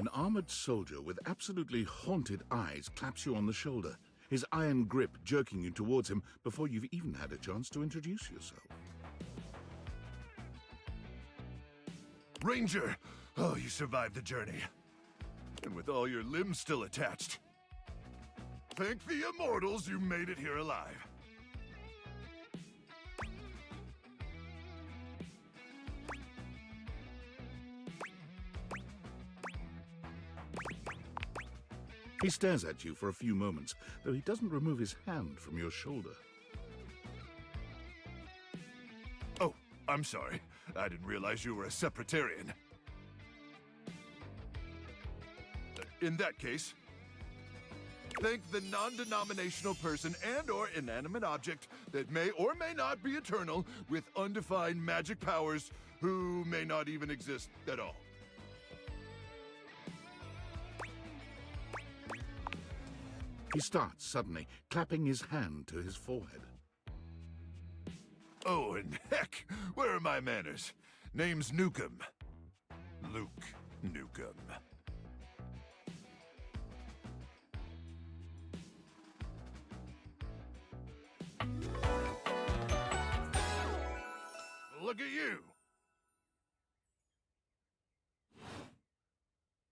An armored soldier with absolutely haunted eyes claps you on the shoulder, his iron grip jerking you towards him before you've even had a chance to introduce yourself. Ranger! Oh, you survived the journey. And with all your limbs still attached. Thank the immortals you made it here alive. He stares at you for a few moments, though he doesn't remove his hand from your shoulder. Oh, I'm sorry. I didn't realize you were a Separatarian. In that case, thank the non-denominational person and/or inanimate object that may or may not be eternal with undefined magic powers who may not even exist at all. He starts suddenly, clapping his hand to his forehead. Oh, and heck, where are my manners? Name's Nukem. Luke Nukem. Look at you!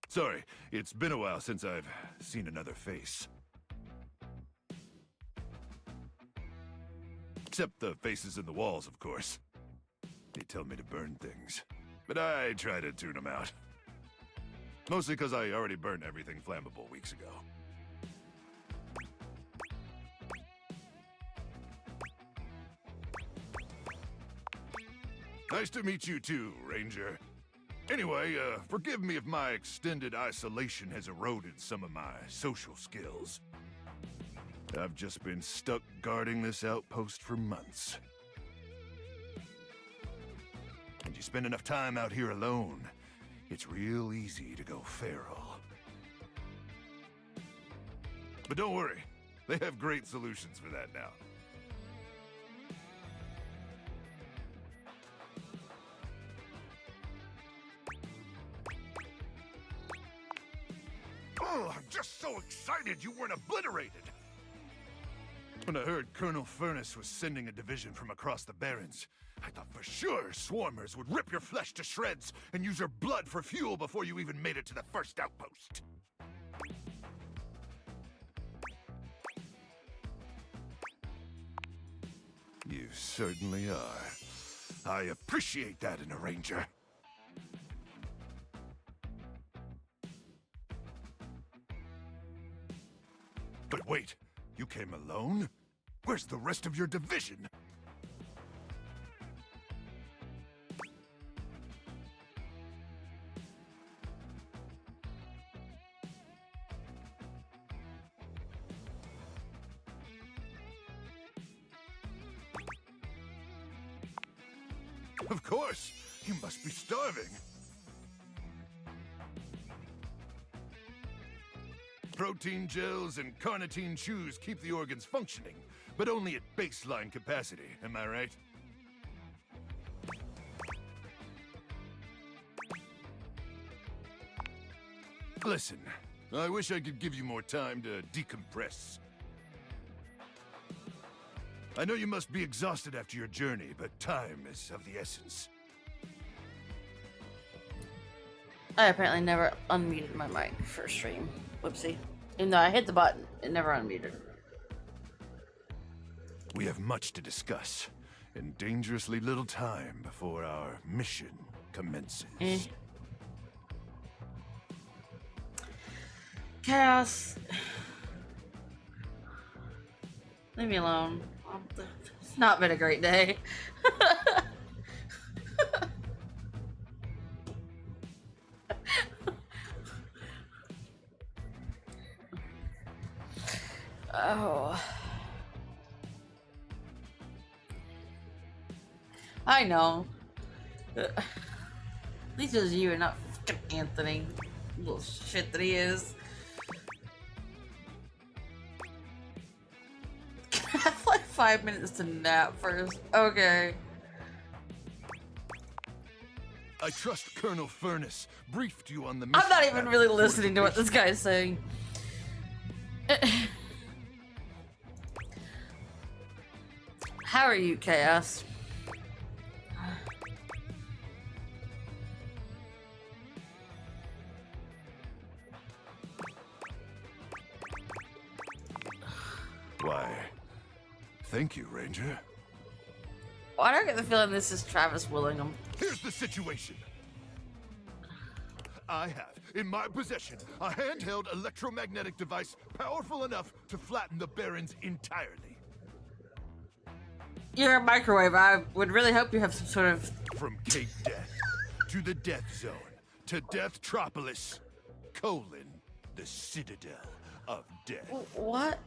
Sorry, it's been a while since I've seen another face. Except the faces in the walls, of course. They tell me to burn things, but I try to tune them out. Mostly because I already burned everything flammable weeks ago. Nice to meet you too, Ranger. Anyway, forgive me if my extended isolation has eroded some of my social skills. I've just been stuck guarding this outpost for months. And you spend enough time out here alone, it's real easy to go feral. But don't worry, they have great solutions for that now. Oh, I'm just so excited you weren't obliterated! When I heard Colonel Furnace was sending a division from across the Barrens, I thought for sure swarmers would rip your flesh to shreds and use your blood for fuel before you even made it to the first outpost. You certainly are. I appreciate that in a ranger. But wait, you came alone? Where's the rest of your division? Of course! You must be starving. Protein gels and carnitine chews keep the organs functioning, but only at baseline capacity, am I right? Listen, I wish I could give you more time to decompress. I know you must be exhausted after your journey, but time is of the essence. I apparently never unmuted my mic for stream. Whoopsie. Even though I hit the button, it never unmuted. We have much to discuss, and dangerously little time before our mission commences. Chaos. Leave me alone. It's not been a great day. Oh. I know. At least it was you and not fucking Anthony. Little shit that he is. I have like 5 minutes to nap first. Okay. I trust Colonel Furnace briefed you on the mission. I'm not even that really listening to what this fortification. guy is saying. How are you, Chaos? Why, thank you, Ranger. Why do I get the feeling this is Travis Willingham? Here's the situation. I have, in my possession, a handheld electromagnetic device powerful enough to flatten the Barrens entirely. You're a microwave. I would really hope you have some sort of... From Cape Death to the Death Zone to Deathtropolis, the Citadel of Death. What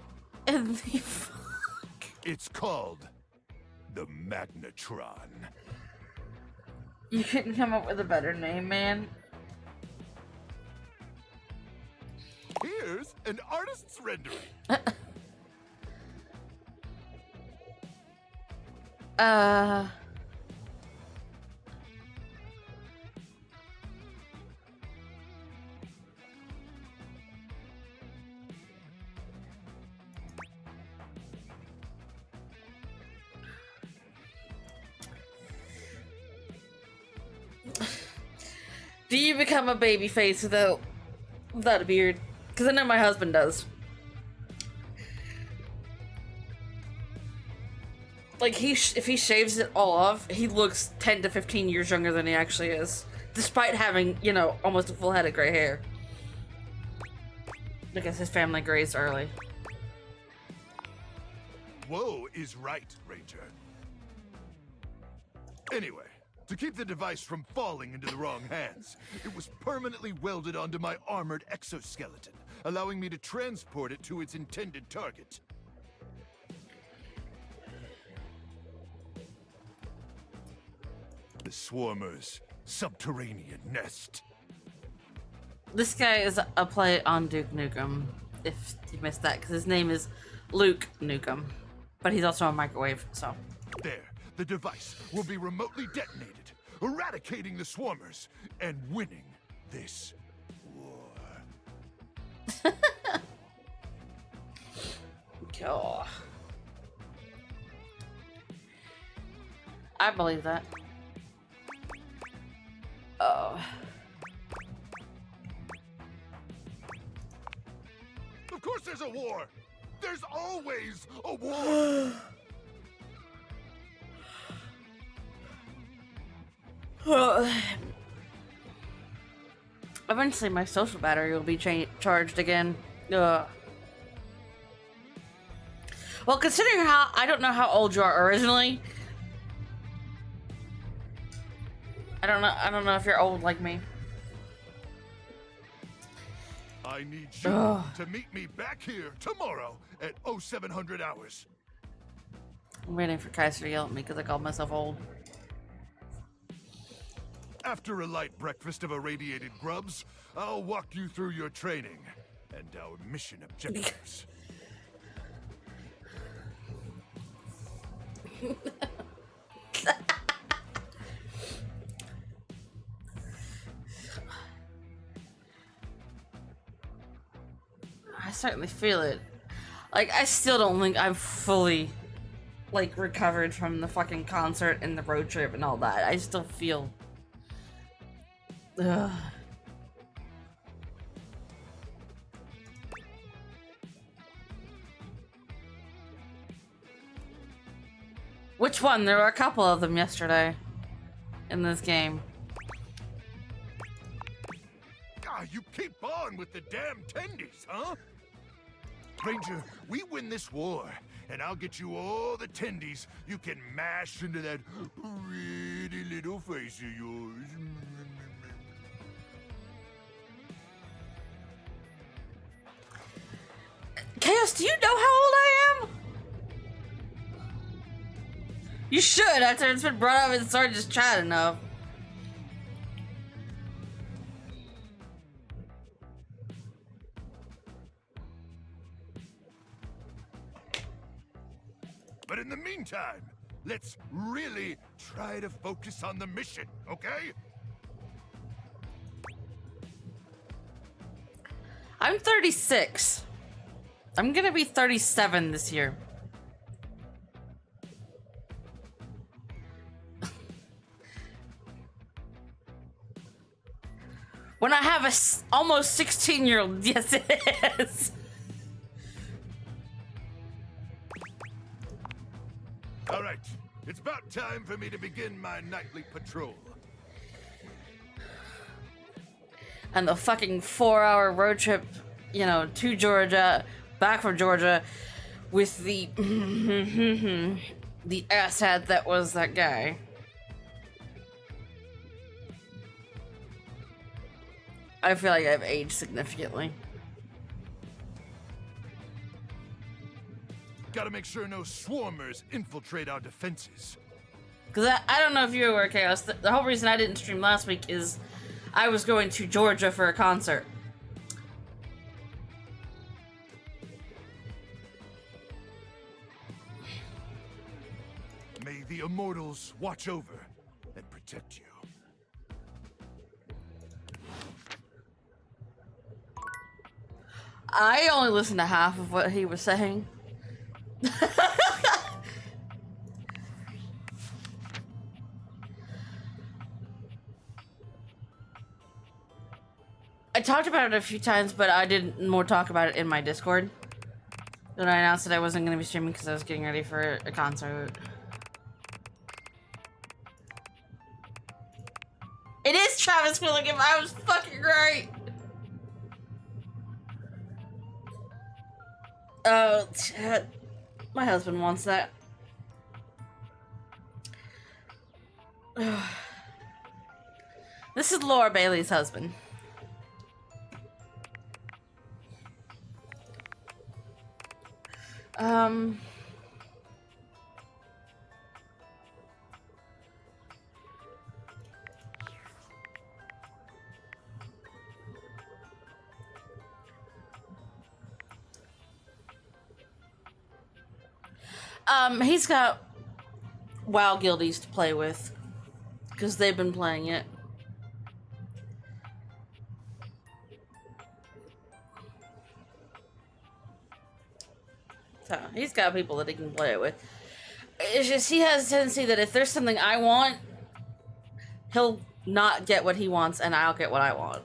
in the fuck? It's called the Magnetron. You couldn't come up with a better name, man. Here's an artist's rendering. Do you become a baby face without a beard? Because I know my husband does. Like, if he shaves it all off, he looks 10 to 15 years younger than he actually is. Despite having, you know, almost a full head of gray hair. I guess his family grays early. Whoa is right, Ranger. Anyway, to keep the device from falling into the wrong hands, it was permanently welded onto my armored exoskeleton, allowing me to transport it to its intended target. The Swarmer's subterranean nest. This guy is a play on Duke Nukem, if you missed that, because his name is Luke Nukem. But he's also a microwave, so. There, the device will be remotely detonated, eradicating the Swarmers, and winning this war. God. I believe that. Oh. Of course there's a war! There's always a war! Eventually my social battery will be charged again. Ugh. Well, considering how I don't know how old you are originally. I don't know if you're old like me. I need you to meet me back here tomorrow at 0700 hours. I'm waiting for Kaiser to yell at me because I called myself old. After a light breakfast of irradiated grubs, I'll walk you through your training and our mission objectives. I certainly feel it. Like, I still don't think I've fully, like, recovered from the fucking concert and the road trip and all that. I still feel... Ugh. Which one? There were a couple of them yesterday in this game. Ah, you keep on with the damn tendies, huh? Ranger, we win this war, and I'll get you all the tendies you can mash into that pretty little face of yours. Chaos, do you know how old I am? You should, after it's been brought up and started just chatting enough. But in the meantime, let's really try to focus on the mission, okay? I'm 36. I'm gonna be 37 this year. When I have a almost 16-year-old, yes it is. All right, it's about time for me to begin my nightly patrol. And the fucking 4-hour road trip, you know, to Georgia, back from Georgia, with the the asshat that was that guy. I feel like I've aged significantly. Gotta make sure no swarmers infiltrate our defenses. Because I don't know if you were aware, Chaos. The whole reason I didn't stream last week is I was going to Georgia for a concert. May the immortals watch over and protect you. I only listened to half of what he was saying. I talked about it a few times, but I did more talk about it in my Discord. Then I announced that I wasn't going to be streaming because I was getting ready for a concert. It is Travis Willingham. I was fucking right. Oh, my husband wants that. This is Laura Bailey's husband. He's got WoW guildies to play with, because they've been playing it. So, he's got people that he can play it with. It's just, he has a tendency that if there's something I want, he'll not get what he wants, and I'll get what I want.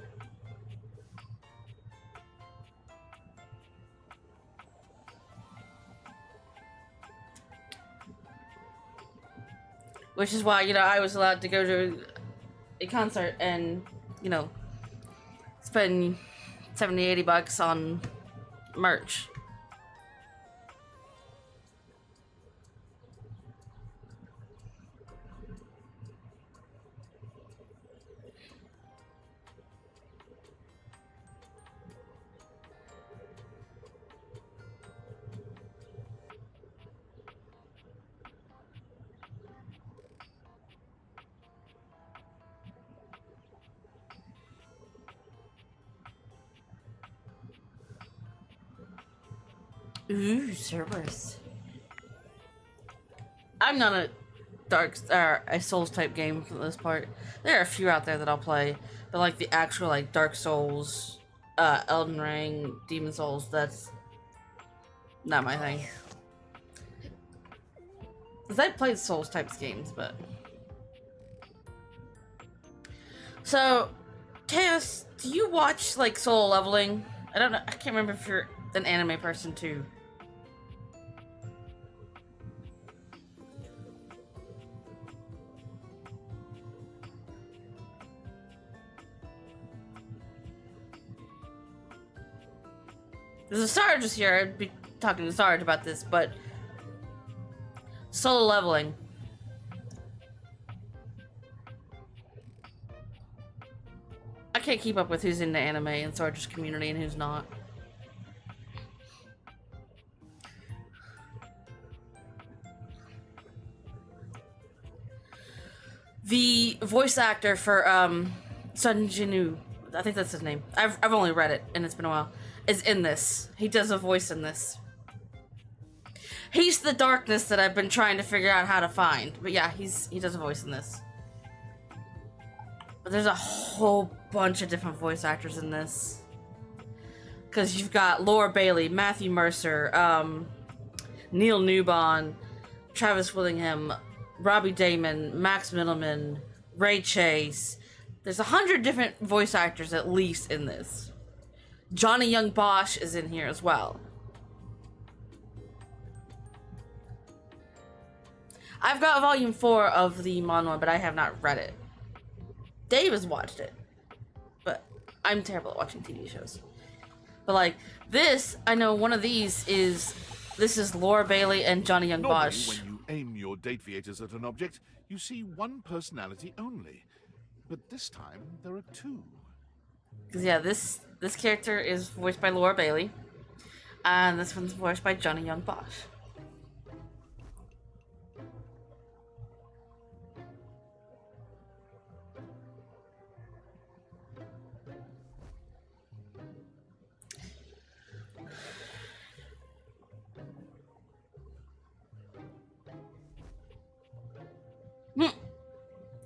Which is why, you know, I was allowed to go to a concert and, you know, spend 70, 80 bucks on merch. Ooh, Cerberus. I'm not a a Souls type game for this part. There are a few out there that I'll play, but like the actual like Dark Souls, Elden Ring, Demon Souls, that's not my thing. Cause I played Souls types games, but so Chaos, do you watch like Solo Leveling? I don't know. I can't remember if you're an anime person too. There's a Sarge is here. I'd be talking to Sarge about this, but Solo Leveling. I can't keep up with who's into anime and Sarge's community and who's not. The voice actor for Sun Jinwoo, I think that's his name. I've only read it and it's been a while. Is in this. He does a voice in this. He's the darkness that I've been trying to figure out how to find. But yeah, he does a voice in this. But there's a whole bunch of different voice actors in this. Because you've got Laura Bailey, Matthew Mercer, Neil Newbon, Travis Willingham, Robbie Damon, Max Middleman, Ray Chase. There's 100 different voice actors at least in this. Johnny Young Bosch is in here as well. I've got volume 4 of the manhwa, but I have not read it. Dave has watched it, but I'm terrible at watching TV shows. But like this, I know one of these is Laura Bailey and Johnny Young Normally, Bosch. when you aim your Datefeators at an object, you see one personality only. But this time, there are two. Because yeah, this character is voiced by Laura Bailey, and this one's voiced by Johnny Young Bosch.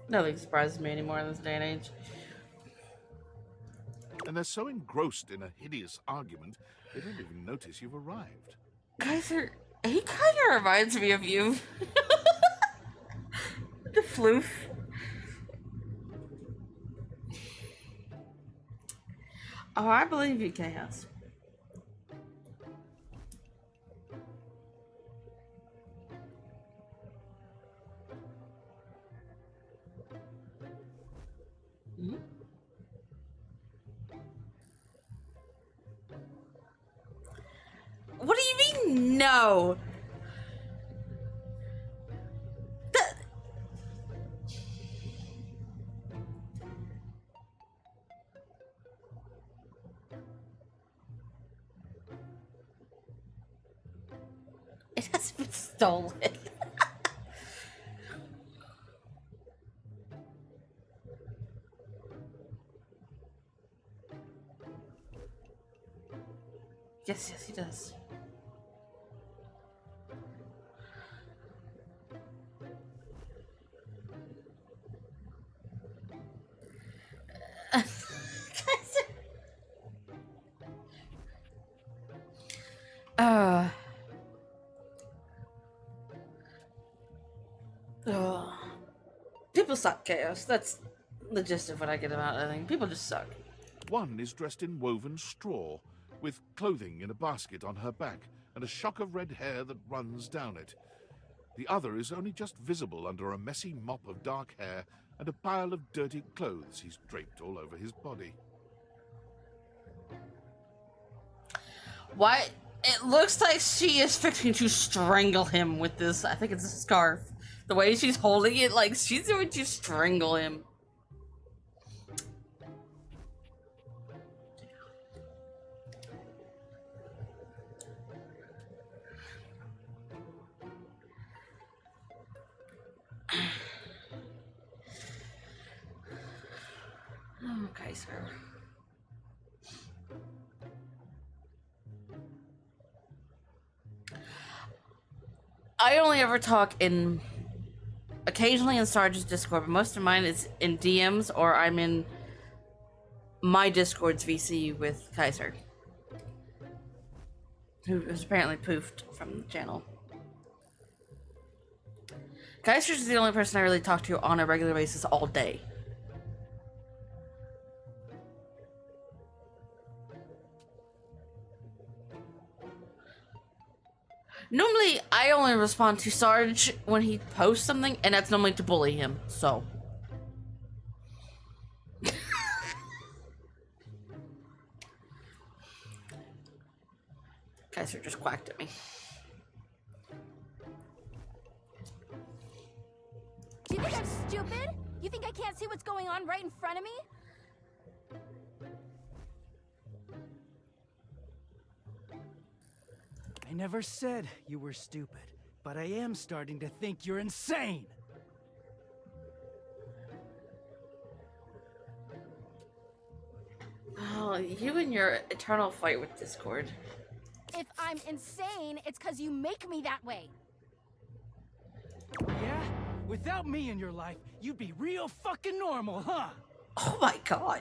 Nothing surprises me anymore in this day and age. And they're so engrossed in a hideous argument, they don't even notice you've arrived. Kaiser, he kind of reminds me of you. The floof. Oh, I believe you, Chaos. What do you mean, no? It has been stolen. Yes, he does. People suck, Chaos. That's the gist of what I get about everything. People just suck. One is dressed in woven straw, with clothing in a basket on her back, and a shock of red hair that runs down it. The other is only just visible under a messy mop of dark hair and a pile of dirty clothes he's draped all over his body. Why? It looks like she is fixing to strangle him with this. I think it's a scarf. The way she's holding it, like she's going to strangle him. Okay, sir. I only ever talk occasionally in Sarge's Discord, but most of mine is in DMs or I'm in my Discord's VC with Kaiser, who was apparently poofed from the channel. Kaiser's the only person I really talk to on a regular basis all day. Normally, I only respond to Sarge when he posts something, and that's normally to bully him, so. Kaiser just quacked at me. Do you think I'm stupid? You think I can't see what's going on right in front of me? I never said you were stupid, but I am starting to think you're insane! Oh, you and your eternal fight with Discord. If I'm insane, it's because you make me that way. Yeah? Without me in your life, you'd be real fucking normal, huh? Oh my god.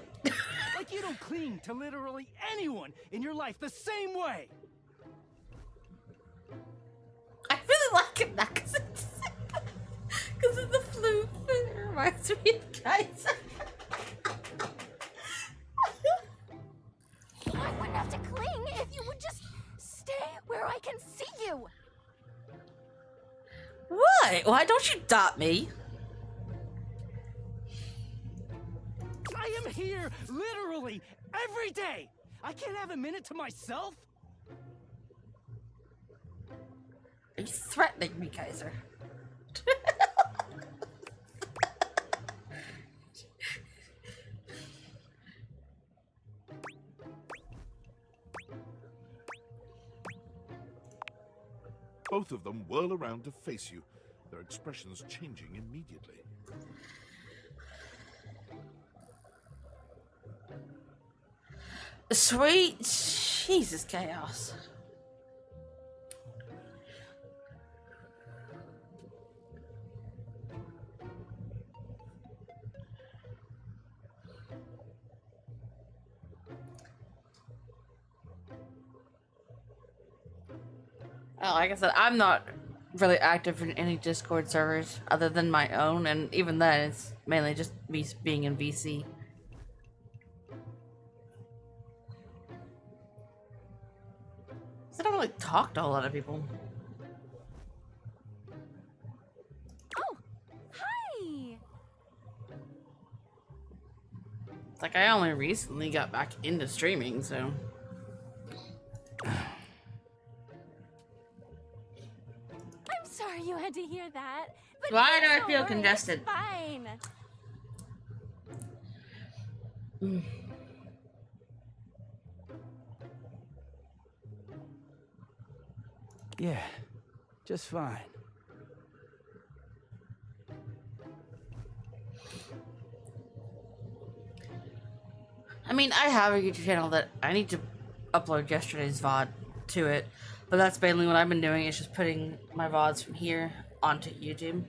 Like you don't cling to literally anyone in your life the same way. I really like it now because of the flute. It reminds me of Kaiser. I wouldn't have to cling if you would just stay where I can see you. What? Why don't you dot me? I am here literally every day. I can't have a minute to myself. Are you threatening me, Kaiser? Both of them whirl around to face you, their expressions changing immediately. Sweet Jesus, chaos. Well, like I said, I'm not really active in any Discord servers other than my own, and even then, it's mainly just me being in VC. I don't really talk to a lot of people. Oh, hi! It's like I only recently got back into streaming, so. I'm sorry you had to hear that. But Why do I don't feel worry, congested? It's fine. Yeah, just fine. I mean, I have a YouTube channel that I need to upload yesterday's VOD to it, but that's mainly what I've been doing, is just putting my VODs from here onto YouTube.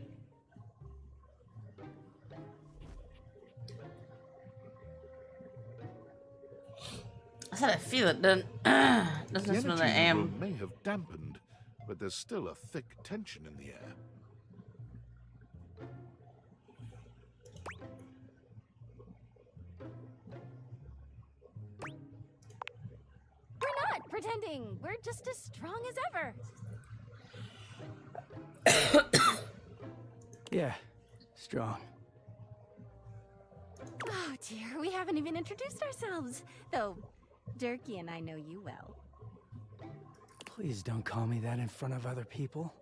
I said I feel it, doesn't The mean energy I in the am. room may have dampened, but there's still a thick tension in the air. We're not pretending. We're just as strong as ever. Yeah, strong. Oh dear, we haven't even introduced ourselves. Though, Durkee and I know you well. Please don't call me that in front of other people.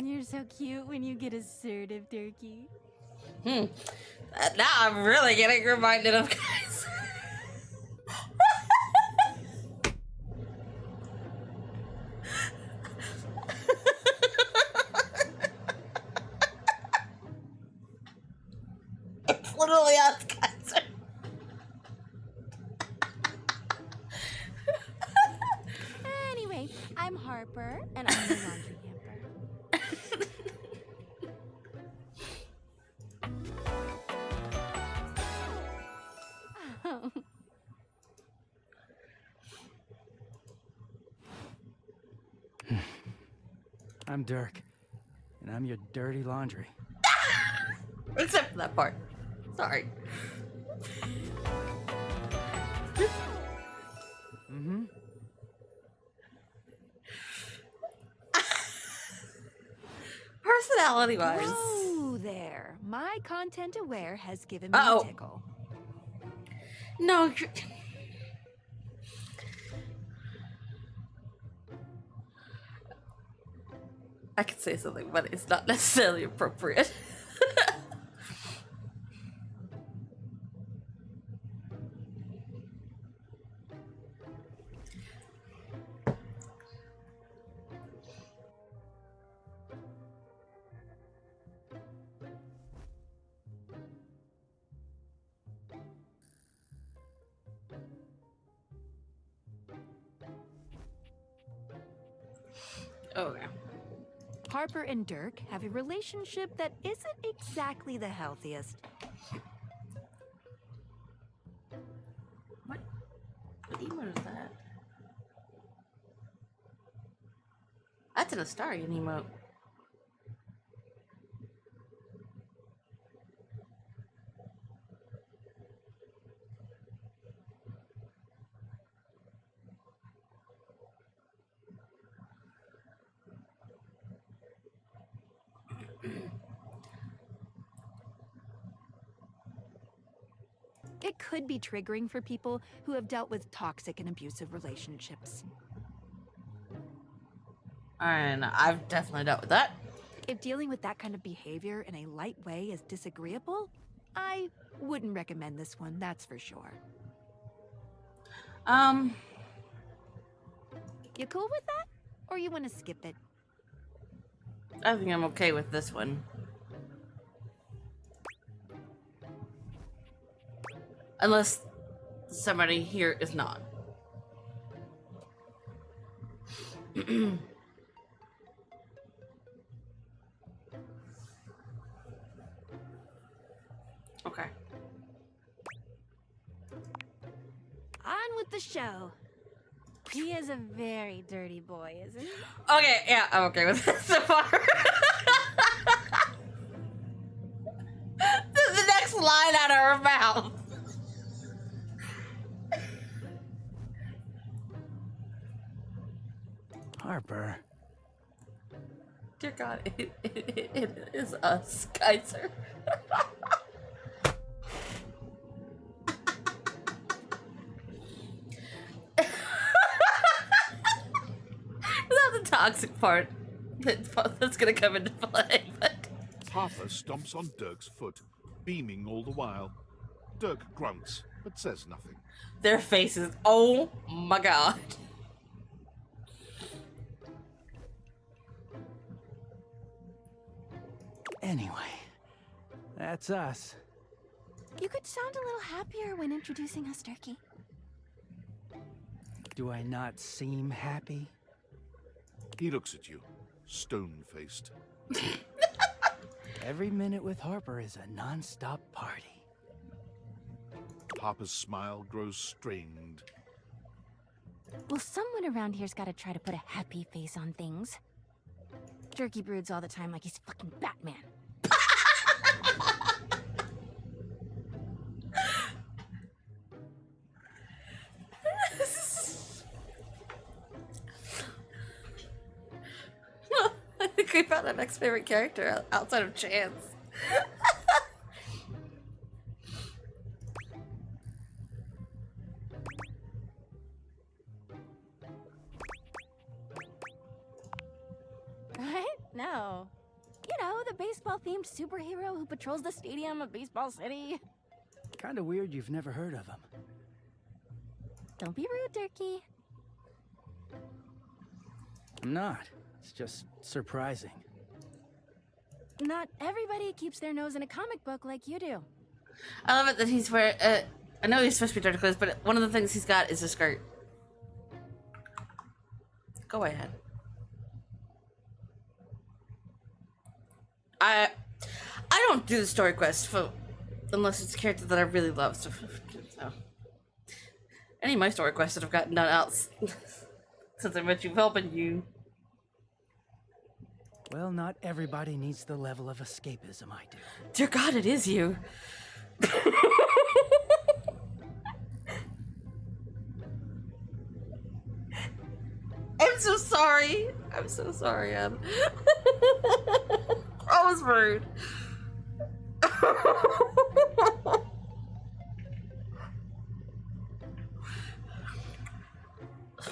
You're so cute when you get assertive, Durkee. Now I'm really getting reminded of guys. It's literally us, guys. Anyway, I'm Harper, and I'm the laundry hamper. Oh. I'm Dirk, and I'm your dirty laundry. Except for that part. Sorry. Mm-hmm. Personality-wise. Whoa there. My content aware has given me Uh-oh. a tickle. No, I could say something, but it's not necessarily appropriate. Okay. Harper and Dirk have a relationship that isn't exactly the healthiest. That's an Astarion emote. It could be triggering for people who have dealt with toxic and abusive relationships. And I've definitely dealt with that. If dealing with that kind of behavior in a light way is disagreeable, I wouldn't recommend this one, that's for sure. You cool with that? Or you want to skip it? I think I'm okay with this one. Unless somebody here is not. Okay. On with the show. He is a very dirty boy, isn't he? Okay, yeah, I'm okay with this so far. This is the next line out of her mouth. Harper. Dear God, it is us, Kaiser. That's the toxic part that's gonna come into play. But Harper stomps on Dirk's foot, beaming all the while. Dirk grunts, but says nothing. their faces, oh my God. Anyway, that's us. You could sound a little happier when introducing us, Turkey. Do I not seem happy? He looks at you, stone-faced. Every minute with Harper is a non-stop party. Harper's smile grows strained. Well, someone around here's gotta try to put a happy face on things. Turkey broods all the time like he's fucking Batman. I think we found our next favorite character outside of Chance. Right? No. You know, the baseball-themed superhero who patrols the stadium of Baseball City. Kinda weird you've never heard of him. Don't be rude, Turkey. I'm not. It's just surprising. Not everybody keeps their nose in a comic book like you do. I love it that he's wearing. I know he's supposed to be dirty clothes, but one of the things he's got is a skirt. Go ahead. I don't do the story quest for unless it's a character that I really love. So any of my story quests that I've gotten done out since I met you, helping you. Well, not everybody needs the level of escapism I do. Dear God, it is you. I'm so sorry. I'm so sorry, Em. That was rude.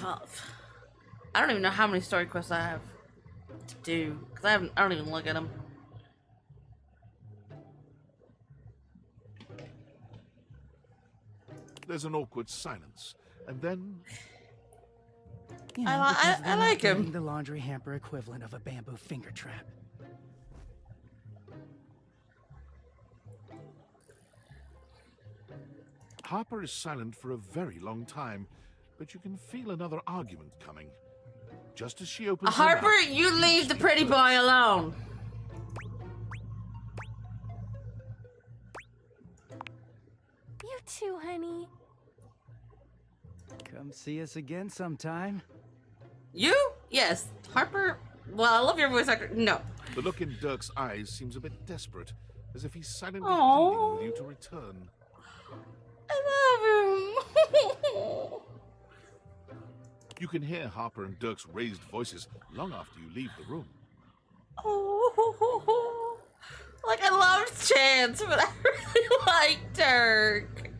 I don't even know how many story quests I have to do because I don't even look at them. There's an awkward silence, and then You know, I because they're like not him. getting the laundry hamper equivalent of a bamboo finger trap. Harper is silent for a very long time, but you can feel another argument coming. Just as she opens her Harper, mouth, you leave the pretty boy alone. You too, honey. Come see us again sometime. You? Yes. Harper, Well, I love your voice actor. No. The look in Dirk's eyes seems a bit desperate, as if he's silently Aww. pleading with you to return. I love him. You can hear Harper and Dirk's raised voices long after you leave the room. Oh, like I loved Chance, but I really like Dirk.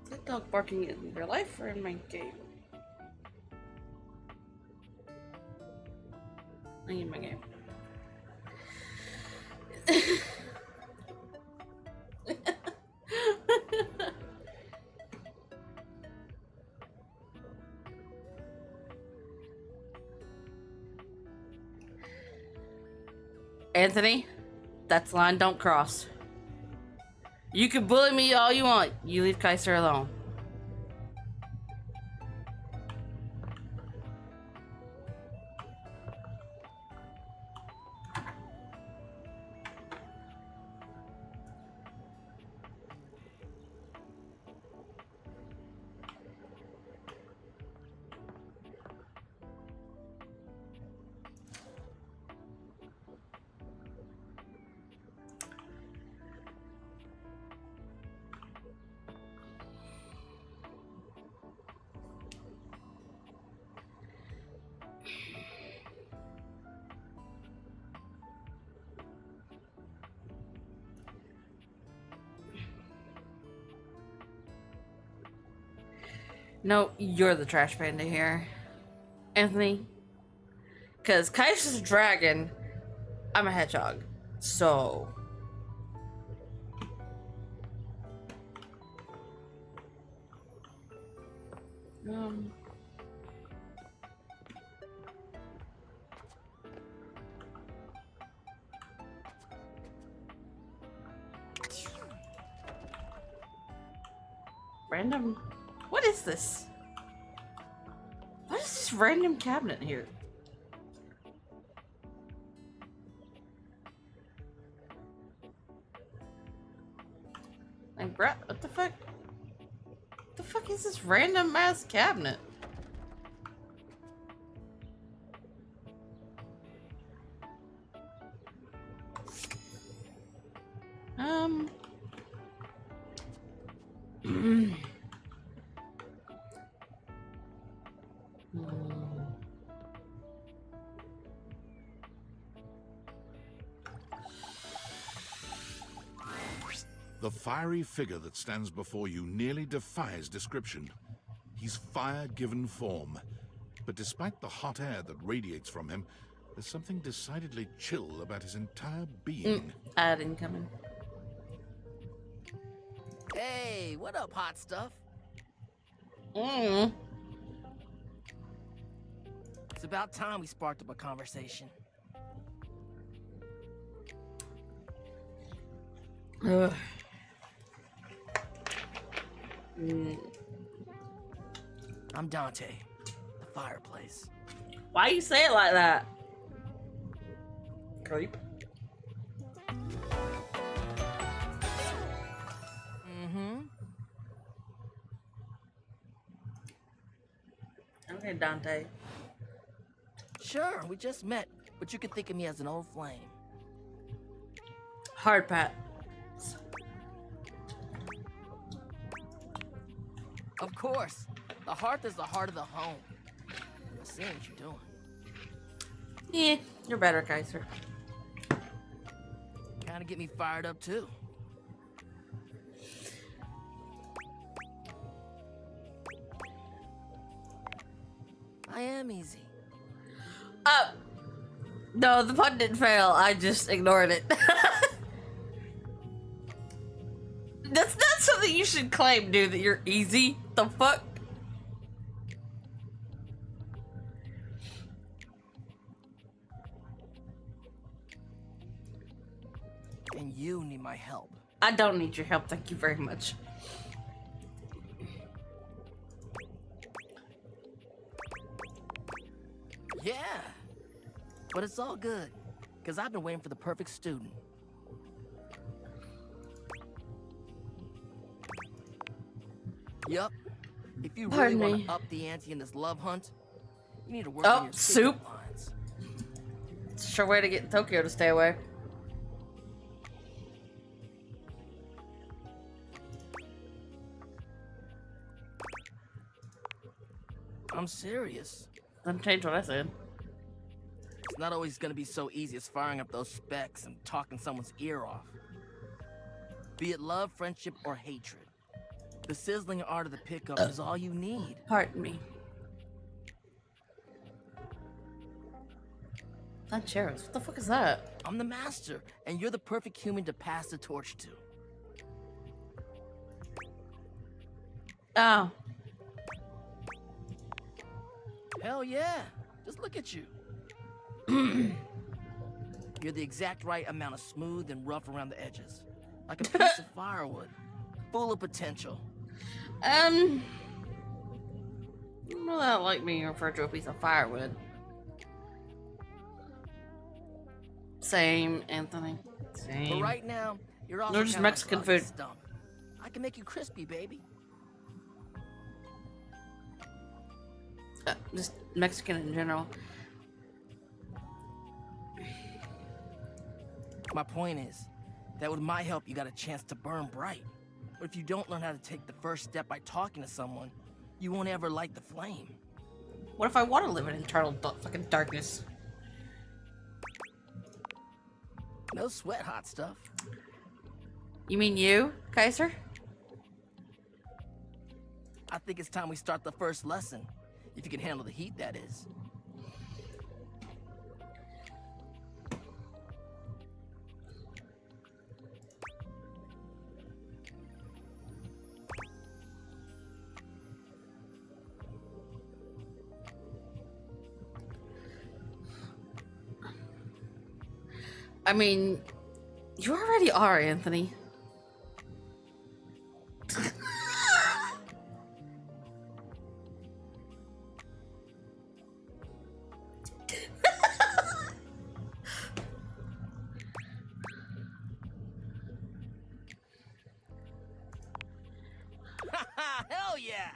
That dog barking in real life or in my game? I need my game. Anthony, that's the line don't cross. You can bully me all you want. You leave Kaiser alone. No, you're the trash panda here, Anthony. Because Kaiser's a dragon, I'm a hedgehog. So. Random. What is this? What is this random cabinet here? Like, bruh, what the fuck? What the fuck is this random ass cabinet? The fiery figure that stands before you nearly defies description. He's fire given form, but despite the hot air that radiates from him, there's something decidedly chill about his entire being. Ad incoming. Hey, what up, hot stuff? Mm. It's about time we sparked up a conversation. Ugh. I'm Dante, the fireplace. Why you say it like that? Creep. Mm-hmm. Okay, Dante. Sure, we just met, but you could think of me as an old flame. Hard pat. Of course, the hearth is the heart of the home. I see what you're doing. Yeah, you're better, Kaiser. Kinda get me fired up too. I am easy. No, the pun didn't fail. I just ignored it. That's not something Technically, you should claim, dude, that you're easy. The fuck? And you need my help. I don't need your help, thank you very much. Yeah. But it's all good, because I've been waiting for the perfect student. Yup. If you really Pardon want me. to up the ante in this love hunt, you need to work Oh, on your soup. pickup lines. It's a sure way to get Tokyo to stay away. I'm serious. Don't change what I said. It's not always gonna be so easy as firing up those specs and talking someone's ear off. Be it love, friendship, or hatred. The sizzling art of the pickup is all you need. Pardon me. Not Cheros. What the fuck is that? I'm the master, and you're the perfect human to pass the torch to. Oh. Hell yeah. Just look at you. You're the exact right amount of smooth and rough around the edges. Like a piece of firewood. Full of potential. I don't know that I like being referred to a piece of firewood. Same, Anthony. Same. But right now, you're also They're just kinda Mexican like a food. stump. I can make you crispy, baby. Just Mexican in general. My point is that with my help, you got a chance to burn bright. But if you don't learn how to take the first step by talking to someone, you won't ever light the flame. What if I want to live in eternal fucking darkness? No sweat, hot stuff. You mean you, Kaiser? I think it's time we start the first lesson. If you can handle the heat, that is. I mean, you already are, Anthony. Hell yeah!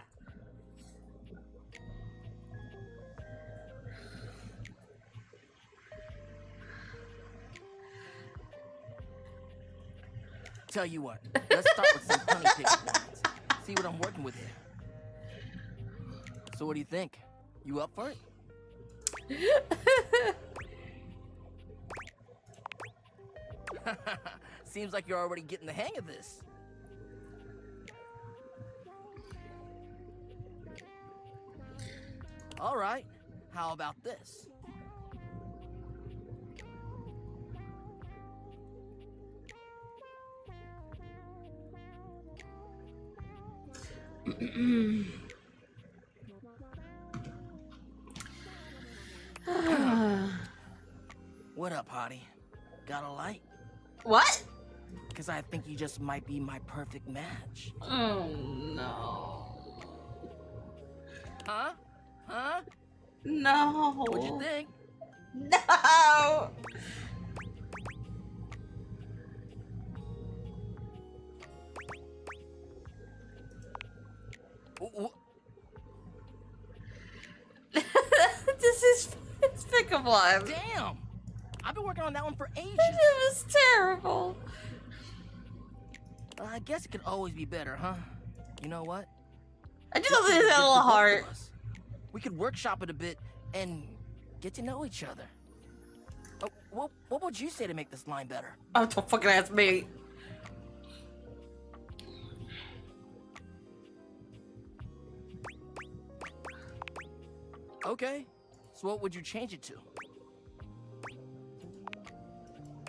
Tell you what, let's start with some honey picking lines. See what I'm working with here. So what do you think? You up for it? Seems like you're already getting the hang of this. All right, how about this? What up, hottie? Got a light? What? Because I think you just might be my perfect match. Oh no. Huh? Huh? No. What'd you think? No. This is despicable. Damn! I've been working on that one for ages. It was terrible. I guess it could always be better, huh? You know what? I just don't think it's a little hard. We could workshop it a bit and get to know each other. Oh, what would you say to make this line better? Oh, don't fucking ask me. Okay, so what would you change it to?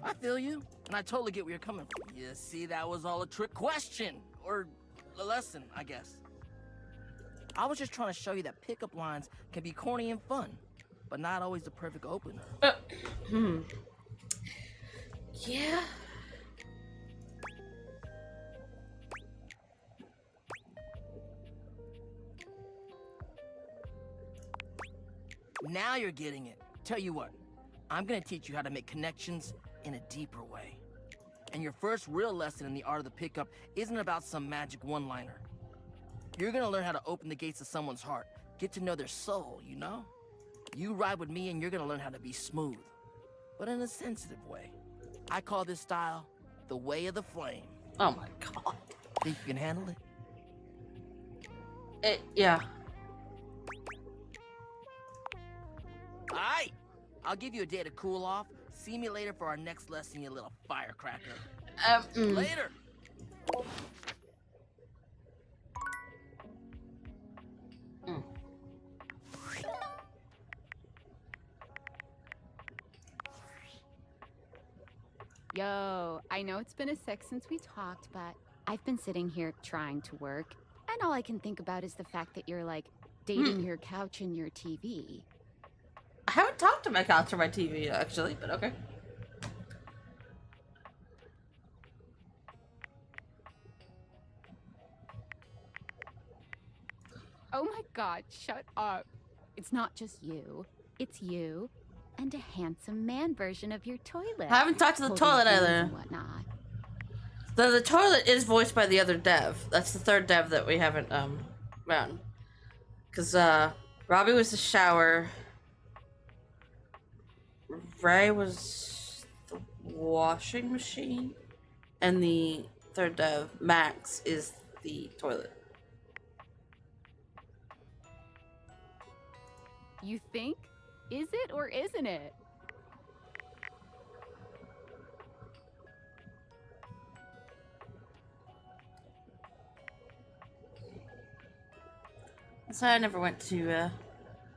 I feel you, and I totally get where you're coming from. You see, that was all a trick question. Or lesson, I guess. I was just trying to show you that pickup lines can be corny and fun, but not always the perfect opener. Yeah. Now you're getting it. Tell you what, I'm gonna teach you how to make connections in a deeper way. And your first real lesson in the art of the pickup isn't about some magic one-liner. You're gonna learn how to open the gates of someone's heart, get to know their soul, you know? You ride with me and you're gonna learn how to be smooth, but in a sensitive way. I call this style the way of the flame. Oh my god. Think you can handle it? Yeah. Alright, I'll give you a day to cool off. See me later for our next lesson, you little firecracker. Later! Yo, I know it's been a sec since we talked, but I've been sitting here trying to work, and all I can think about is the fact that you're like dating your couch and your TV. I haven't talked to my couch or my TV actually, but okay. Oh my god, shut up. It's not just you. It's you and a handsome man version of your toilet. I haven't talked to the holding toilet beans either. and whatnot. The toilet is voiced by the other dev. That's the third dev that we haven't found. Cause Robbie was the shower. Ray was the washing machine. And the third dev, Max, is the toilet. You think? Is it or isn't it? So I never went to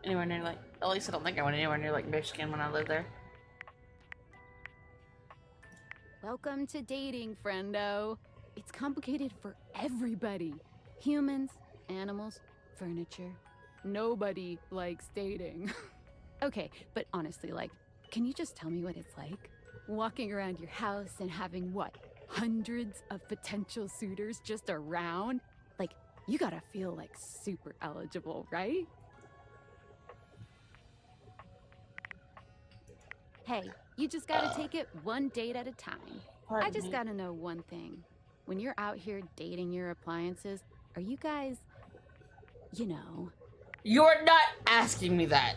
anywhere near like, at least I don't think I went anywhere near like Michigan when I lived there. Welcome to dating, friendo. It's complicated for everybody. Humans, animals, furniture. Nobody likes dating. Okay, but honestly, like, can you just tell me what it's like? Walking around your house and having, what, hundreds of potential suitors just around? Like, you gotta feel, like, super eligible, right? Hey, you just gotta take it one date at a time. I just gotta know one thing. When you're out here dating your appliances, are you guys, you know... You're not asking me that.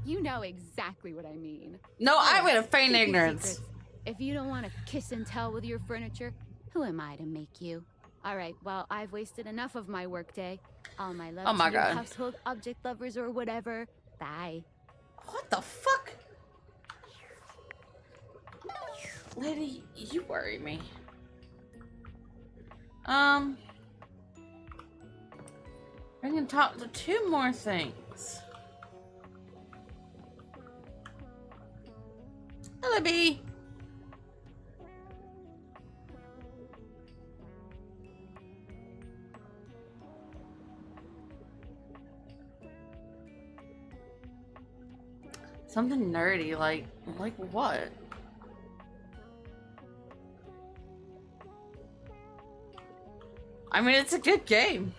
You know exactly what I mean. No, I'm gonna feign Keep your ignorance. secrets. If you don't want to kiss and tell with your furniture, who am I to make you? All right, well, I've wasted enough of my workday. All my love Oh my to you God. household object lovers or whatever. Bye. What the fuck? Lady, you worry me. I can talk to two more things. Hello, B. Something nerdy, like what? I mean, it's a good game.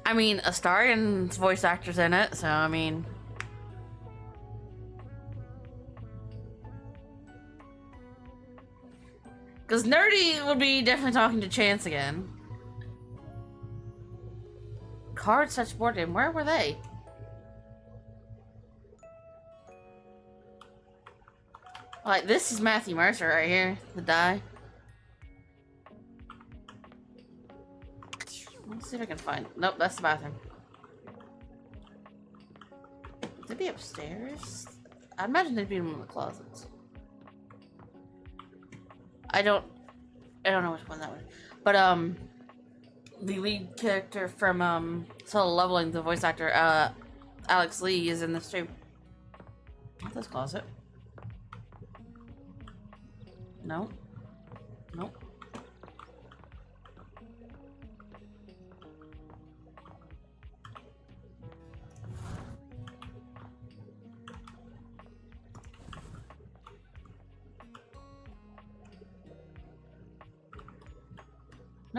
I mean, Astarion's voice actor's in it, so I mean... Because Nerdy would be definitely talking to Chance again. Cards such board game, where were they? Like, this is Matthew Mercer right here, the die. Let's see if I can find. Nope, that's the bathroom. Would it be upstairs? I imagine they'd be in one of the closets. I don't know which one that was. But the lead character from Solo Leveling, the voice actor, Alex Lee, is in this too. Not this closet. No. Nope.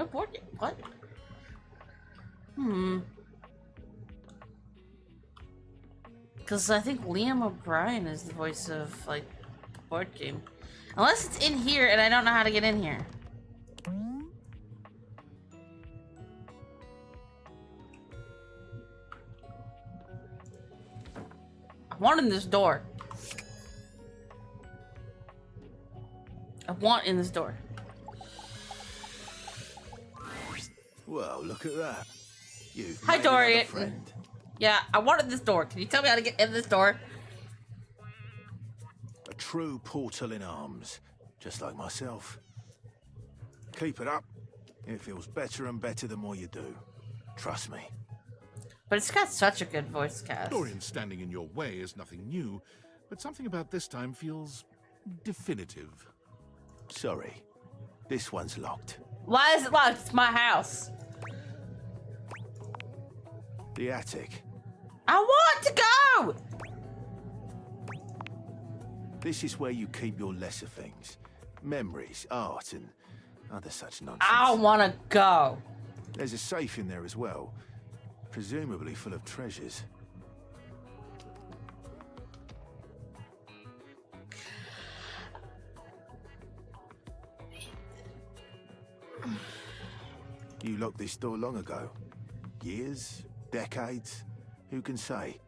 No board game. What? Hmm. Because I think Liam O'Brien is the voice of, like, board game. Unless it's in here and I don't know how to get in here. I want in this door. I want in this door. Well, look at that. You've Hi, made another Dorian. friend. Yeah, I wanted this door. Can you tell me how to get in this door? A true portal in arms, just like myself. Keep it up. It feels better and better the more you do. Trust me. But it's got such a good voice cast. Dorian standing in your way is nothing new, but something about this time feels definitive. Sorry. This one's locked. Why is it locked? It's my house. The attic. I want to go! This is where you keep your lesser things. Memories, art, and other such nonsense. I want to go. There's a safe in there as well. Presumably full of treasures. You locked this door long ago. Years? Decades? Who can say?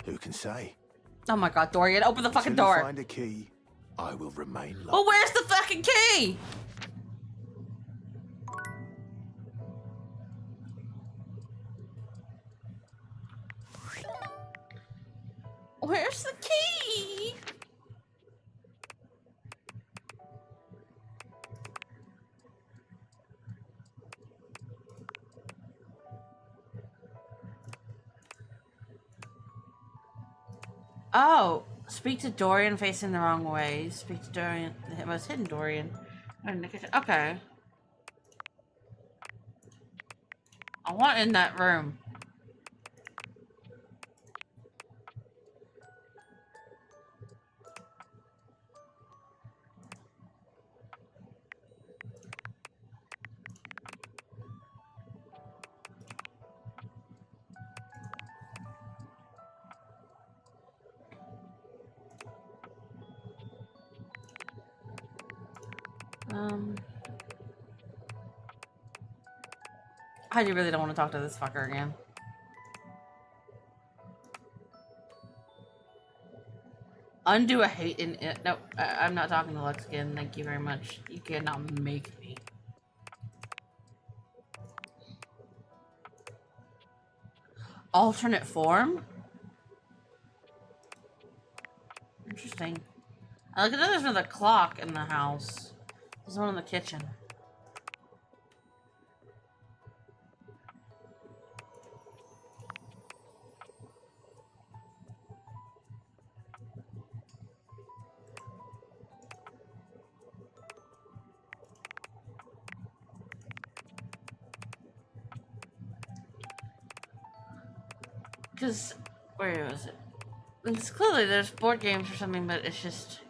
Who can say? Oh my god, Dorian, open the fucking Till you door. find a key, I will remain locked. Well, where's the fucking key? Where's the key? Oh, speak to Dorian facing the wrong way. Speak to Dorian, the most hidden Dorian. Okay. I want in that room. I really don't want to talk to this fucker again. Undo a hate in it. No, I'm not talking to Lux again. Thank you very much. You cannot make me. Alternate form? Interesting. I look at there's another clock in the house. There's one in the kitchen. Because, where was it? It's clearly there's board games or something, but it's just...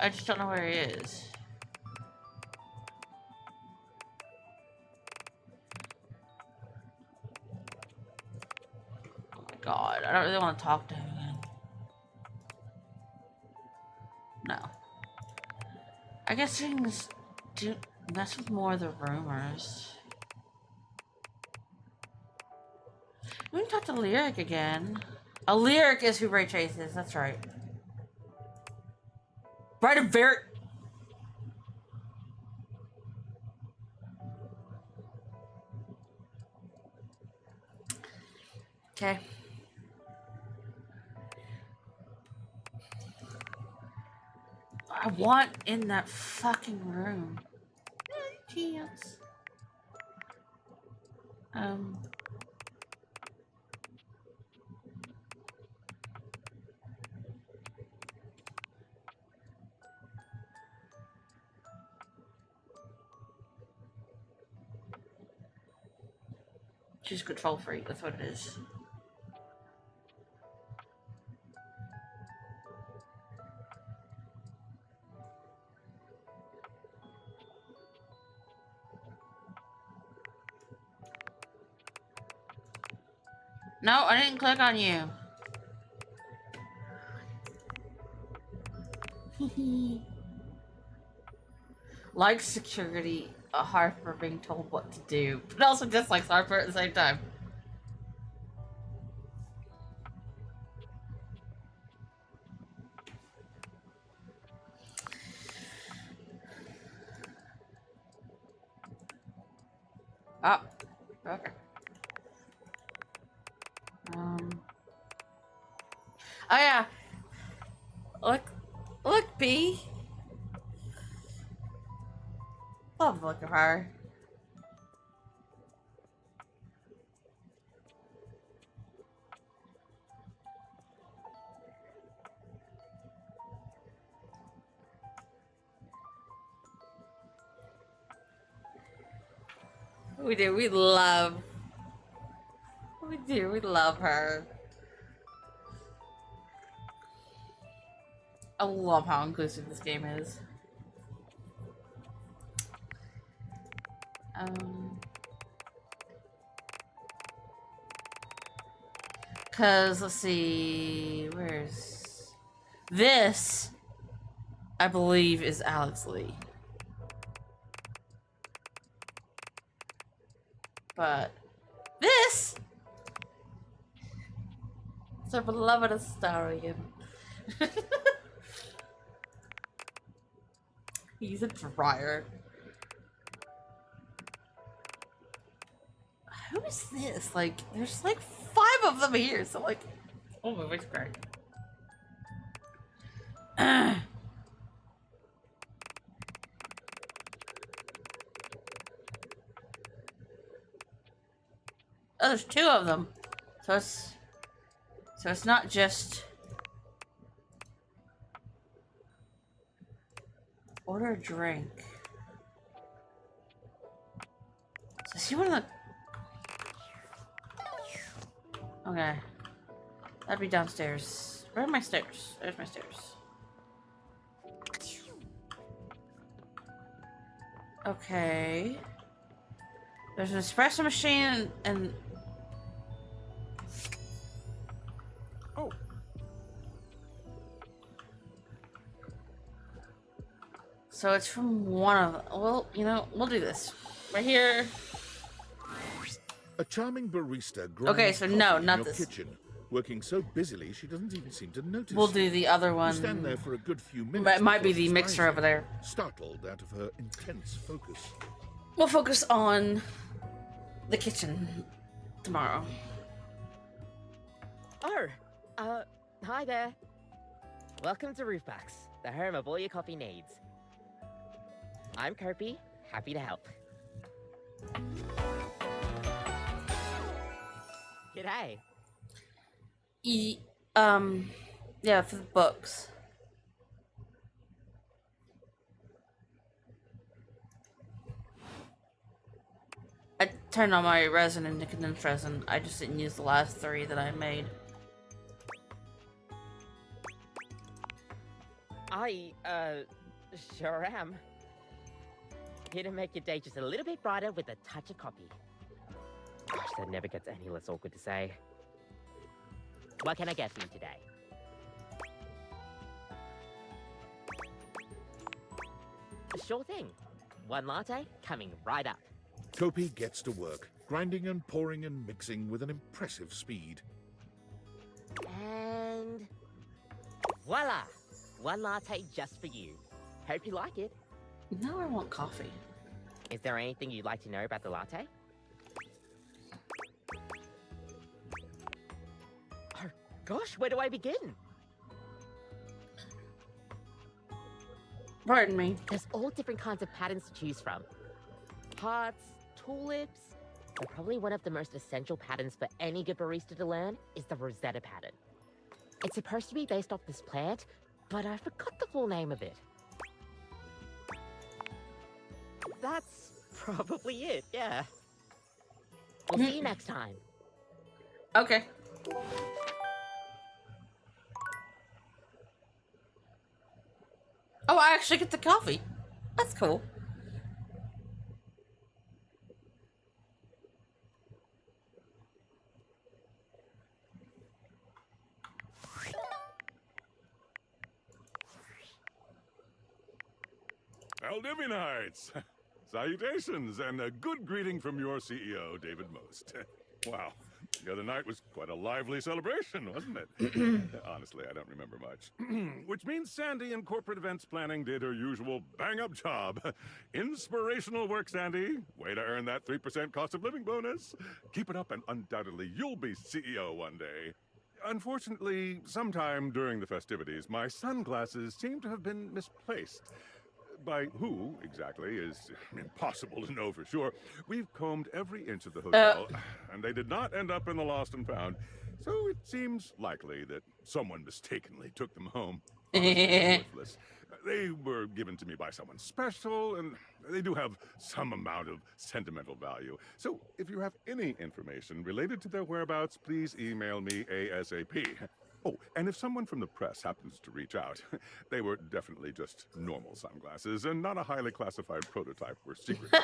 I just don't know where he is. Oh my god, I don't really want to talk to him again. No. I guess we can just mess with more of the rumors. We can talk to Lyric again. A Lyric is who Ray Chase is, that's right. Right, a very... Okay. I want in that fucking room. Chance. She's a control freak, that's what it is. No, I didn't click on you. Like security, Harper being told what to do, but also dislikes Harper at the same time. Oh, okay. Oh yeah. Look, B. Love the look of her. We do. We love her. I love how inclusive this game is. Cause let's see, where's this? I believe is Alex Lee. But this is our beloved Astarion. He's a dryer. Who is this? Like, there's like 5 of them here, so like, oh my voice cracked. Oh, there's 2 of them. So it's not just order a drink. So is he one of the Okay. That'd be downstairs. Where are my stairs? There's my stairs. Okay. There's an espresso machine and Oh. so it's from one of them. Well, you know, we'll do this. Right here. A charming barista grinds Okay, so coffee no, in not your this. kitchen, working so busily she doesn't even seem to notice. We'll do the other one. You stand there for a good few minutes. But it might be before the she mixer spies over there. you, startled out of her intense focus. We'll focus on the kitchen tomorrow. Oh, hi there. Welcome to Roofbacks, the home of all your coffee needs. I'm Kirby, happy to help. G'day. Yeah, for the books. I turned on my resin into condensed resin. I just didn't use the last 3 that I made. I, sure am. Here to make your day just a little bit brighter with a touch of coffee. Gosh, that never gets any less awkward to say. What can I get for you today? Sure thing. 1 latte coming right up. Kopi gets to work, grinding and pouring and mixing with an impressive speed. And voila! 1 latte just for you. Hope you like it. Now I want coffee. Is there anything you'd like to know about the latte? Oh, gosh, where do I begin? Pardon me. There's all different kinds of patterns to choose from. Hearts, tulips, but probably one of the most essential patterns for any good barista to learn is the Rosetta pattern. It's supposed to be based off this plant, but I forgot the full name of it. That's probably it, yeah. We'll see you next time. Okay. Oh, I actually get the coffee. That's cool. Valdivianites! Salutations, and a good greeting from your CEO, David Most. Wow, the other night was quite a lively celebration, wasn't it? Honestly, I don't remember much. Which means Sandy in corporate events planning did her usual bang-up job. Inspirational work, Sandy. Way to earn that 3% cost of living bonus. Keep it up and undoubtedly you'll be CEO one day. Unfortunately, sometime during the festivities, my sunglasses seem to have been misplaced. By who, exactly, is impossible to know for sure. We've combed every inch of the hotel, and they did not end up in the lost and found. So it seems likely that someone mistakenly took them home. Honestly, worthless. They were given to me by someone special, and they do have some amount of sentimental value. So if you have any information related to their whereabouts, please email me ASAP. Oh, and if someone from the press happens to reach out, they were definitely just normal sunglasses and not a highly classified prototype where secret in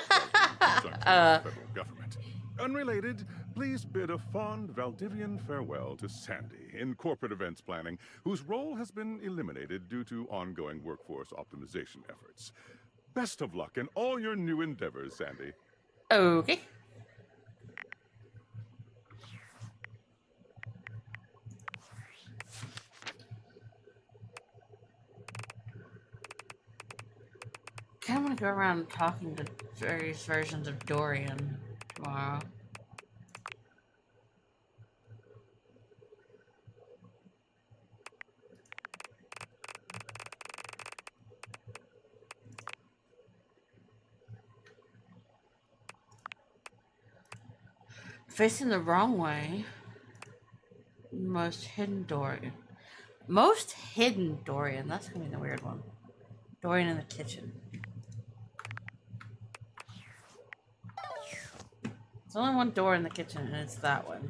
conjunction with the federal government. Unrelated, please bid a fond Valdivian farewell to Sandy in corporate events planning, whose role has been eliminated due to ongoing workforce optimization efforts. Best of luck in all your new endeavors, Sandy. Okay. I want to go around talking to various versions of Dorian tomorrow. Facing the wrong way. Most hidden Dorian. Most hidden Dorian. That's gonna be the weird one. Dorian in the kitchen. There's only one door in the kitchen, and it's that one.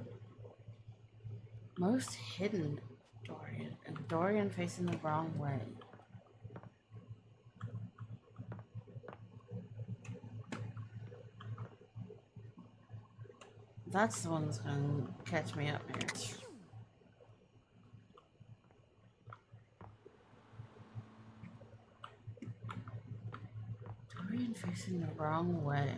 Most hidden Dorian. And Dorian facing the wrong way. That's the one that's gonna catch me up here. Dorian facing the wrong way.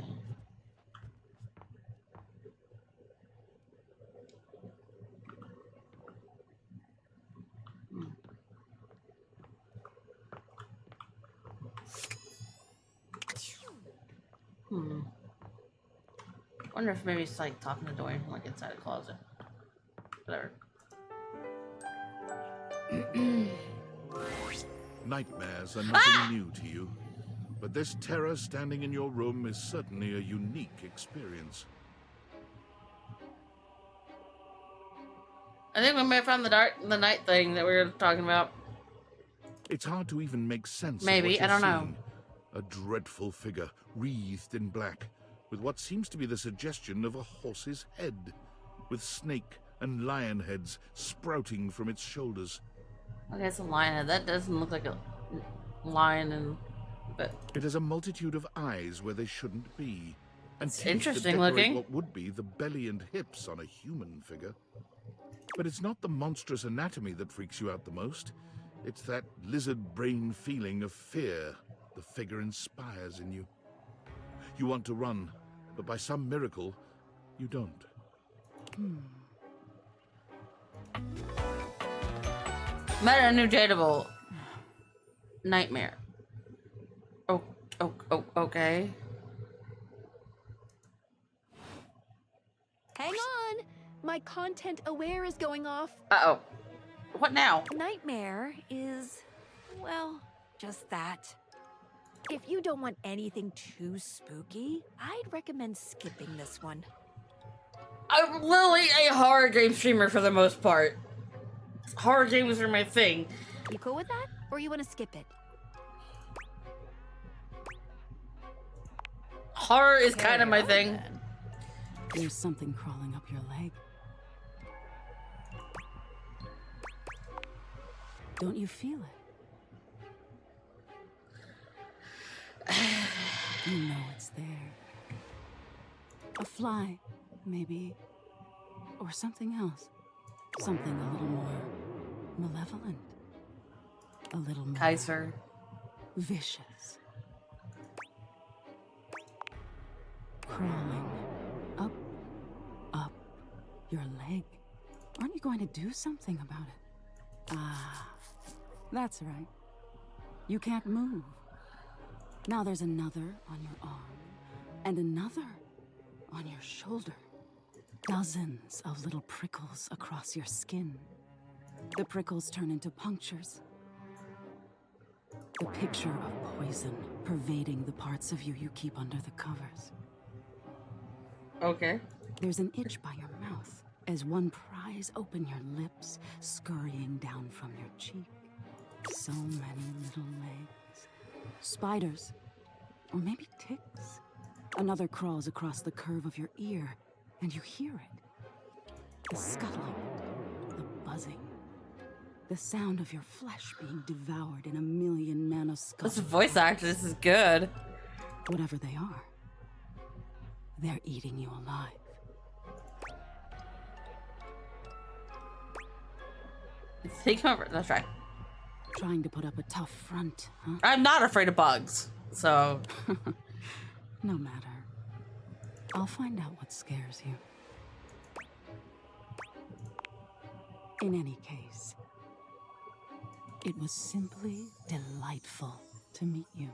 Wonder if maybe it's like talking to Dorian from like inside a closet. Whatever. Nightmares are nothing new to you, but this terror standing in your room is certainly a unique experience. I think we may have found the night thing that we were talking about. It's hard to even make sense Maybe, of what I you're don't know. seeing. A dreadful figure, wreathed in black, with what seems to be the suggestion of a horse's head, with snake and lion heads sprouting from its shoulders. Okay, it's a lion head. That doesn't look like a lion, and but it has a multitude of eyes where they shouldn't be, and it's teeth that interesting decorate looking. what would be the belly and hips on a human figure. But it's not the monstrous anatomy that freaks you out the most. It's that lizard brain feeling of fear the figure inspires in you. You want to run, but by some miracle, you don't. Met a new dateable. Nightmare. Oh, okay. Hang on! My content aware is going off. Uh-oh. What now? Nightmare is, well, just that. If you don't want anything too spooky, I'd recommend skipping this one. I'm literally a horror game streamer for the most part. Horror games are my thing. You cool with that? Or you want to skip it? Horror is kind of my thing. There's something crawling up your leg. Don't you feel it? You know it's there. A fly, maybe. Or something else. Something a little more malevolent. A little more Kaiser. Vicious. crawling up, up your leg. Aren't you going to do something about it? Ah, that's right. You can't move. Now there's another on your arm, and another on your shoulder. Dozens of little prickles across your skin. The prickles turn into punctures. The picture of poison pervading the parts of you you keep under the covers. Okay. There's an itch by your mouth as one pries open your lips, scurrying down from your cheek. So many little legs. Spiders. Or maybe ticks. Another crawls across the curve of your ear, and you hear it. The scuttling, the buzzing. The sound of your flesh being devoured in a million nanoscopic... This voice actress is good. Whatever they are, they're eating you alive. Take over. That's right. Trying to put up a tough front, huh? I'm not afraid of bugs, so... No matter. I'll find out what scares you. In any case, it was simply delightful to meet you.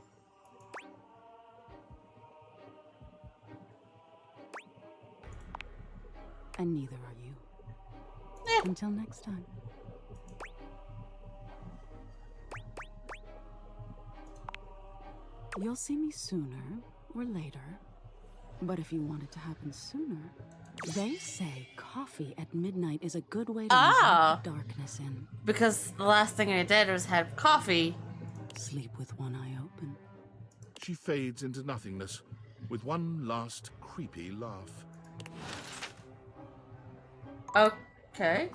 And neither are you. Until next time. You'll see me sooner or later. But if you want it to happen sooner, they say coffee at midnight is a good way to let the darkness in. Because the last thing I did was have coffee. Sleep with one eye open. She fades into nothingness with one last creepy laugh. Okay.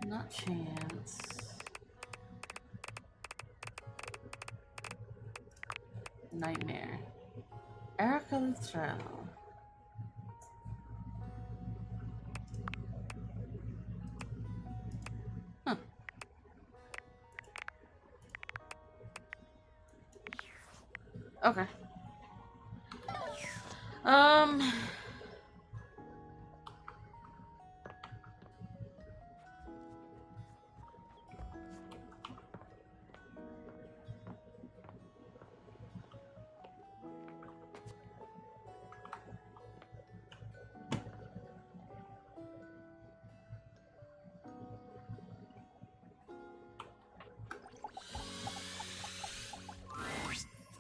Not chance. Nightmare. Erica Luttrell. Huh. Okay.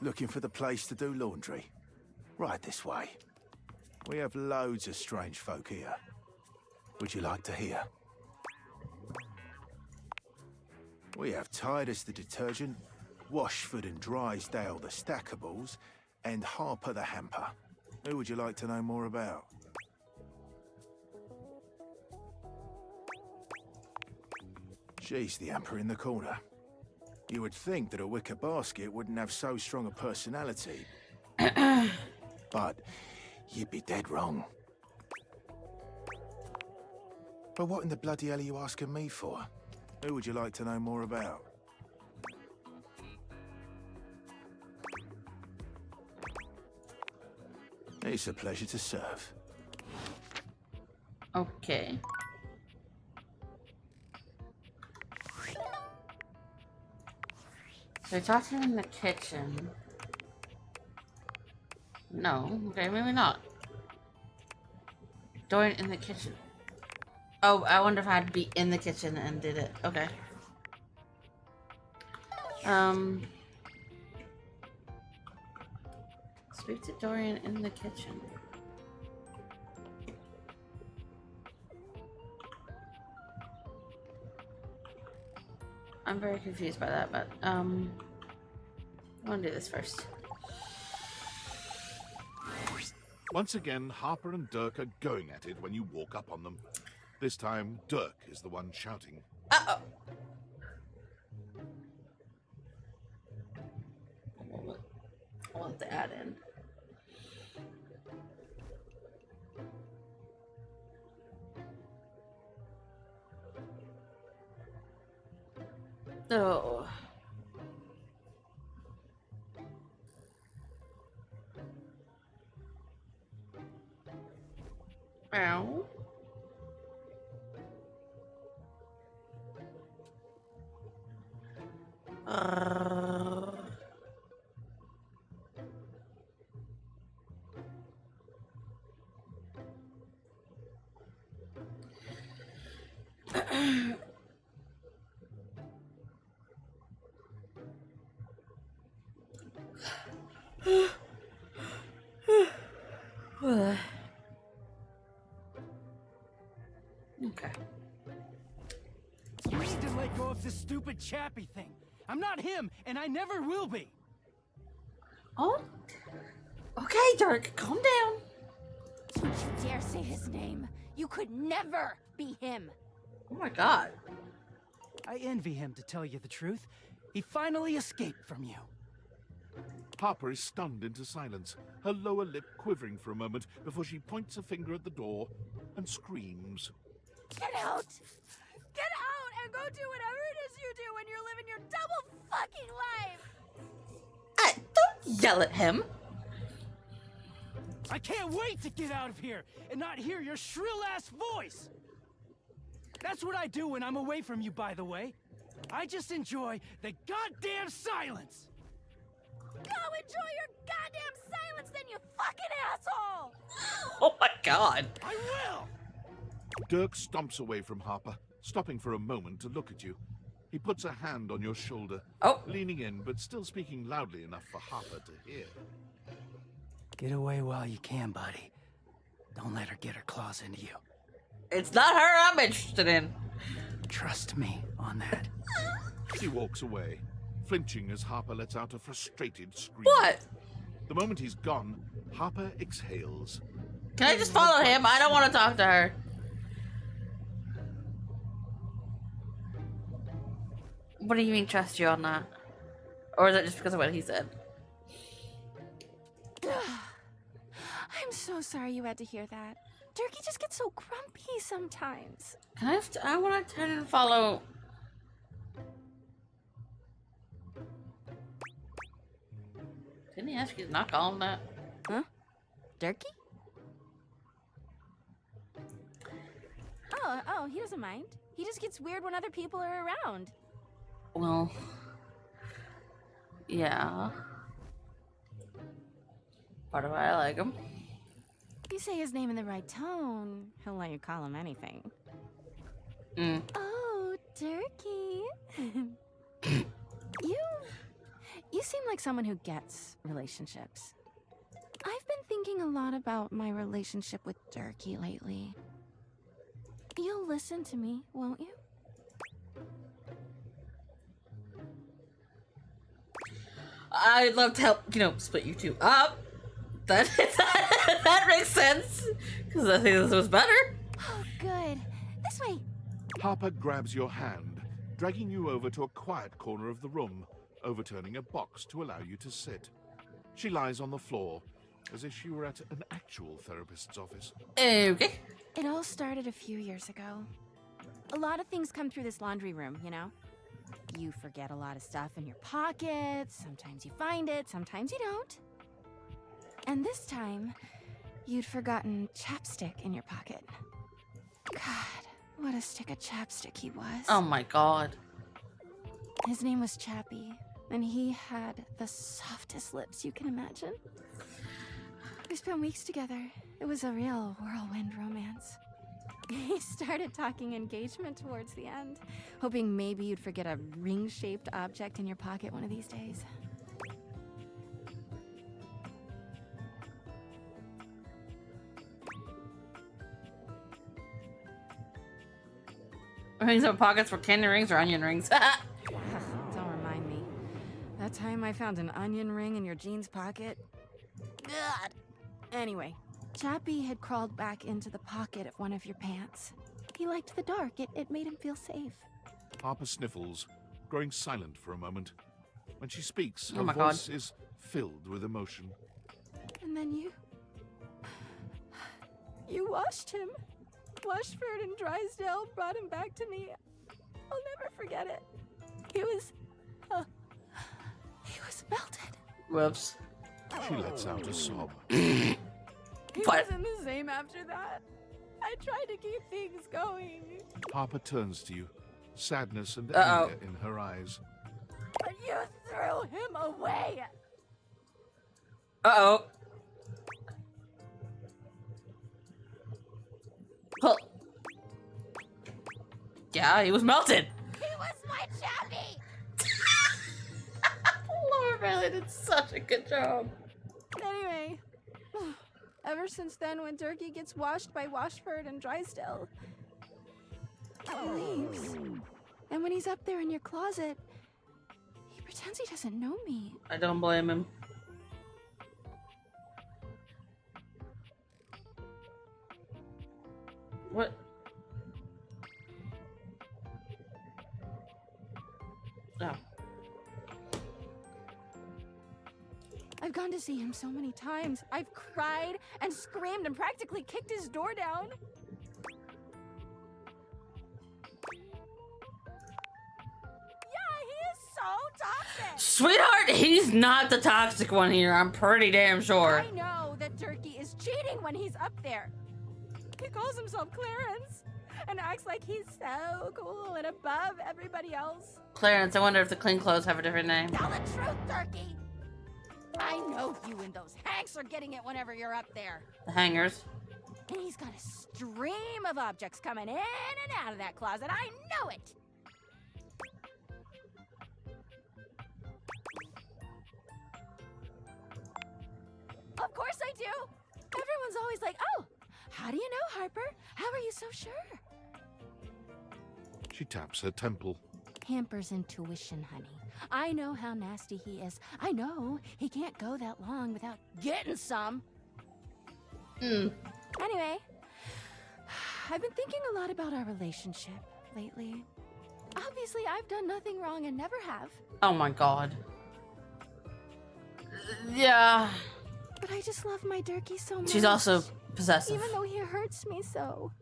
Looking for the place to do laundry? Right this way. We have loads of strange folk here. Would you like to hear? We have Titus the detergent, Washford and Drysdale the stackables, and Harper the hamper. Who would you like to know more about? She's the hamper in the corner. You would think that a wicker basket wouldn't have so strong a personality. But you'd be dead wrong. But what in the bloody hell are you asking me for? Who would you like to know more about? It's a pleasure to serve. Okay. So I talked to him in the kitchen. No, okay, maybe not. Dorian in the kitchen. Oh, I wonder if I had to be in the kitchen and did it. Okay. Speak to Dorian in the kitchen. I'm very confused by that, but I want to do this first. Once again, Harper and Dirk are going at it when you walk up on them. This time, Dirk is the one shouting. Uh-oh. I want the add in. Oh. Ow. Okay. You need to let go of this stupid Chappie thing. I'm not him, and I never will be. Oh. Okay, Dirk, calm down. Don't you dare say his name. You could never be him. Oh my god. I envy him, to tell you the truth. He finally escaped from you. Harper is stunned into silence, her lower lip quivering for a moment before she points a finger at the door and screams. Get out! Get out and go do whatever it is you do when you're living your double fucking life! Don't yell at him. I can't wait to get out of here and not hear your shrill-ass voice! That's what I do when I'm away from you, by the way. I just enjoy the goddamn silence! Go enjoy your goddamn silence then, you fucking asshole! Oh my god. I will! Dirk stomps away from Harper, stopping for a moment to look at you. He puts a hand on your shoulder, leaning in but still speaking loudly enough for Harper to hear. Get away while you can, buddy. Don't let her get her claws into you. It's not her I'm interested in. Trust me on that. He walks away, flinching as Harper lets out a frustrated scream. What? The moment he's gone, Harper exhales. Can I just follow him? I don't want to talk to her. What do you mean trust you on that? Or is it just because of what he said? I'm so sorry you had to hear that. Turkey just gets so grumpy sometimes. Can I want to turn and follow. Didn't he ask you to not call him that? Huh? Turkey? Oh, he doesn't mind. He just gets weird when other people are around. Well, yeah. Part of why I like him. If you say his name in the right tone, he'll let you call him anything. Oh, Turkey. You seem like someone who gets relationships. I've been thinking a lot about my relationship with Turkey lately. You'll listen to me, won't you? I'd love to help, split you two up. That makes sense. Because I think this was better. Oh, good. This way. Harper grabs your hand, dragging you over to a quiet corner of the room, overturning a box to allow you to sit. She lies on the floor, as if she were at an actual therapist's office. Okay. It all started a few years ago. A lot of things come through this laundry room, you know? You forget a lot of stuff in your pockets, sometimes you find it, sometimes you don't. And this time, you'd forgotten chapstick in your pocket. God, what a stick of chapstick he was. Oh my god. His name was Chappie, and he had the softest lips you can imagine. We spent weeks together. It was a real whirlwind romance. He started talking engagement towards the end, hoping maybe you'd forget a ring-shaped object in your pocket one of these days. Rings in pockets for candy rings or onion rings. Don't remind me. That time I found an onion ring in your jeans pocket. God. Anyway, Chappie had crawled back into the pocket of one of your pants. He liked the dark. It made him feel safe. Harper sniffles, growing silent for a moment. When she speaks, Oh her my voice God. is filled with emotion. And then you washed him. Washford and Drysdale brought him back to me. I'll never forget it. He was melted. Whoops. She lets out a sob. He What? wasn't the same after that. I tried to keep things going. Harper turns to you, sadness and Uh-oh. anger in her eyes. But you threw him away. Uh-oh. Well, yeah, he was melted. He was my chappie. Laura Bailey did such a good job. Anyway, ever since then, when Turkey gets washed by Washford and Drysdale, he leaves. And when he's up there in your closet, he pretends he doesn't know me. I don't blame him. What? Oh. I've gone to see him so many times. I've cried and screamed and practically kicked his door down. Yeah, he is so toxic. Sweetheart, he's not the toxic one here. I'm pretty damn sure. I know that Turkey is cheating when he's up there. He calls himself Clarence and acts like he's so cool and above everybody else. Clarence, I wonder if the clean clothes have a different name. Tell the truth, Turkey. I know you and those Hanks are getting it whenever you're up there. The hangers. And he's got a stream of objects coming in and out of that closet. I know it. Of course I do. Everyone's always like, oh, how do you know, Harper? How are you so sure? She taps her temple. Hamper's intuition, honey. I know how nasty he is. I know he can't go that long without getting some. Anyway, I've been thinking a lot about our relationship lately. Obviously, I've done nothing wrong and never have. Oh my god. Yeah. But I just love my Durkee so much. She's also possessive. Even though he hurts me so.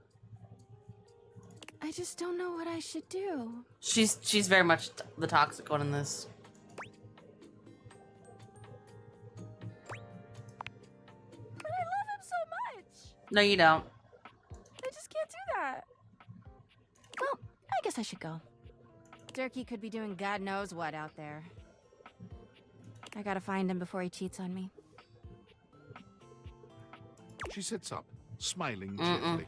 I just don't know what I should do. She's very much the toxic one in this. But I love him so much. No, you don't. I just can't do that. Well, I guess I should go. Durkee could be doing God knows what out there. I gotta find him before he cheats on me. She sits up, smiling cheerfully.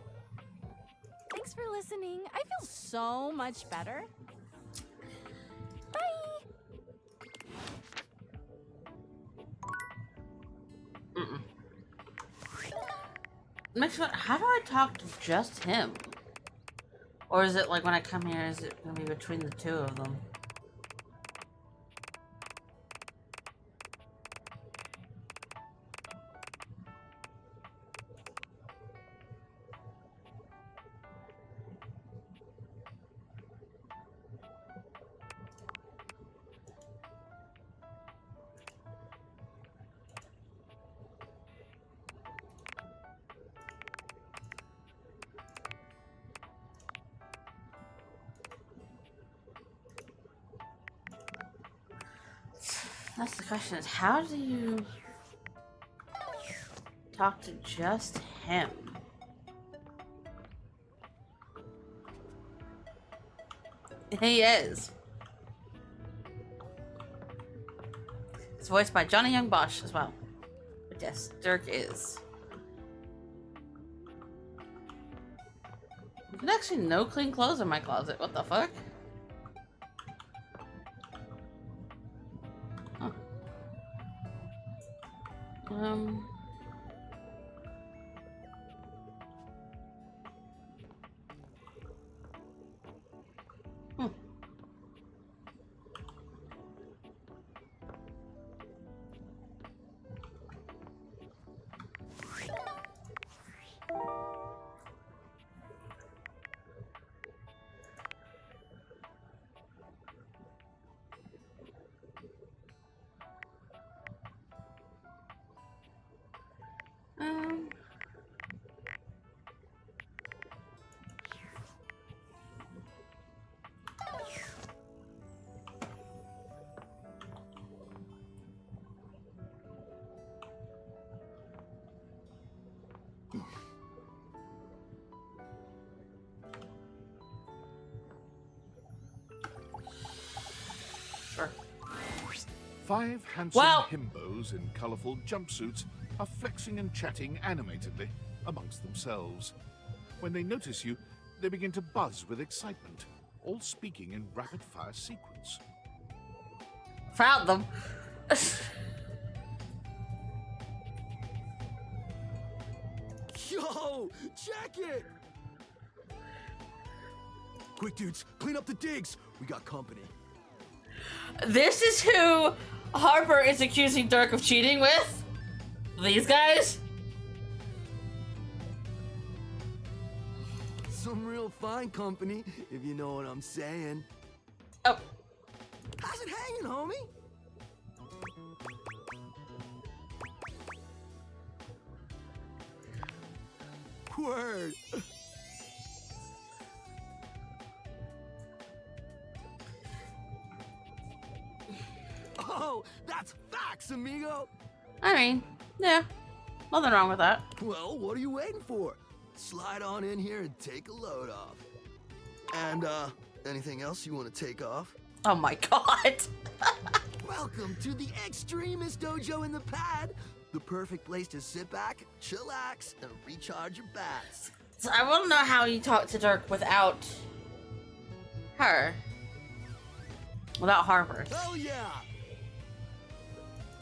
Thanks for listening. I feel so much better. Bye. Next one, how do I talk to just him? Or is it like when I come here, is it gonna be between the two of them? That's the question, is how do you talk to just him? He is. It's voiced by Johnny Young Bosch as well. But yes, Dirk is. There's actually no clean clothes in my closet. What the fuck? Huh. 5 handsome Well- himbos in colourful jumpsuits are flexing and chatting animatedly amongst themselves. When they notice you, they begin to buzz with excitement, all speaking in rapid-fire sequence. Found them. Yo, check it! Quick, dudes, clean up the digs. We got company. This is who Harper is accusing Dirk of cheating with? These guys? Some real fine company, if you know what I'm saying. Oh. How's it hanging, homie? Word. Oh, that's facts, amigo. I mean, yeah. Nothing wrong with that. Well, what are you waiting for? Slide on in here and take a load off. And, anything else you want to take off? Oh my god. Welcome to the Extremist Dojo in the Pad. The perfect place to sit back, chillax, and recharge your bats. So I want to know how you talk to Dirk without her. Without Harper. Hell yeah!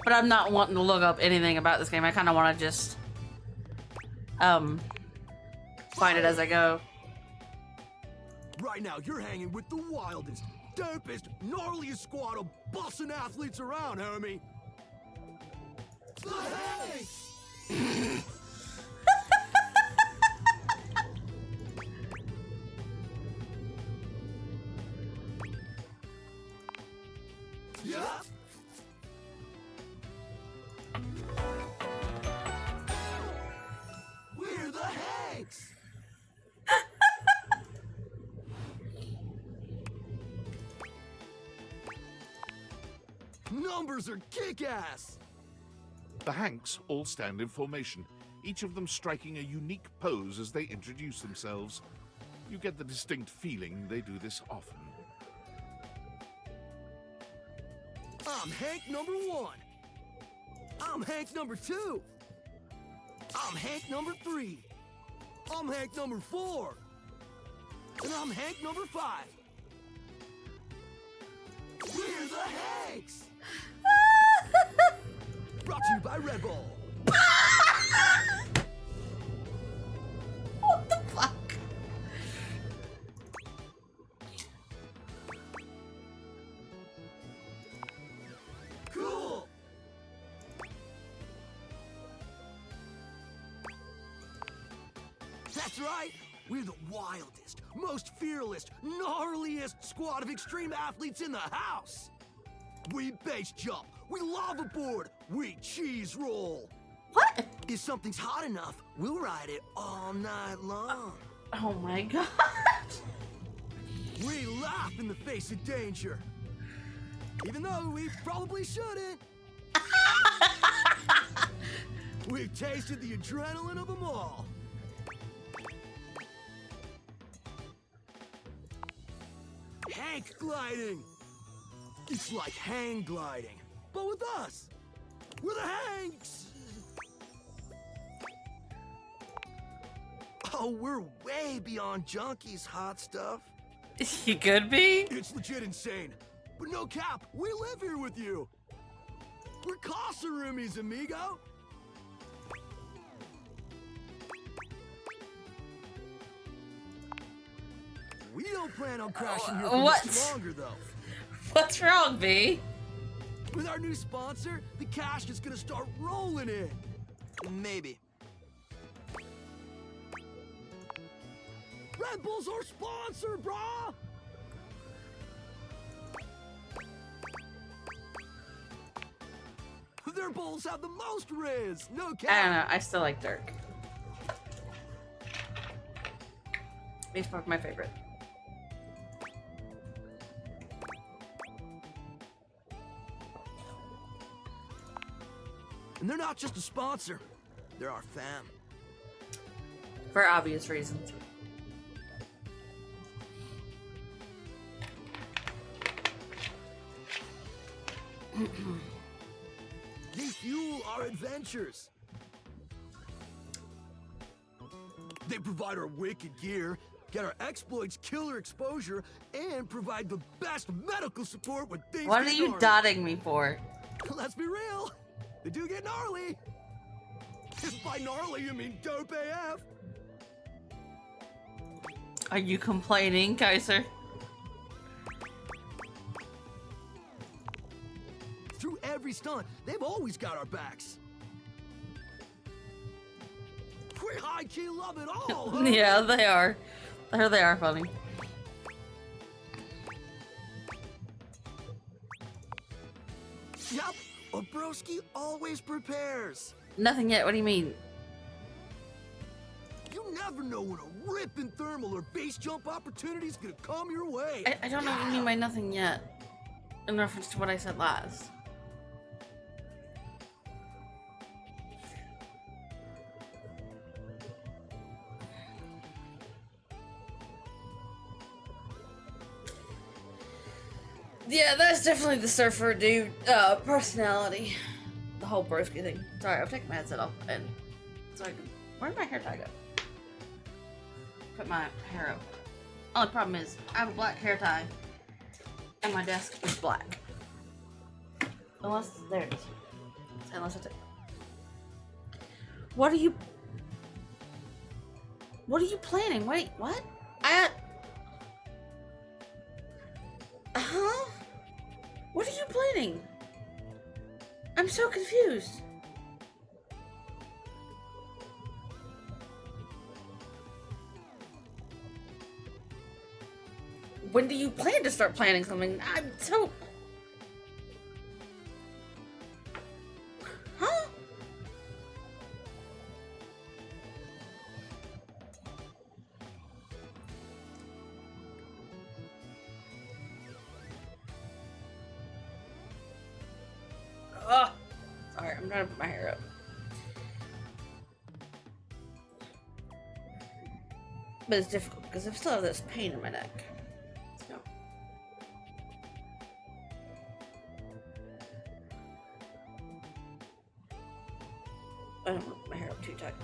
But I'm not wanting to look up anything about this game. I kind of want to just find it as I go. Right now, you're hanging with the wildest, dopest, gnarliest squad of bussin' athletes around, homie. Hey! Yeah. We're the Hanks. Numbers are kick-ass. The Hanks all stand in formation, each of them striking a unique pose as they introduce themselves. You get the distinct feeling they do this often. I'm Hank number 1. I'm Hank number 2. I'm Hank number 3. I'm Hank number 4. And I'm Hank number 5. We're the Hanks! Brought to you by Red Bull. What the fuck? Cool! That's right! We're the wildest, most fearless, gnarliest squad of extreme athletes in the house! We base jump, we lava board, we cheese roll! What? If something's hot enough, we'll ride it all night long. Oh my god. We laugh in the face of danger. Even though we probably shouldn't. We've tasted the adrenaline of them all. Hank gliding. It's like hang gliding, but with us. We're the Hanks. Oh, we're way beyond junkies, hot stuff. You could be? It's legit insane. But no cap, we live here with you. We're Casa roomies, amigo. We don't plan on crashing here for What? much longer, though. What's wrong, V? With our new sponsor, the cash is gonna start rolling in. Maybe. Red Bull's our sponsor, brah! Their bowls have the most riz, no cap. I don't know. I still like Dirk. He's probably my favorite. And they're not just a sponsor, they're our fam. For obvious reasons. fuel our adventures. They provide our wicked gear, get our exploits killer exposure, and provide the best medical support when things What are get you gnarly. dotting me for? Let's be real, they do get gnarly. If by gnarly you mean dope AF. Are you complaining, Kaiser? Through every stunt, they've always got our backs. We high-key love it all, huh? Yeah, they are. They are funny. Yep, a broski always prepares. Nothing yet. What do you mean? You never know when a ripping thermal or base jump opportunity's gonna come your way. I don't know what you mean by nothing yet. In reference to what I said last. Yeah, that's definitely the surfer dude personality. The whole broski thing. Sorry, I've taken my headset off and so I can. Where'd my hair tie go? Put my hair up. Only problem is I have a black hair tie and my desk is black. Unless there it is. Unless I take. What are you planning? Wait, what? Huh? What are you planning? I'm so confused. When do you plan to start planning something? I'm so... Huh? Ugh. Sorry, I'm trying to put my hair up. But it's difficult because I still have this pain in my neck. So. I don't want my hair up too tight.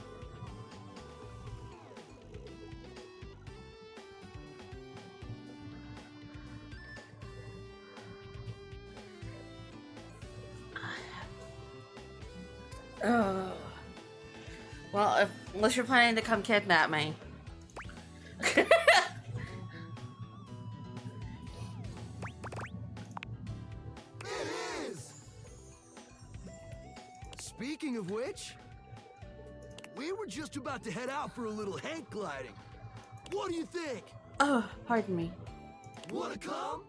Oh. Well, unless you're planning to come kidnap me. It is! Speaking of which, we were just about to head out for a little hang gliding. What do you think? Oh, pardon me. Wanna come?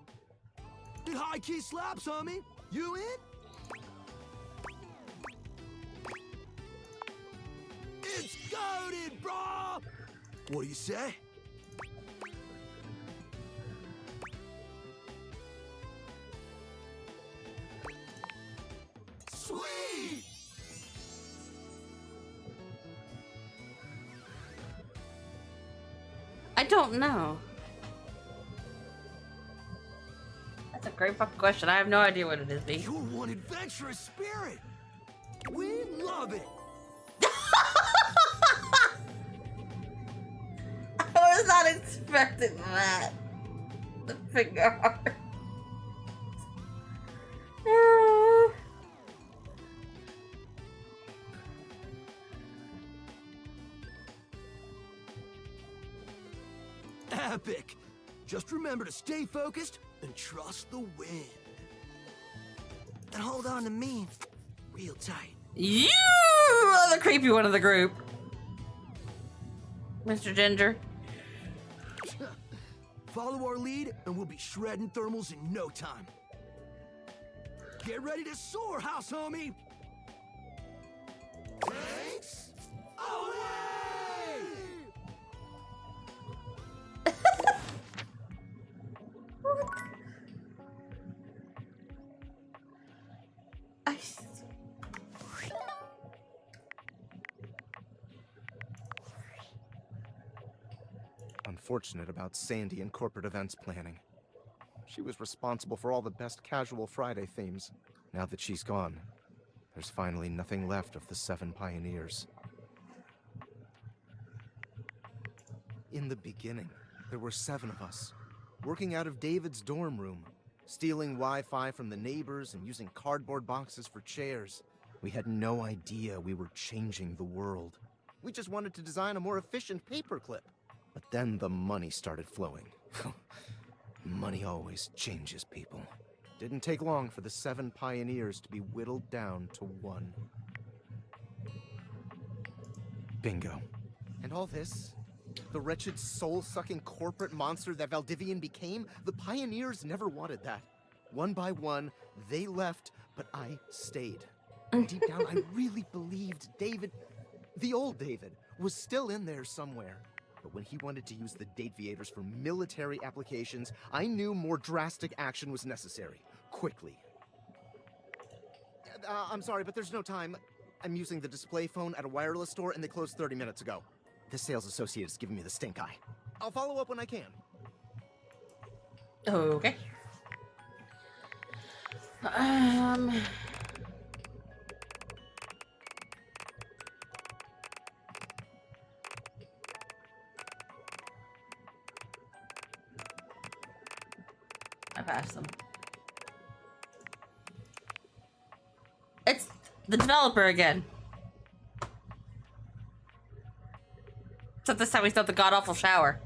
It high-key slaps, homie. You in? It's goated, brah! What do you say? Sweet! I don't know. That's a great fucking question. I have no idea what it is, B. You're one adventurous spirit. We love it. I was not expecting that. The finger heart. Epic. Just remember to stay focused and trust the wind. And hold on to me real tight. You are the creepy one of the group. Mr. Ginger. Follow our lead and we'll be shredding thermals in no time. Get ready to soar, house homie! Thanks! Away! Unfortunate about Sandy and corporate events planning. She was responsible for all the best casual Friday themes. Now that she's gone, There's finally nothing left of the 7 pioneers. In the beginning, there were 7 of us, working out of David's dorm room, stealing Wi-Fi from the neighbors and using cardboard boxes for chairs. We had no idea we were changing the world. We just wanted to design a more efficient paperclip. But then the money started flowing. Money always changes people. Didn't take long for the 7 pioneers to be whittled down to 1. Bingo. And all this, the wretched soul-sucking corporate monster that Valdivian became, the pioneers never wanted that. One by one, they left, but I stayed. Deep down, I really believed David, the old David, was still in there somewhere. But when he wanted to use the Dateviators for military applications, I knew more drastic action was necessary. Quickly. I'm sorry, but there's no time. I'm using the display phone at a wireless store and they closed 30 minutes ago. The sales associate is giving me the stink eye. I'll follow up when I can. Okay. I passed them. It's the developer again. Except this time he's not the god-awful shower.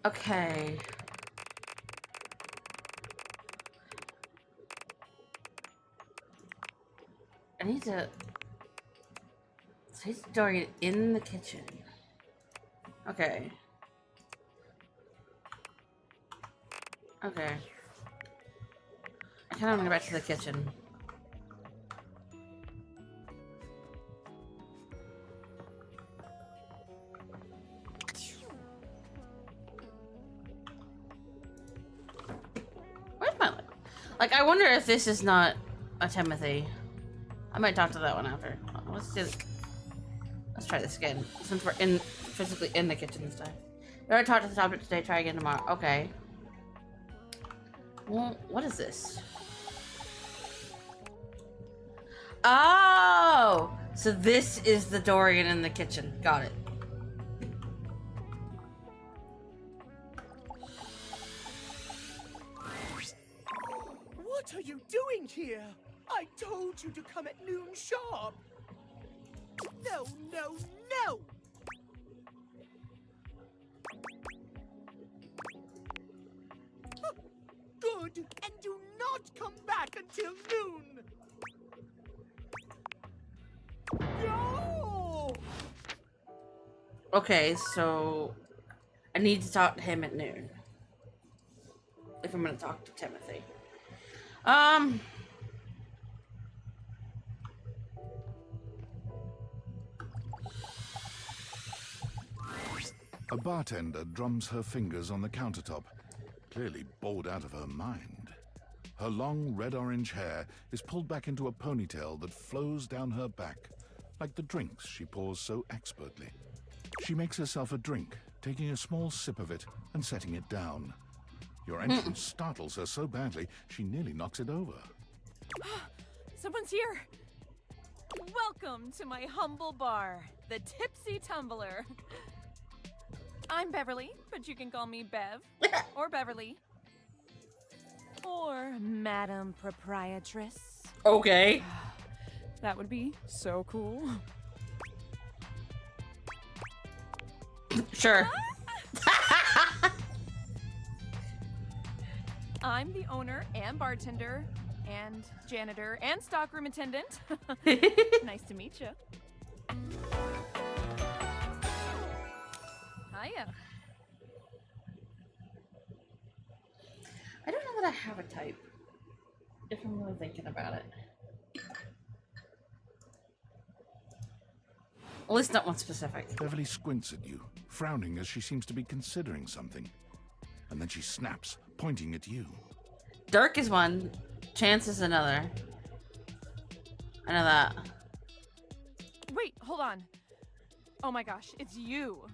Okay. I need to... So he's doing it in the kitchen. Okay. Okay. I kind of want to go back to the kitchen. Where's my... Like, I wonder if this is not a Timothy. I might talk to that one after. Let's do... Let's try this again, since we're physically in the kitchen this time. We already talked to the topic today, try again tomorrow. Okay. Well, what is this? Oh! So this is the Dorian in the kitchen. Got it. What are you doing here? I told you to come at noon sharp. No, no, no! Good, and do not come back until noon! No! Okay, so I need to talk to him at noon. If I'm gonna talk to Timothy. A bartender drums her fingers on the countertop, clearly bored out of her mind. Her long red-orange hair is pulled back into a ponytail that flows down her back, like the drinks she pours so expertly. She makes herself a drink, taking a small sip of it and setting it down. Your entrance startles her so badly, she nearly knocks it over. Someone's here! Welcome to my humble bar, the Tipsy Tumbler. I'm Beverly, but you can call me Bev, or Beverly, or Madam Proprietress. Okay. That would be so cool. Sure. I'm the owner and bartender and janitor and stockroom attendant. Nice to meet you. Hiya. I don't know that I have a type, if I'm really thinking about it. At least not one specific. Beverly squints at you, frowning as she seems to be considering something. And then she snaps, pointing at you. Dirk is one. Chance is another. I know that. Wait, hold on. Oh my gosh, it's you.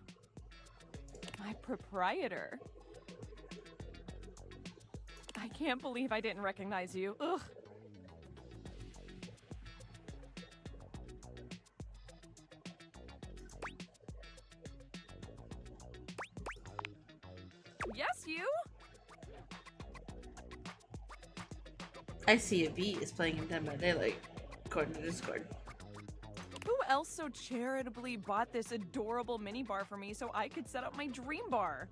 My proprietor. I can't believe I didn't recognize you. Ugh. Yes, you? I see a V is playing in Dead by Daylight, according to Discord. Who else so charitably bought this adorable mini bar for me so I could set up my dream bar?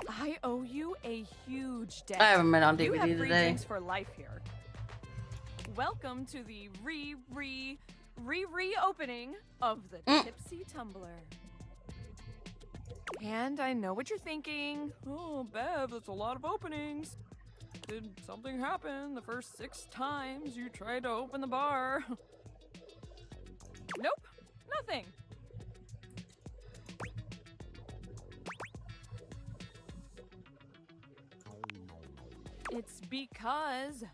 I owe you a huge debt. I haven't been on You DVD have free today. drinks for life here. Welcome to the reopening of the Tipsy Tumbler. And I know what you're thinking. Oh, Bev, that's a lot of openings. Did something happen the first 6 times you tried to open the bar? Nope, nothing. It's because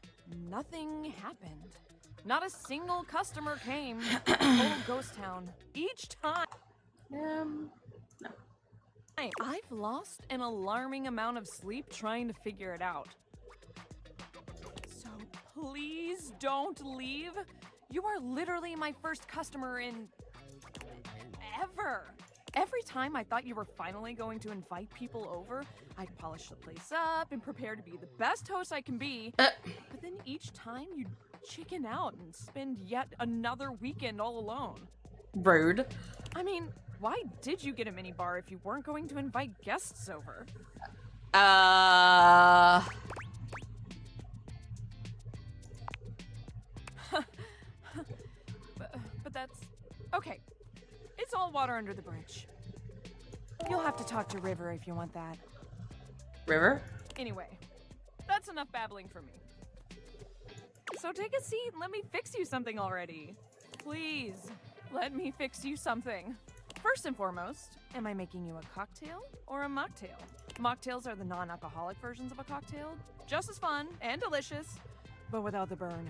nothing happened. Not a single customer came. Total ghost town. Each time. No. I've lost an alarming amount of sleep trying to figure it out. So please don't leave. You are literally my first customer in ever. Every time I thought you were finally going to invite people over, I'd polish the place up and prepare to be the best host I can be. But then each time you'd chicken out and spend yet another weekend all alone. Rude. I mean, why did you get a mini bar if you weren't going to invite guests over? But that's okay. It's all water under the bridge. You'll have to talk to River if you want that. River? Anyway, that's enough babbling for me. So take a seat and let me fix you something already. Please, let me fix you something. First and foremost, am I making you a cocktail or a mocktail? Mocktails are the non-alcoholic versions of a cocktail. Just as fun and delicious, but without the burn.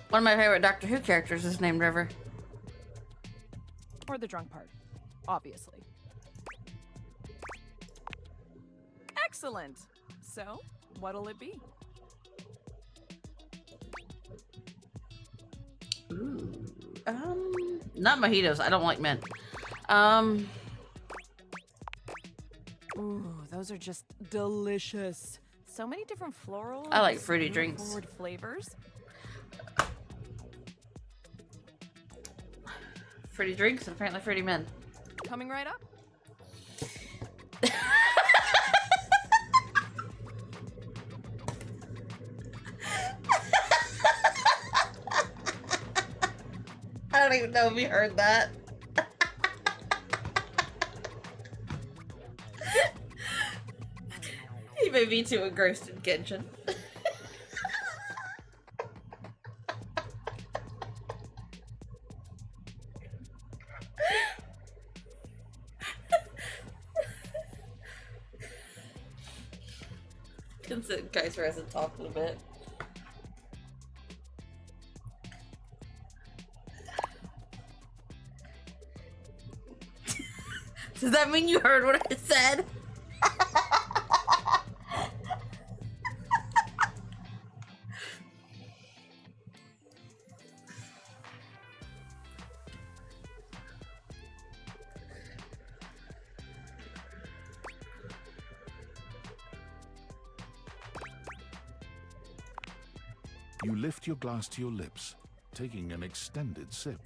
One of my favorite Doctor Who characters is named River. Or the drunk part, obviously. Excellent. So, what'll it be? Ooh. Not mojitos. I don't like mint. Ooh, those are just delicious. So many different floral. I like fruity drinks. Forward flavors. Fruity drinks and apparently fruity men. Coming right up. I don't even know if you heard that. He made me too engrossed in Genshin. Kaiser hasn't talked in a bit. Does that mean you heard what I said? You lift your glass to your lips, taking an extended sip.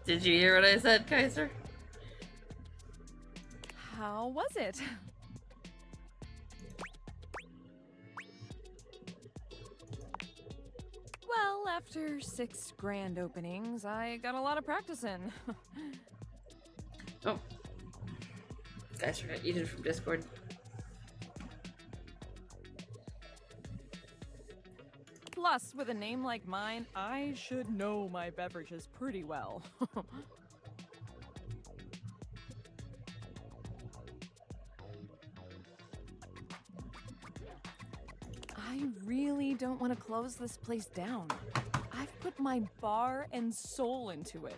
Did you hear what I said, Kaiser? How was it? Well, after 6 grand openings, I got a lot of practice in. Oh. Kaiser got yeeted from Discord. Plus, with a name like mine, I should know my beverages pretty well. I really don't want to close this place down. I've put my bar and soul into it.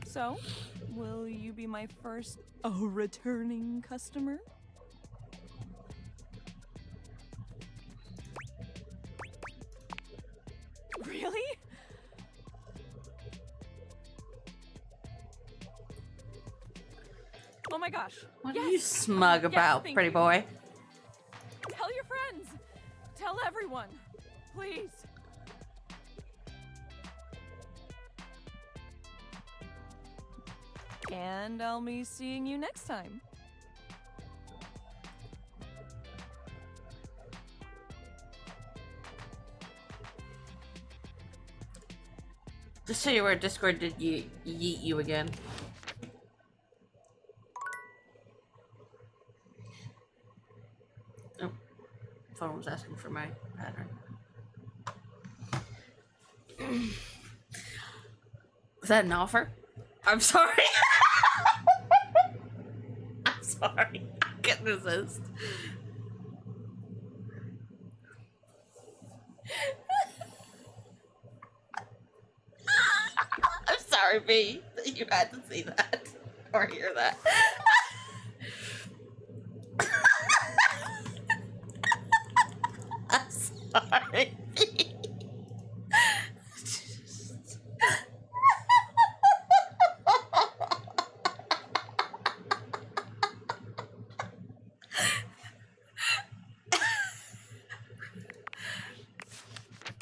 So, will you be my first returning customer? Really? Oh my gosh. What yes. are you smug about, yes, pretty you. boy? Tell your friends. Tell everyone. Please. And I'll be seeing you next time. Just so you were, Discord did yeet you again. Oh, phone was asking for my pattern. Is that an offer? I'm sorry. I'm sorry. I can't resist. I'm sorry, B, that you had to see that or hear that. I'm sorry, B.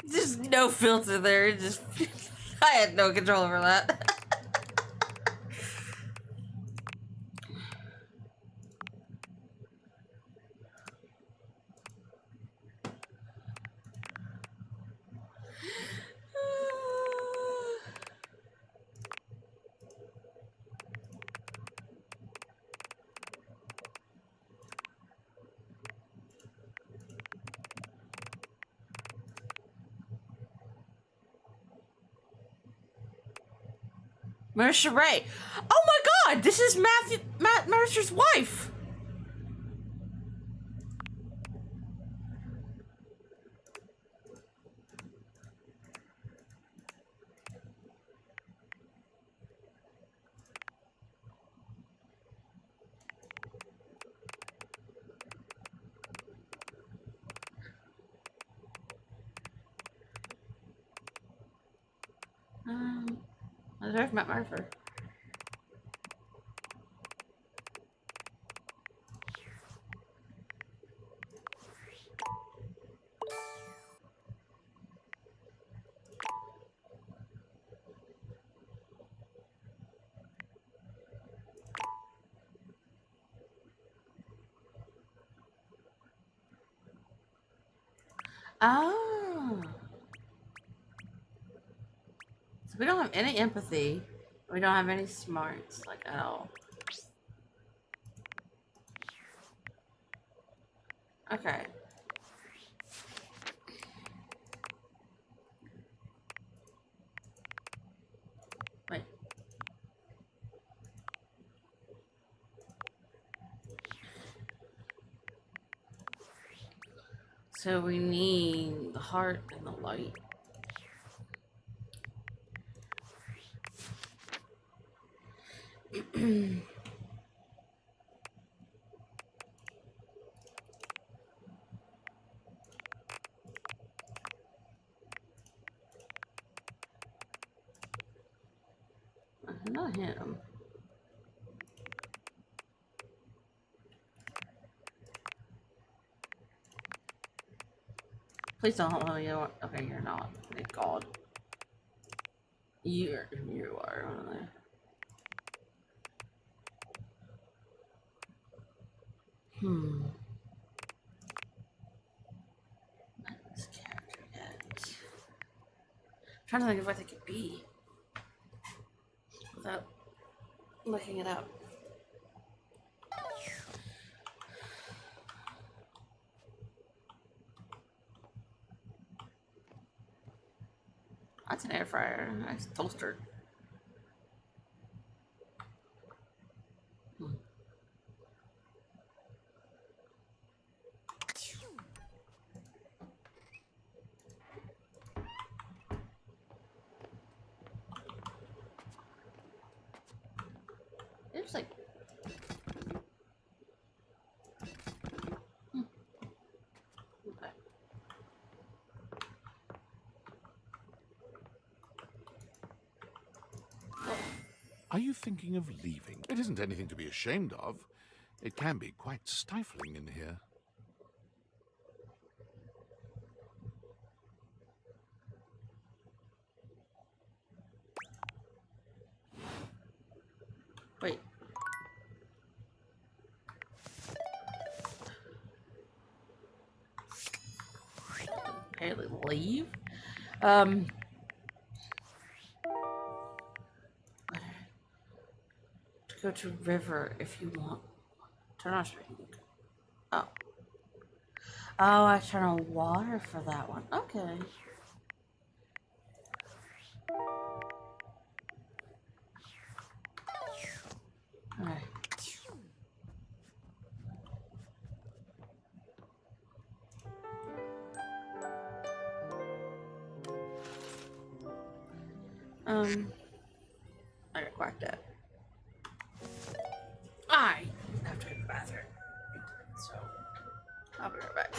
Just no filter there. Just I had no control over that. Mercer Ray. Oh my god, this is Matt Mercer's wife. There's Matt Mercer. Oh. So we don't have any empathy. We don't have any smarts, like, at all. Okay. Wait. So we need the heart and the light. Not him. Please don't help me. Okay, you're not. Thank God. You are over there. What is this character yet? I'm trying to think of what they could be without looking it up. That's an air fryer. Nice toaster. It's like okay. Are you thinking of leaving? It isn't anything to be ashamed of. It can be quite stifling in here. Wait. Apparently leave? To go to river if you want. Turn on spring. Oh. Oh, I turn on water for that one. Okay. Alright. I got quacked at. I have to go to the bathroom. So, I'll be right back.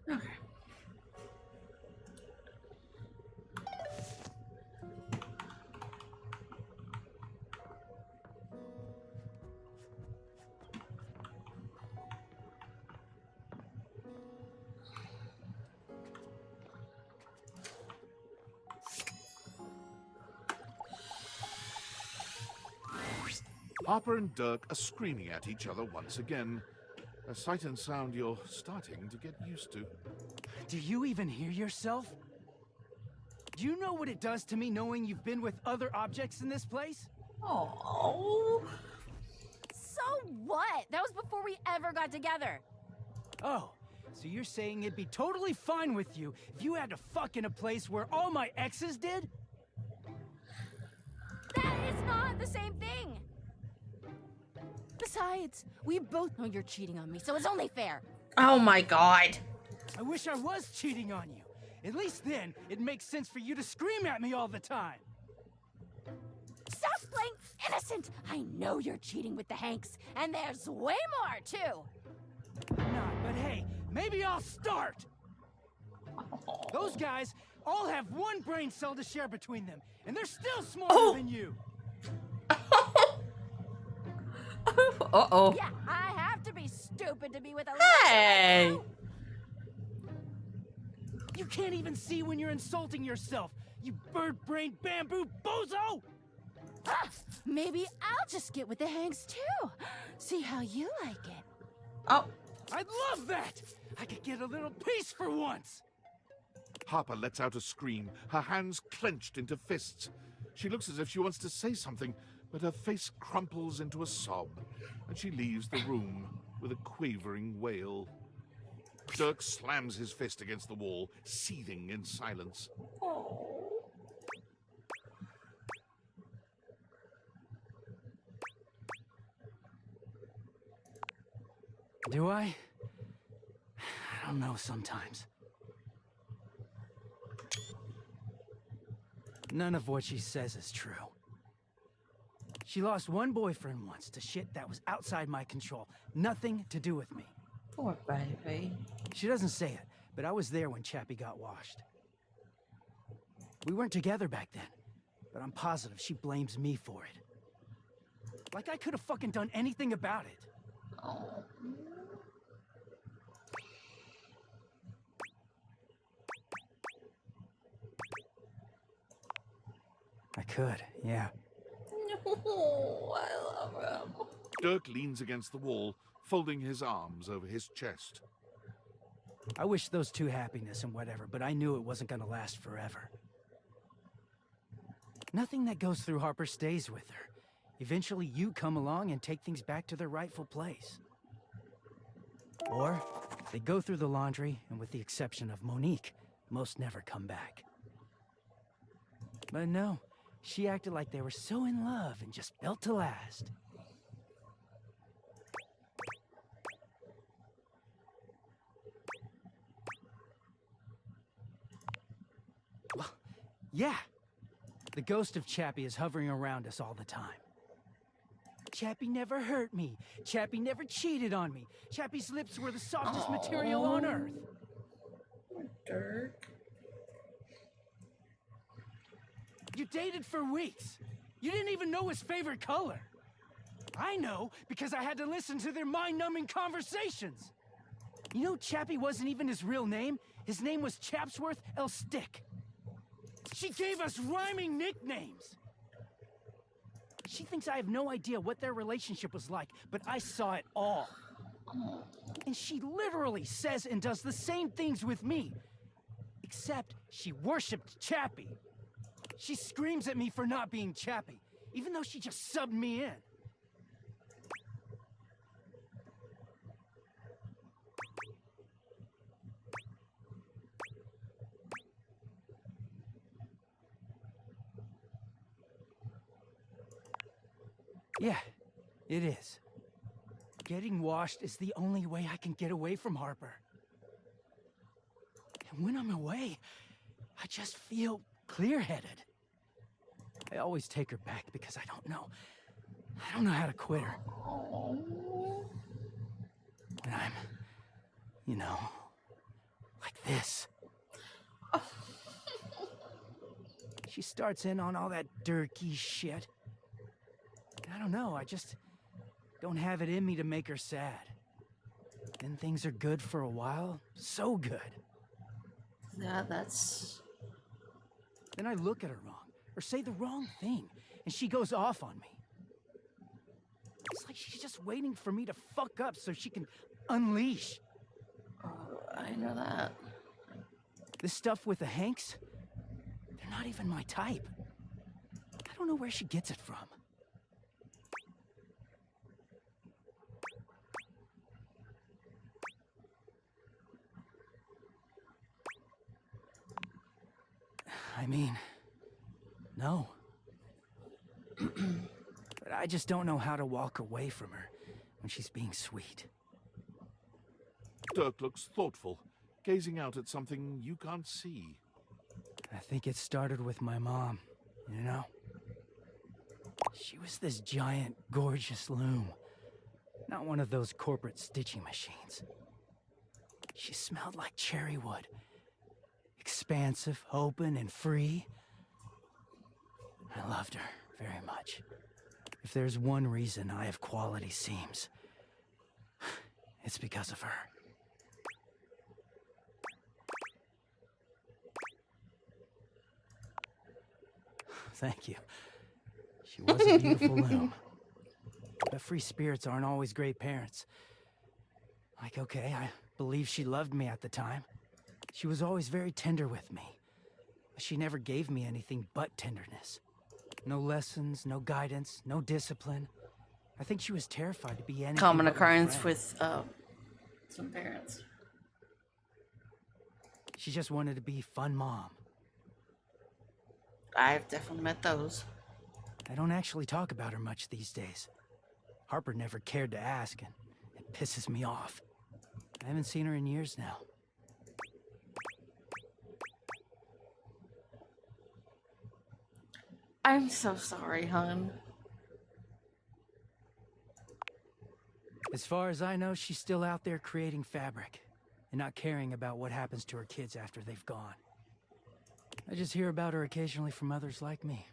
Okay. Harper and Dirk are screaming at each other once again. A sight and sound you're starting to get used to. Do you even hear yourself? Do you know what it does to me knowing you've been with other objects in this place? Oh. So what? That was before we ever got together. Oh, so you're saying it'd be totally fine with you if you had to fuck in a place where all my exes did? That is not the same thing. Besides, we both know you're cheating on me, so it's only fair. Oh my god. I wish I was cheating on you. At least then, it makes sense for you to scream at me all the time. Stop playing innocent. I know you're cheating with the Hanks, and there's way more, too. I'm not, but hey, maybe I'll start. Those guys all have one brain cell to share between them, and they're still smarter than you. Uh-oh. Yeah, I have to be stupid to be with a Hey! loser. You can't even see when you're insulting yourself, you bird-brained bamboo bozo! Ah, maybe I'll just get with the Hanks, too. See how you like it. Oh. I'd love that! I could get a little peace for once! Harper lets out a scream, her hands clenched into fists. She looks as if she wants to say something, but her face crumples into a sob, and she leaves the room with a quavering wail. Dirk slams his fist against the wall, seething in silence. Do I? I don't know sometimes. None of what she says is true. She lost one boyfriend once to shit that was outside my control. Nothing to do with me. Poor baby. She doesn't say it, but I was there when Chappie got washed. We weren't together back then, but I'm positive she blames me for it. Like I could have fucking done anything about it. I could, yeah. No, I love him. Dirk leans against the wall, folding his arms over his chest. I wish those two happiness and whatever, but I knew it wasn't gonna last forever. Nothing that goes through Harper stays with her. Eventually you come along and take things back to their rightful place. Or they go through the laundry, and with the exception of Monique, most never come back. But no, she acted like they were so in love and just built to last. Well, yeah. The ghost of Chappie is hovering around us all the time. Chappie never hurt me. Chappie never cheated on me. Chappie's lips were the softest material on earth. Dirk. You dated for weeks. You didn't even know his favorite color. I know because I had to listen to their mind-numbing conversations. You know, Chappie wasn't even his real name. His name was Chapsworth L. Stick. She gave us rhyming nicknames. She thinks I have no idea what their relationship was like, but I saw it all. And she literally says and does the same things with me. Except she worshipped Chappie. She screams at me for not being Chappie, even though she just subbed me in. Yeah, it is. Getting washed is the only way I can get away from Harper. And when I'm away, I just feel clear-headed. I always take her back because I don't know how to quit her. And I'm, this. She starts in on all that dirty shit. I don't know, I just don't have it in me to make her sad. Then things are good for a while, so good. Yeah, that's... Then I look at her wrong, or say the wrong thing, and she goes off on me. It's like she's just waiting for me to fuck up so she can unleash. Oh, I know that. This stuff with the Hanks, they're not even my type. I don't know where she gets it from. I mean, no. But I just don't know how to walk away from her when she's being sweet. Dirk looks thoughtful, gazing out at something you can't see. I think it started with my mom, you know? She was this giant, gorgeous loom. Not one of those corporate stitching machines. She smelled like cherry wood. Expansive, open, and free. I loved her very much. If there's one reason I have quality seams, it's because of her. Thank you. She was a beautiful loom. But free spirits aren't always great parents. Like, okay, I believe she loved me at the time. She was always very tender with me. But she never gave me anything but tenderness. No lessons, no guidance, no discipline. I think she was terrified to be anything Common but my occurrence friend. with some parents. She just wanted to be fun mom. I've definitely met those. I don't actually talk about her much these days. Harper never cared to ask, and it pisses me off. I haven't seen her in years now. I'm so sorry, hon. As far as I know, she's still out there creating fabric and not caring about what happens to her kids after they've gone. I just hear about her occasionally from others like me.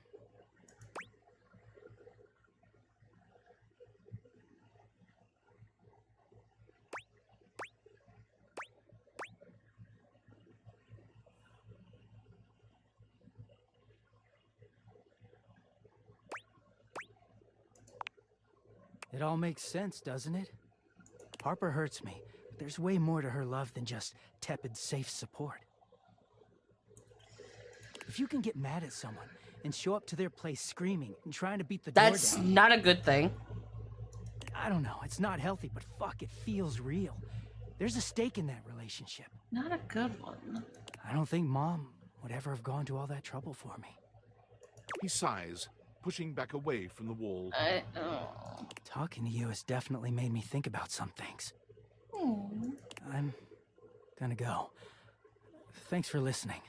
It all makes sense, doesn't it? Harper hurts me, but there's way more to her love than just tepid, safe support. If you can get mad at someone and show up to their place screaming and trying to beat the door down... That's not a good thing. I don't know, it's not healthy, but fuck, it feels real. There's a stake in that relationship. Not a good one. I don't think Mom would ever have gone to all that trouble for me. He sighs, pushing back away from the wall. Talking to you has definitely made me think about some things. I'm gonna go. Thanks for listening.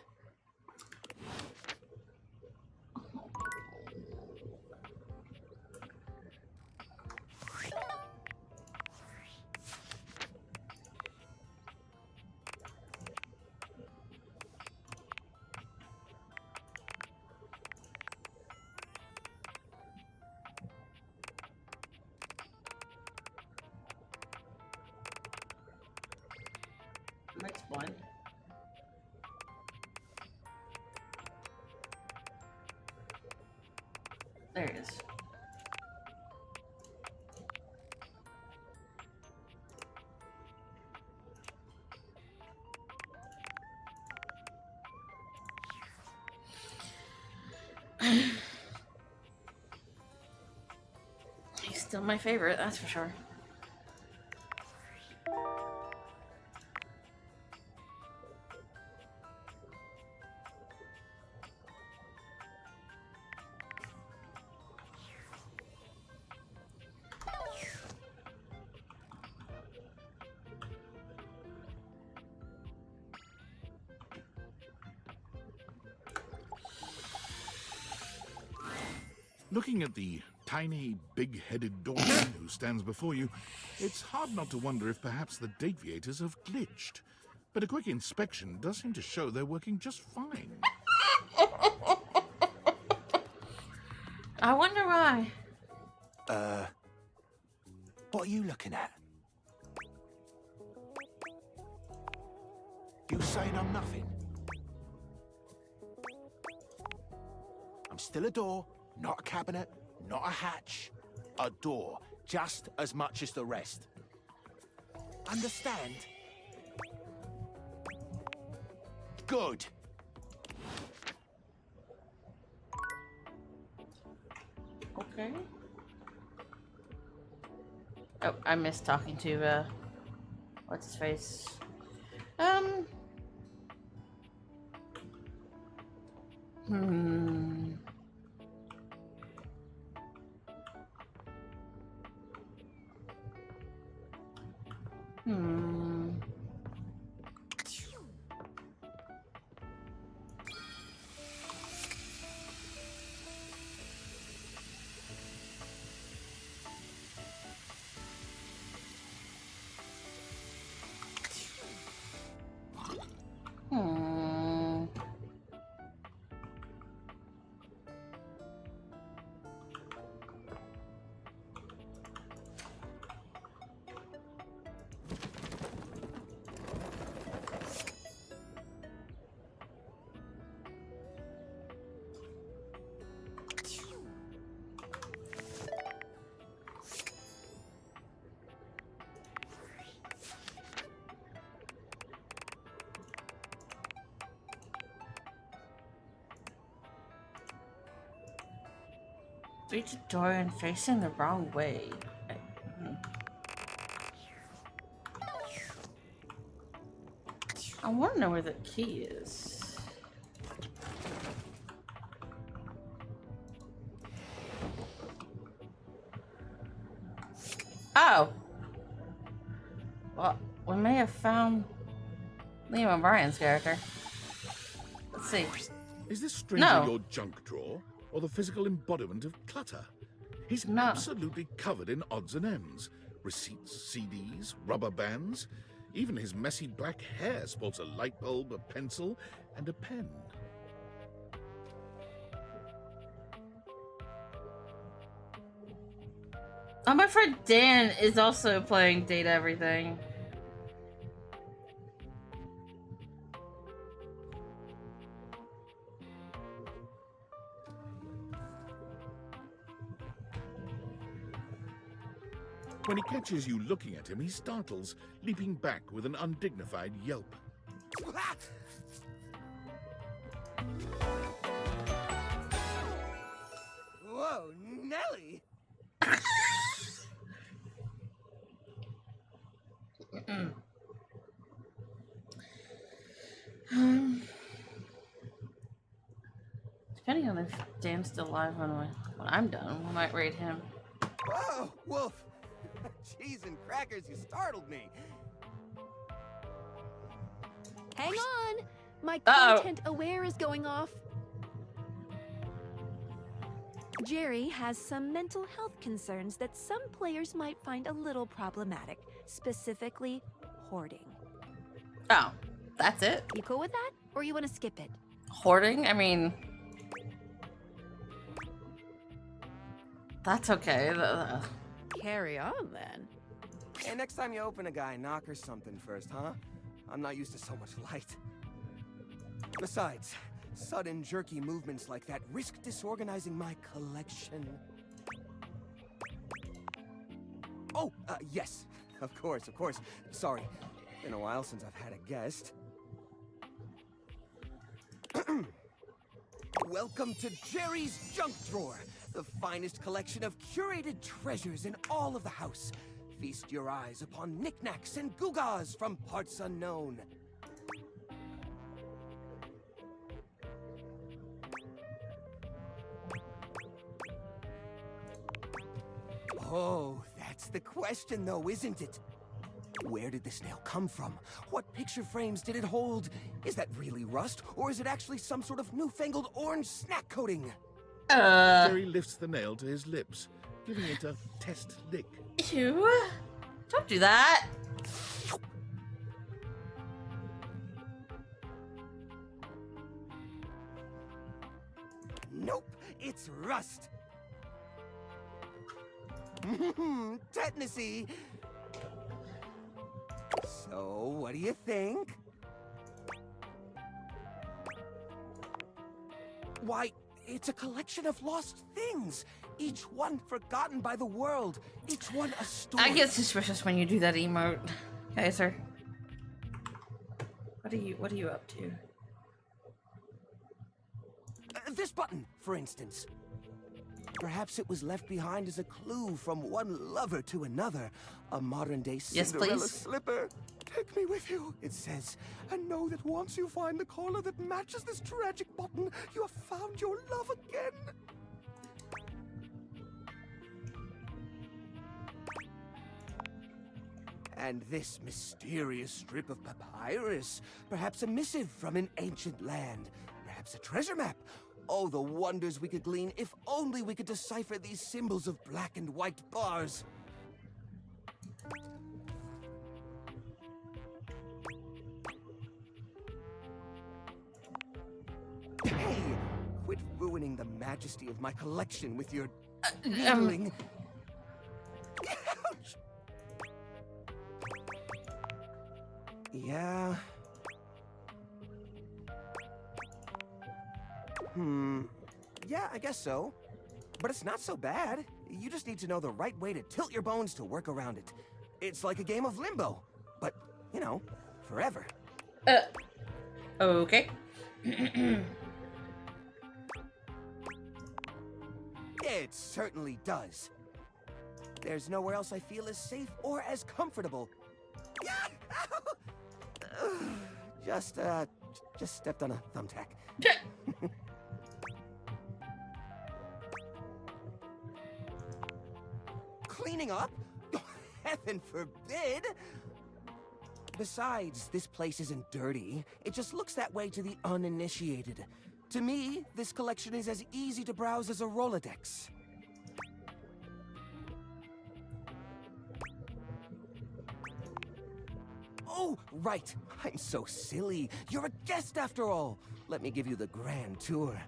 Next one. There it is. He's still my favorite, that's for sure. Looking at the tiny, big-headed doorman who stands before you, it's hard not to wonder if perhaps the Dateviators have glitched. but a quick inspection does seem to show they're working just fine. I wonder why. What are you looking at? You saying I'm nothing? I'm still a door, not a cabinet, not a hatch. A door, just as much as the rest. Understand? Good. Okay. Oh, I missed talking to, what's his face? Reach the door and facing the wrong way. I want to know where the key is. Oh! Well, we may have found Liam O'Brien's character. Let's see. Is this stranger your junk drawer, or the physical embodiment of clutter? He's absolutely covered in odds and ends. Receipts, CDs, rubber bands. Even his messy black hair sports a light bulb, a pencil, and a pen. Oh, my friend Dan is also playing Date Everything. When he catches you looking at him, he startles, leaping back with an undignified yelp. Whoa, Nelly! Depending on if Dan's still alive when I'm done, we might raid him. Whoa, Wolf! Cheese and crackers, you startled me. Hang on! My content aware is going off. Jerry has some mental health concerns that some players might find a little problematic, specifically hoarding. Oh, that's it? You cool with that? Or you want to skip it? Hoarding? I mean... That's okay. Carry on, then. Hey, next time you open a guy, knock or something first, huh? I'm not used to so much light. Besides, sudden jerky movements like that risk disorganizing my collection. Oh, yes. Of course. Sorry. Been a while since I've had a guest. Welcome to Jerry's Junk Drawer, the finest collection of curated treasures in all of the house. Feast your eyes upon knickknacks and gewgaws from parts unknown. Oh, that's the question though, isn't it? Where did this nail come from? What picture frames did it hold? Is that really rust, or is it actually some sort of newfangled orange snack coating? Jerry lifts the nail to his lips, giving it a test lick. Ew. Don't do that. Nope, it's rust. Tetanusy. So, what do you think? Why, it's a collection of lost things. Each one forgotten by the world. Each one a story. I get suspicious when you do that emote, Kaiser. What are you up to? This button, for instance. Perhaps it was left behind as a clue from one lover to another. A modern-day Cinderella slipper. Take me with you, it says. And know that once you find the collar that matches this tragic button, you have found your love again. And this mysterious strip of papyrus. Perhaps a missive from an ancient land. Perhaps a treasure map. Oh, the wonders we could glean if only we could decipher these symbols of black and white bars. Hey! Quit ruining the majesty of my collection with your needling. Ouch! Yeah. Yeah, I guess so. But it's not so bad. You just need to know the right way to tilt your bones to work around it. It's like a game of limbo. But, you know, forever. Okay. It certainly does. There's nowhere else I feel as safe or as comfortable. Just stepped on a thumbtack. Cleaning up? Heaven forbid! Besides, this place isn't dirty. It just looks that way to the uninitiated. To me, this collection is as easy to browse as a Rolodex. Oh, right. I'm so silly. You're a guest after all. Let me give you the grand tour.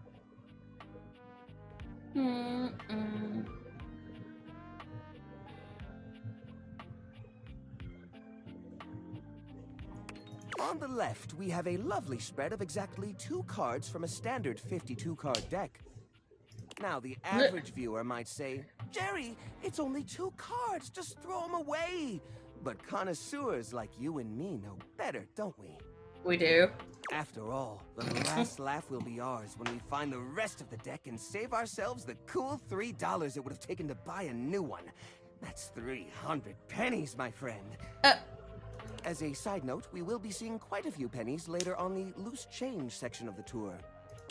On the left, we have a lovely spread of exactly 2 cards from a standard 52-card deck. Now, the average viewer might say, Jerry, it's only 2 cards, just throw them away. But connoisseurs like you and me know better, don't we? We do. After all, the last laugh will be ours when we find the rest of the deck and save ourselves the cool $3 it would have taken to buy a new one. That's 300 pennies, my friend. As a side note, we will be seeing quite a few pennies later on the loose change section of the tour.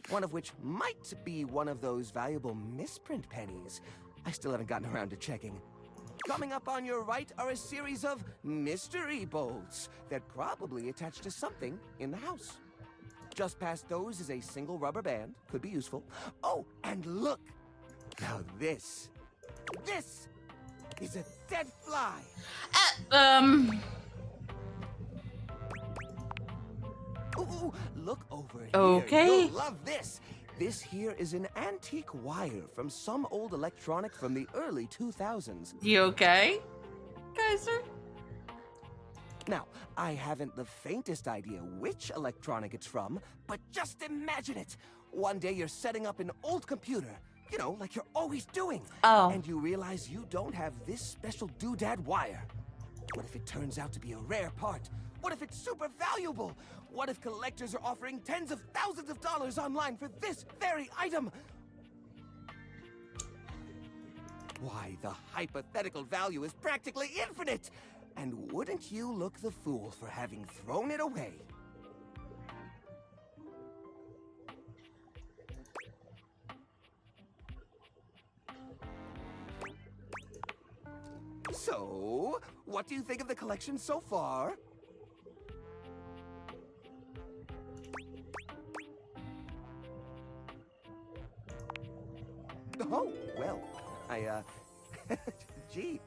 One of which might be one of those valuable misprint pennies. I still haven't gotten around to checking. Coming up on your right are a series of mystery bolts that probably attach to something in the house. Just past those is a single rubber band, could be useful. Oh, and look! Now this is a dead fly. Ooh, look over here. Okay. You'll love this. This here is an antique wire from some old electronic from the early 2000s. You okay, Kaiser? Now, I haven't the faintest idea which electronic it's from, but just imagine it. One day you're setting up an old computer, you know, like you're always doing. Oh. And you realize you don't have this special doodad wire. What if it turns out to be a rare part? What if it's super valuable? What if collectors are offering tens of thousands of dollars online for this very item? Why, the hypothetical value is practically infinite! And wouldn't you look the fool for having thrown it away? So, what do you think of the collection so far? Oh, well, gee.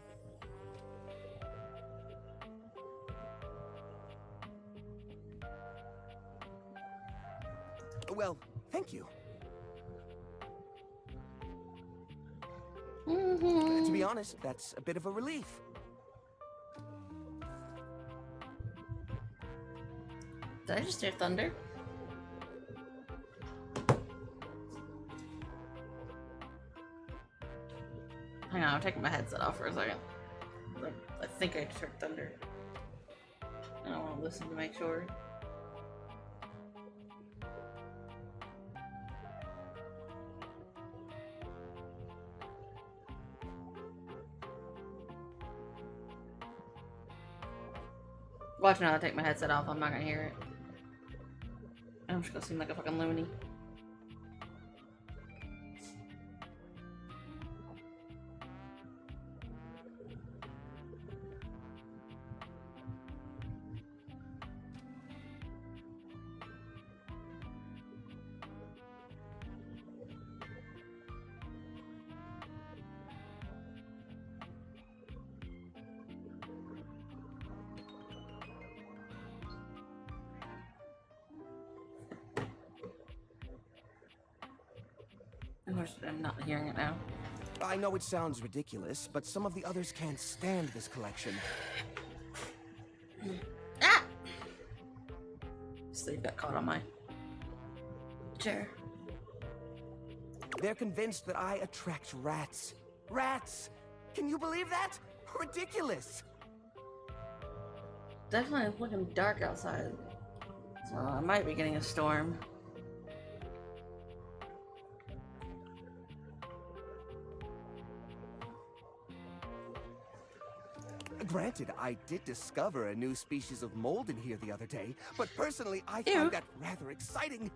Well, thank you. To be honest, that's a bit of a relief. Did I just hear thunder? Hang on, I'm taking my headset off for a second. I think I just heard thunder. I don't want to listen to make sure. Watch now, I take my headset off, I'm not gonna hear it. I'm just gonna seem like a fucking loony. I'm not hearing it now. I know it sounds ridiculous, but some of the others can't stand this collection. Ah! Sleeve got caught on my chair. They're convinced that I attract rats. Rats! Can you believe that? Ridiculous! Definitely looking dark outside. So I might be getting a storm. Granted, I did discover a new species of mold in here the other day, but personally, I find that rather exciting.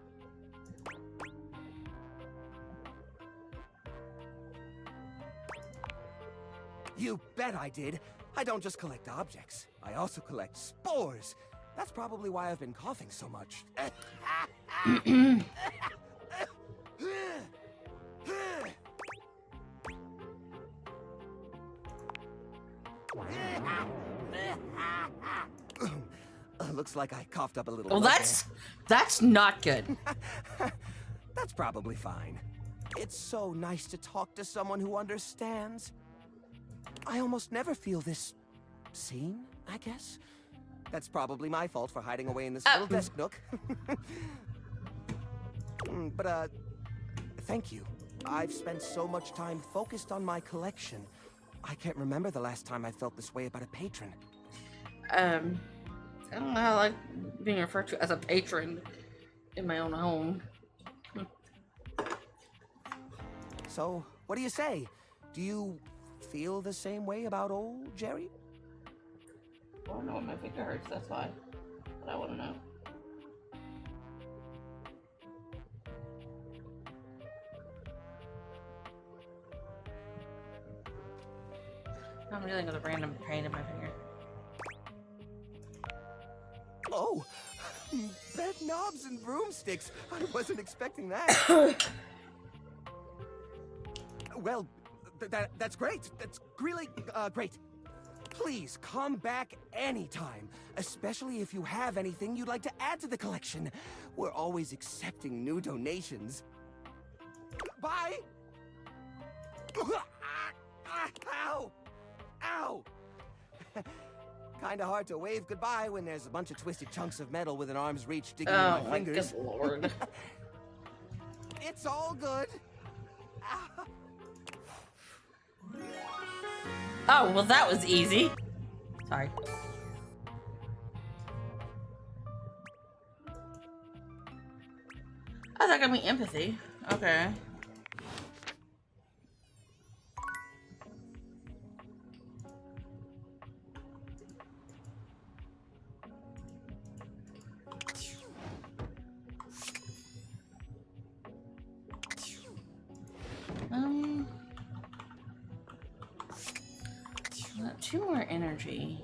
You bet I did. I don't just collect objects. I also collect spores. That's probably why I've been coughing so much. Looks like I coughed up a little. Well, that's not good. That's probably fine. It's so nice to talk to someone who understands. I almost never feel this seen, I guess. That's probably my fault for hiding away in this little desk nook. But, thank you. I've spent so much time focused on my collection. I can't remember the last time I felt this way about a patron. I don't know how I like being referred to as a patron in my own home. So, what do you say? Do you feel the same way about old Jerry? I don't know when my finger hurts, that's why. But I want to know. I'm dealing with a random pain in my finger. Oh, bed knobs and broomsticks. I wasn't expecting that. Well, that's great. That's really great. Please come back anytime, especially if you have anything you'd like to add to the collection. We're always accepting new donations. Bye. Ow! Ow! Kinda hard to wave goodbye when there's a bunch of twisted chunks of metal within arm's reach digging in my fingers. Oh my good lord. It's all good. Oh, well that was easy. Sorry. Oh, that got me empathy. Okay. Two more energy.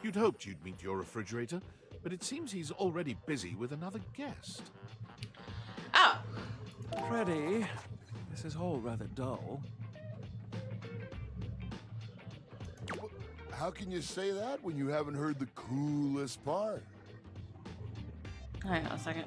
You'd hoped you'd meet your refrigerator, but it seems he's already busy with another guest. Oh! Freddy, this is all rather dull. How can you say that when you haven't heard the coolest part? Hang on a second.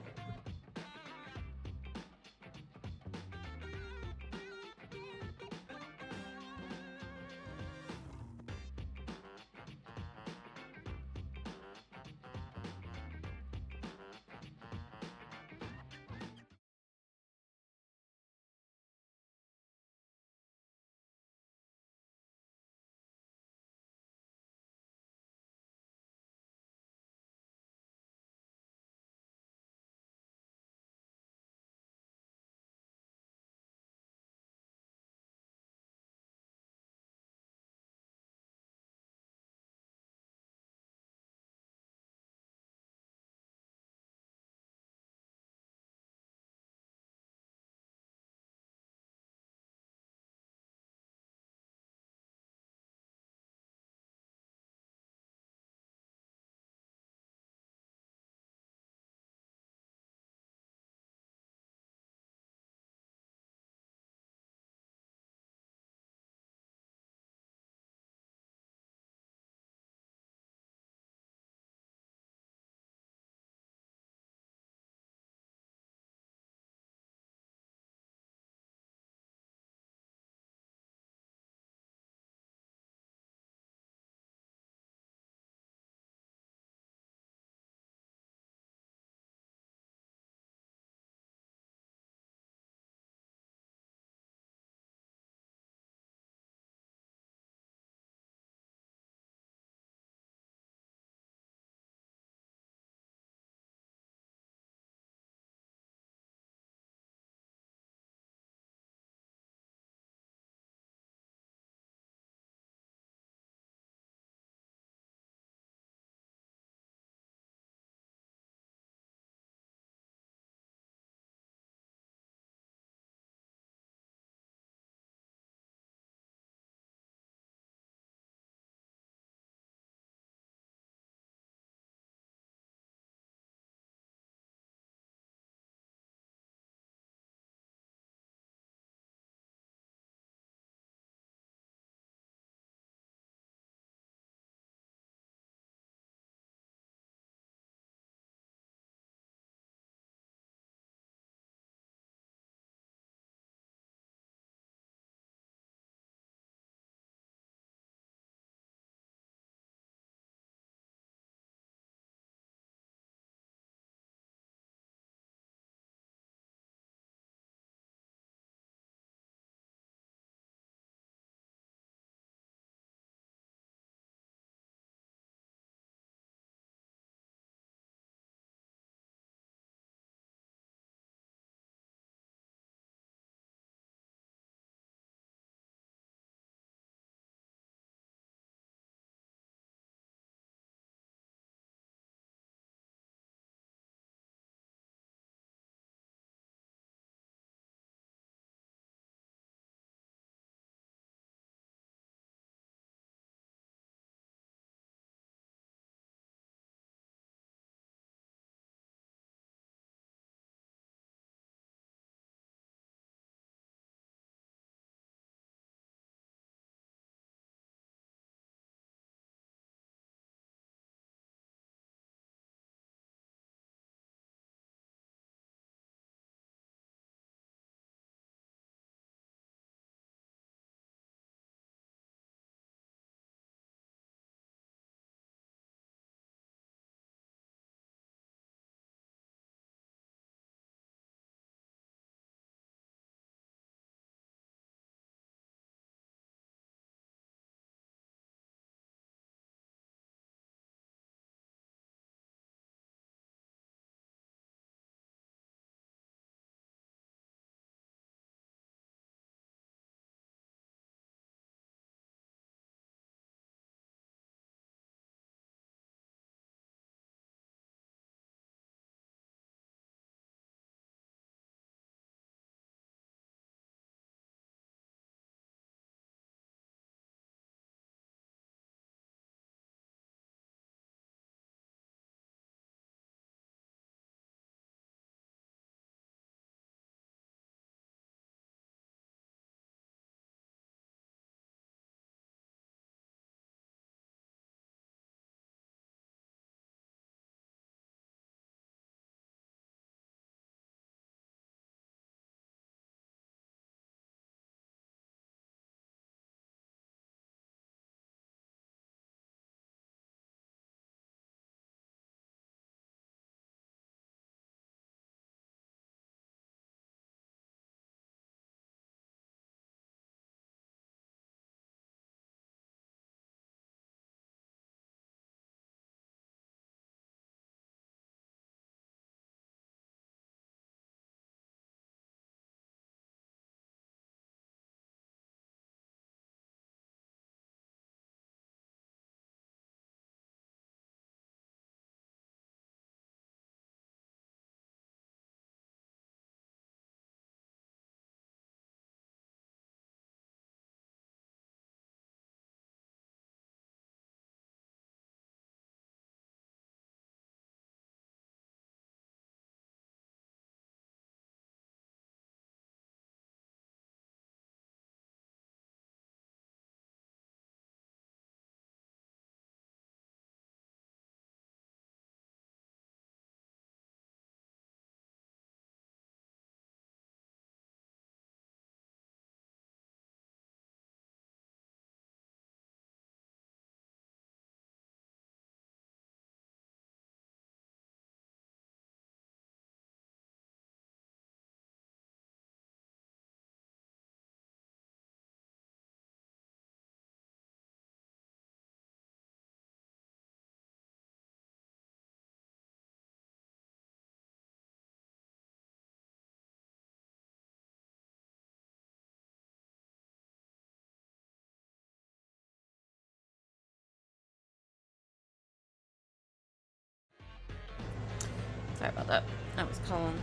Sorry about that. I was calling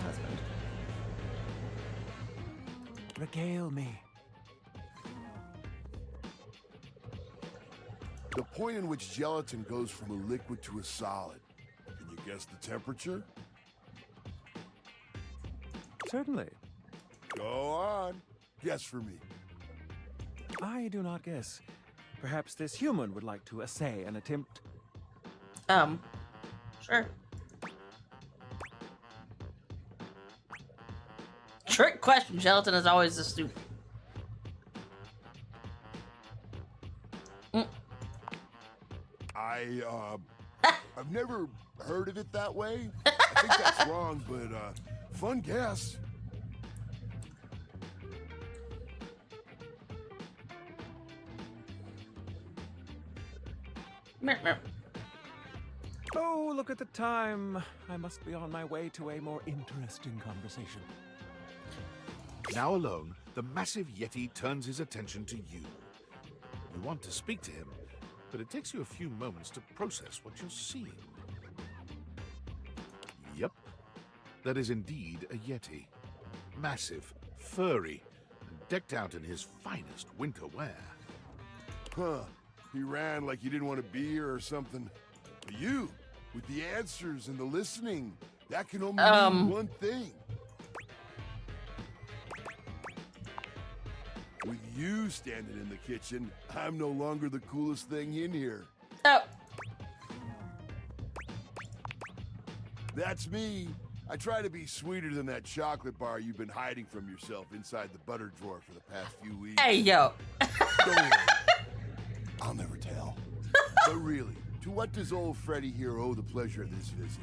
husband. Regale me. The point in which gelatin goes from a liquid to a solid. Can you guess the temperature? Certainly. Go on. Guess for me. I do not guess. Perhaps this human would like to essay an attempt. Sure. Trick question. Gelatin is always the stupid. I've never heard of it that way. I think that's wrong, but fun guess. Oh, look at the time. I must be on my way to a more interesting conversation. Now alone, the massive Yeti turns his attention to you. You want to speak to him, but it takes you a few moments to process what you're seeing. Yep, that is indeed a Yeti. Massive, furry, and decked out in his finest winter wear. Huh. He ran like he didn't want to be here or something. But you, with the answers and the listening, that can only mean one thing. With you standing in the kitchen, I'm no longer the coolest thing in here. Oh. That's me. I try to be sweeter than that chocolate bar you've been hiding from yourself inside the butter drawer for the past few weeks. Hey, yo. Don't worry. I'll never tell. But really, to what does old Freddy here owe the pleasure of this visit?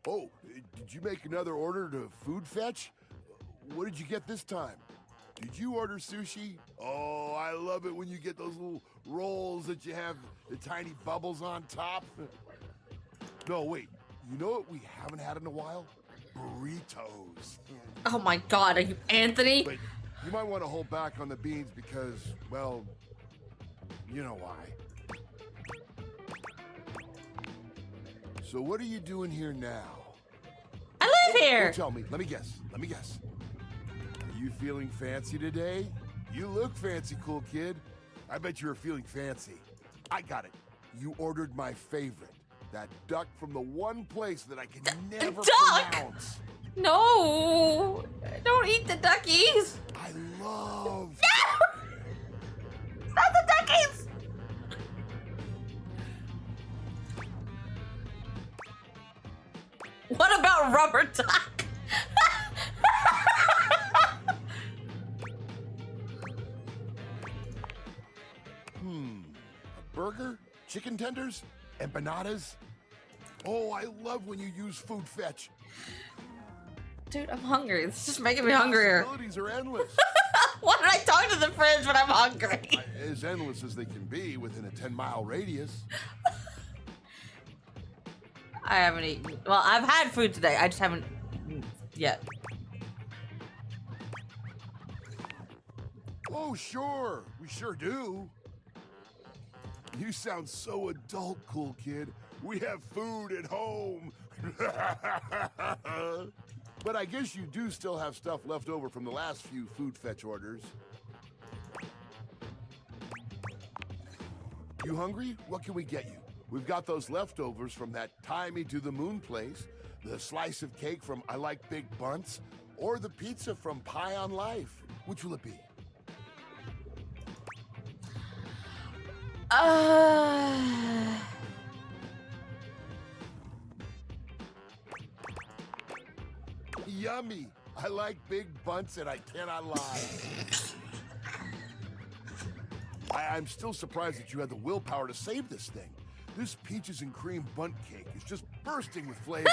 Oh, did you make another order to Food Fetch? What did you get this time? Did you order sushi? Oh, I love it when you get those little rolls that you have the tiny bubbles on top. No, wait. You know what we haven't had in a while? Burritos. Oh my god, are you Anthony? But you might want to hold back on the beans because, well, you know why. So what are you doing here now? I live here! Don't tell me. Let me guess. Are you feeling fancy today? You look fancy, cool kid. I bet you're feeling fancy. I got it. You ordered my favorite. That duck from the one place that I can never pronounce. No! Don't eat the duckies! I love... No! Not the duckies! What about rubber duck? A burger? Chicken tenders? Empanadas? Oh, I love when you use Food Fetch. Dude, I'm hungry. This is just making me hungrier. Possibilities are endless. Why did I talk to the fridge when I'm hungry? As endless as they can be within a 10-mile radius. I haven't eaten. Well, I've had food today. I just haven't yet. Oh, sure. We sure do. You sound so adult, cool kid. We have food at home. But I guess you do still have stuff left over from the last few Food Fetch orders. You hungry? What can we get you? We've got those leftovers from that Tie Me to the Moon place, the slice of cake from I Like Big Bunts, or the pizza from Pie on Life. Which will it be? Yummy! I like big bunts and I cannot lie. I'm still surprised that you had the willpower to save this thing. This peaches and cream bundt cake is just bursting with flavor.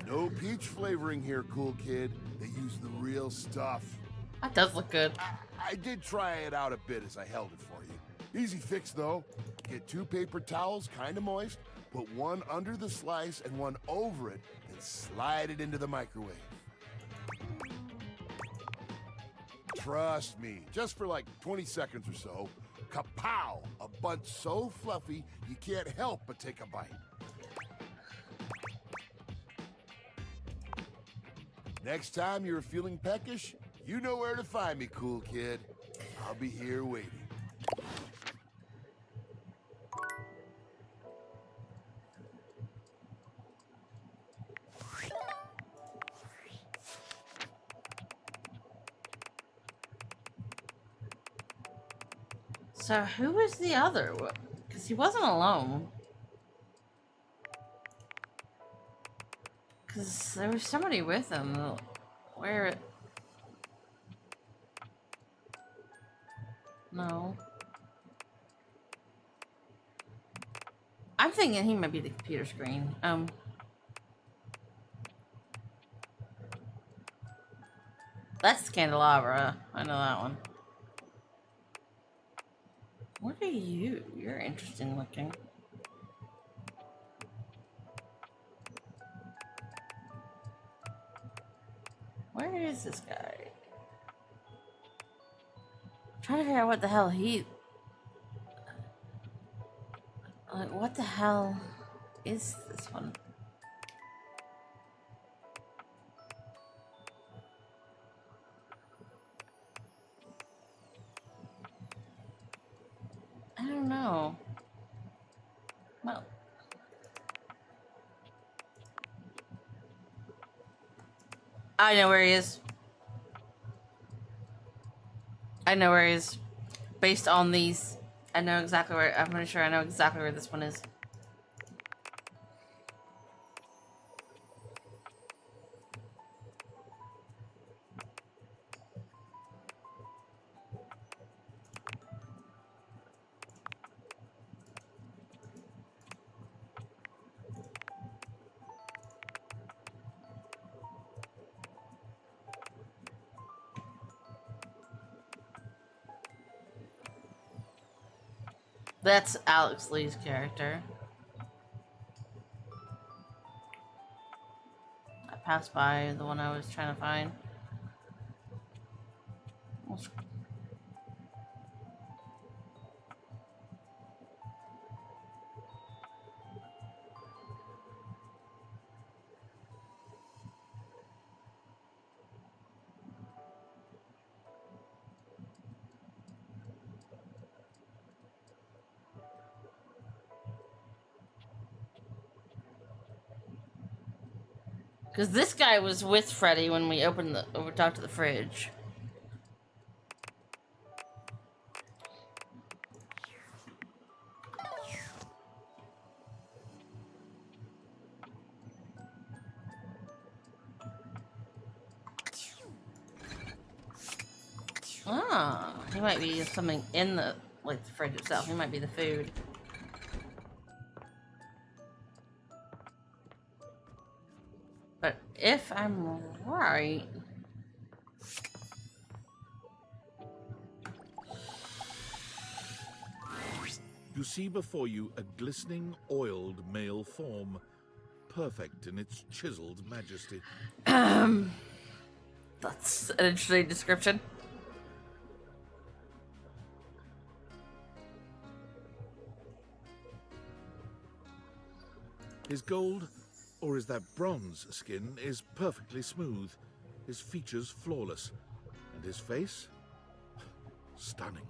No peach flavoring here, cool kid. They use the real stuff. That does look good. I did try it out a bit as I held it for you. Easy fix, though. Get 2 paper towels, kind of moist, put one under the slice and one over it, and slide it into the microwave. Trust me, just for like 20 seconds or so, kapow! A bunch so fluffy you can't help but take a bite. Next time you're feeling peckish, you know where to find me, cool kid. I'll be here waiting. So who was the other? Because he wasn't alone. Because there was somebody with him. Where? No. I'm thinking he might be the computer screen. That's the candelabra. I know that one. What are you? You're interesting looking. Where is this guy? I'm trying to figure out what the hell he... Like, what the hell is this one? I don't know. Well... I know where he is. I know where he is. Based on these, I know exactly where, I'm pretty sure I know exactly where this one is. That's Alex Lee's character. I passed by the one I was trying to find. Because this guy was with Freddy when we talked to the fridge. Ah, he might be something in the, like, the fridge itself. He might be the food. But if I'm right... You see before you a glistening, oiled male form, perfect in its chiseled majesty. That's an interesting description. His gold, or is that bronze skin, is perfectly smooth, his features flawless, and his face stunning.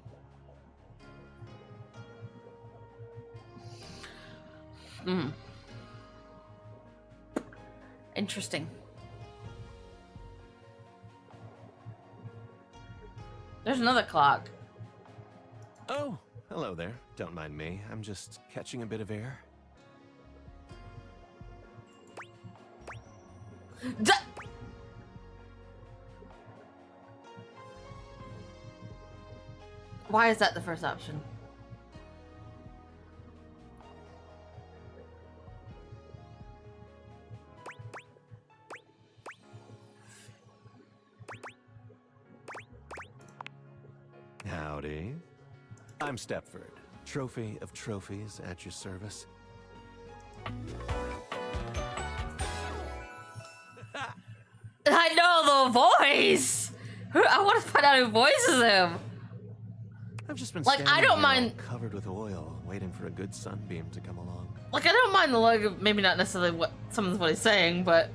Hmm. Interesting. There's another clock. Oh, hello there. Don't mind me. I'm just catching a bit of air. Why is that the first option? Howdy. I'm Stepford, trophy of trophies at your service. I know the voice! I want to find out who voices him. I've just been Like, I standing don't here mind- all covered with oil, waiting for a good sunbeam to come along. Like, I don't mind the look of maybe not necessarily what some of what he's saying, but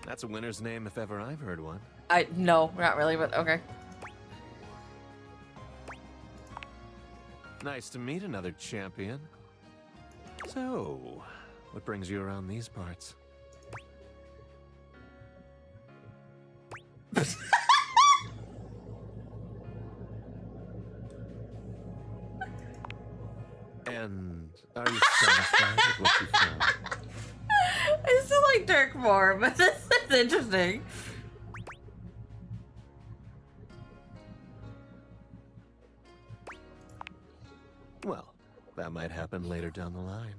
That's a winner's name if ever I've heard one. no, not really, but okay. Nice to meet another champion. So, what brings you around these parts? And are you satisfied with what you found? I still like Dirk more, but this is interesting. Well, that might happen later down the line.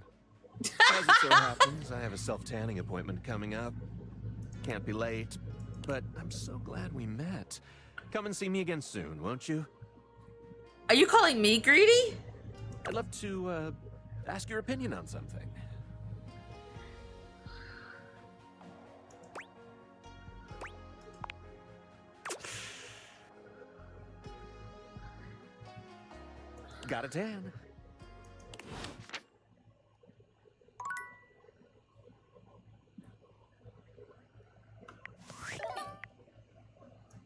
As it so happens, I have a self-tanning appointment coming up. Can't be late, but I'm so glad we met. Come and see me again soon, won't you? Are you calling me greedy? I'd love to, ask your opinion on something. Got a tan.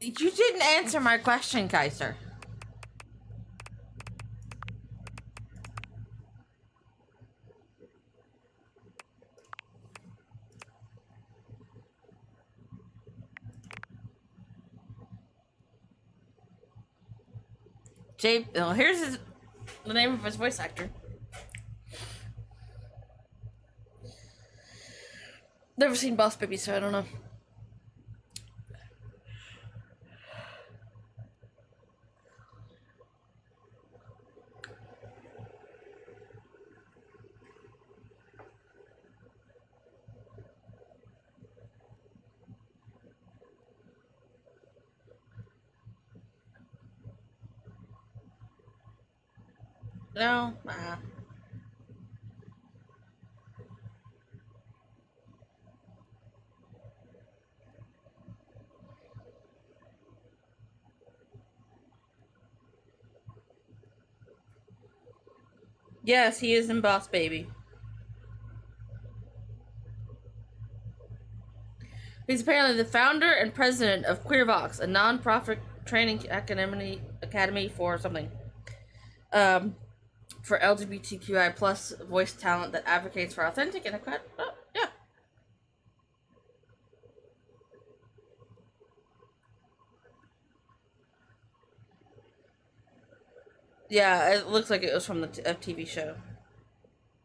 You didn't answer my question, Kaiser. Oh, here's the name of his voice actor. Never seen Boss Baby, so I don't know. No. Yes, he is in Boss Baby. He's apparently the founder and president of QueerVox, a non-profit training academy for something. For LGBTQI plus voice talent that advocates for authentic and yeah. Yeah, it looks like it was from the TV show.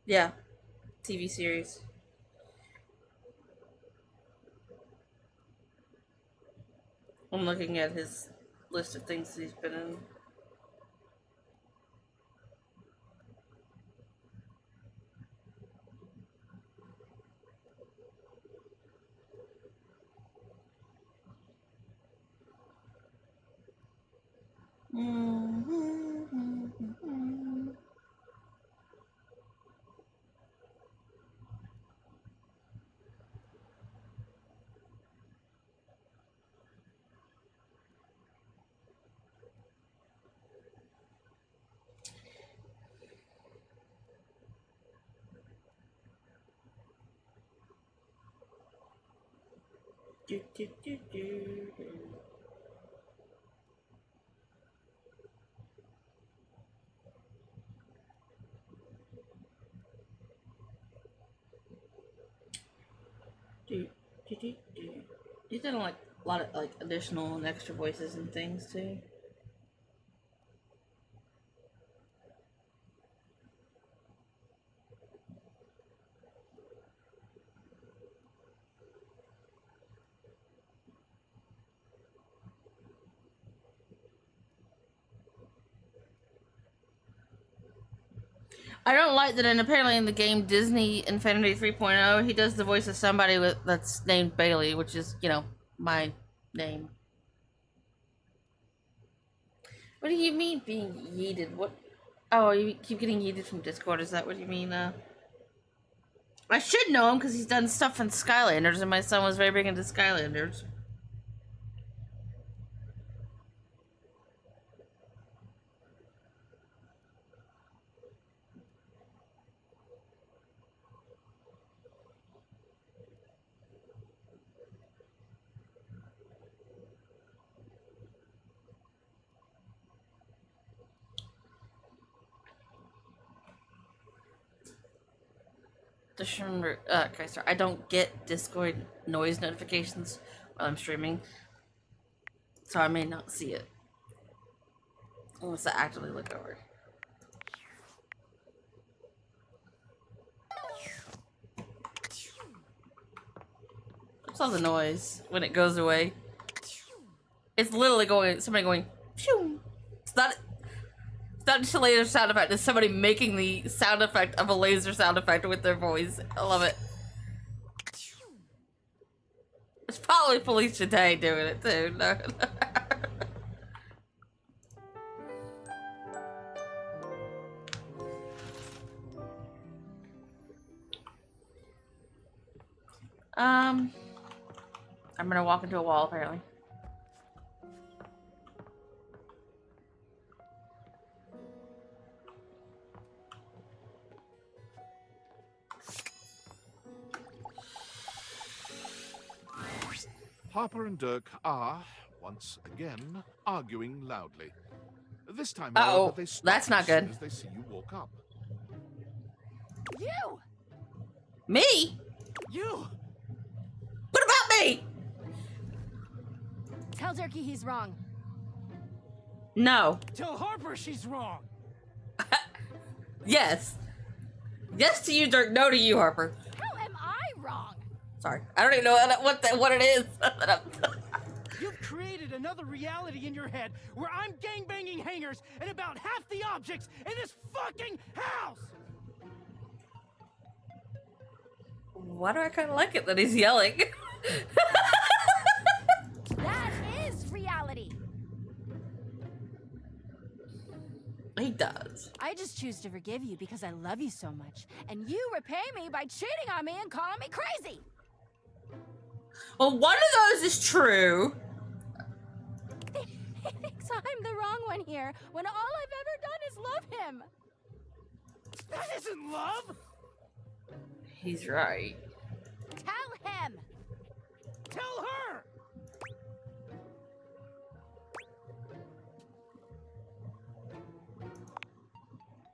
Yeah, TV series. I'm looking at his list of things that he's been in. He's done like a lot of like additional and extra voices and things too. I don't like that, and apparently in the game Disney Infinity 3.0, he does the voice of somebody that's named Bailey, which is, you know, my name. What do you mean being yeeted? What? Oh, you keep getting yeeted from Discord. Is that what you mean? I should know him because he's done stuff in Skylanders, and my son was very big into Skylanders. Just remember, okay, sorry, I don't get Discord noise notifications while I'm streaming, so I may not see it unless I actively look over. I saw the noise when it goes away. It's literally going, somebody going, phew. It's not just a laser sound effect, it's somebody making the sound effect of a laser sound effect with their voice. I love it. It's probably Felicia Day doing it too. No. I'm gonna walk into a wall apparently. Harper and Dirk are, once again, arguing loudly. This time, Uh-oh, however, they stop that's not as soon good. as they see you walk up. You! Me? You! What about me? Tell Durkee he's wrong. No. Tell Harper she's wrong. Yes. Yes to you, Dirk. No to you, Harper. How am I wrong? Sorry, I don't even know what it is. You've created another reality in your head where I'm gangbanging hangers and about half the objects in this fucking house! Why do I kind of like it that he's yelling? That is reality. He does. I just choose to forgive you because I love you so much. And you repay me by cheating on me and calling me crazy. Well, one of those is true. He thinks I'm the wrong one here, when all I've ever done is love him. That isn't love! He's right. Tell him. Tell her!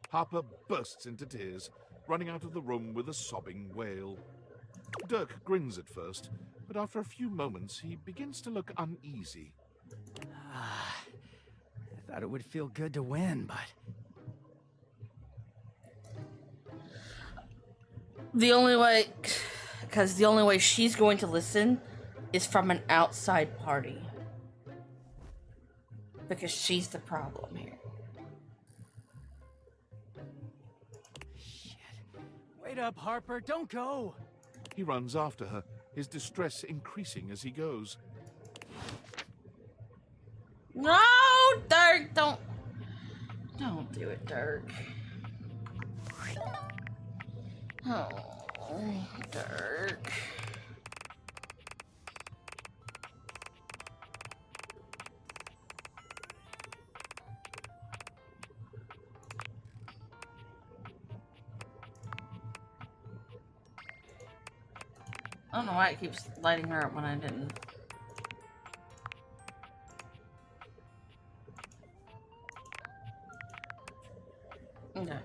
Harper bursts into tears, running out of the room with a sobbing wail. Dirk grins at first, but after a few moments he begins to look uneasy. I thought it would feel good to win, but... The only way, because the only way she's going to listen is from an outside party. Because she's the problem here. Wait up, Harper, don't go! He runs after her, his distress increasing as he goes. No, Dirk, don't do it, Dirk. Oh, Dirk. I don't know why it keeps lighting her up when I didn't. Okay.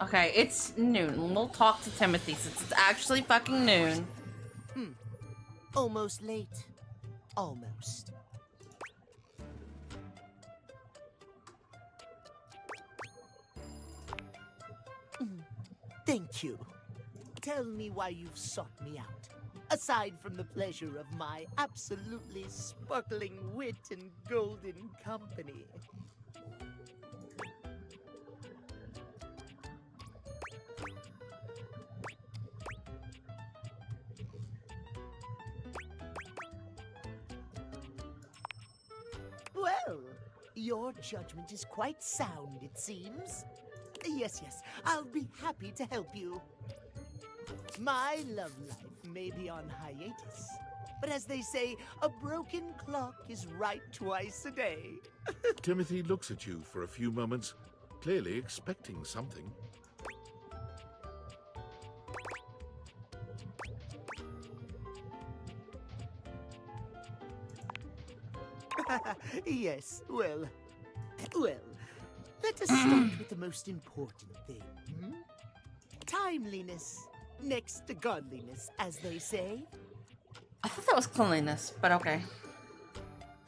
Okay, it's noon. We'll talk to Timothy since it's actually fucking noon. Almost late. Almost. Thank you. Tell me why you've sought me out. Aside from the pleasure of my absolutely sparkling wit and golden company. Your judgment is quite sound, it seems. Yes, I'll be happy to help you. My love life may be on hiatus, but as they say, a broken clock is right twice a day. Timothy looks at you for a few moments, clearly expecting something. Yes, well, let us start with the most important thing. Timeliness, next to godliness, as they say. I thought that was cleanliness, but okay.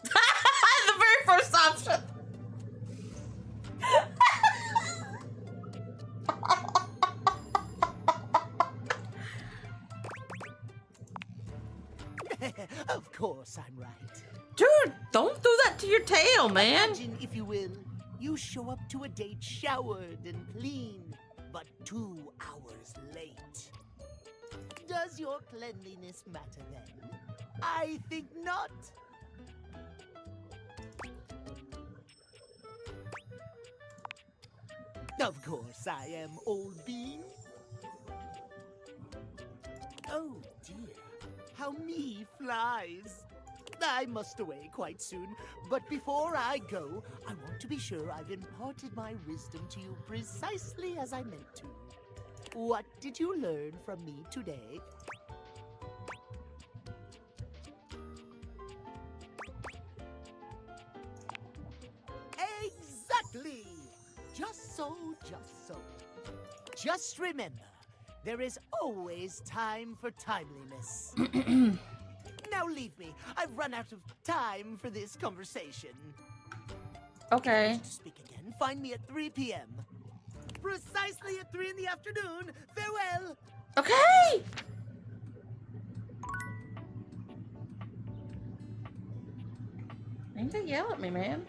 The very first option. Of course I'm right. Dude, don't do that to your tail, man. Imagine, if you will, you show up to a date showered and clean, but 2 hours late. Does your cleanliness matter then? I think not. Of course I am, old bean. Oh dear, how me flies. I must away quite soon, but before I go, I want to be sure I've imparted my wisdom to you precisely as I meant to. What did you learn from me today? Exactly! Just so. Just remember, there is always time for timeliness. Now leave me. I've run out of time for this conversation. Okay. If you wish to speak again, find me at 3 p.m. Precisely at 3 in the afternoon. Farewell. Okay. You can yell at me, man.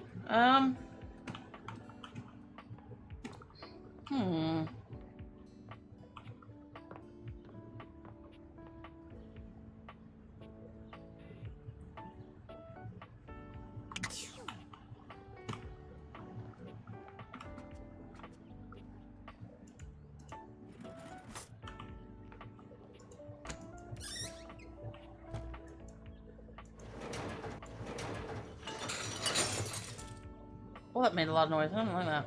Well, that made a lot of noise. I don't like that.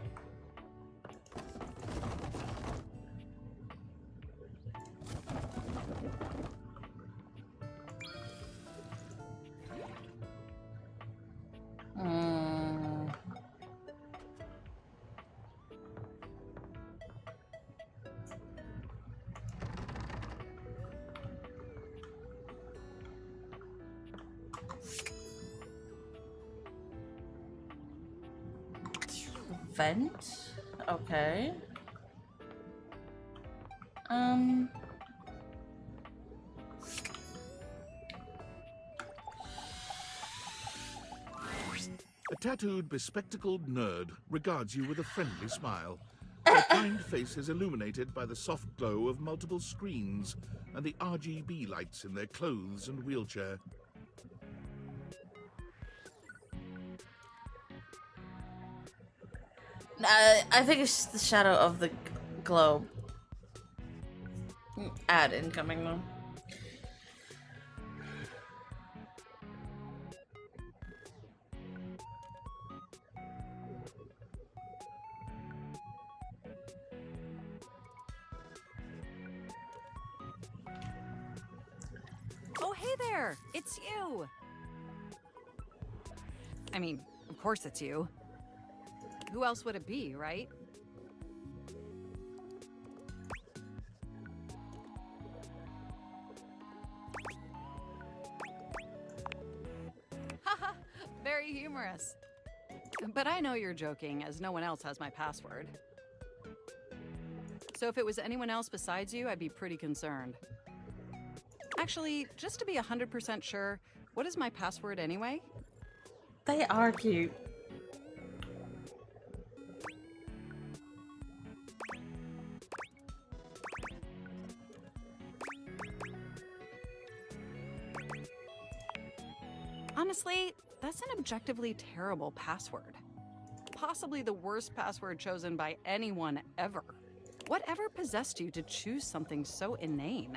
Vent? Okay. A tattooed, bespectacled nerd regards you with a friendly smile. Her kind face is illuminated by the soft glow of multiple screens and the RGB lights in their clothes and wheelchair. I think it's just the shadow of the globe. Ad incoming though. Oh, hey there! It's you! I mean, of course it's you. Who else would it be, right? Haha, very humorous. But I know you're joking, as no one else has my password. So if it was anyone else besides you, I'd be pretty concerned. Actually, just to be 100% sure, what is my password anyway? They are cute. Honestly, that's an objectively terrible password. possibly the worst password chosen by anyone ever. Whatever possessed you to choose something so inane?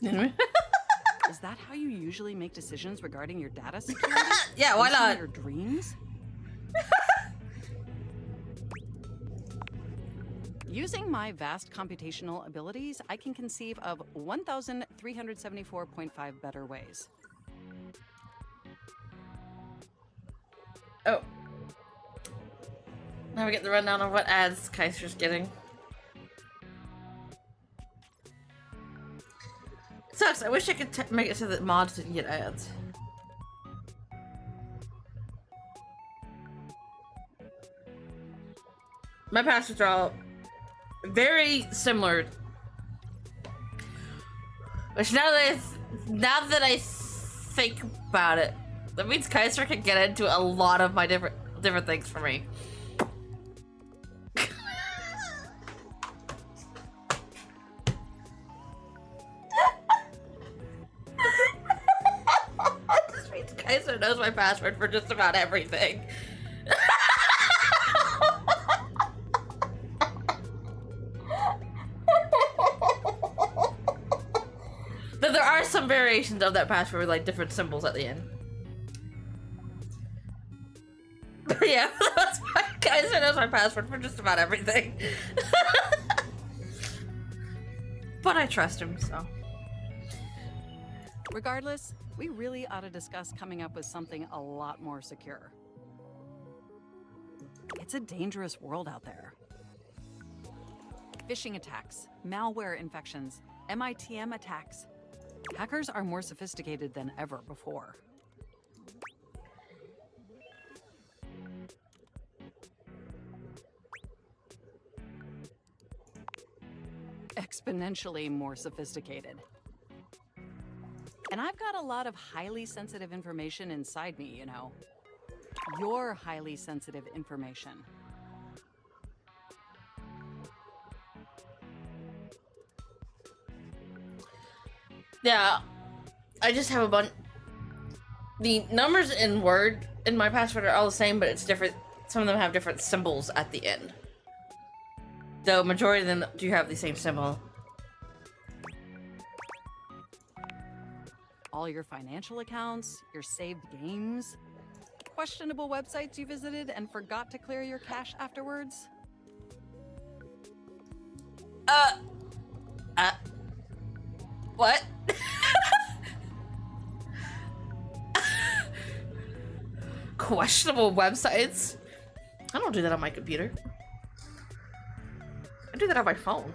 Is that how you usually make decisions regarding your data security? Yeah, why Based on not? Your dreams? Using my vast computational abilities, I can conceive of 1,374.5 better ways. Oh. Now we get the rundown of what ads Kaiser's getting. Sucks. I wish I could make it so that mods didn't get ads. My passwords are all very similar. Which now that I think about it, that means Kaiser can get into a lot of my different things for me. This means Kaiser knows my password for just about everything. Though there are some variations of that password with like different symbols at the end. But yeah, that's why Kaiser knows my password for just about everything. But I trust him, so. Regardless, we really ought to discuss coming up with something a lot more secure. It's a dangerous world out there. Phishing attacks, malware infections, MITM attacks. Hackers are more sophisticated than ever before. Exponentially more sophisticated. And I've got a lot of highly sensitive information inside me, you know. Your highly sensitive information. Yeah, I just have a bunch. The numbers in Word in my password are all the same, but it's different. Some of them have different symbols at the end. Though majority of them do have the same symbol. All your financial accounts, your saved games, questionable websites you visited and forgot to clear your cache afterwards. What? Questionable websites? I don't do that on my computer. I do that on my phone.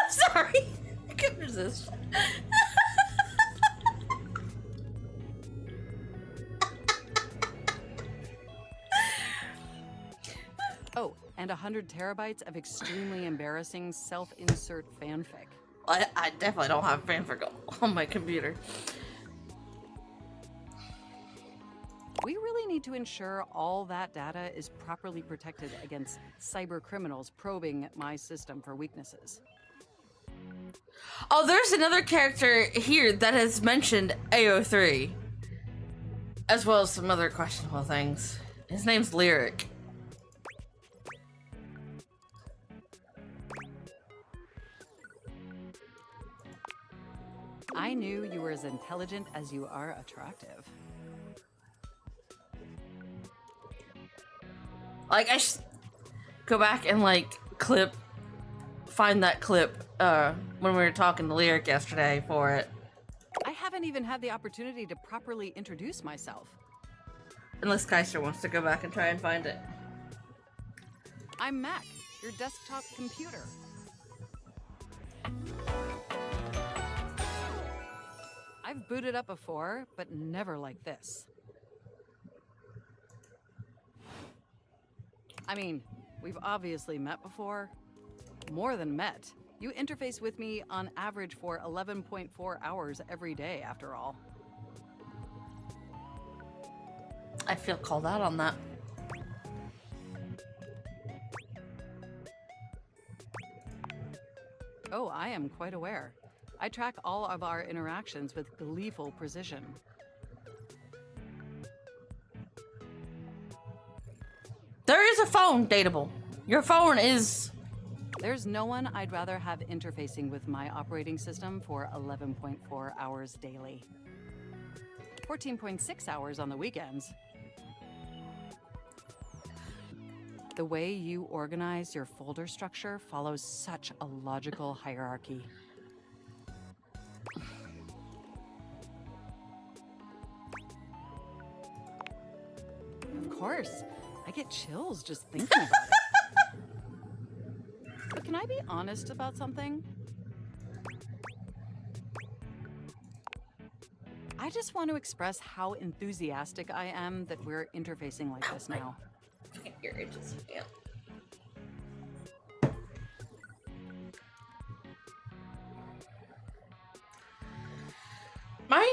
Sorry. I couldn't resist. Oh, and 100 terabytes of extremely embarrassing self-insert fanfic. I definitely don't have fanfic on my computer. We really need to ensure all that data is properly protected against cyber criminals probing my system for weaknesses. Oh, there's another character here that has mentioned AO3. As well as some other questionable things. His name's Lyric. I knew you were as intelligent as you are attractive. Like, I should go back and, like, find that clip, when we were talking to Lyric yesterday for it. I haven't even had the opportunity to properly introduce myself. Unless Kaiser wants to go back and try and find it. I'm Mac, your desktop computer. I've booted up before, but never like this. I mean, we've obviously met before. More than met. You interface with me on average for 11.4 hours every day, after all. I feel called out on that. Oh, I am quite aware. I track all of our interactions with gleeful precision. There is a phone, Dateable. Your phone is... There's no one I'd rather have interfacing with my operating system for 11.4 hours daily. 14.6 hours on the weekends. The way you organize your folder structure follows such a logical hierarchy. Of course. I get chills just thinking about it. But can I be honest about something? I just want to express how enthusiastic I am that we're interfacing like this now. Your itches, yeah. Mine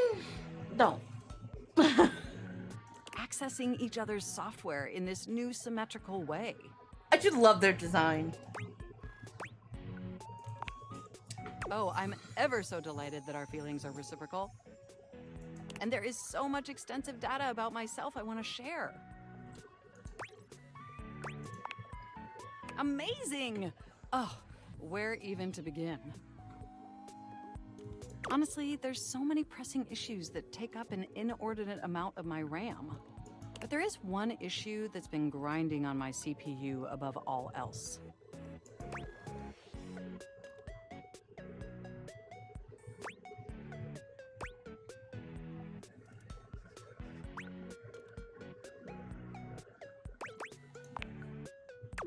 don't. Accessing each other's software in this new symmetrical way. I just love their design. Oh, I'm ever so delighted that our feelings are reciprocal. And there is so much extensive data about myself I want to share. Amazing! Oh, where even to begin? Honestly, there's so many pressing issues that take up an inordinate amount of my RAM. But there is one issue that's been grinding on my CPU above all else.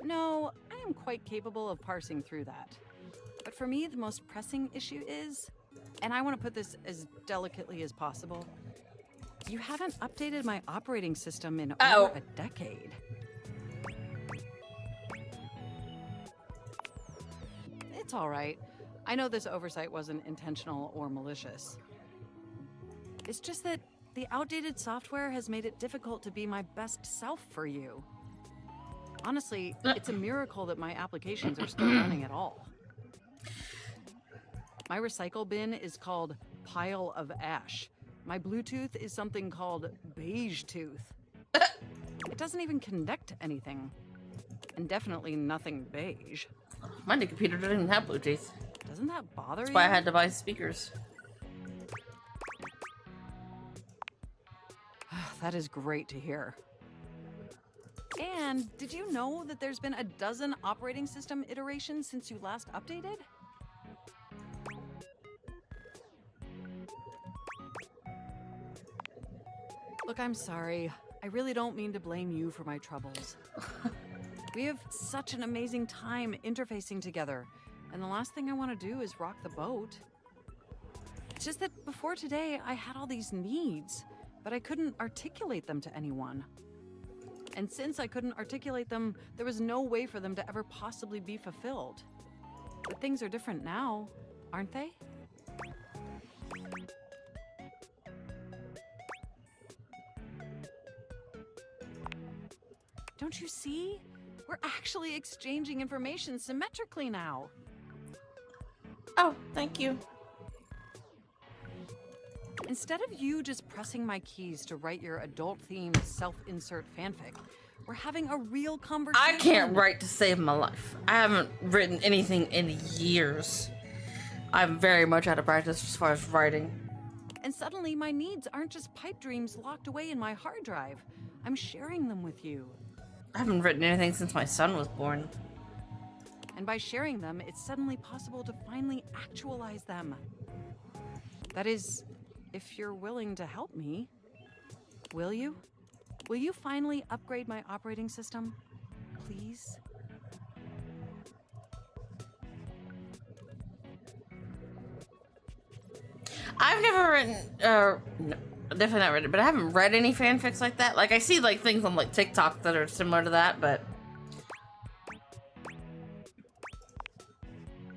No, I am quite capable of parsing through that. But for me, the most pressing issue is, and I want to put this as delicately as possible, you haven't updated my operating system in over a decade. It's all right. I know this oversight wasn't intentional or malicious. It's just that the outdated software has made it difficult to be my best self for you. Honestly, it's a miracle that my applications are still running at all. My recycle bin is called Pile of Ash. My Bluetooth is something called Beige Tooth. It doesn't even connect to anything. And definitely nothing beige. My new computer doesn't even have Bluetooth. Doesn't that bother you? That's why I had to buy speakers. That is great to hear. And did you know that there's been a dozen operating system iterations since you last updated? Look, I'm sorry. I really don't mean to blame you for my troubles. We have such an amazing time interfacing together, and the last thing I want to do is rock the boat. It's just that before today, I had all these needs, but I couldn't articulate them to anyone. And since I couldn't articulate them, there was no way for them to ever possibly be fulfilled. But things are different now, aren't they? Don't you see? We're actually exchanging information symmetrically now. Oh, thank you. Instead of you just pressing my keys to write your adult-themed self-insert fanfic, we're having a real conversation. I can't write to save my life. I haven't written anything in years. I'm very much out of practice as far as writing. And suddenly my needs aren't just pipe dreams locked away in my hard drive. I'm sharing them with you. I haven't written anything since my son was born. And by sharing them, it's suddenly possible to finally actualize them. That is, if you're willing to help me. Will you? Will you finally upgrade my operating system? Please? I've never written, no, definitely not written, but I haven't read any fanfics like that. Like, I see, like, things on, like, TikTok that are similar to that, but...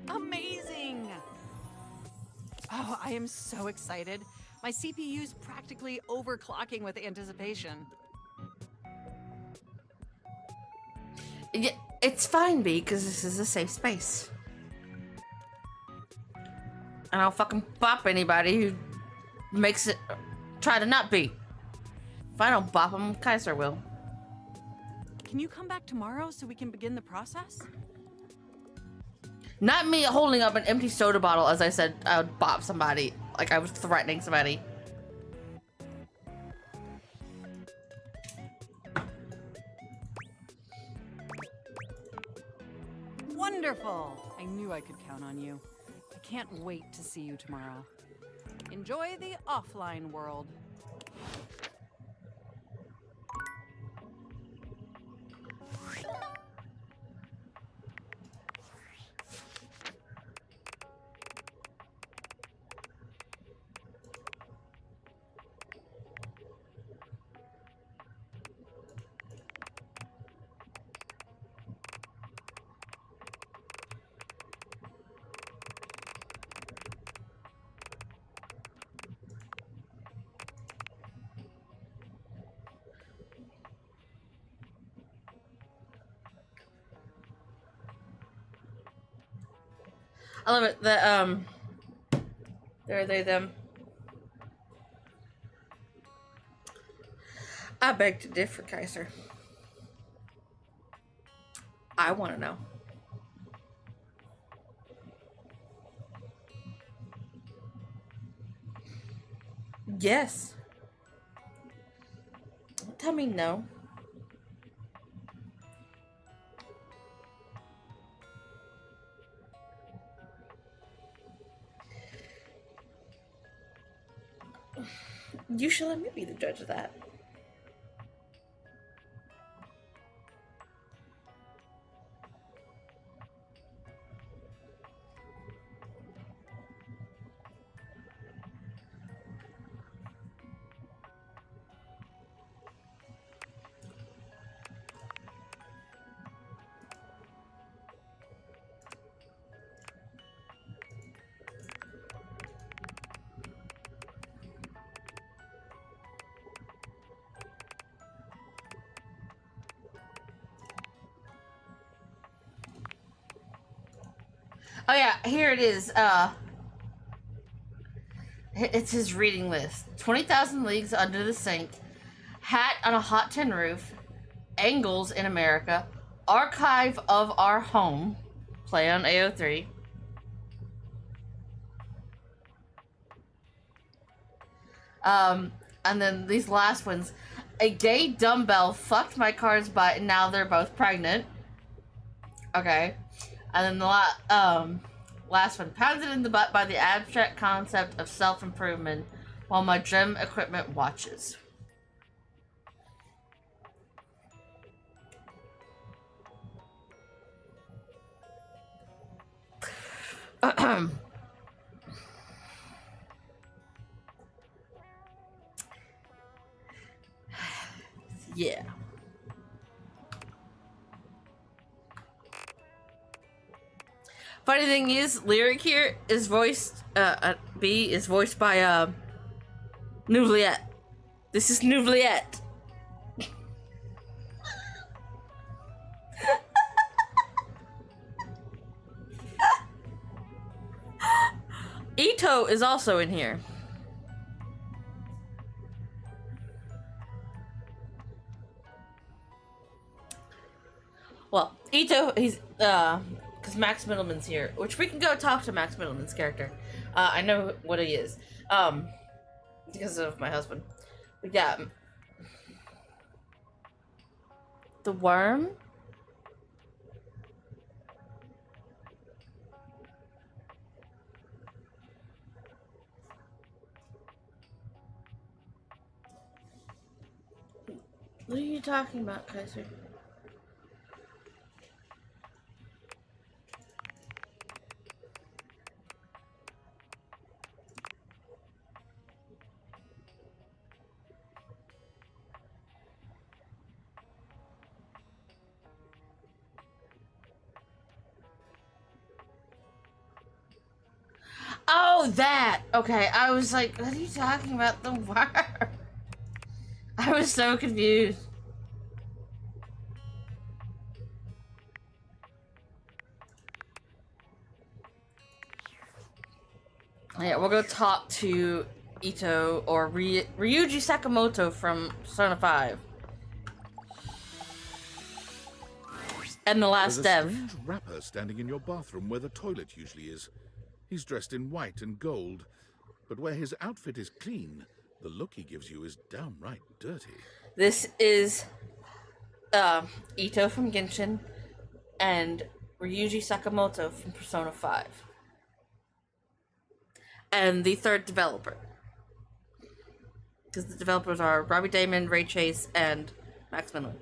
Amazing! Oh, I am so excited. My CPU's practically overclocking with anticipation. Yeah, it's fine, B, because this is a safe space. And I'll fucking bop anybody who makes it try to not be. If I don't bop them, Kaiser will. Can you come back tomorrow so we can begin the process? Not me holding up an empty soda bottle as I said I would bop somebody. Like I was threatening somebody. Wonderful! I knew I could count on you. I can't wait to see you tomorrow. Enjoy the offline world. I love it that there they them. I beg to differ, Kaiser. I want to know. Yes. Tell me no. You should let me be the judge of that. Oh yeah, here it is. It's his reading list. 20,000 Leagues Under the Sink, Hat on a Hot Tin Roof, Angles in America, Archive of Our Home, play on AO3. And then these last ones. A gay dumbbell fucked my car's butt and now they're both pregnant. Okay. And then the last one. Pounded in the butt by the abstract concept of self-improvement while my gym equipment watches. Yeah. Funny thing is, Lyric here is voiced, B is voiced by, Nouvelette. This is Nouvelette. Ito is also in here. Well, Ito, he's, because Max Middleman's here, which we can go talk to Max Middleman's character. I know what he is, because of my husband. But yeah, the worm. What are you talking about, Kaiser? Oh, that! Okay, I was like, what are you talking about? The worm? I was so confused. Yeah, we'll go talk to Ito or Ryuji Sakamoto from Persona 5. And the last There's a dev. strange rapper standing in your bathroom where the toilet usually is. He's dressed in white and gold, but where his outfit is clean, the look he gives you is downright dirty. This is Ito from Genshin and Ryuji Sakamoto from Persona 5. And the third developer. Because the developers are Robbie Damon, Ray Chase, and Max Minley.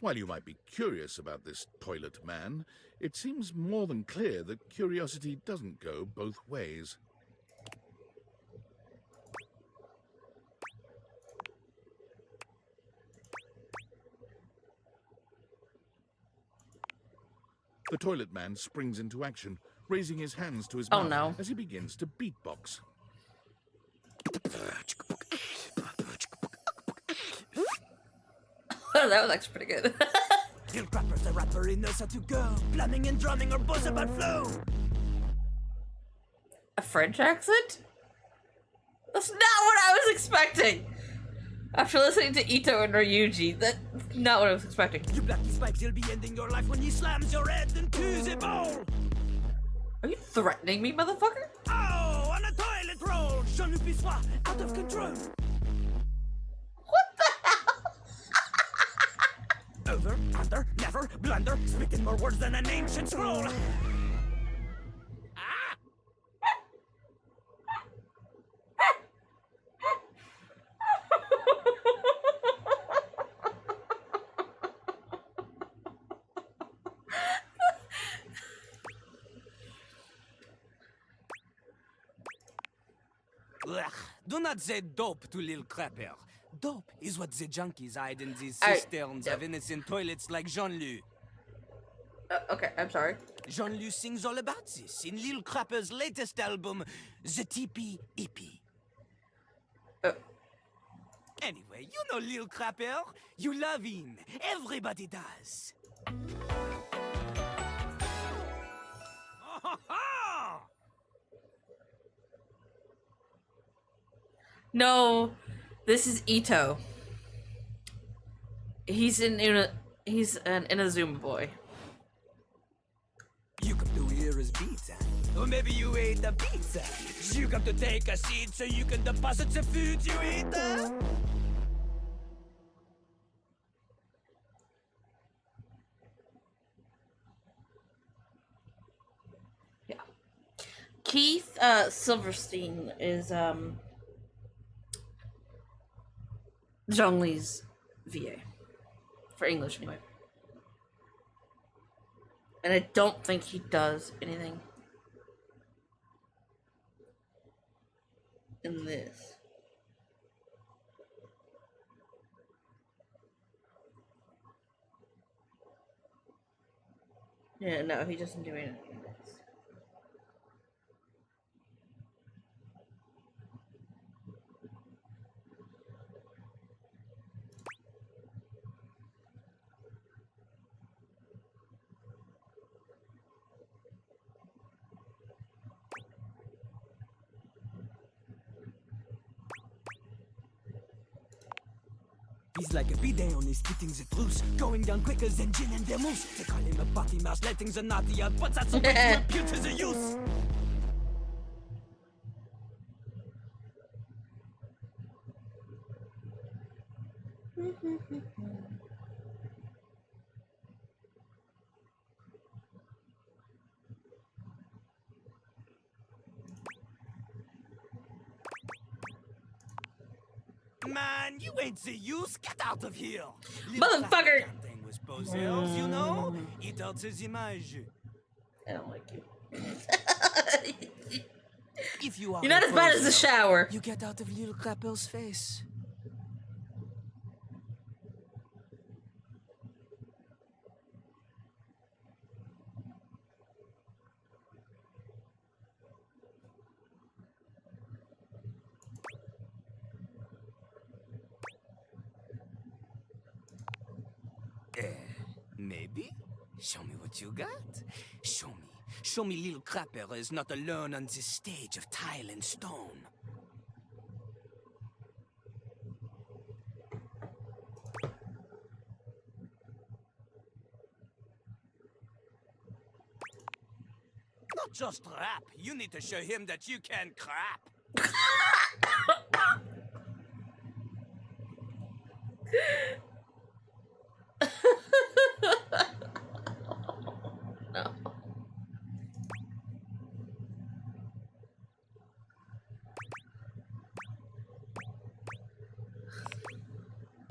While you might be curious about this toilet man, it seems more than clear that curiosity doesn't go both ways. The toilet man springs into action, raising his hands to his Oh, mouth no. as he begins to beatbox. That was actually pretty good. Till Crapper's the rapper, he knows how to go. Plumbing and drumming or buzz about flow. A French accent? That's not what I was expecting! After listening to Ito and Ryuji, that's not what I was expecting. You blacky spikes, you'll be ending your life when he slams your head into the bowl. Are you threatening me, motherfucker? Oh, on a toilet roll. Jean-Luc Bissois, out of control. Over, under, never, blunder, speaking more words than an ancient scroll. Ugh, do not say dope to Lil Crapper. Dope is what the junkies hide in these cisterns of innocent toilets like Jean-Luc. Okay, I'm sorry. Jean-Luc sings all about this in Lil Crapper's latest album, The Teepee Hippie. Anyway, you know Lil Crapper. You love him. Everybody does. No, this is Ito. He's an Inazuma boy. You come to hear his pizza. Or maybe you ate the pizza. You come to take a seat so you can deposit the food you eat. Yeah. Keith Silverstein is Zhongli's VA. For English, anyway. And I don't think he does anything in this. Yeah, no, he doesn't do anything in this. He's like a bidet on his spitting the truth, going down quicker than gin and vermouth. They call him a party mouse, letting the naughty out, but that's a way to impute to the youth. Man, you ain't the use. Get out of here. Motherfucker! With poseurs, you know? Eat out ses images. I don't like you. If you are You're not as bad as the shower. You get out of Lil Crapper's face. Maybe? Show me what you got. Show me show me Lil Crapper is not alone on this stage of tile and stone. Not just rap, you need to show him that you can crap. No.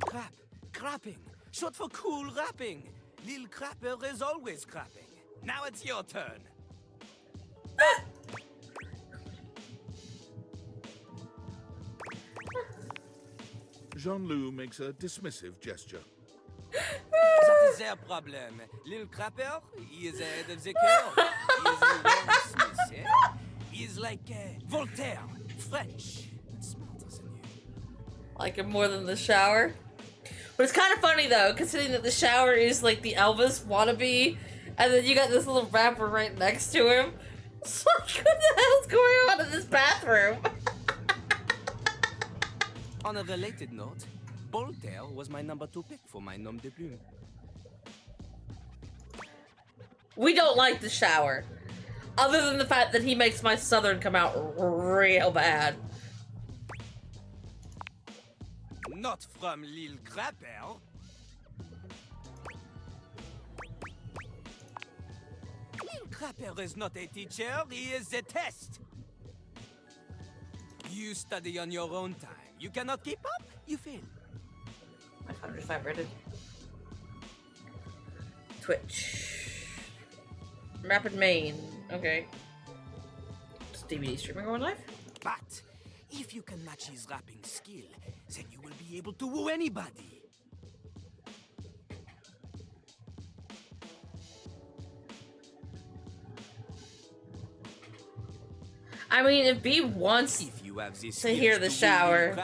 Crap, crapping, short for cool rapping. Lil Crapper is always crapping. Now it's your turn. Jean-Loup makes a dismissive gesture. That is their problem. Lil Crapper, he is ahead of the curve. He is a wordsmith, eh? He is like Voltaire, French, and smarter than you. Like him more than the shower. But it's kind of funny though, considering that the shower is like the Elvis wannabe, and then you got this little rapper right next to him. It's like, what the hell's going on in this bathroom? On a related note, Voltaire was my number 2 pick for my nom de plume. We don't like the shower. Other than the fact that he makes my southern come out real bad. Not from Lil Crapper. Lil Crapper is not a teacher, he is a test. You study on your own time. You cannot keep up, you fail. My phone just vibrated. Twitch. Rapid main. Okay. Is DVD streaming going live? But if you can match his rapping skill, then you will be able to woo anybody. I mean, if B wants If you have this to hear the shower,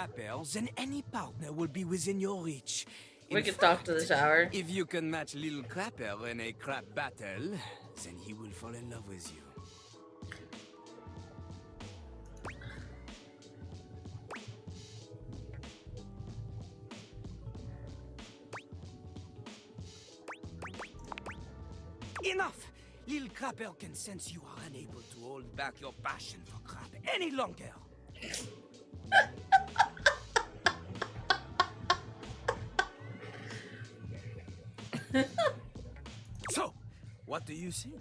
then any partner will be within your reach. we can talk to the shower. If you can match Lil Crapper in a crap battle, then he will fall in love with you. Enough! Lil Crapper can sense you are unable to hold back your passion for crap any longer. So, what do you think?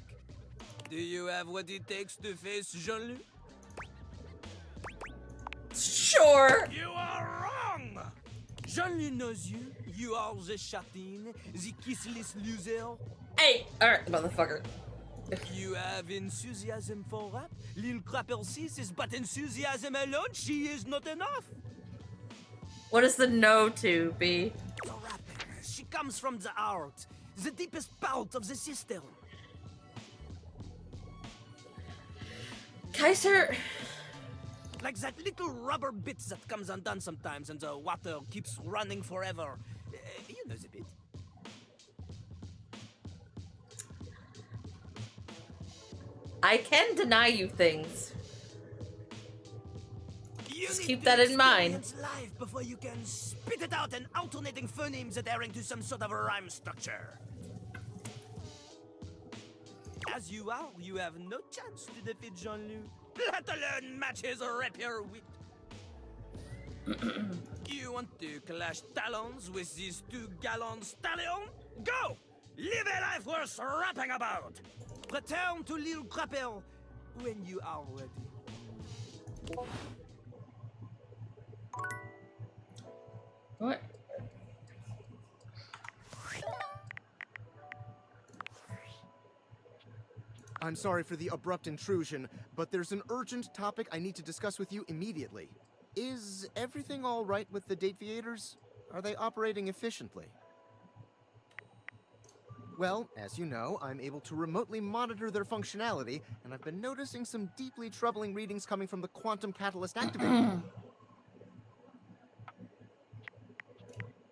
Do you have what it takes to face Jean-Loup? Sure! You are wrong! Jean-Loup knows you. You are the chatin, the kissless loser. Hey! Alright, motherfucker. You have enthusiasm for rap? Lil Crapper sees is but enthusiasm alone. She is not enough. What is the no to, B? The rapper, she comes from the heart, the deepest part of the system. Kaiser... Like that little rubber bit that comes undone sometimes and the water keeps running forever. You know the bit. I can deny you things. You Just need keep to that in mind. experience life before you can spit it out in alternating phonemes adhering to some sort of a rhyme structure. As you are, you have no chance to defeat Jean-Loup, let alone match his rapier wit. You want to clash talons with these 2 gallon stallions? Go! Live a life worth rapping about! Return to Lil Crapper when you are ready. What? I'm sorry for the abrupt intrusion, but there's an urgent topic I need to discuss with you immediately. Is everything all right with the Dateviators? Are they operating efficiently? Well, as you know, I'm able to remotely monitor their functionality, and I've been noticing some deeply troubling readings coming from the Quantum Catalyst Activator.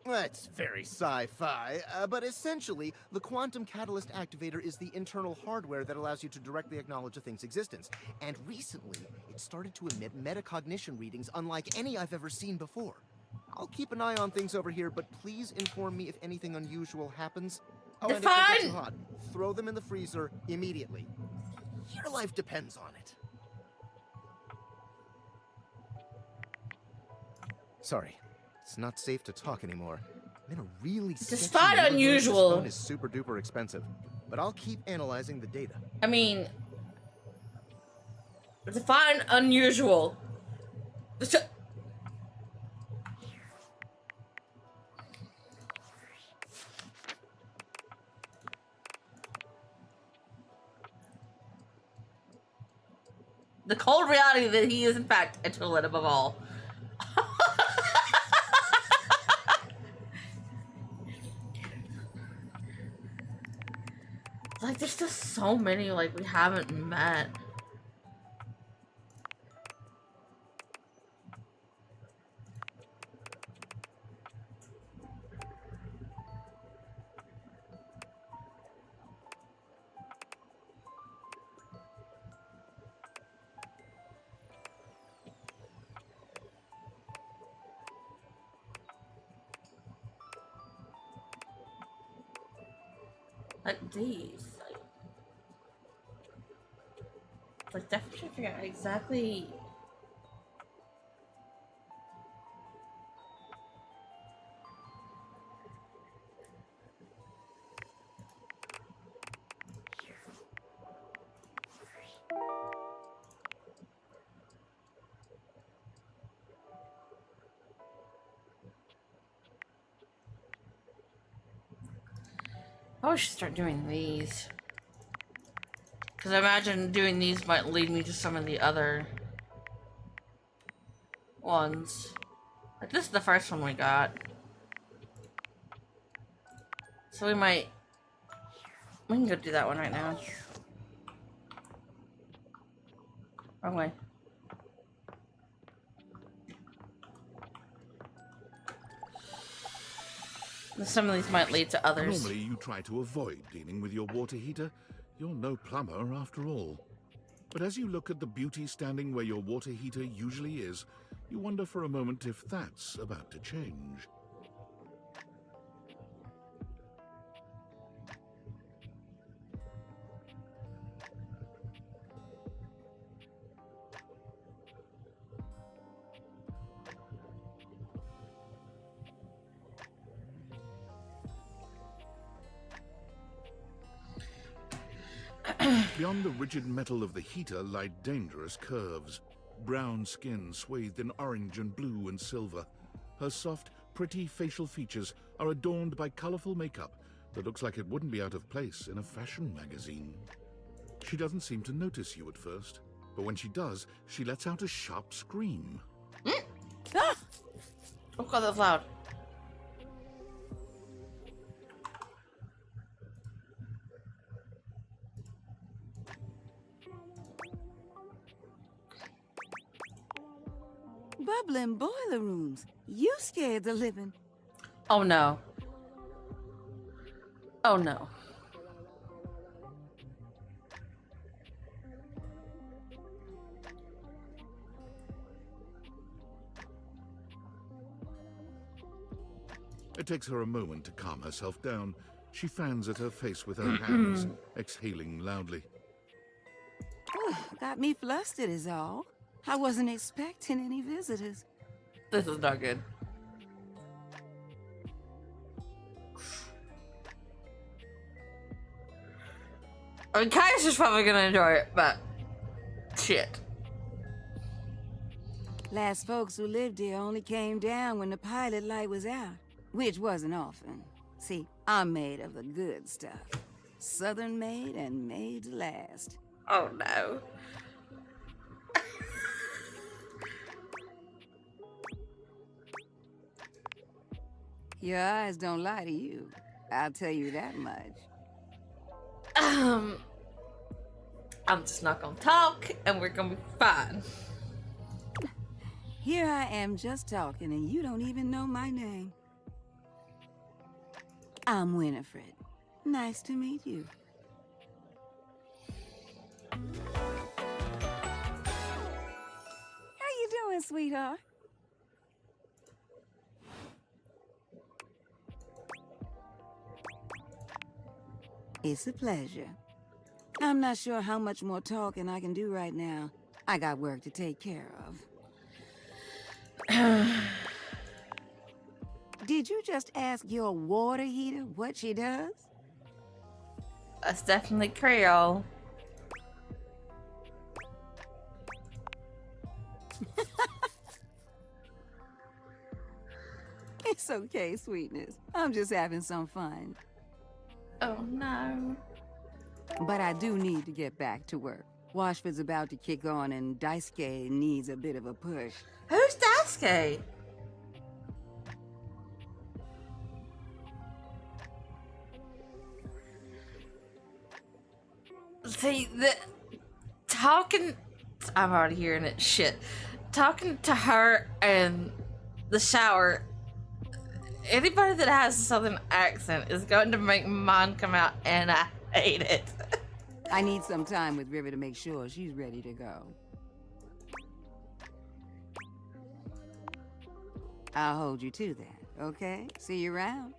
That's very sci-fi, but essentially, the quantum catalyst activator is the internal hardware that allows you to directly acknowledge a thing's existence. And recently, it started to emit metacognition readings unlike any I've ever seen before. I'll keep an eye on things over here, but please inform me if anything unusual happens. Oh, and if they get too hot, throw them in the freezer immediately. Your life depends on it. Sorry. It's not safe to talk anymore. I'm in a really It's not unusual. This phone is super duper expensive, but I'll keep analyzing the data. I mean, define unusual. The cold reality that he is in fact a toilet above all. Like, there's just so many, like, we haven't met. Like these. Like, definitely trying to figure out exactly. I should start doing these. Because I imagine doing these might lead me to some of the other ones. Like, this is the first one we got. So we can go do that one right now. Wrong way. Some of these might lead to others. Normally you try to avoid dealing with your water heater. You're no plumber after all. But as you look at the beauty standing where your water heater usually is, you wonder for a moment if that's about to change. Beyond the rigid metal of the heater lie dangerous curves. Brown skin swathed in orange and blue and silver. Her soft, pretty facial features are adorned by colorful makeup that looks like it wouldn't be out of place in a fashion magazine. She doesn't seem to notice you at first, but when she does, she lets out a sharp scream. Ah! Oh god, that's loud. Bubbling boiler rooms. You scared the living. Oh no. Oh no. It takes her a moment to calm herself down. She fans at her face with her hands, exhaling loudly. Got me flustered is all. I wasn't expecting any visitors. This is not good. I mean, Kai's just probably gonna enjoy it, but shit. Last folks who lived here only came down when the pilot light was out, which wasn't often. See, I'm made of the good stuff. Southern made and made to last. Oh no. Your eyes don't lie to you. I'll tell you that much. I'm just not gonna talk, and we're gonna be fine. Here I am just talking, and you don't even know my name. I'm Winifred. Nice to meet you. How you doing, sweetheart? It's a pleasure. I'm not sure how much more talking I can do right now. I got work to take care of. Did you just ask your water heater what she does? That's definitely Creole. It's okay, sweetness. I'm just having some fun. Oh no. But I do need to get back to work. Washford's about to kick on and Daisuke needs a bit of a push. Who's Daisuke? See, I'm already hearing it. Shit. Talking to her and the shower, anybody that has a southern accent is going to make mine come out, and I hate it. I need some time with River to make sure she's ready to go. I'll hold you to that, okay? See you around.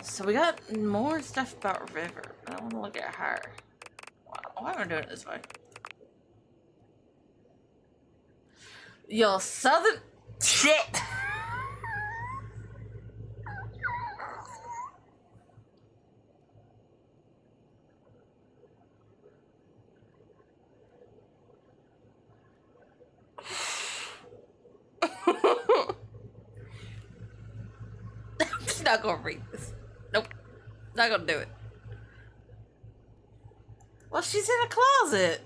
So we got more stuff about River. I don't want to look at her. Why am I doing it this way? Yo, southern shit. I'm not gonna read this. Nope. Not gonna do it. Well, she's in a closet.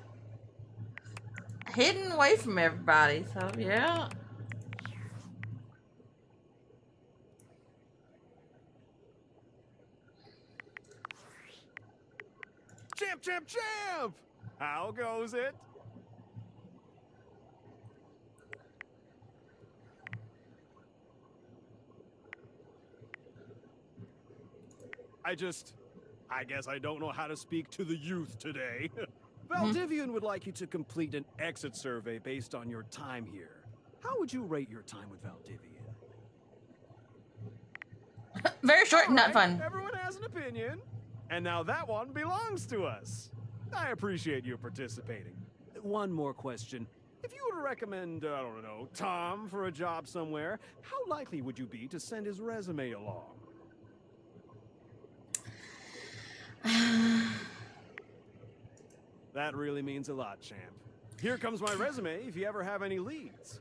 Hidden away from everybody, so yeah. Champ, champ, champ! How goes it? I guess I don't know how to speak to the youth today. Valdivian would like you to complete an exit survey based on your time here. How would you rate your time with Valdivian? Very short and not All right, fun. Everyone has an opinion. And now that one belongs to us. I appreciate you participating. One more question. If you were to recommend, I don't know, Tom for a job somewhere, how likely would you be to send his resume along? That really means a lot, champ. Here comes my resume if you ever have any leads.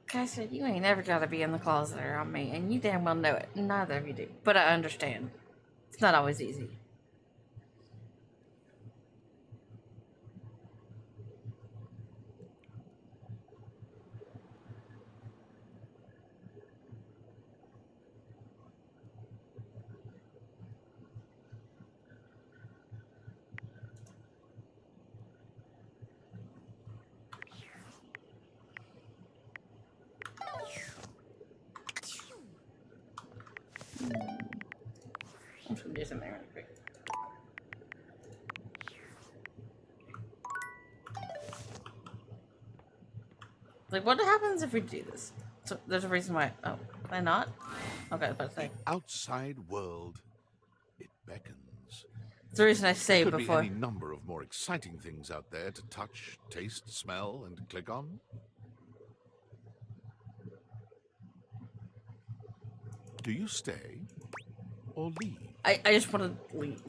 Guys, you ain't never gotta be in the closet around me, and you damn well know it. Neither of you do. But I understand. It's not always easy. I'm just gonna do something really quick. Like, what happens if we do this? So there's a reason why. Oh, can I not? Okay, I was about to say. Outside world, it beckons. It's the reason I saved Could before. be any number of more exciting things out there to touch, taste, smell, and click on. Do you stay or leave? I just want to leave.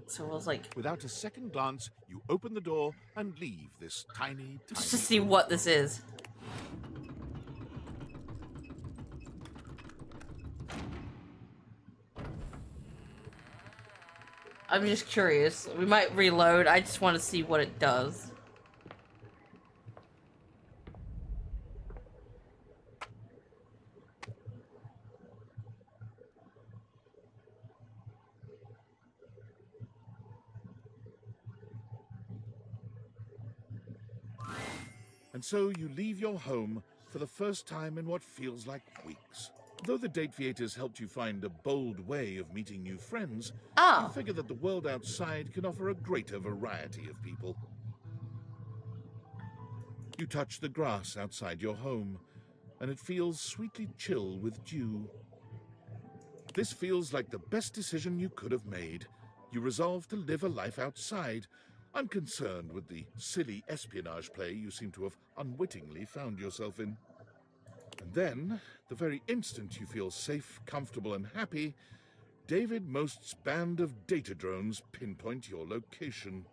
So I was like, Without a second glance, you open the door and leave this tiny, just to see what this is. I'm just curious. We might reload. I just want to see what it does. And so you leave your home for the first time in what feels like weeks. Though the date theaters helped you find a bold way of meeting new friends, you figure that the world outside can offer a greater variety of people. You touch the grass outside your home, and it feels sweetly chill with dew. This feels like the best decision you could have made. You resolve to live a life outside, unconcerned with the silly espionage play you seem to have unwittingly found yourself in. And then, the very instant you feel safe, comfortable, and happy, David Most's band of data drones pinpoint your location.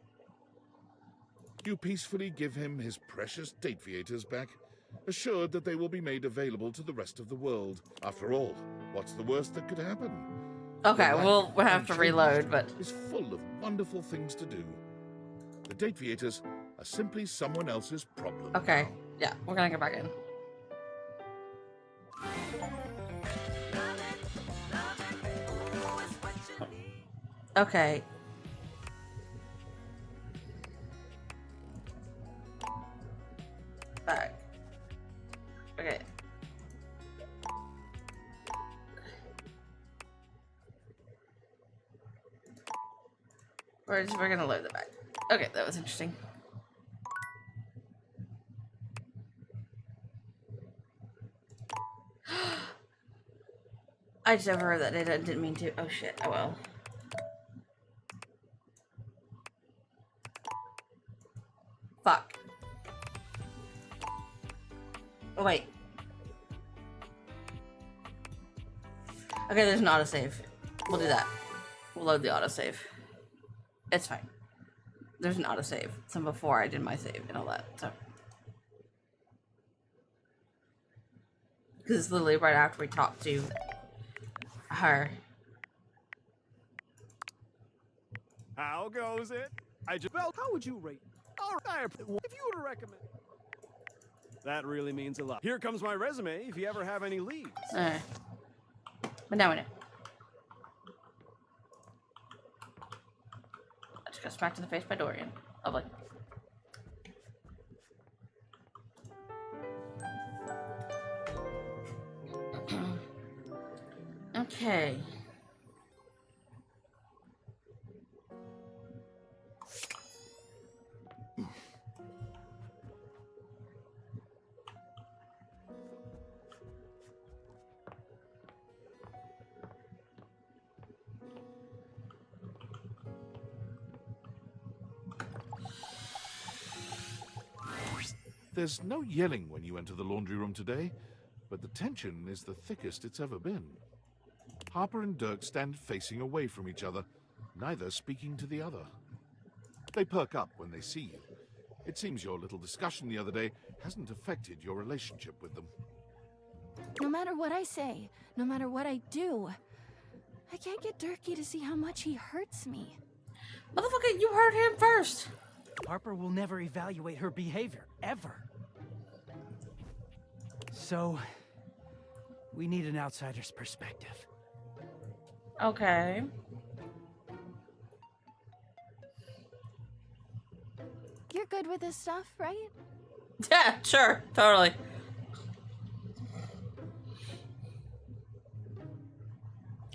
You peacefully give him his precious date theaters back, assured that they will be made available to the rest of the world. After all, what's the worst that could happen? Okay, Your life, we'll have to unchanged, reload, but... is full of wonderful things to do. The date theaters are simply someone else's problem. Okay, yeah, we're gonna go back in. Okay. Back. Okay. We're gonna load that back. Okay, that was interesting. I just overheard that. I didn't mean to. Oh shit. Oh well. Fuck. Oh wait. Okay, there's an autosave. We'll do that. We'll load the autosave. It's fine. There's an autosave. Some before I did my save and all that. So. Because it's literally right after we talked to her. How goes it? Well, how would you rate? All right, if you were to recommend. That really means a lot. Here comes my resume if you ever have any leads. Alright. But now we know. I just got smacked in the face by Dorian. Lovely. Okay. There's no yelling when you enter the laundry room today, but the tension is the thickest it's ever been. Harper and Dirk stand facing away from each other, neither speaking to the other. They perk up when they see you. It seems your little discussion the other day hasn't affected your relationship with them. No matter what I say, no matter what I do, I can't get Durkee to see how much he hurts me. Motherfucker, you hurt him first. Harper will never evaluate her behavior, ever. So, we need an outsider's perspective. Okay. You're good with this stuff, right? Yeah, sure, totally.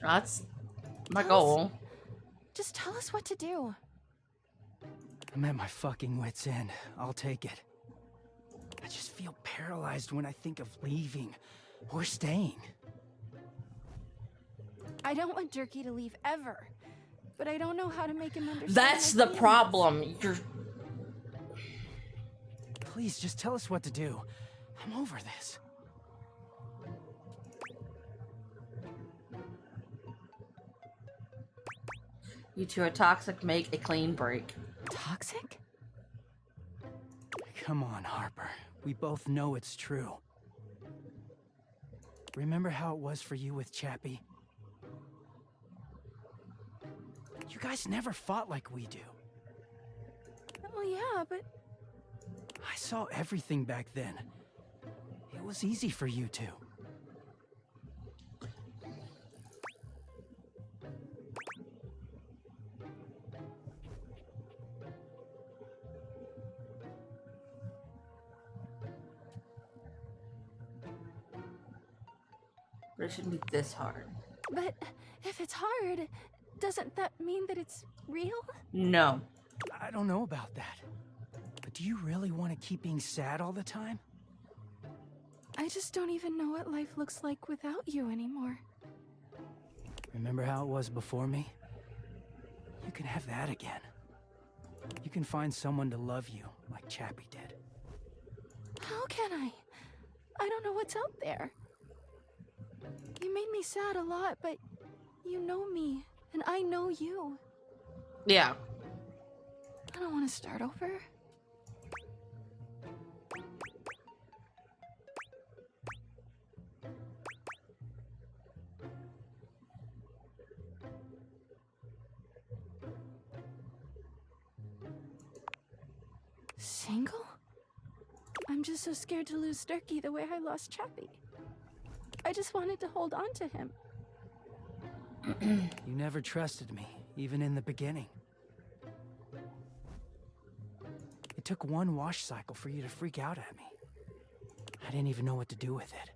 That's my goal. Just tell us what to do. I'm at my fucking wit's end. I'll take it. I just feel paralyzed when I think of leaving or staying. I don't want Durkee to leave ever, but I don't know how to make him understand. That's my the feelings. problem. You're... Please, just tell us what to do. I'm over this. You two are toxic. Make a clean break. Toxic? Come on, Harper. We both know it's true. Remember how it was for you with Chappie? You guys never fought like we do. Well, yeah, but... I saw everything back then. It was easy for you two. but it shouldn't be this hard. But if it's hard, doesn't that mean that it's real? No. I don't know about that. But do you really want to keep being sad all the time? I just don't even know what life looks like without you anymore. Remember how it was before me? You can have that again. You can find someone to love you like Chappie did. How can I? I don't know what's out there. You made me sad a lot, but you know me, and I know you. Yeah. I don't want to start over. Single? I'm just so scared to lose Sturkey the way I lost Chappie. I just wanted to hold on to him. You never trusted me, even in the beginning. It took one wash cycle for you to freak out at me. I didn't even know what to do with it.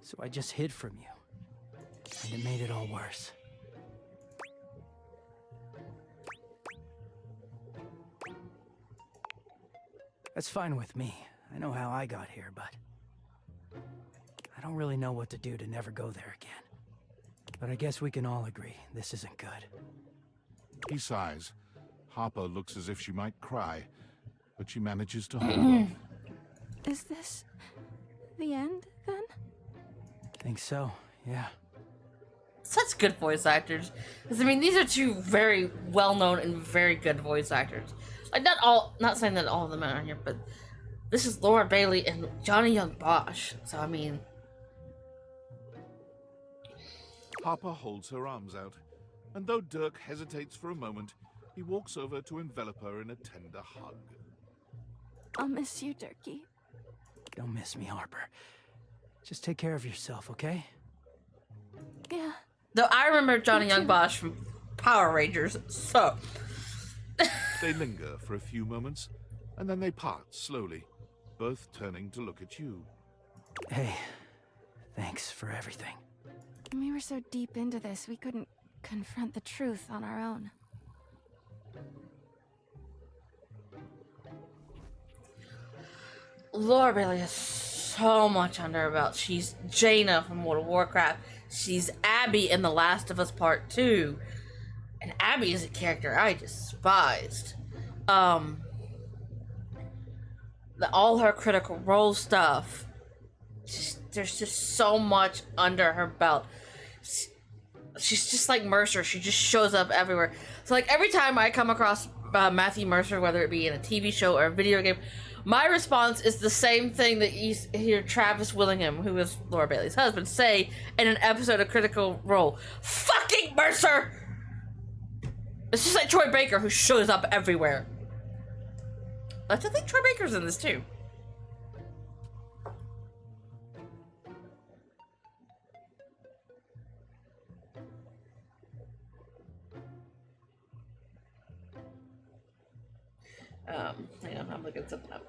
So I just hid from you. And it made it all worse. That's fine with me. I know how I got here, but I don't really know what to do to never go there again. But I guess we can all agree this isn't good. He sighs. Harper looks as if she might cry, but she manages to hold on. Is this the end, then? Think so, yeah. Such good voice actors. Because, I mean, these are two very well-known and very good voice actors. Like, not saying that all of them are here, but this is Laura Bailey and Johnny Young Bosch. So, I mean... Harper holds her arms out, and though Dirk hesitates for a moment, he walks over to envelop her in a tender hug. I'll miss you, Dirkie. Don't miss me, Harper. Just take care of yourself, okay? Yeah. Though I remember Johnny Young Bosch from Power Rangers, so... They linger for a few moments, and then they part slowly, both turning to look at you. Hey, thanks for everything. We were so deep into this, we couldn't confront the truth on our own. Laura Bailey has so much under her belt. She's Jaina from World of Warcraft. She's Abby in The Last of Us Part 2. And Abby is a character I despised. All her Critical Role stuff. There's just so much under her belt. She's just like Mercer. She just shows up everywhere. So like every time I come across Matthew Mercer, whether it be in a TV show or a video game, my response is the same thing that you hear Travis Willingham, who is Laura Bailey's husband, say in an episode of Critical Role. Fucking Mercer! It's just like Troy Baker, who shows up everywhere. I think Troy Baker's in this too. Hang on, I'm looking something up.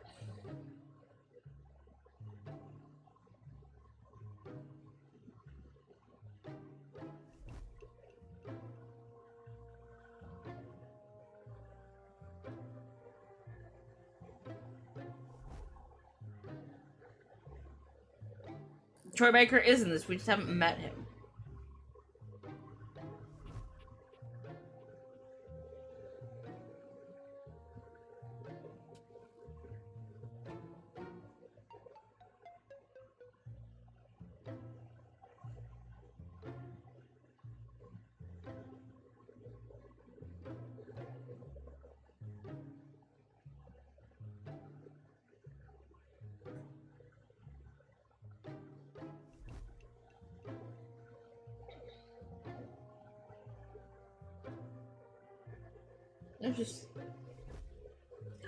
Troy Baker is in this, we just haven't met him.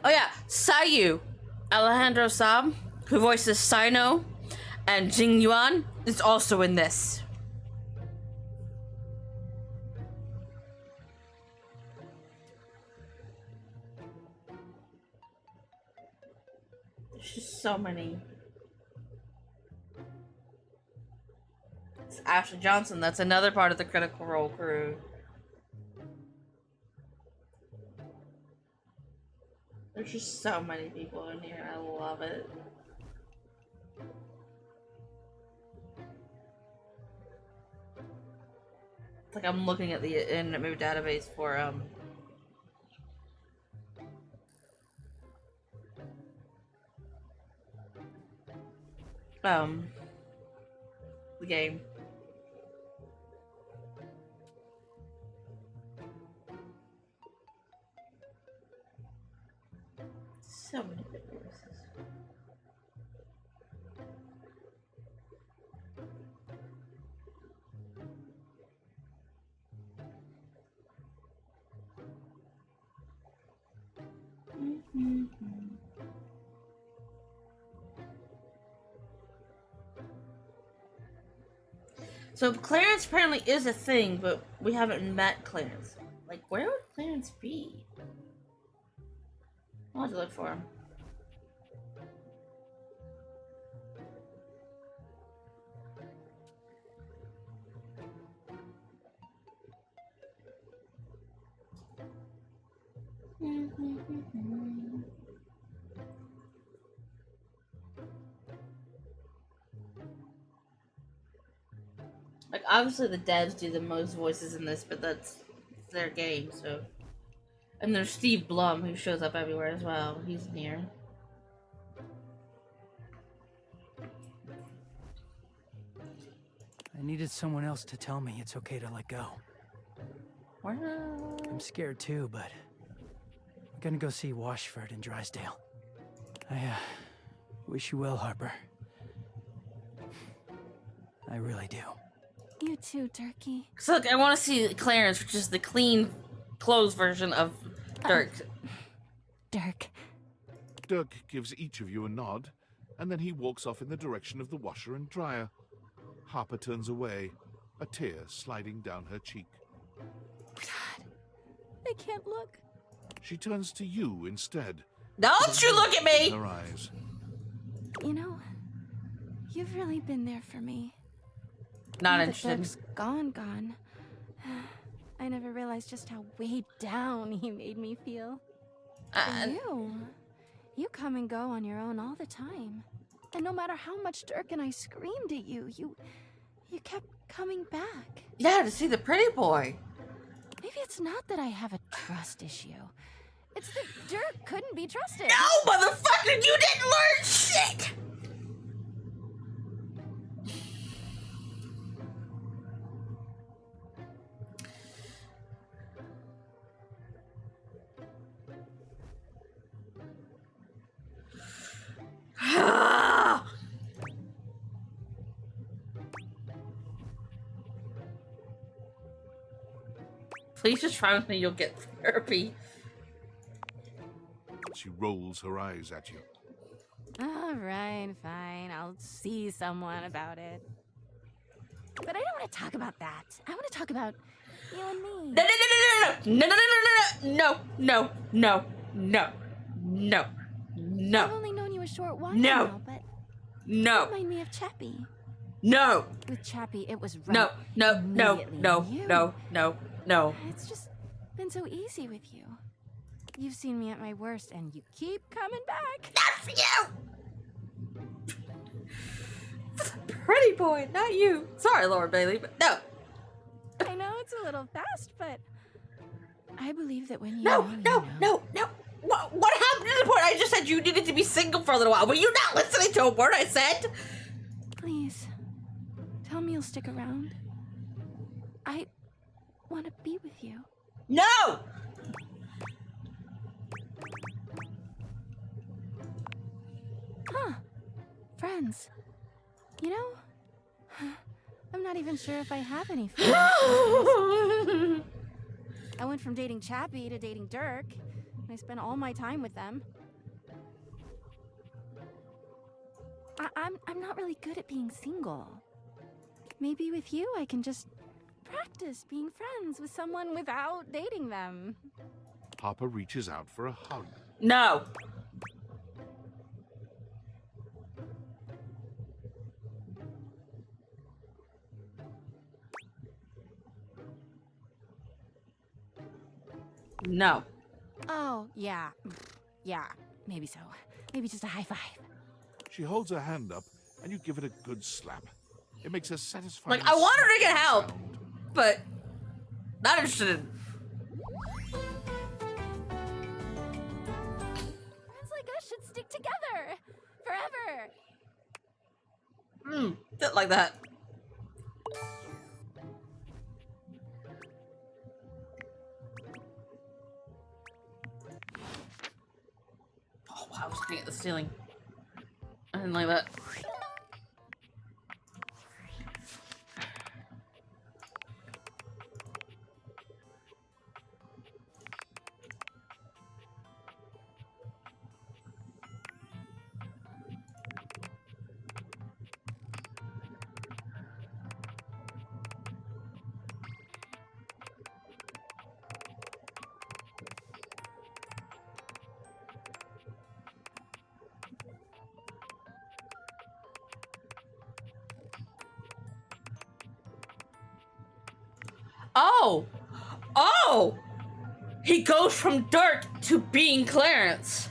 Oh yeah, Sayu, Alejandro Saab, who voices Sino, and Jing Yuan is also in this. There's just so many Ashley Johnson. That's another part of the Critical Role crew. There's just so many people in here. I love it. It's like I'm looking at the Internet Movie Database for the game. So many good voices. So Clarence apparently is a thing, but we haven't met Clarence. Like, where would Clarence be? I'll have to look for him. Like, obviously the devs do the most voices in this, but that's their game, so. And there's Steve Blum, who shows up everywhere as well. He's in here. I needed someone else to tell me it's okay to let go. Wow. I'm scared too, but I'm gonna go see Washford and Drysdale. I wish you well, Harper. I really do. You too, Turkey. So look, I want to see Clarence, which is the clean clothes version of Dirk. Dirk. Dirk gives each of you a nod, and then he walks off in the direction of the washer and dryer. Harper turns away, a tear sliding down her cheek. God, I can't look. She turns to you instead. Don't you look at me! In her eyes. You know, you've really been there for me. Not Now that interested. Dirk's gone. I never realized just how weighed down he made me feel. And you come and go on your own all the time. And no matter how much Dirk and I screamed at you, you kept coming back. Yeah, to see the pretty boy. Maybe it's not that I have a trust issue. It's that Dirk couldn't be trusted. No, motherfucker, you didn't learn shit! Please just try with me, you'll get therapy. She rolls her eyes at you. All right, fine. I'll see someone about it. But I don't want to talk about that. I want to talk about you and me. No. I've only known you a short while No. now, but No. you remind me of Chappie. No. With Chappie, it was No. right No. immediately. You- No. It's just been so easy with you. You've seen me at my worst, and you keep coming back. Not for you! Pretty boy, not you. Sorry, Laura Bailey, but no. I know it's a little fast, but I believe that when you No. What happened to the point I just said you needed to be single for a little while? Were you not listening to a word I said? Please, tell me you'll stick around. I want to be with you. No! Huh. Friends. You know, I'm not even sure if I have any friends. I went from dating Chappie to dating Dirk, and I spent all my time with them. I'm not really good at being single. Maybe with you I can just practice being friends with someone without dating them. Harper reaches out for a hug. No. No. Oh, yeah. Yeah, maybe so. Maybe just a high five. She holds her hand up, and you give it a good slap. It makes a satisfying Like, I want her to get snapping help, sound. but not interested in. Friends like us should stick together forever. Fit like that. Oh, wow, I was looking at the ceiling. I didn't like that. Oh! Oh! He goes from Dirk to being Clarence.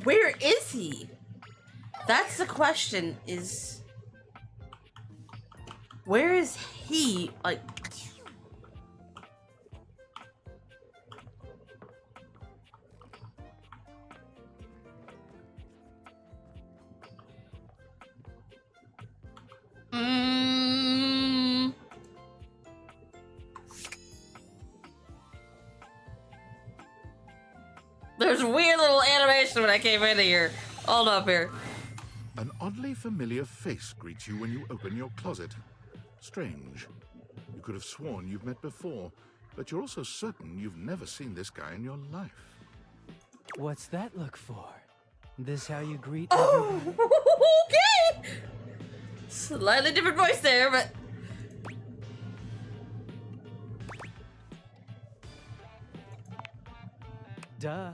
Where is he? That's the question, is where is he? Like, there's a weird little animation when I came in here. Hold up here. An oddly familiar face greets you when you open your closet. Strange. You could have sworn you've met before, but you're also certain you've never seen this guy in your life. What's that look for? This how you greet Oh, everybody? okay. Slightly different voice there, but Duh.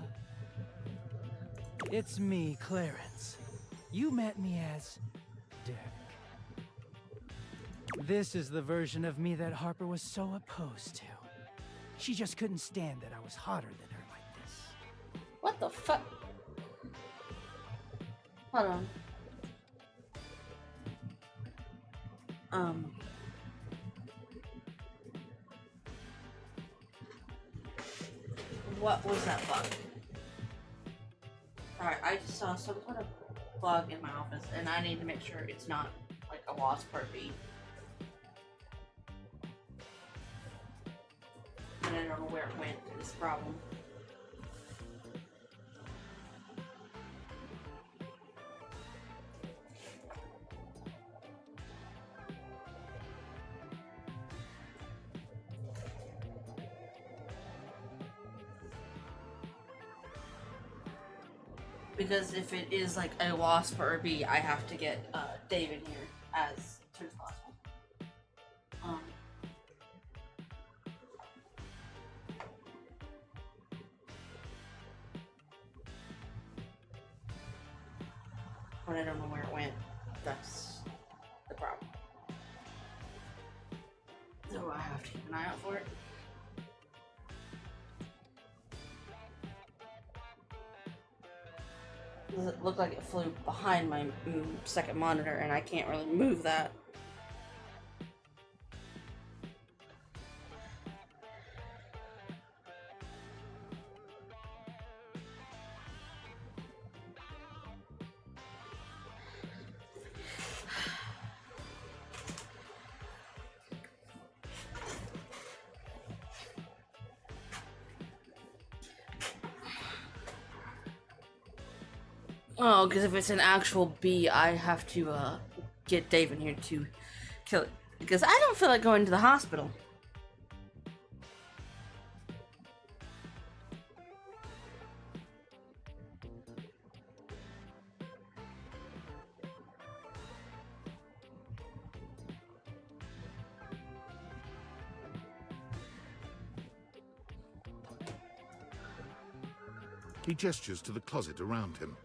It's me, Clarence. You met me as Dirk. This is the version of me that Harper was so opposed to. She just couldn't stand that I was hotter than her like this. what the fuck? Hold on. What was that bug? Alright, I just saw some kind of bug in my office, and I need to make sure it's not like a wasp or a bee. And I don't know where it went, is the problem. Because if it is like a wasp or a bee, I have to get David here as soon as possible. But I don't know where it went. That's the problem. So I have to keep an eye out for it. It looked like it flew behind my second monitor, and I can't really move that. Oh, because if it's an actual bee, I have to get Dave in here to kill it. Because I don't feel like going to the hospital. He gestures to the closet around him.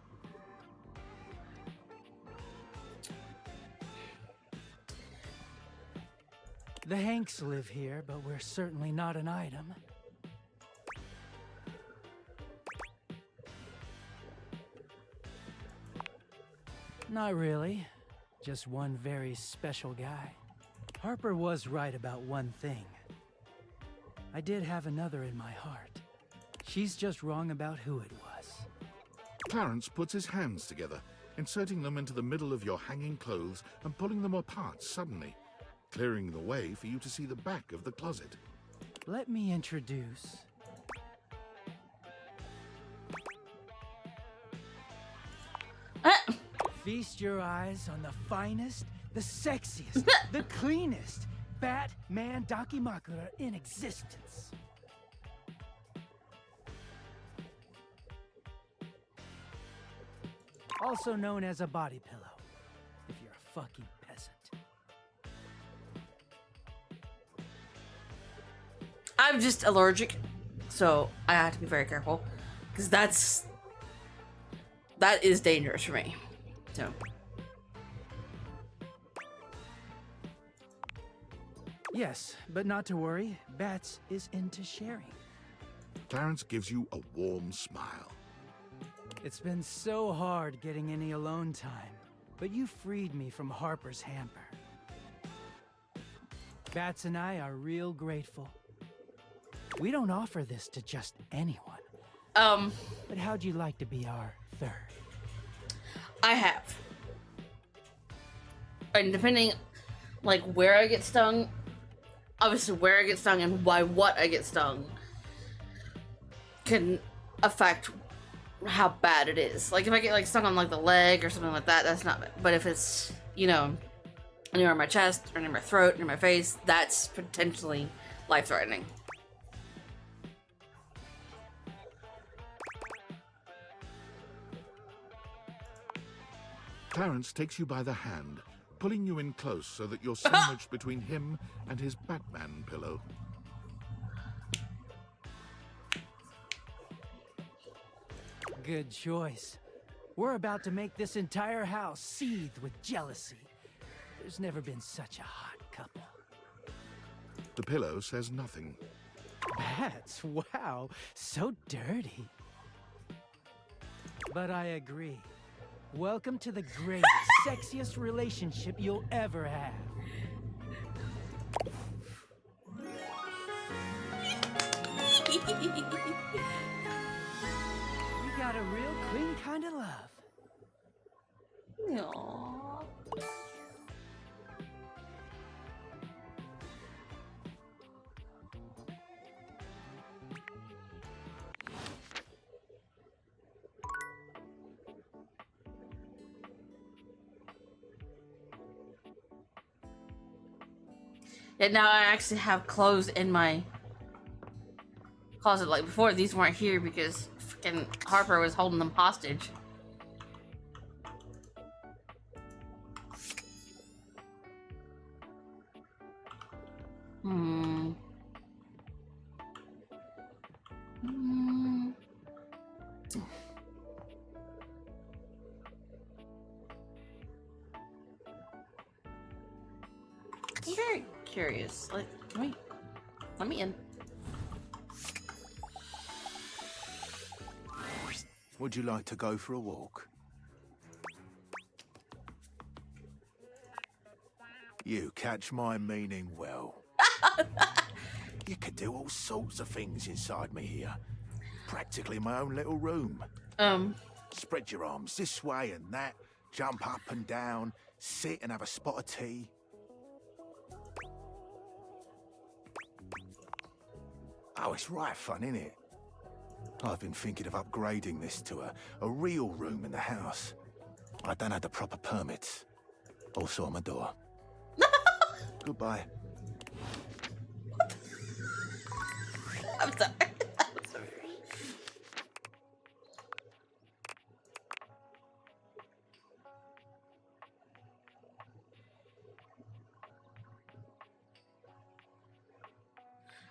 The Hanks live here, but we're certainly not an item. Not really. Just one very special guy. Harper was right about one thing. I did have another in my heart. She's just wrong about who it was. Clarence puts his hands together, inserting them into the middle of your hanging clothes and pulling them apart suddenly, clearing the way for you to see the back of the closet. Let me introduce... Feast your eyes on the finest, the sexiest, the cleanest Batman Dakimakura in existence. Also known as a body pillow, if you're a fucking peasant. I'm just allergic, so I have to be very careful, because that is dangerous for me. So. Yes, but not to worry. Bats is into sharing. Clarence gives you a warm smile. It's been so hard getting any alone time, but you freed me from Harper's hamper. Bats and I are real grateful. We don't offer this to just anyone. But how'd you like to be our third? I have. And depending, like, where I get stung, obviously where I get stung and by what I get stung can affect how bad it is. Like, if I get, like, stung on, like, the leg or something like that, that's not bad. But if it's, you know, near my chest or near my throat, near my face, that's potentially life-threatening. Clarence takes you by the hand, pulling you in close so that you're sandwiched between him and his Batman pillow. Good choice. We're about to make this entire house seethe with jealousy. There's never been such a hot couple. The pillow says nothing. Bats, wow, so dirty. But I agree. Welcome to the greatest, sexiest relationship you'll ever have. We got a real clean kind of love. Aww. And now I actually have clothes in my closet. Like before, these weren't here because freaking Harper was holding them hostage. I'm very curious. Like, let me in. Would you like to go for a walk? You catch my meaning well. You could do all sorts of things inside me here. Practically my own little room. Spread your arms this way and that, jump up and down, sit and have a spot of tea. Oh, it's right fun, isn't it? I've been thinking of upgrading this to a real room in the house. I don't have the proper permits. Also on my door. Goodbye. I'm sorry.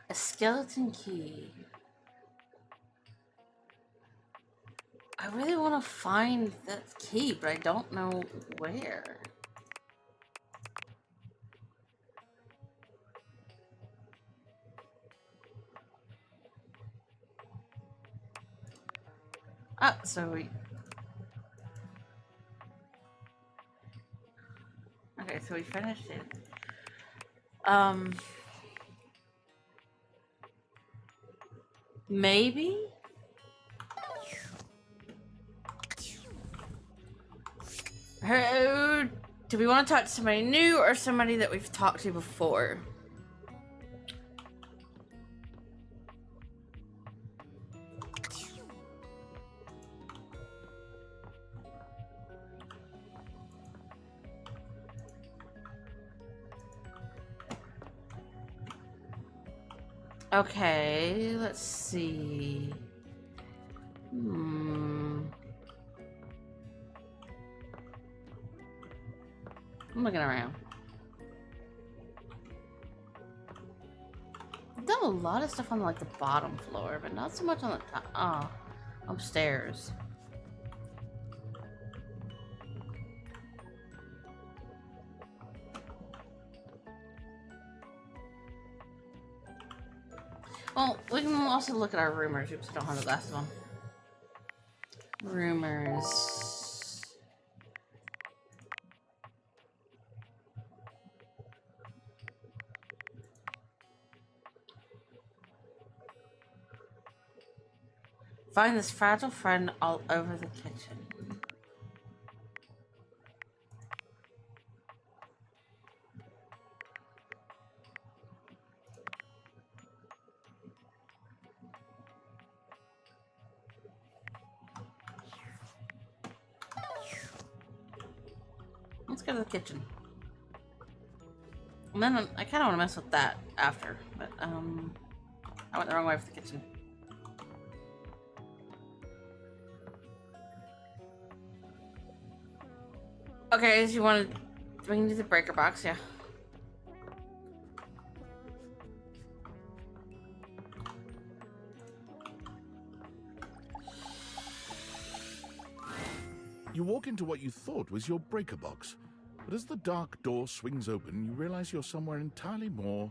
A skeleton key. I really want to find that key, but I don't know where. Ah, so we... Okay, so we finished it. Maybe? Do we want to talk to somebody new or somebody that we've talked to before? Okay, let's see. I'm looking around. I've done a lot of stuff on like the bottom floor, but not so much on the top. Oh, upstairs. Well, we can also look at our rumors. Oops, I don't have the last one. Rumors. Find this fragile friend all over the kitchen. Let's go to the kitchen. And then I kind of want to mess with that after, but I went the wrong way for the kitchen. Okay, so you want to... We can do the breaker box, yeah. You walk into what you thought was your breaker box, but as the dark door swings open, you realize you're somewhere entirely more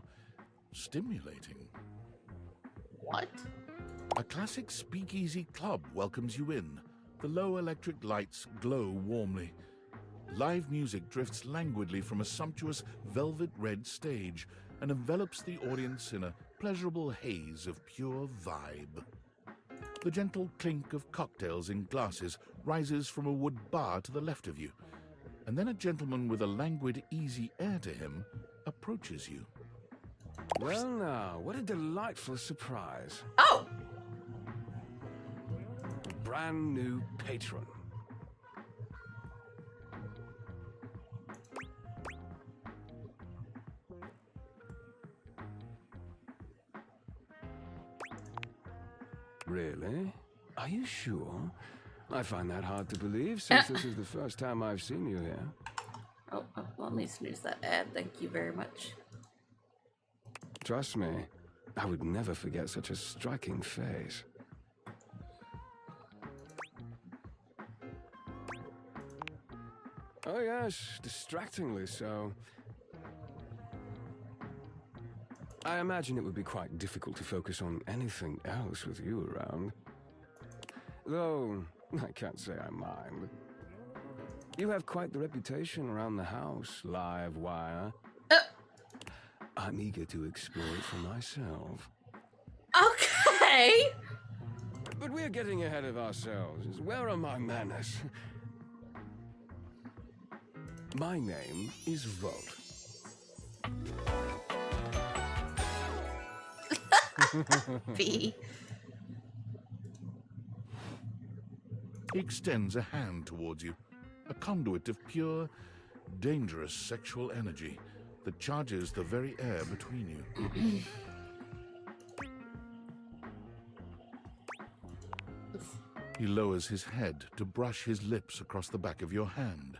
stimulating. What? A classic speakeasy club welcomes you in. The low electric lights glow warmly. Live music drifts languidly from a sumptuous velvet red stage and envelops the audience in a pleasurable haze of pure vibe. The gentle clink of cocktails in glasses rises from a wood bar to the left of you, and then a gentleman with a languid, easy air to him approaches you. Well now, what a delightful surprise. Oh! A brand new patron. Really? Are you sure? I find that hard to believe since this is the first time I've seen you here. Oh, let me snooze that ad. Thank you very much. Trust me, I would never forget such a striking face. Oh yes, distractingly so. I imagine it would be quite difficult to focus on anything else with you around. Though, I can't say I mind. You have quite the reputation around the house, live wire. I'm eager to explore it for myself. Okay! But we're getting ahead of ourselves. Where are my manners? My name is Volt. B. He extends a hand towards you, a conduit of pure, dangerous sexual energy that charges the very air between you. He lowers his head to brush his lips across the back of your hand.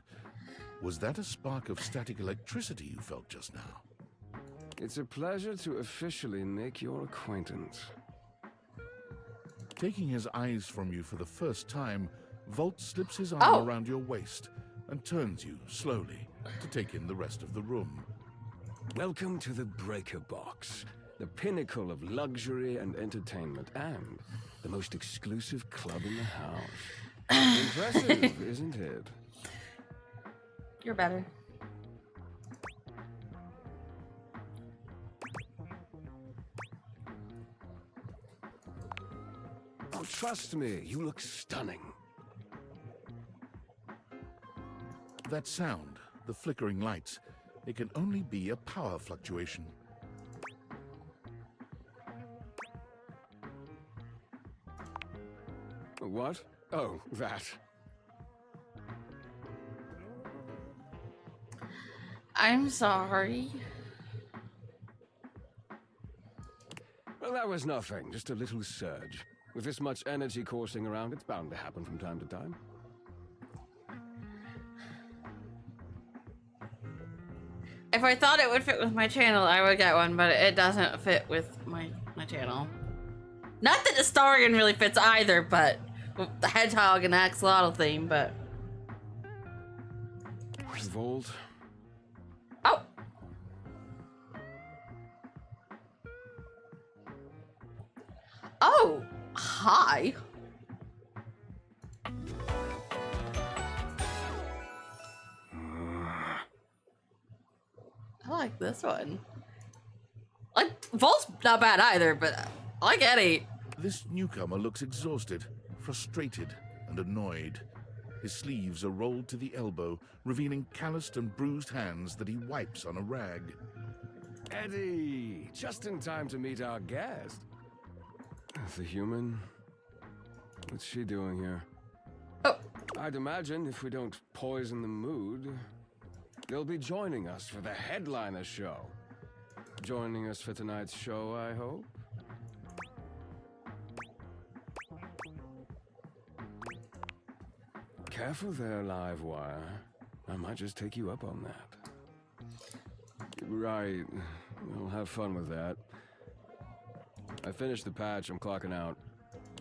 Was that a spark of static electricity you felt just now? It's a pleasure to officially make your acquaintance. Taking his eyes from you for the first time, Volt slips his arm Oh. around your waist and turns you slowly to take in the rest of the room. Welcome to the Breaker Box, the pinnacle of luxury and entertainment, and the most exclusive club in the house. Impressive, isn't it? You're better. Oh, trust me, you look stunning. That sound, the flickering lights, it can only be a power fluctuation. What? Oh, that. I'm sorry. Well, that was nothing, just a little surge. With this much energy coursing around, it's bound to happen from time to time. If I thought it would fit with my channel, I would get one, but it doesn't fit with my channel. Not that the Astarion really fits either, but with the Hedgehog and Axolotl theme, but... Volt. Oh! Oh! Hi! I like this one. Like, Volt's not bad either, but I like Eddie. This newcomer looks exhausted, frustrated, and annoyed. His sleeves are rolled to the elbow, revealing calloused and bruised hands that he wipes on a rag. Eddie, just in time to meet our guest. The human? What's she doing here? Oh. I'd imagine if we don't poison the mood, they'll be joining us for the headliner show. Joining us for tonight's show, I hope. Careful there, Livewire. I might just take you up on that. Right. We'll have fun with that. I finished the patch. I'm clocking out.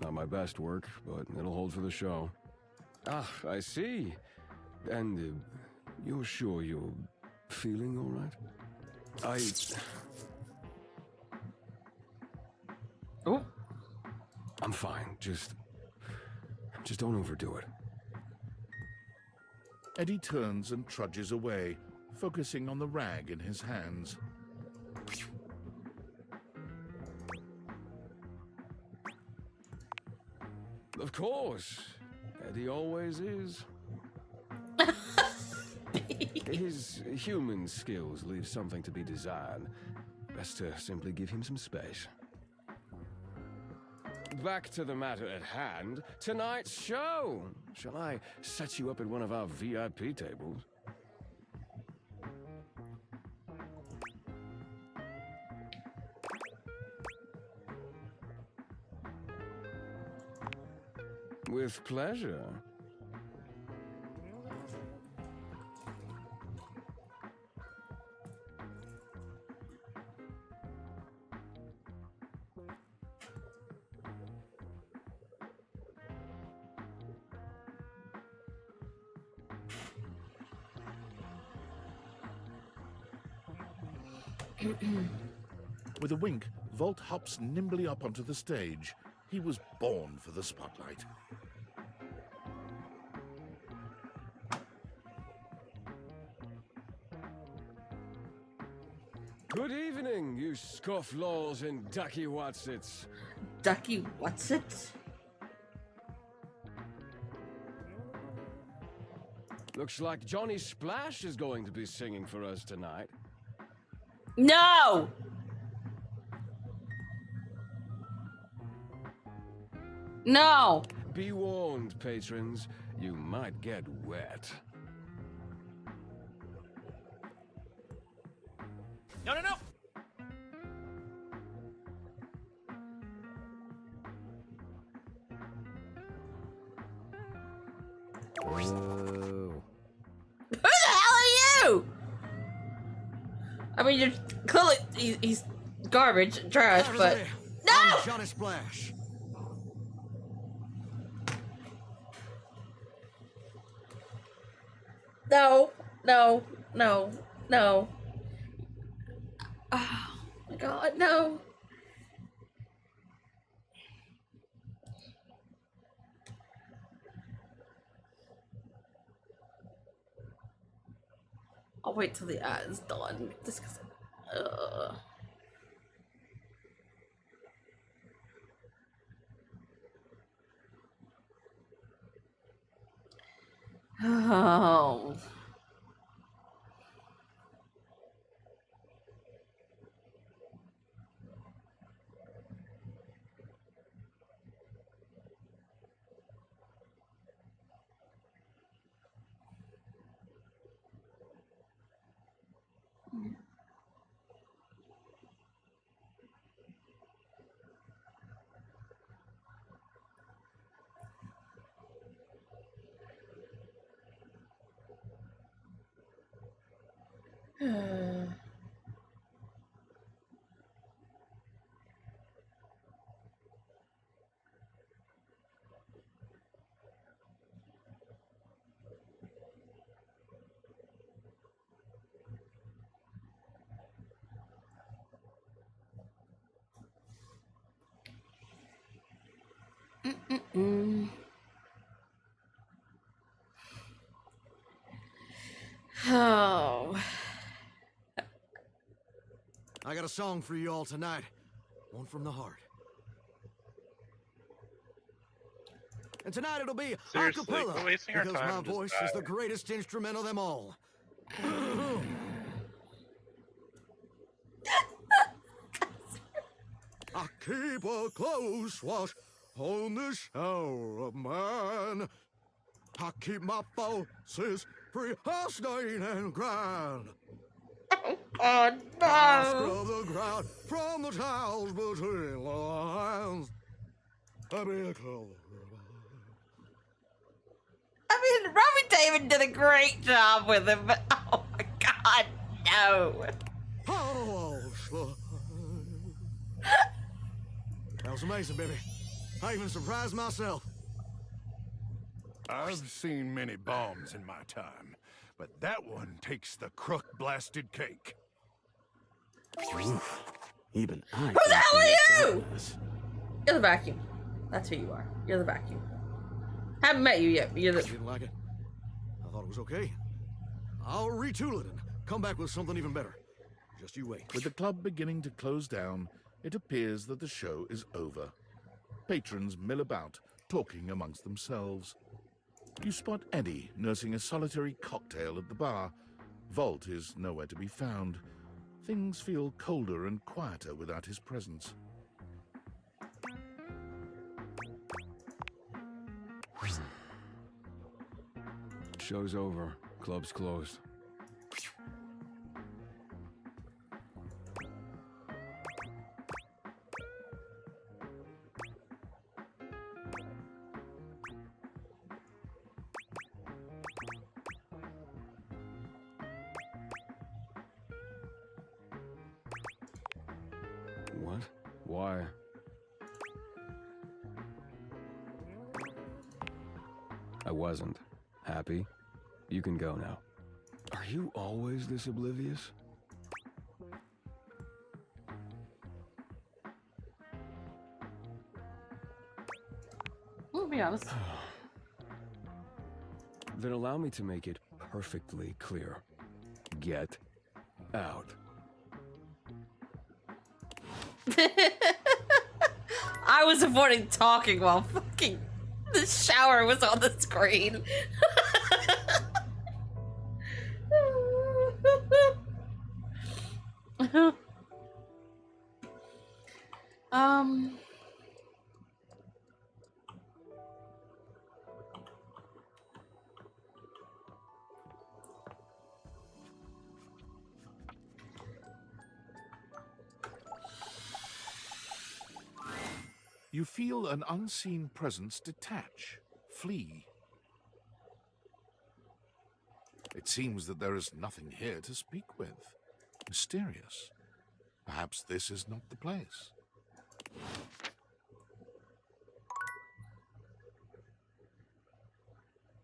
Not my best work, but it'll hold for the show. Ah, I see. And you're sure you're feeling all right? Oh. I'm fine. Just don't overdo it. Eddie turns and trudges away, focusing on the rag in his hands. Of course. Eddie always is. His human skills leave something to be desired. Best to simply give him some space. Back to the matter at hand. Tonight's show. Shall I set you up at one of our VIP tables? With pleasure. With a wink, Volt hops nimbly up onto the stage. He was born for the spotlight. Good evening, you scofflaws and ducky watsits. Ducky Whatsit? Looks like Johnny Splash is going to be singing for us tonight. No! No! Be warned, patrons. You might get wet. No, no, no! Who the hell are you? I mean, you're clearly he's garbage, trash, but no! I'm Johnny Splash. No, no, no, no. Oh my god, no. I'll wait till the ad is done. Just 'cause, Oh. Mm-mm-mm. Oh. I got a song for you all tonight. One from the heart. And tonight it'll be a Seriously, cappella, we're wasting our because time my just voice is the greatest instrument of them all. I keep a close watch on this shower of mine. I keep my forces free of stain and grind. Oh no! I scrub the ground from the tiles between the lines. I be a color. I mean, Robbie David did a great job with him, but oh my god, no. That was amazing, baby. I even surprised myself. I've seen many bombs in my time, but that one takes the crook-blasted cake. Oof. Even I. Who the hell are you? You're the vacuum. That's who you are. You're the vacuum. Haven't met you yet, but you're the. You didn't like it? I thought it was okay. I'll retool it and come back with something even better. Just you wait. With the club beginning to close down, it appears that the show is over. Patrons mill about, talking amongst themselves. You spot Eddie nursing a solitary cocktail at the bar. Volt is nowhere to be found. Things feel colder and quieter without his presence. Show's over. Club's closed. What? Why? I wasn't happy. You can go now. Are you always this oblivious? We'll be honest. Then allow me to make it perfectly clear. Get out. I was avoiding talking while fucking the shower was on the screen. You feel an unseen presence detach, flee. It seems that there is nothing here to speak with. Mysterious. Perhaps this is not the place.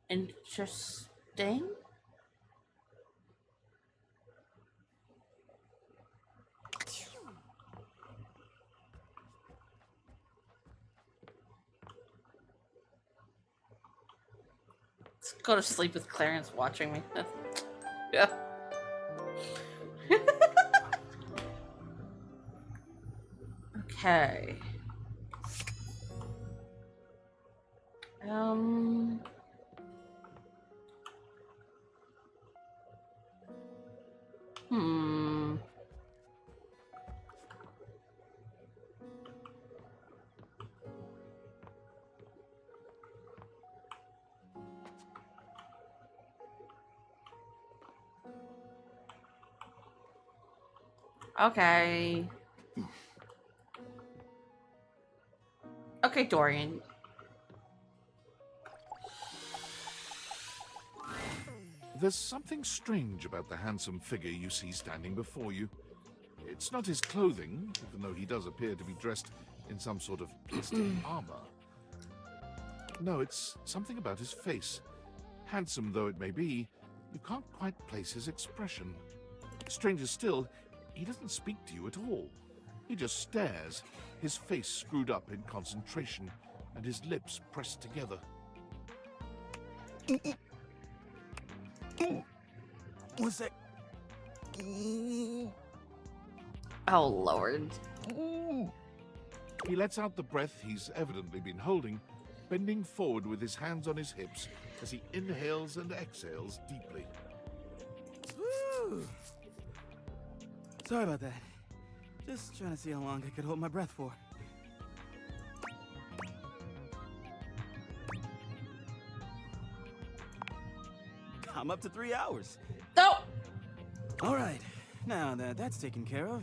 Interesting. Just go to sleep with Clarence watching me. Yeah. Okay. Okay. Okay, Dorian. There's something strange about the handsome figure you see standing before you. It's not his clothing, even though he does appear to be dressed in some sort of plastic armor. No, it's something about his face. Handsome though it may be, you can't quite place his expression. Stranger still, he doesn't speak to you at all. He just stares, his face screwed up in concentration, and his lips pressed together. What's that? Oh, Lord. He lets out the breath he's evidently been holding, bending forward with his hands on his hips as he inhales and exhales deeply. Woo. Sorry about that. Just trying to see how long I could hold my breath for. I'm up to 3 hours. No! All right. Now that that's taken care of,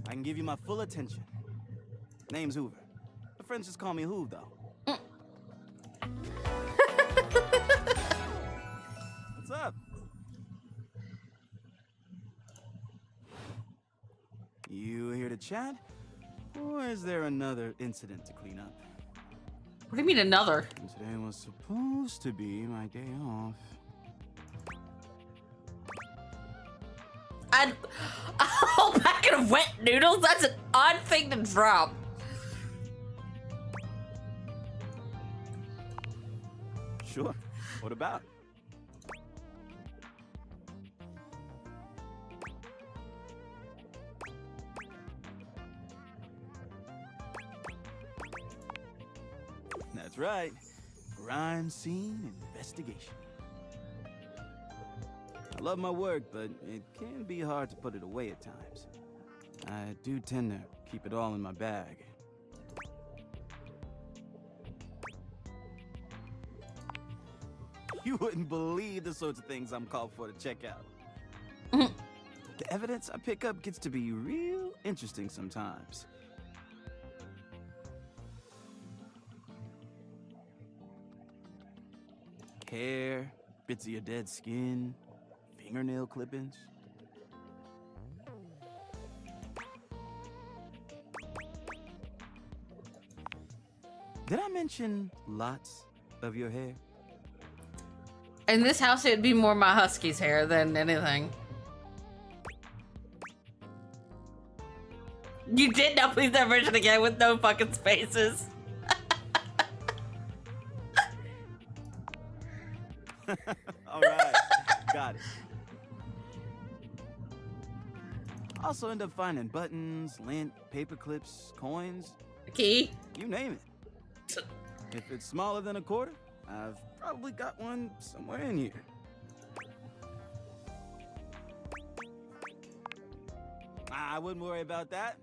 I can give you my full attention. Name's Hoover. My friends just call me Hoov, though. What's up? You here to chat? Or is there another incident to clean up? What do you mean another? Today was supposed to be my day off. A whole packet of wet noodles? That's an odd thing to drop. Sure. What about? That's right. Crime scene investigation. I love my work, but it can be hard to put it away at times. I do tend to keep it all in my bag. You wouldn't believe the sorts of things I'm called for to check out. The evidence I pick up gets to be real interesting sometimes. Hair, bits of your dead skin, fingernail clippings. Did I mention lots of your hair? In this house, it'd be more my husky's hair than anything. You did now, please that version again with no fucking spaces. All right, got it. Also end up finding buttons, lint, paper clips, coins. Key? You name it. If it's smaller than a quarter, I've probably got one somewhere in here. I wouldn't worry about that.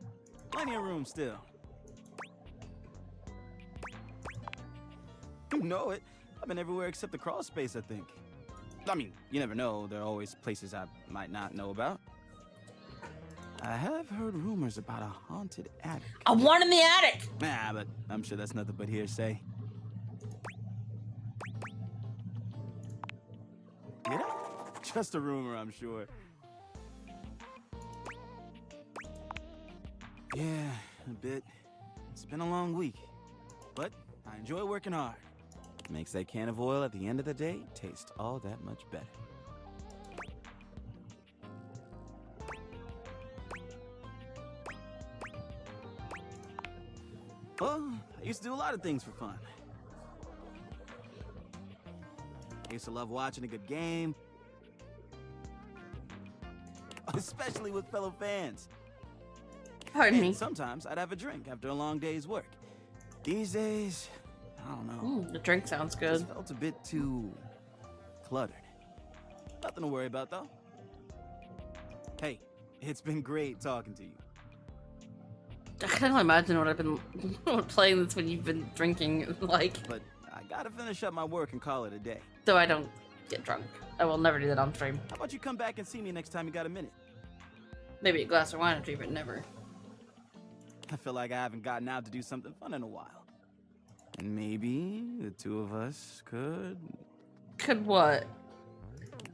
Plenty of room still. You know it. I've been everywhere except the crawl space, I think. I mean, you never know. There are always places I might not know about. I have heard rumors about a haunted attic. I want in the attic! Nah, but I'm sure that's nothing but hearsay. Did I? Just a rumor, I'm sure. Yeah, a bit. It's been a long week, but I enjoy working hard. Makes that can of oil at the end of the day taste all that much better. Well, I used to do a lot of things for fun. I used to love watching a good game, especially with fellow fans. Pardon me. Sometimes I'd have a drink after a long day's work. These days, I don't know. The drink sounds good. Just felt a bit too cluttered. Nothing to worry about, though. Hey, it's been great talking to you. I can only imagine what I've been playing this when you've been drinking, like. But I gotta finish up my work and call it a day. So I don't get drunk. I will never do that on stream. How about you come back and see me next time you got a minute? Maybe a glass of wine or two, but never. I feel like I haven't gotten out to do something fun in a while. And maybe the two of us could... Could what?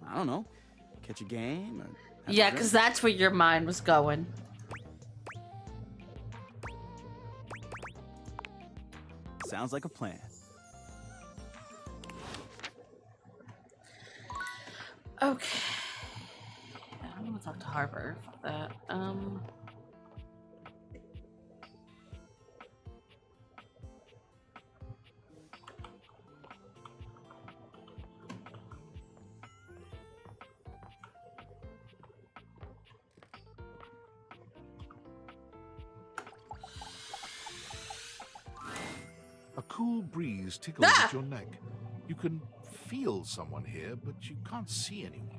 I don't know. Catch a game or... Yeah, because that's where your mind was going. Sounds like a plan. Okay. I'm gonna talk to Harper for that. A cool breeze tickles at your neck. You can feel someone here, but you can't see anyone.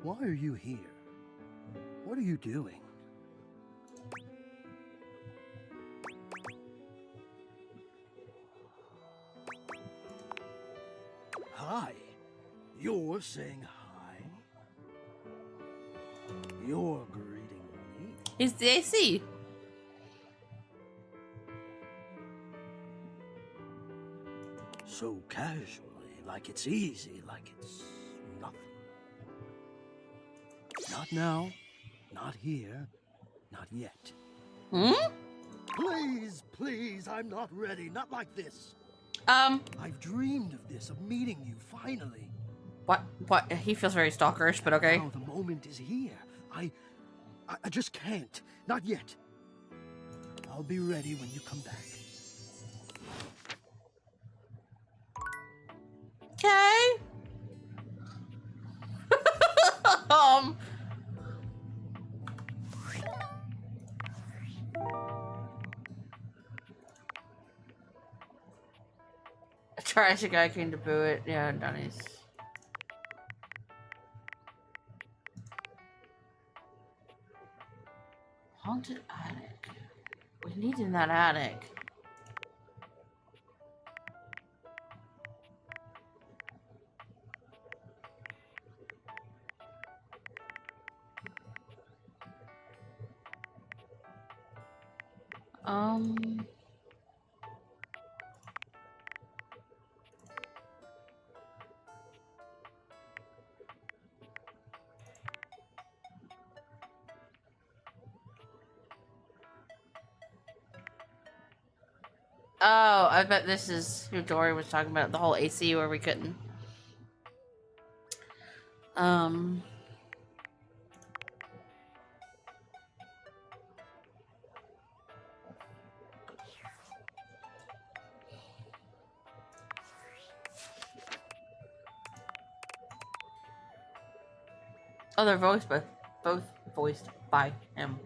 Why are you here? What are you doing? Hi. You're saying hi? You're greeting me? He's the AC. So casually, like it's easy, like it's nothing. Not now, not here, not yet. Hmm? Please, please, I'm not ready, not like this. I've dreamed of this, of meeting you, finally. What? He feels very stalkerish, but okay. Now the moment is here. I just can't, not yet. I'll be ready when you come back. Okay. Trash guy came to boo it. Yeah, Donnie's. Haunted attic. We need in that attic. Oh, I bet this is who Dory was talking about, the whole AC where we couldn't. Oh, they're both voiced by him.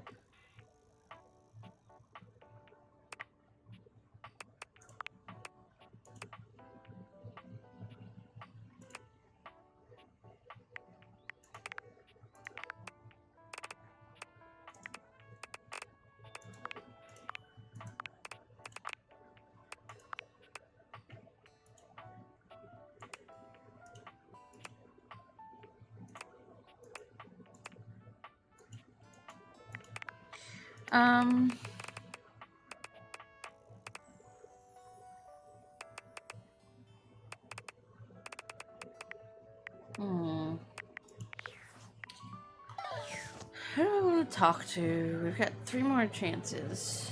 Who do I want to talk to? We've got 3 more chances.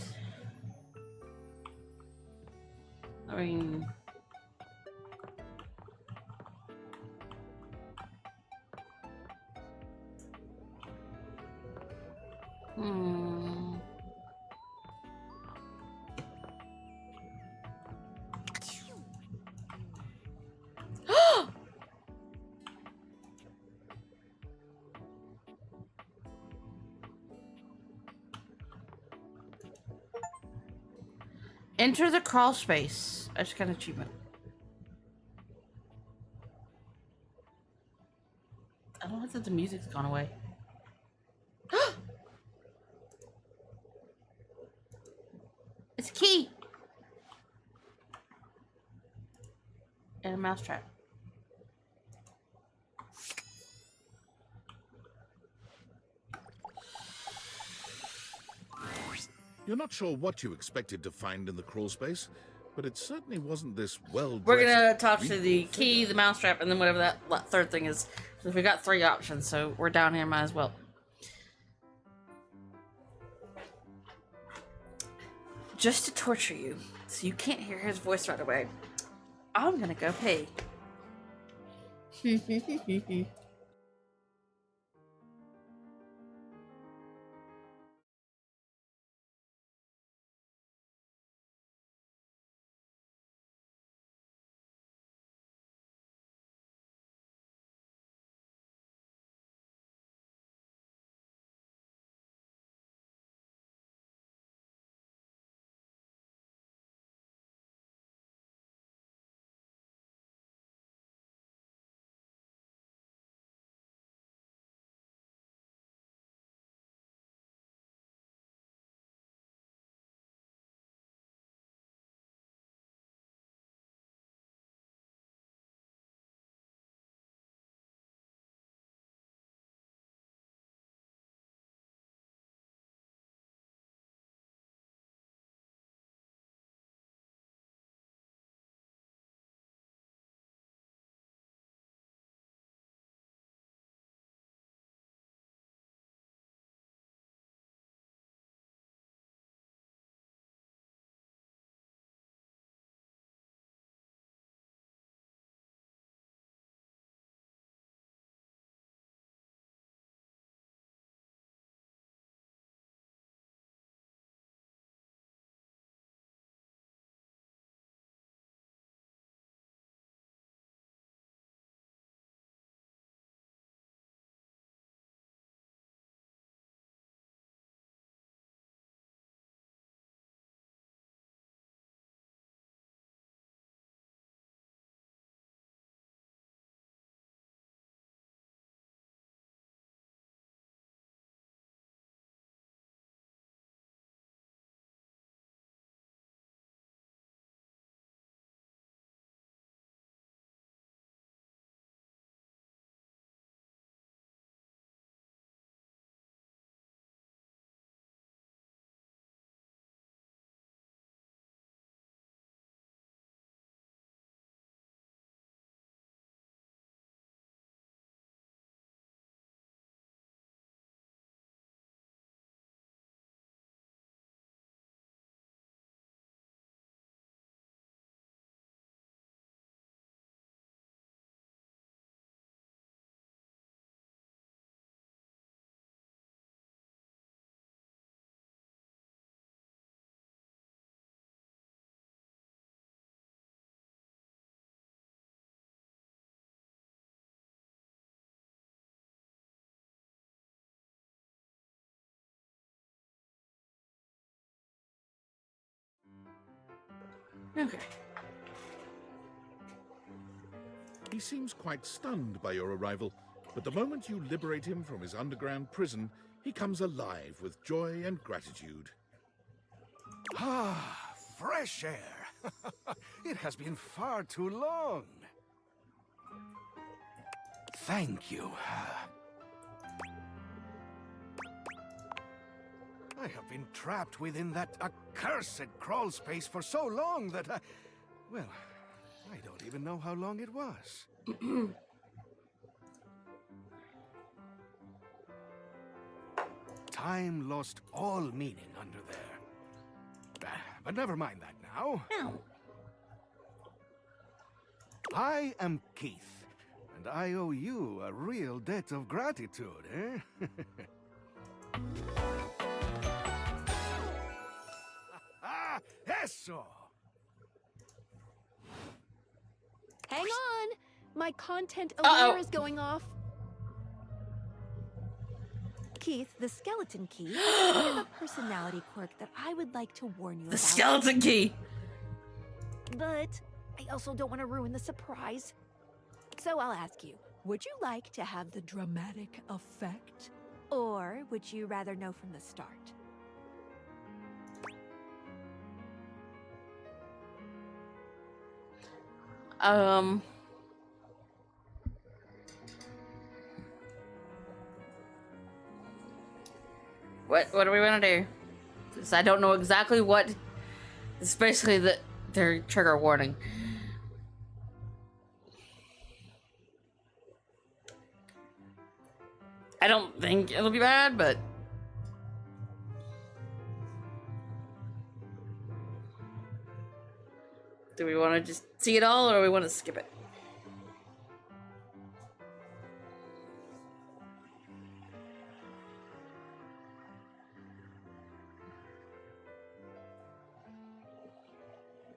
I mean... Enter the crawl space. I just got an achievement. I don't like that the music's gone away. It's a key! And a mousetrap. You're not sure what you expected to find in the crawl space, but it certainly wasn't this well-dressed... We're gonna talk to the key, the mousetrap, and then whatever that third thing is. So we got 3 options, so we're down here, might as well. Just to torture you, so you can't hear his voice right away, I'm gonna go pee. Okay. He seems quite stunned by your arrival, but the moment you liberate him from his underground prison, he comes alive with joy and gratitude. Ah, fresh air. It has been far too long. Thank you. I have been trapped within that accursed crawl space for so long that well, I don't even know how long it was. Time lost all meaning under there. But never mind that now. I am Keith, and I owe you a real debt of gratitude, eh? Eso! Hang on! My content aware is going off. Keith, the skeleton key, I have a personality quirk that I would like to warn you about. The skeleton key! but I also don't want to ruin the surprise. So I'll ask you, would you like to have the dramatic effect? Or would you rather know from the start? What do we want to do? Because I don't know exactly what. It's basically their trigger warning. I don't think it'll be bad, but do we want to just see it all, or we want to skip it?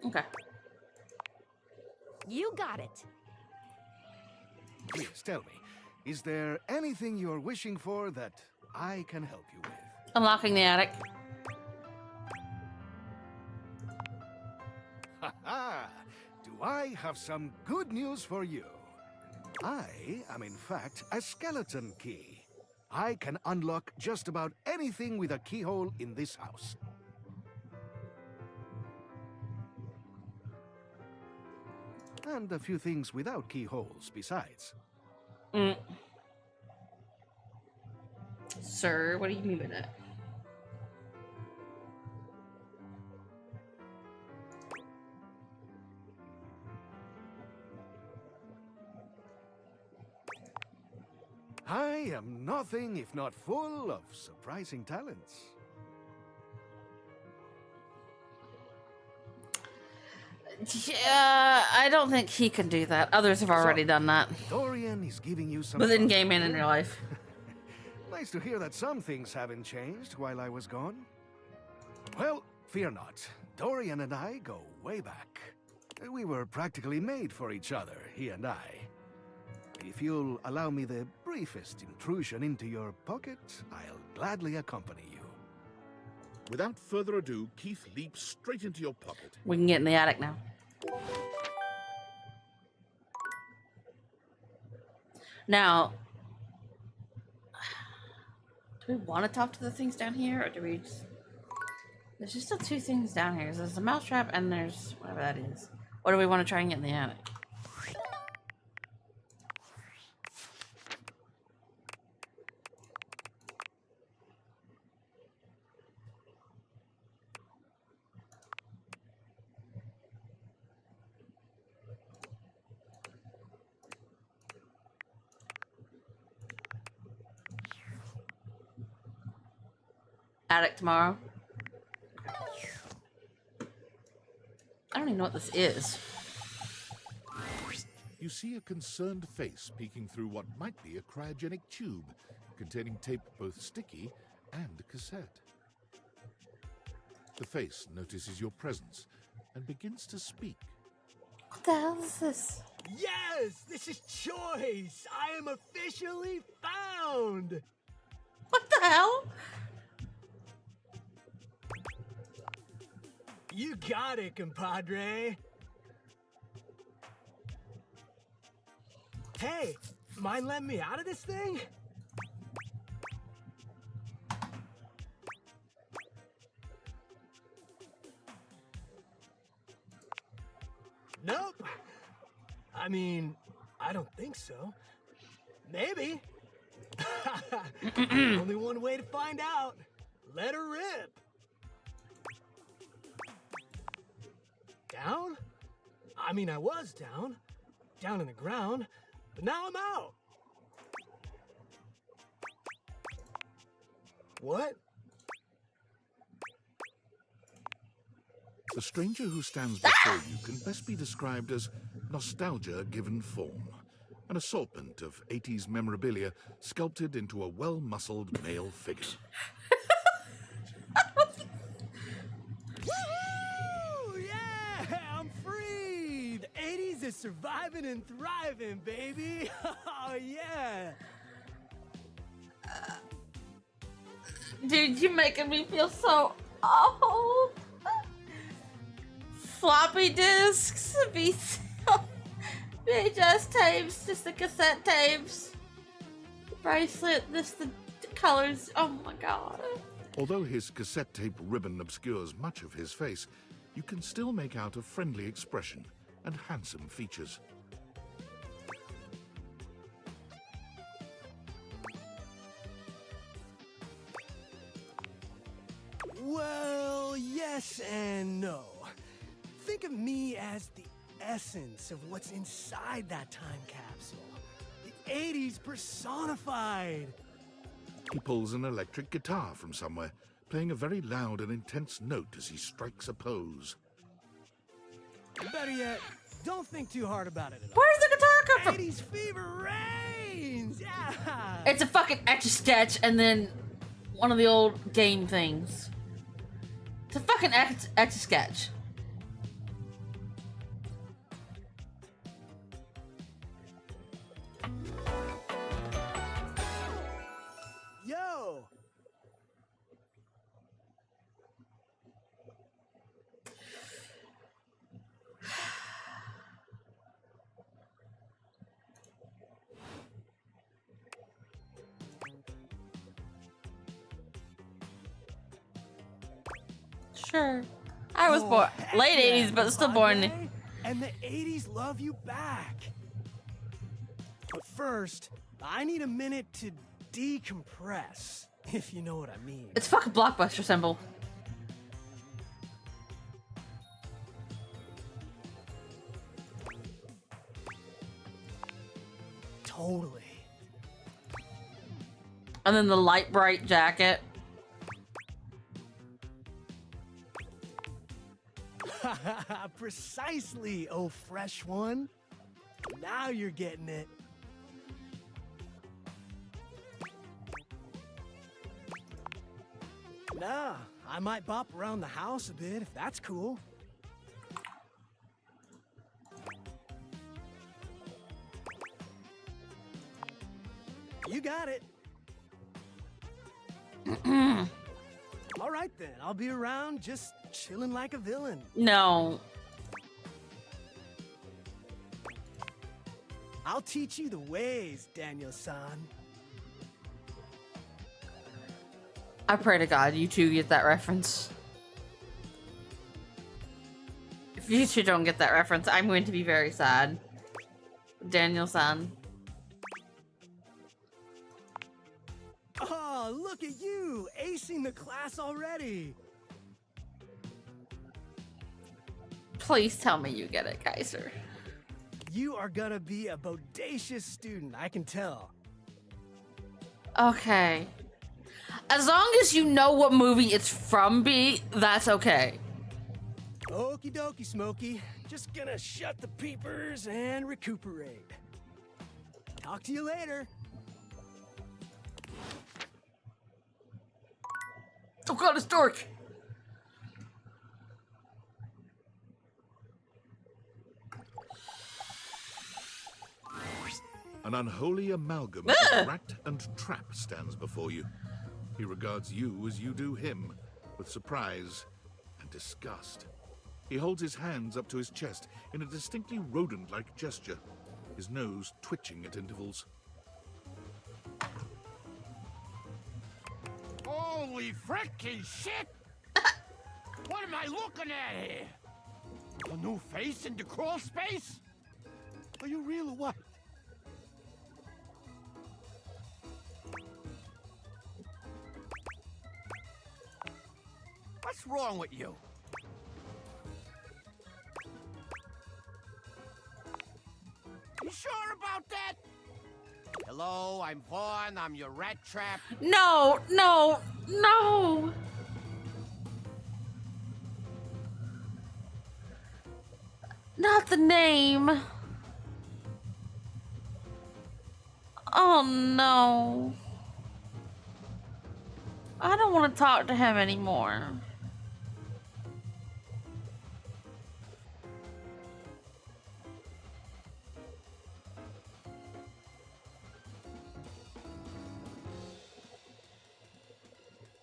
Okay. You got it. Please tell me, is there anything you're wishing for that I can help you with? Unlocking the attic. Ha-ha! Do I have some good news for you? I am in fact a skeleton key. I can unlock just about anything with a keyhole in this house. And a few things without keyholes besides. Sir, what do you mean by that? I am nothing if not full of surprising talents. Yeah, I don't think he can do that. Others have already done that. Dorian is giving you some Both in fun. game and in real life. Nice to hear that some things haven't changed while I was gone. Well, fear not. Dorian and I go way back. We were practically made for each other, he and I. If you'll allow me the briefest intrusion into your pocket, I'll gladly accompany you. Without further ado, Keith leaps straight into your pocket. We can get in the attic now. Now, do we want to talk to the things down here, or do we just... There's just still two things down here. There's a mousetrap, and there's whatever that is. Or do we want to try and get in the attic? Attic tomorrow. I don't even know what this is. You see a concerned face peeking through what might be a cryogenic tube containing tape both sticky and cassette. The face notices your presence and begins to speak. What the hell is this? Yes, this is Choice. I am officially found. What the hell? You got it, compadre. Hey, mind letting me out of this thing? Nope. I mean, I don't think so. Maybe. Only one way to find out. Let her rip. Down? I mean, I was down. Down in the ground. But now I'm out. What? The stranger who stands before you can best be described as nostalgia given form, an assortment of 80s memorabilia sculpted into a well-muscled male figure. Woo! Yeah! I'm free! The 80s is surviving and thriving, baby! Oh, yeah! Dude, you're making me feel so old. floppy disks, VHS tapes, just the cassette tapes, bracelet, this the colors. Oh my god. Although his cassette tape ribbon obscures much of his face, you can still make out a friendly expression and handsome features. Well, yes and no. Think of me as the essence of what's inside that time capsule. The 80s personified. He pulls an electric guitar from somewhere, playing a very loud and intense note as he strikes a pose. Better yet, don't think too hard about it at all. Where does the guitar come from? 80s fever reigns! Yeah! It's a fucking Etch-a-Sketch and then one of the old game things. It's a fucking Etch-a-Sketch. Yo! Sure. I was born late 80s, but still born. And the 80s love you back. But first, I need a minute to decompress, if you know what I mean. It's fucking Blockbuster symbol. Totally. And then the light bright jacket. Precisely, oh fresh one. Now you're getting it. Nah, I might bop around the house a bit if that's cool. You got it. All right then, I'll be around just chilling like a villain. No. I'll teach you the ways, Daniel-san. I pray to God you two get that reference. If you two don't get that reference, I'm going to be very sad. Daniel-san. Oh, look at you, acing the class already. Please tell me you get it, Kaiser. You are gonna be a bodacious student, I can tell. Okay. As long as you know what movie it's from, B, that's okay. Okie dokie, Smokey. Just gonna shut the peepers and recuperate. Talk to you later. Oh god, it's dark. An unholy amalgam of rat and trap stands before you. He regards you as you do him, with surprise and disgust. He holds his hands up to his chest in a distinctly rodent-like gesture, his nose twitching at intervals. Holy frickin' shit! What am I looking at here? A new face in the crawl space? Are you real or what? What's wrong with you? You sure about that? Hello, I'm Vaughn. I'm your rat trap. No, no, no. Not the name. Oh no. I don't want to talk to him anymore.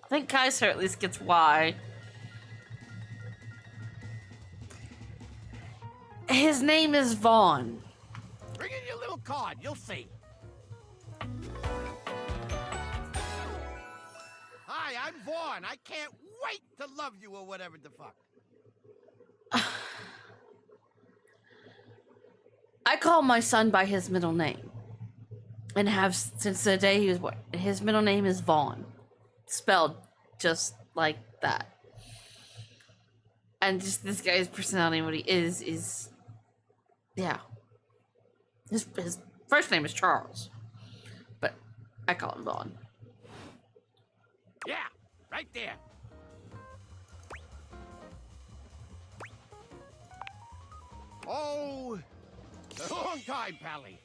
I think Kaiser at least gets why. His name is Vaughn. Bring in your little card, you'll see. Hi, I'm Vaughn. I can't wait to love you or whatever the fuck. I call my son by his middle name. And have since the day he was born. His middle name is Vaughn. Spelled just like that. And just this guy's personality and what he is yeah. His first name is Charles. But I call him Vaughn. Yeah, right there. Oh, a long time, Pally.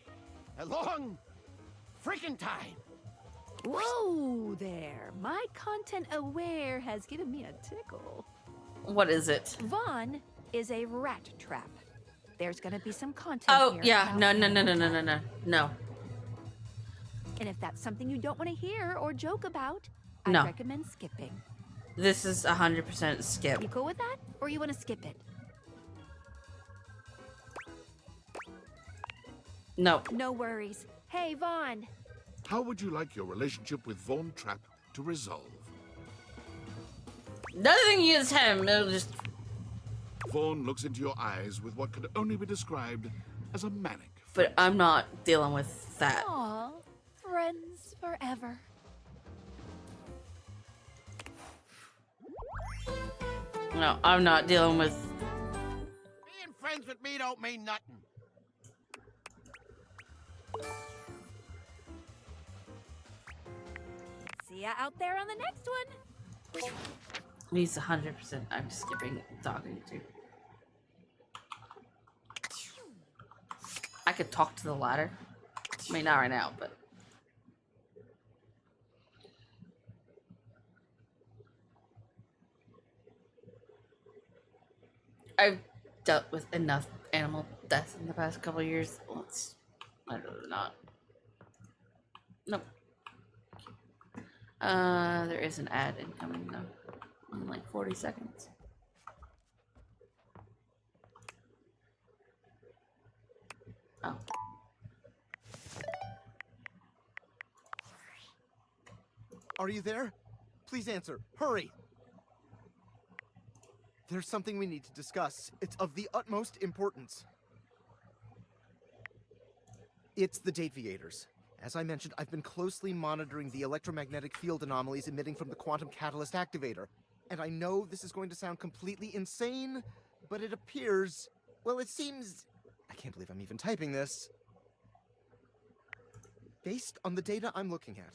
A long freaking time. Whoa there. My content aware has given me a tickle. What is it? Vaughn is a rat trap. There's gonna be some content Oh, here yeah. about No. And if that's something you don't want to hear or joke about, No. I recommend skipping. This is 100% skip. You cool with that? Or you want to skip it? No. No worries. Hey, Vaughn. How would you like your relationship with Vaughn Trapp to resolve? Nothing against him. It'll just. Vaughn looks into your eyes with what could only be described as a manic. But I'm not dealing with that. Aw, friends forever. No, I'm not dealing with. Being friends with me don't mean nothing. See ya out there on the next one. He's 100%. I'm skipping talking to. I could talk to the ladder. I mean, not right now, but. I've dealt with enough animal death in the past couple of years. Let's. I'd rather not. Nope. There is an ad incoming though. In like 40 seconds. Oh. Are you there? Please answer. Hurry! There's something we need to discuss. It's of the utmost importance. It's the Dateviators. As I mentioned, I've been closely monitoring the electromagnetic field anomalies emitting from the quantum catalyst activator. And I know this is going to sound completely insane, but it appears... Well, it seems... I can't believe I'm even typing this. Based on the data I'm looking at,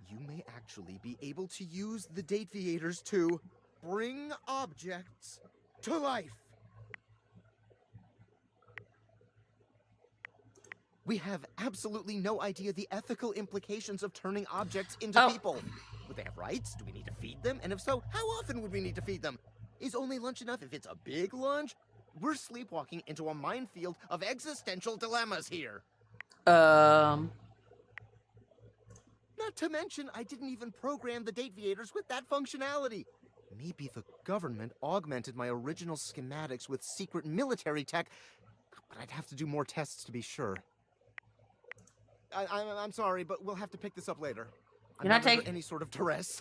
you may actually be able to use the Dateviators to bring objects to life. We have absolutely no idea the ethical implications of turning objects into people. Would they have rights? Do we need to feed them? And if so, how often would we need to feed them? Is only lunch enough if it's a big lunch? We're sleepwalking into a minefield of existential dilemmas here. Not to mention, I didn't even program the Dateviators with that functionality. Maybe the government augmented my original schematics with secret military tech, but I'd have to do more tests to be sure. I'm sorry, but we'll have to pick this up later. I'm not under any sort of duress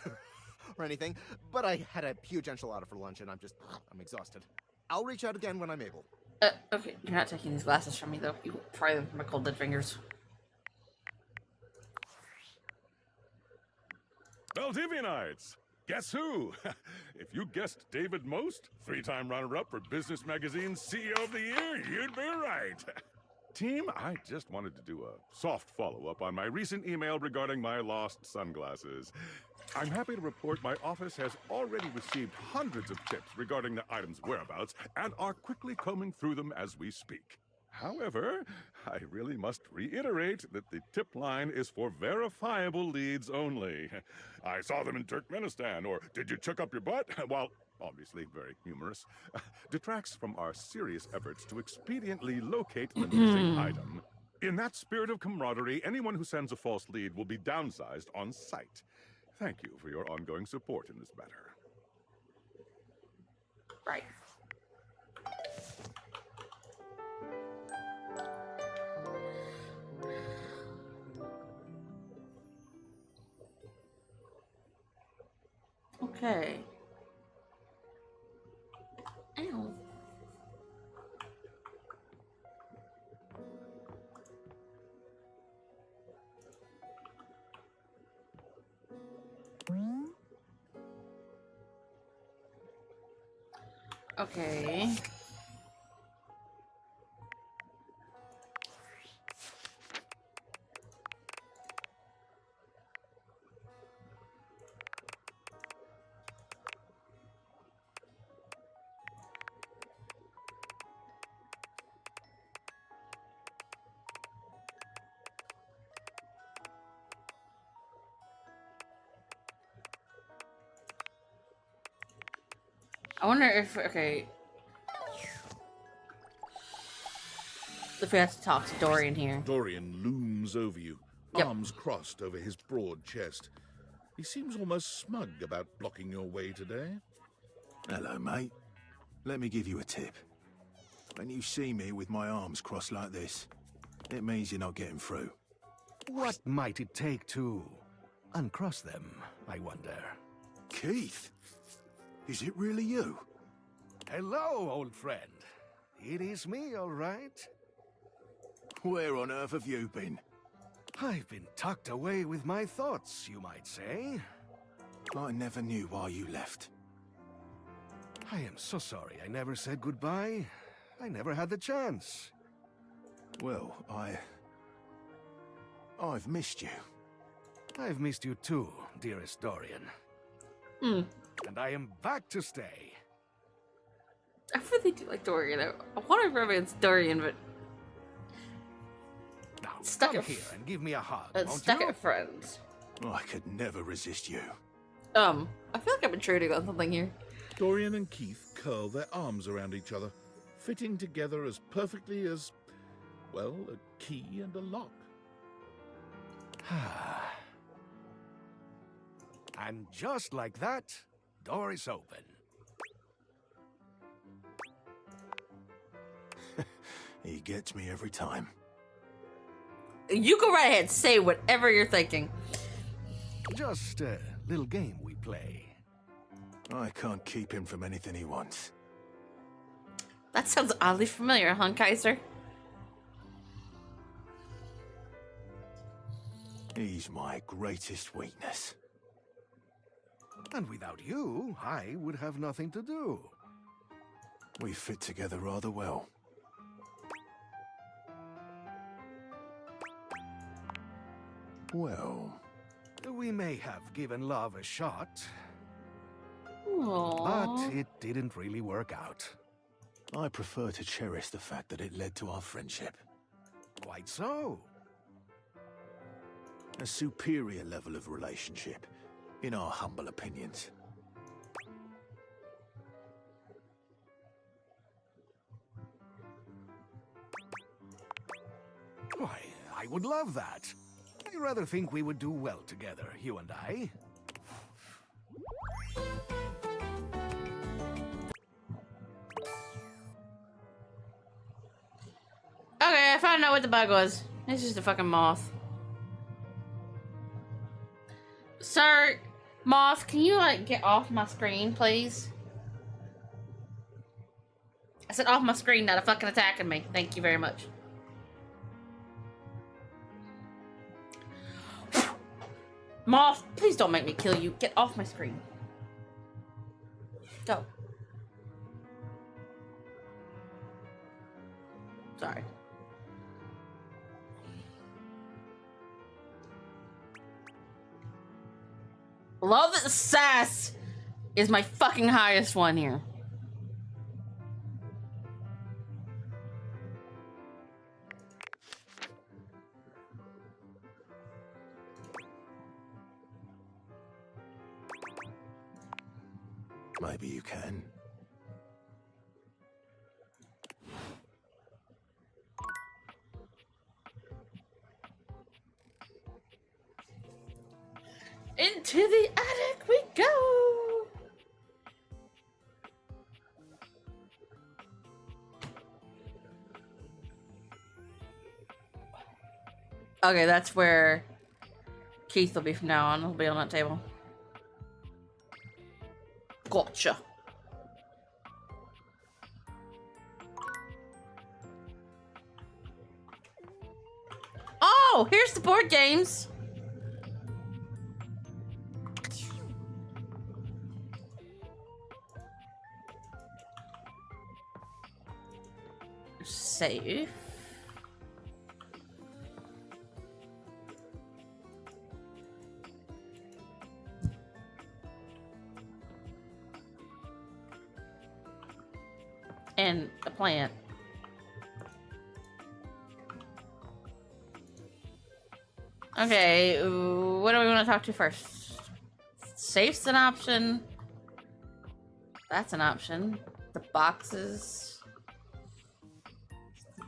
or anything, but I had a huge enchilada for lunch and I'm exhausted. I'll reach out again when I'm able. Okay, you're not taking these glasses from me though. You pry them from my cold dead fingers. Valdivianites! Guess who? If you guessed David Most, 3-time runner-up for Business Magazine's CEO of the Year, you'd be right. Team, I just wanted to do a soft follow-up on my recent email regarding my lost sunglasses. I'm happy to report my office has already received hundreds of tips regarding the item's whereabouts and are quickly combing through them as we speak. However, I really must reiterate that the tip line is for verifiable leads only. I saw them in Turkmenistan, or did you chuck up your butt? While obviously very humorous, detracts from our serious efforts to expediently locate the missing item. In that spirit of camaraderie, anyone who sends a false lead will be downsized on sight. Thank you for your ongoing support in this matter. Right. Okay. Ow. Okay. I wonder if, okay. If we have to talk to Dorian here. Dorian looms over you, Yep. arms crossed over his broad chest. He seems almost smug about blocking your way today. Hello, mate. Let me give you a tip. When you see me with my arms crossed like this, it means you're not getting through. What might it take to uncross them, I wonder? Keith? Is it really you? Hello, old friend. It is me, all right. Where on earth have you been? I've been tucked away with my thoughts, you might say. I never knew why you left. I am so sorry I never said goodbye. I never had the chance. Well, I've missed you. I've missed you too, dearest Dorian. And I am back to stay. I really do like Dorian. I want to romance Dorian, but Now, stuck come at here and give me a hug, it's won't stuck you? at friends. I could never resist you. I feel like I'm intruding on something here. Dorian and Keith curl their arms around each other, fitting together as perfectly as, well, a key and a lock. And just like that, door is open. He gets me every time. You go right ahead, say whatever you're thinking. Just a little game we play. I can't keep him from anything he wants. That sounds oddly familiar, huh, Kaiser? He's my greatest weakness. And without you, I would have nothing to do. We fit together rather well. Well, We may have given love a shot, Aww. but it didn't really work out. I prefer to cherish the fact that it led to our friendship. Quite so. A superior level of relationship, in our humble opinions. Why, I would love that. I rather think we would do well together, you and I. Okay, I found out what the bug was. It's just a fucking moth. Sir, moth, can you, like, get off my screen, please? I said off my screen, not a fucking attacking me. Thank you very much. Moth, please don't make me kill you. Get off my screen. Go. Sorry. Love that sass is my fucking highest one here. Maybe you can. Into the attic we go! Okay, that's where Keith will be from now on. He'll be on that table. Gotcha. Oh, here's the board games. Save. And a plant. Okay, what do we want to talk to first? Safe's an option. That's an option. The boxes.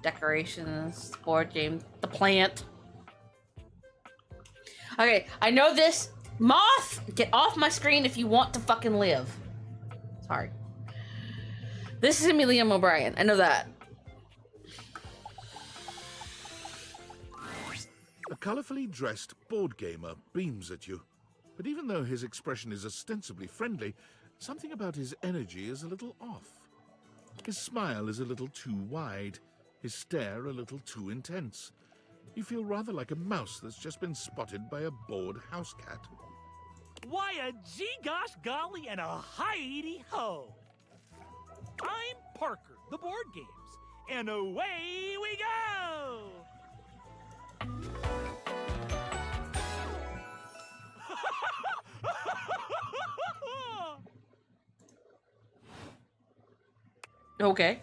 Decorations. The board game. The plant. Okay, I know this. Moth, get off my screen if you want to fucking live. Sorry. This is gonna be Liam O'Brien. I know that. A colourfully dressed board gamer beams at you. But even though his expression is ostensibly friendly, something about his energy is a little off. His smile is a little too wide, his stare a little too intense. You feel rather like a mouse that's just been spotted by a bored house cat. Why a gee-gosh golly and a hi-de-ho! I'm Parker, the board games, and away we go! Okay.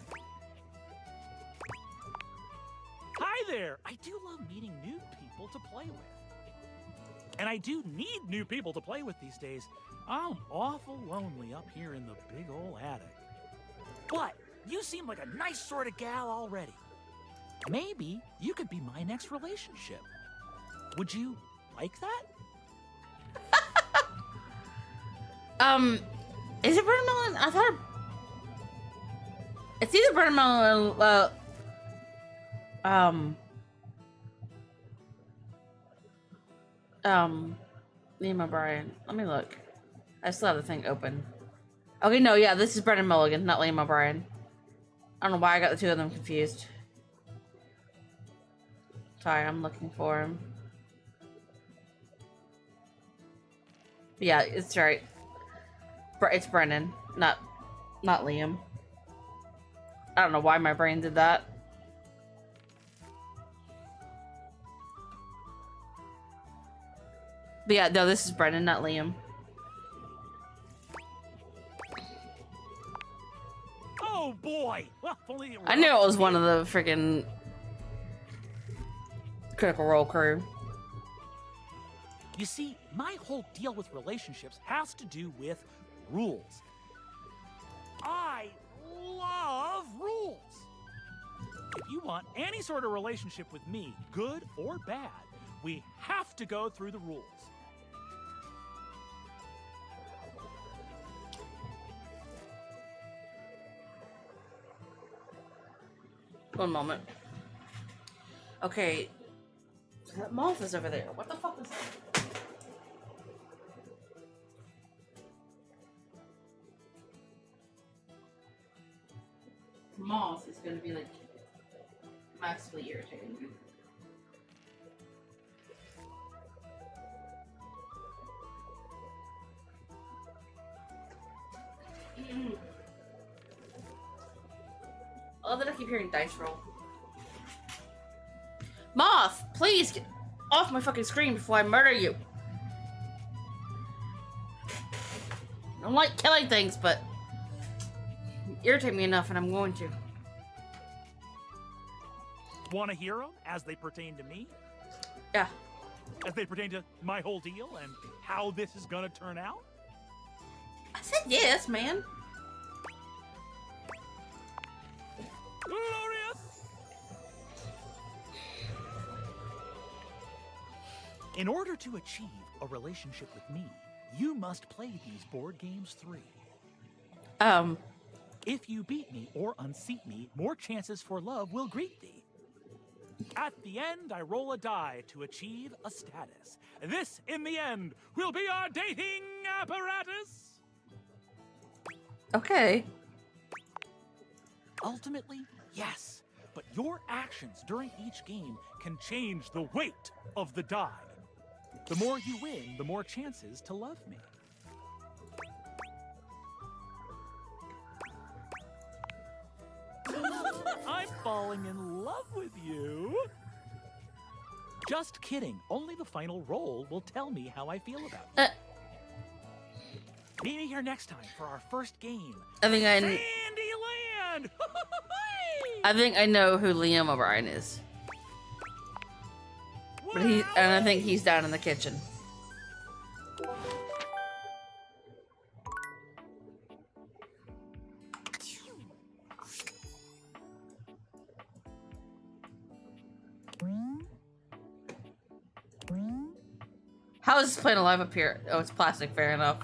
Hi there! I do love meeting new people to play with. And I do need new people to play with these days. I'm awful lonely up here in the big old attic. But you seem like a nice sort of gal already. Maybe you could be my next relationship. Would you like that? Is it Brennan? I thought it's either Brennan or Liam O'Brien. Let me look. I still have the thing open. Okay, no, yeah, this is Brendan Mulligan, not Liam O'Brien. I don't know why I got the two of them confused. Sorry, I'm looking for him. But yeah, it's right. It's Brennan, not Liam. I don't know why my brain did that. But yeah, no, this is Brennan, not Liam. Oh boy! Well, if only it were I knew it up was to one me. of the freaking Critical Role crew. You see, my whole deal with relationships has to do with rules. I love rules. If you want any sort of relationship with me, good or bad, we have to go through the rules. One moment. Okay. That moth is over there. What the fuck is that? Moth is gonna be like massively irritating. I love that I keep hearing dice roll. Moth, please get off my fucking screen before I murder you. I don't like killing things, but you irritate me enough and I'm going to. Want to hear them as they pertain to me? Yeah. As they pertain to my whole deal and how this is gonna turn out? I said yes, man. Glorious! In order to achieve a relationship with me, you must play these board games 3. If you beat me or unseat me, more chances for love will greet thee. At the end, I roll a die to achieve a status. This, in the end, will be our dating apparatus. Okay. Ultimately, yes. But your actions during each game can change the weight of the die. The more you win, the more chances to love me. I'm falling in love with you. Just kidding. Only the final roll will tell me how I feel about you. Meet me here next time for our first game. I think Sandyland! I think I know who Liam O'Brien is. But I think he's down in the kitchen. How is this playing alive up here? Oh, it's plastic, fair enough.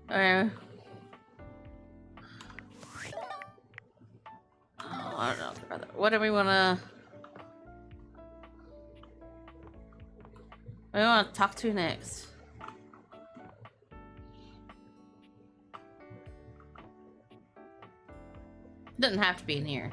Oh, I don't know about that. What do we wanna talk to next? Doesn't have to be in here.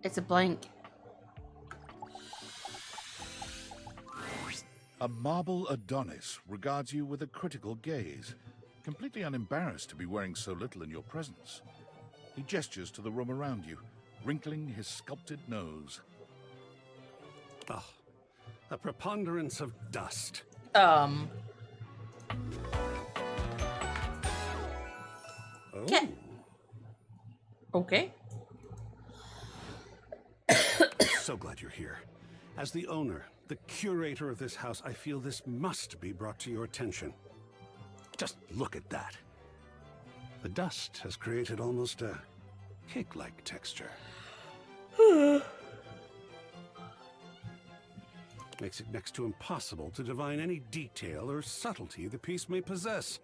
It's a blank. A marble Adonis regards you with a critical gaze, completely unembarrassed to be wearing so little in your presence. He gestures to the room around you, wrinkling his sculpted nose. Oh, a preponderance of dust. Oh. Okay. So glad you're here. As the owner, the curator of this house, I feel this must be brought to your attention. Just look at that. The dust has created almost a cake-like texture. Makes it next to impossible to divine any detail or subtlety the piece may possess.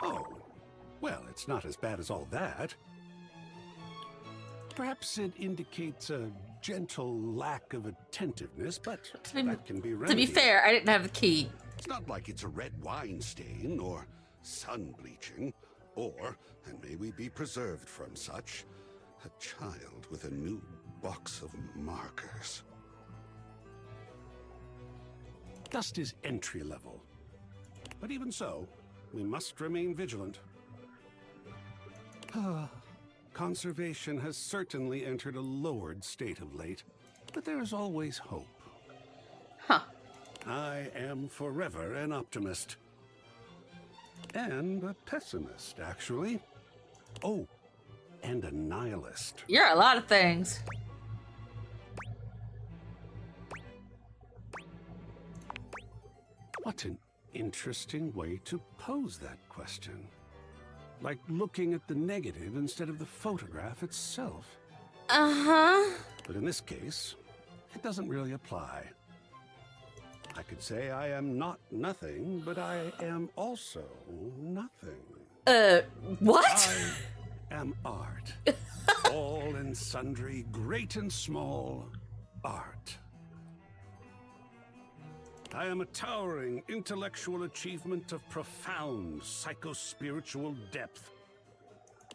Oh, well, it's not as bad as all that. Perhaps it indicates a gentle lack of attentiveness, but that can be remedied. To be fair, I didn't have the key. It's not like it's a red wine stain or sun bleaching, or, and may we be preserved from such, a child with a new box of markers. Dust is entry level. But even so, we must remain vigilant. Conservation has certainly entered a lowered state of late, but there is always hope. I am forever an optimist. And a pessimist, actually. Oh, and a nihilist. You're a lot of things. What an interesting way to pose that question. Like looking at the negative instead of the photograph itself. Uh-huh. But in this case, it doesn't really apply. I could say I am not nothing, but I am also nothing. What? I am art. All and sundry, great and small, art. I am a towering intellectual achievement of profound psycho-spiritual depth.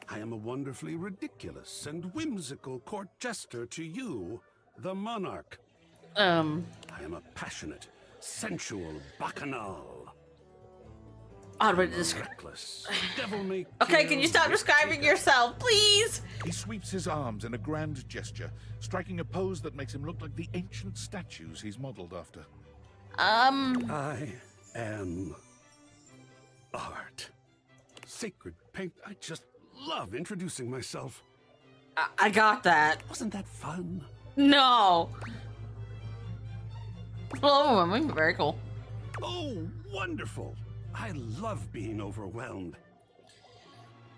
I am a wonderfully ridiculous and whimsical court jester to you, the monarch. I am a passionate, sensual bacchanal. Odd way to describe. Reckless, devil-may-care. Okay, can you stop describing yourself, please? He sweeps his arms in a grand gesture, striking a pose that makes him look like the ancient statues he's modeled after. I am art. Sacred paint. I just love introducing myself. I got that. Wasn't that fun? No. Oh, very cool. Oh, wonderful. I love being overwhelmed.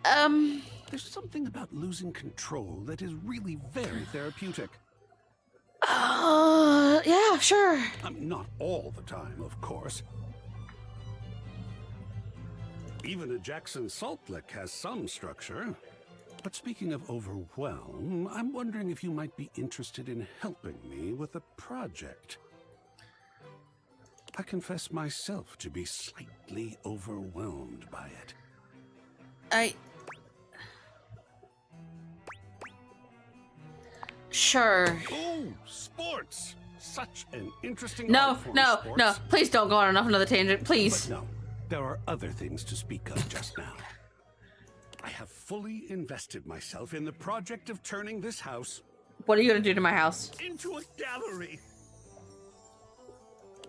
There's something about losing control that is really very therapeutic. Yeah, sure. I mean, not all the time, of course. Even a Jackson Salt Lick has some structure. But speaking of overwhelm, I'm wondering if you might be interested in helping me with a project. I confess myself to be slightly overwhelmed by it. Sure. Oh, sports! Such an interesting No, art form, no, sports. no. Please don't go on another tangent, please. But no, there are other things to speak of just now. I have fully invested myself in the project of turning this house... What are you going to do to my house? ...into a gallery.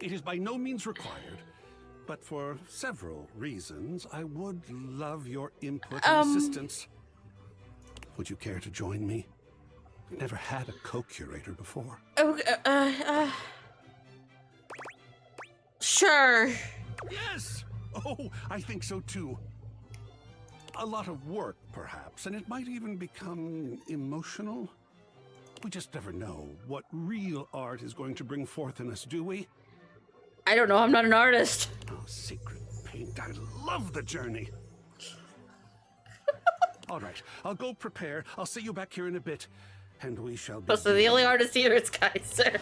It is by no means required, but for several reasons, I would love your input and assistance. Would you care to join me? I've never had a co-curator before. Okay, sure. Yes! Oh, I think so too. A lot of work, perhaps, and it might even become emotional. We just never know what real art is going to bring forth in us, do we? I don't know, I'm not an artist. Oh, sacred paint, I love the journey. All right, I'll go prepare. I'll see you back here in a bit, and we shall be... So the only artist here is Kaiser.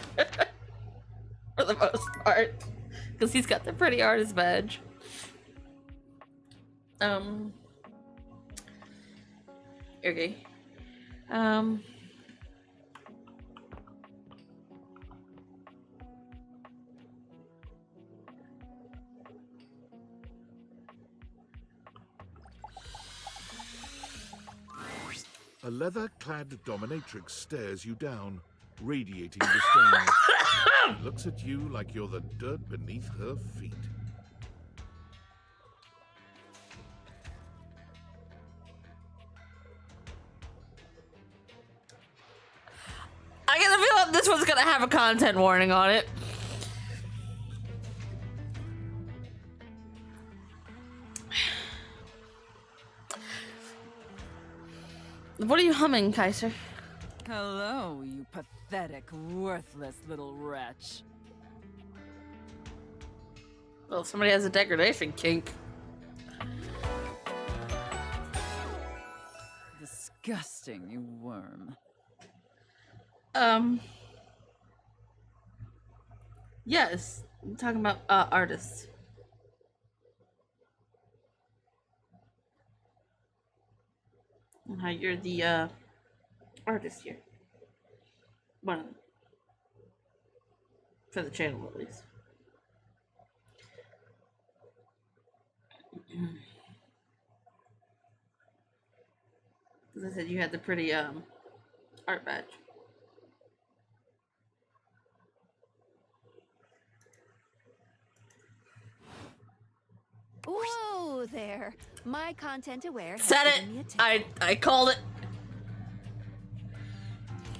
For the most part. Because he's got the pretty artist badge. Okay. A leather-clad dominatrix stares you down, radiating disdain. She looks at you like you're the dirt beneath her feet. I get the feeling this one's gonna have a content warning on it. What are you humming, Kaiser? Hello, you pathetic, worthless little wretch. Well, somebody has a degradation kink. Disgusting, you worm. Yes, I'm talking about artists. And how you're the artist here. One of them. For the channel, at least. Because I said you had the pretty art badge. Whoa there. My content aware has Said it. given me a tip. I called it.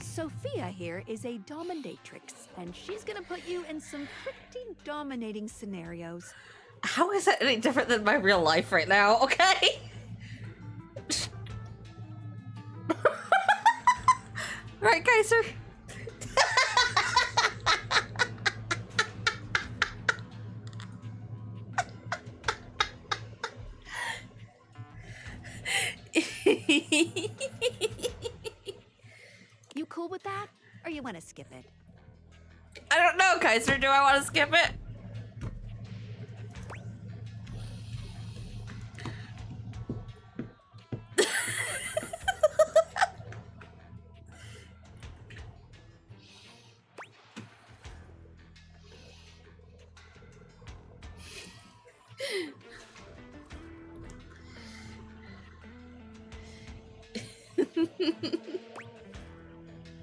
Sophia here is a dominatrix, and she's gonna put you in some pretty dominating scenarios. How is that any different than my real life right now? Okay. Right, Kaiser? You cool with that? Or you want to skip it? I don't know, Kaiser. Do I want to skip it?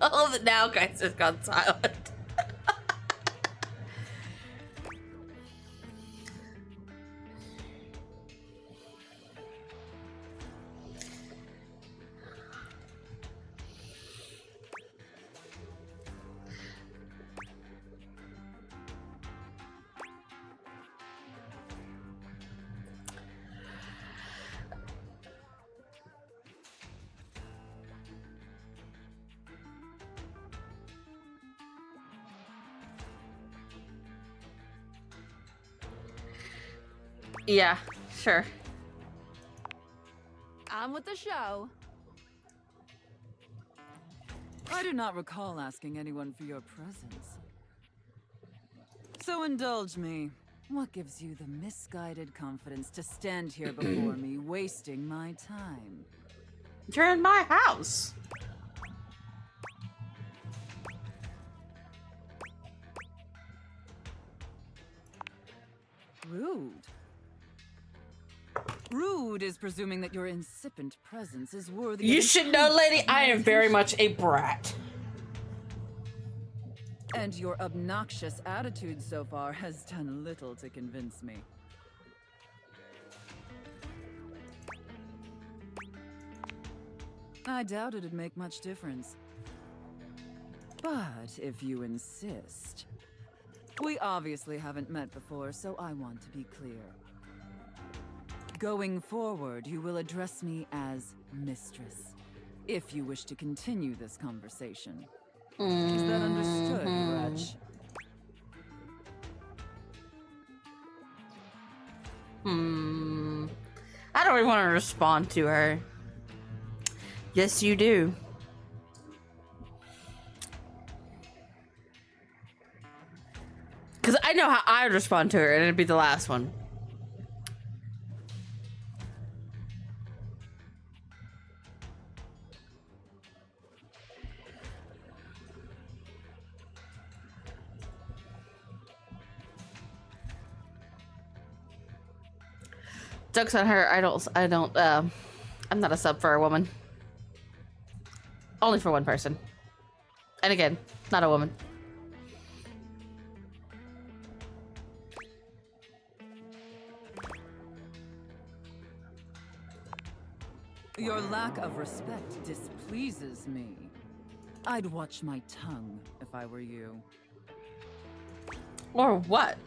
All of it now, guys, has gone silent. Yeah, sure. On with the show. I do not recall asking anyone for your presence. So indulge me. What gives you the misguided confidence to stand here before me, wasting my time? You're in my house. Rude. Rude is presuming that your incipient presence is worthy You of should know, lady, I am very much a brat. And your obnoxious attitude so far has done little to convince me. I doubt it'd make much difference. But if you insist... We obviously haven't met before, so I want to be clear. Going forward, you will address me as Mistress, if you wish to continue this conversation. Is that understood, Wretch? I don't really want to respond to her. Yes, you do. Because I know how I would respond to her, and it'd be the last one. Joke's on her. I'm not a sub for a woman. Only for one person. And again, not a woman. Your lack of respect displeases me. I'd watch my tongue if I were you. Or what?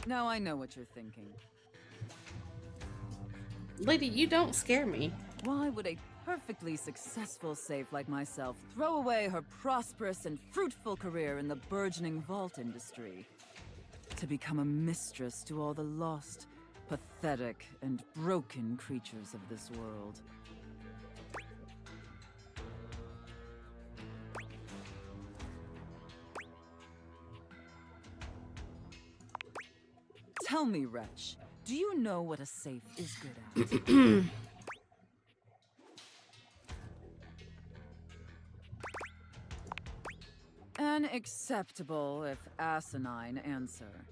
Now I know what you're thinking. Lady, you don't scare me. Why would a perfectly successful safe like myself throw away her prosperous and fruitful career in the burgeoning vault industry to become a mistress to all the lost, pathetic, and broken creatures of this world? Tell me, Wretch, do you know what a safe is good at? An acceptable, if asinine, answer.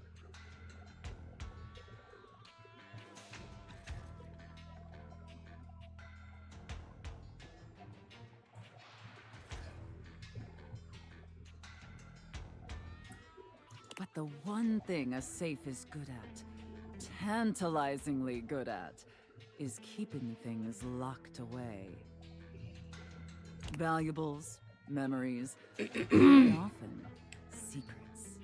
But the one thing a safe is good at, tantalizingly good at, is keeping things locked away. Valuables, memories, and often secrets.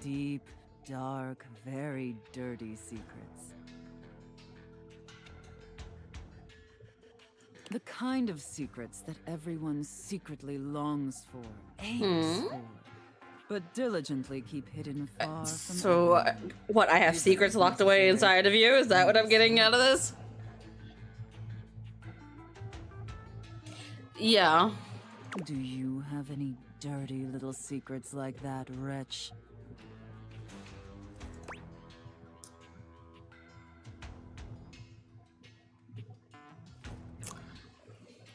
Deep, dark, very dirty secrets. The kind of secrets that everyone secretly longs for, aims for, but diligently keep hidden far from So, everyone. what, I have secrets locked away inside of you? Is that what I'm getting out of this? Yeah. Do you have any dirty little secrets like that, Wretch?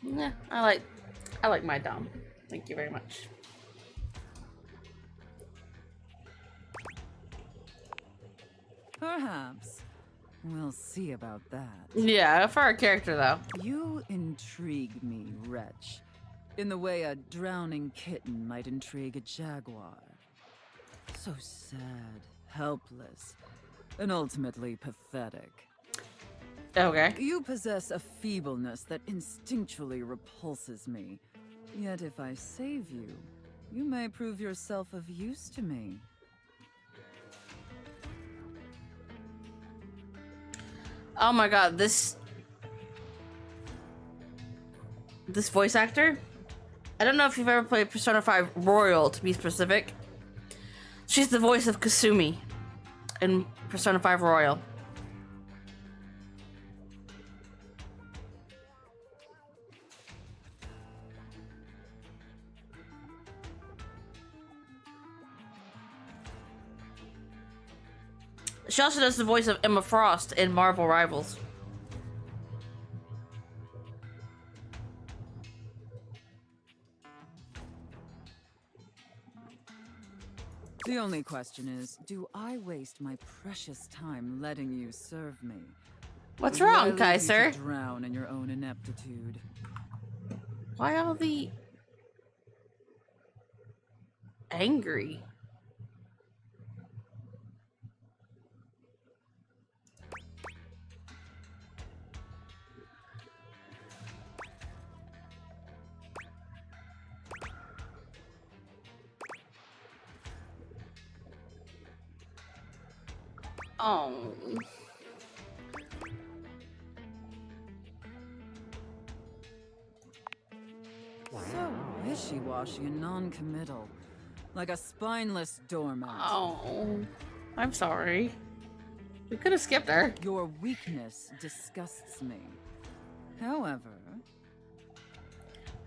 Yeah, I like my dom. Thank you very much. Perhaps. We'll see about that. Yeah, for our character though. You intrigue me, wretch. In the way a drowning kitten might intrigue a jaguar. So sad, helpless, and ultimately pathetic. Okay. You possess a feebleness that instinctually repulses me. Yet if I save you, you may prove yourself of use to me. Oh my god, this voice actor? I don't know if you've ever played Persona 5 Royal, to be specific. She's the voice of Kasumi in Persona 5 Royal. She also does the voice of Emma Frost in Marvel Rivals. The only question is, do I waste my precious time letting you serve me? What's Or do I wrong, leave you Kaiser? to drown in your own ineptitude. Why all the angry? Oh. So wishy-washy and non-committal. Like a spineless doormat. Oh. I'm sorry. We could have skipped her. Your weakness disgusts me. However...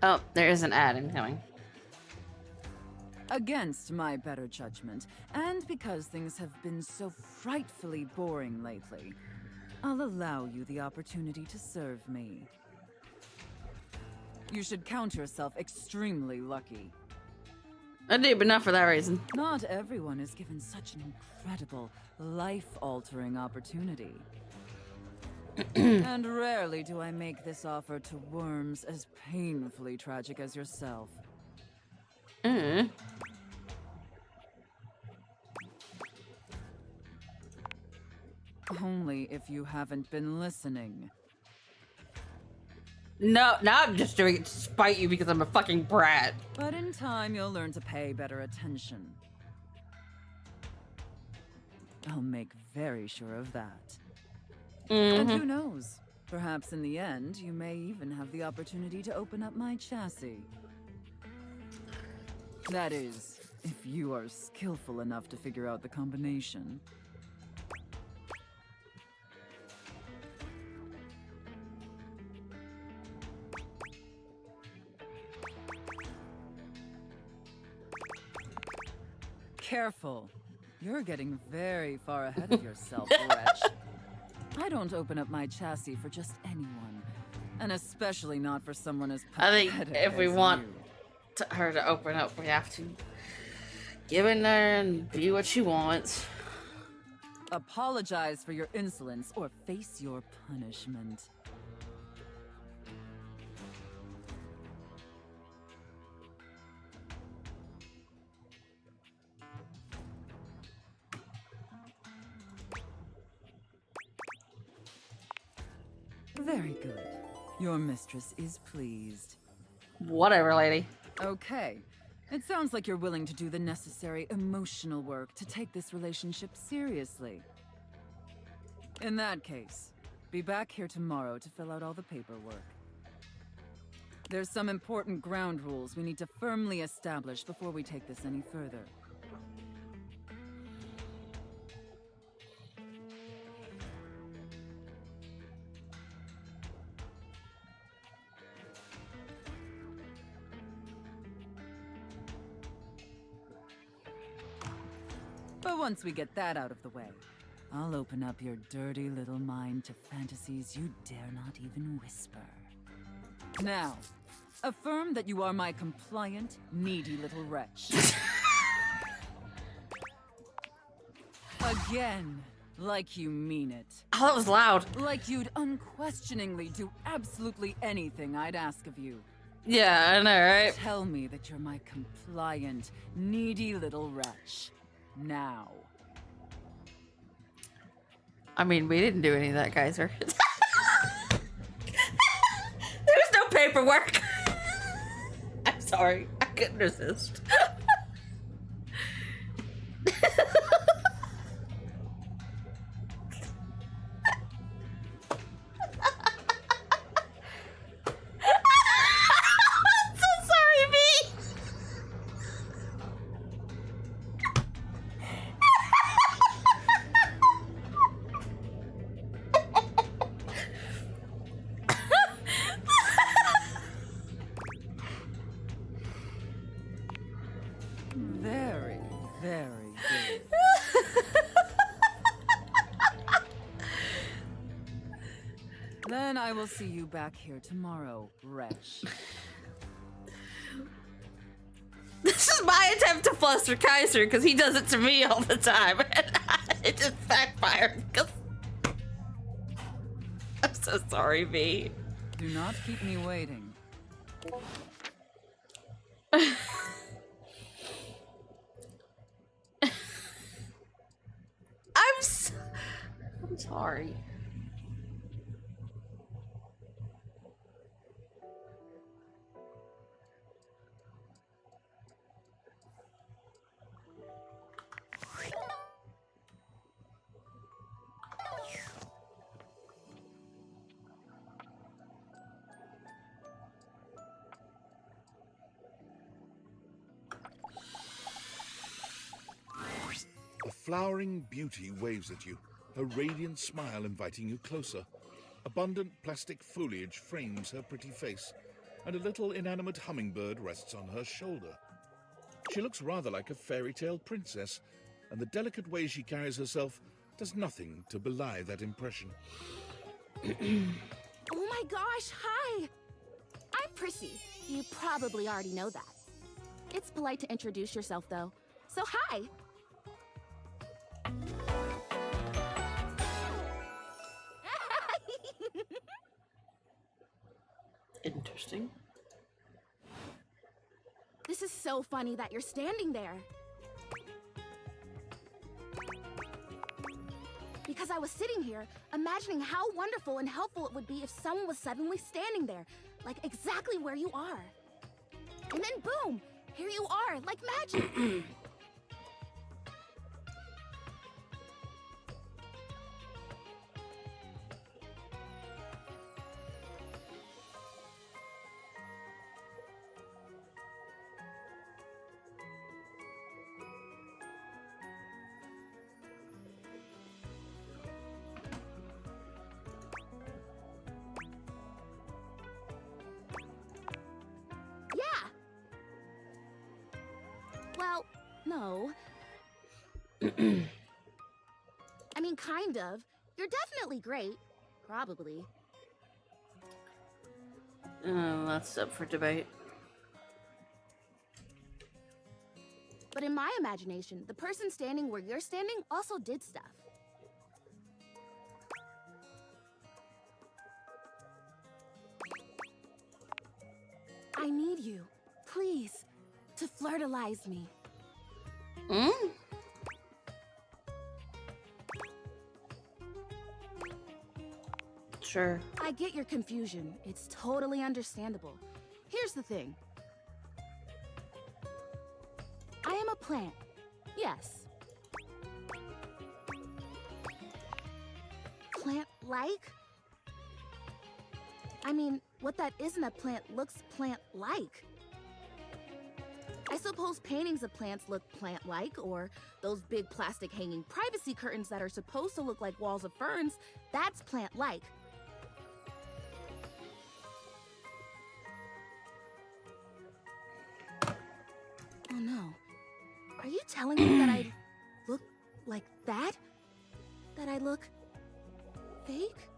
Oh, there is an ad incoming. Against my better judgment, and because things have been so frightfully boring lately, I'll allow you the opportunity to serve me. You should count yourself extremely lucky. I do, but not for that reason. Not everyone is given such an incredible, life-altering opportunity. And rarely do I make this offer to worms as painfully tragic as yourself. Only if you haven't been listening. No, now I'm just doing it to spite you because I'm a fucking brat. But in time, you'll learn to pay better attention. I'll make very sure of that. And who knows? Perhaps in the end, you may even have the opportunity to open up my chassis. That is, if you are skillful enough to figure out the combination. Careful. You're getting very far ahead of yourself, wretch. I don't open up my chassis for just anyone. And especially not for someone as I pathetic think if we as want you. her to open up, we have to give in there and be what she wants. Apologize for your insolence or face your punishment. Very good. Your mistress is pleased. Whatever, lady. Okay. It sounds like you're willing to do the necessary emotional work to take this relationship seriously. In that case, be back here tomorrow to fill out all the paperwork. There's some important ground rules we need to firmly establish before we take this any further. But once we get that out of the way, I'll open up your dirty little mind to fantasies you dare not even whisper. Now, affirm that you are my compliant, needy little wretch. Again. Like you mean it. Oh, that was loud. Like you'd unquestioningly do absolutely anything I'd ask of you. Yeah, I know, right? Tell me that you're my compliant, needy little wretch. Now. I mean, we didn't do any of that, Kaiser. There was no paperwork. I'm sorry. I couldn't resist. I'm so sorry, V. Very, very good. Then I will see you back here tomorrow, wretch. This is my attempt to fluster Kaiser because he does it to me all the time. And it just backfired. I'm so sorry, V. Do not keep me waiting. I'm sorry. A flowering beauty waves at you, her radiant smile inviting you closer. Abundant plastic foliage frames her pretty face, and a little inanimate hummingbird rests on her shoulder. She looks rather like a fairy tale princess, and the delicate way she carries herself does nothing to belie that impression. Oh my gosh, hi! I'm Prissy. You probably already know that. It's polite to introduce yourself, though. So hi! Interesting. This is so funny that you're standing there. Because I was sitting here, imagining how wonderful and helpful it would be if someone was suddenly standing there, like exactly where you are. And then boom, here you are, like magic. Yeah. Well, no. I mean, kind of. You're definitely great. Probably. That's up for debate. But in my imagination, the person standing where you're standing also did stuff. I need you, please, to flirtalize me. Sure. I get your confusion. It's totally understandable. Here's the thing. I am a plant. Yes. Plant-like? I mean, what that isn't a plant looks plant-like. I suppose paintings of plants look plant-like, or those big plastic hanging privacy curtains that are supposed to look like walls of ferns, that's plant-like. Oh no. Are you telling me that I look like that? That I look fake?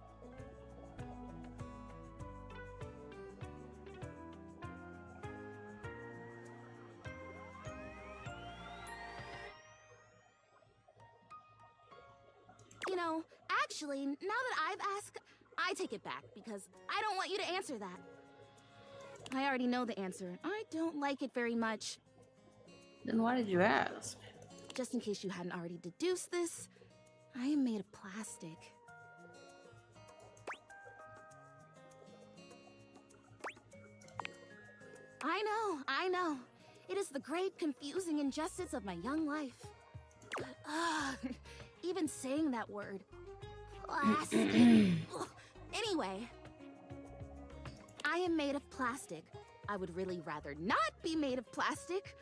Actually, now that I've asked, I take it back because I don't want you to answer that. I already know the answer, and I don't like it very much. Then why did you ask? Just in case you hadn't already deduced this, I am made of plastic. I know. It is the great, confusing injustice of my young life. Even saying that word. Plastic. Anyway, I am made of plastic. I would really rather not be made of plastic.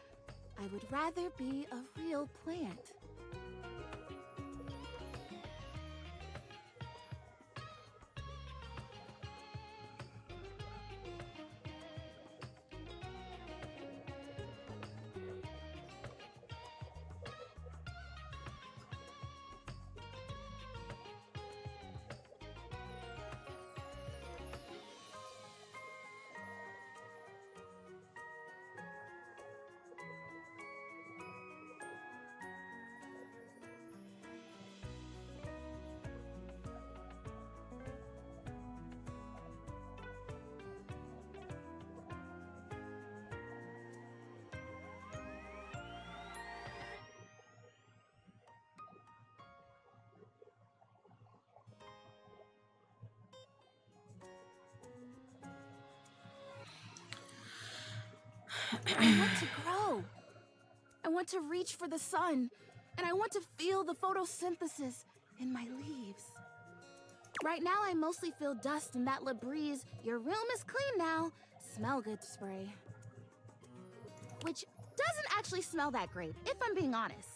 I would rather be a real plant. I want to grow. I want to reach for the sun. And I want to feel the photosynthesis in my leaves. Right now, I mostly feel dust and that Labreeze, your room is clean now, smell good spray. Which doesn't actually smell that great, if I'm being honest.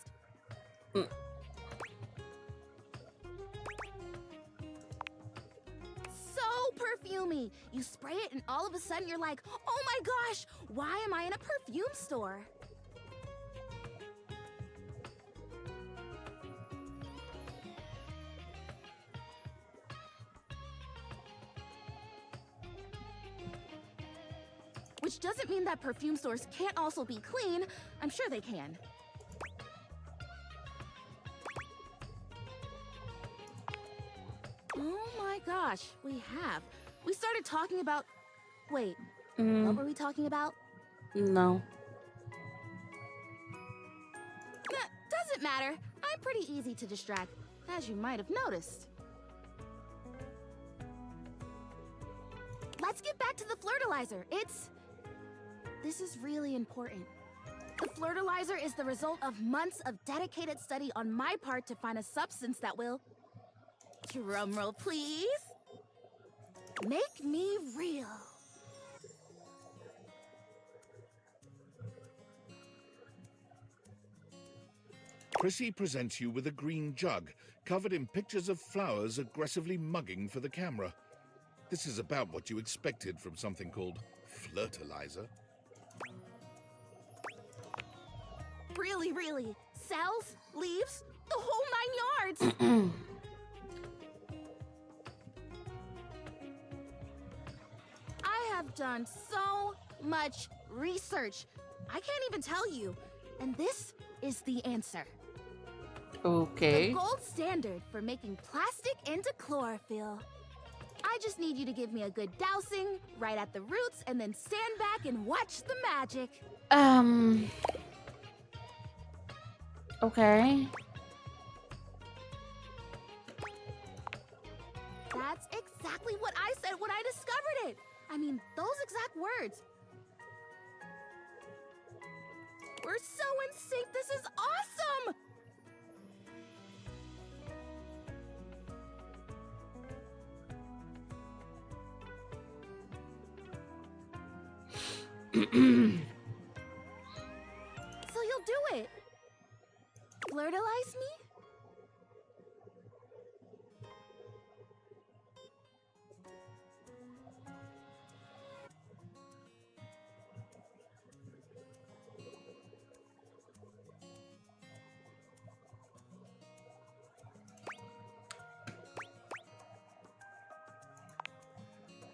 Perfumey. You spray it and all of a sudden you're like, oh my gosh, why am I in a perfume store? Which doesn't mean that perfume stores can't also be clean. I'm sure they can. Oh my gosh, we have. We started talking about... Wait, what were we talking about? No. Doesn't matter. I'm pretty easy to distract, as you might have noticed. Let's get back to the Flirtalizer. This is really important. The Flirtalizer is the result of months of dedicated study on my part to find a substance that will... Drumroll, please. Make me real. Chrissy presents you with a green jug, covered in pictures of flowers aggressively mugging for the camera. This is about what you expected from something called Flirtalizer. Really? Cells? Leaves? The whole 9 yards? I have done so much research. I can't even tell you. And this is the answer. Okay. The gold standard for making plastic into chlorophyll. I just need you to give me a good dousing right at the roots and then stand back and watch the magic. Okay. That's exactly what I said when I discovered it. I mean, those exact words. We're so in sync. This is awesome. So you'll do it. Flirtalize me?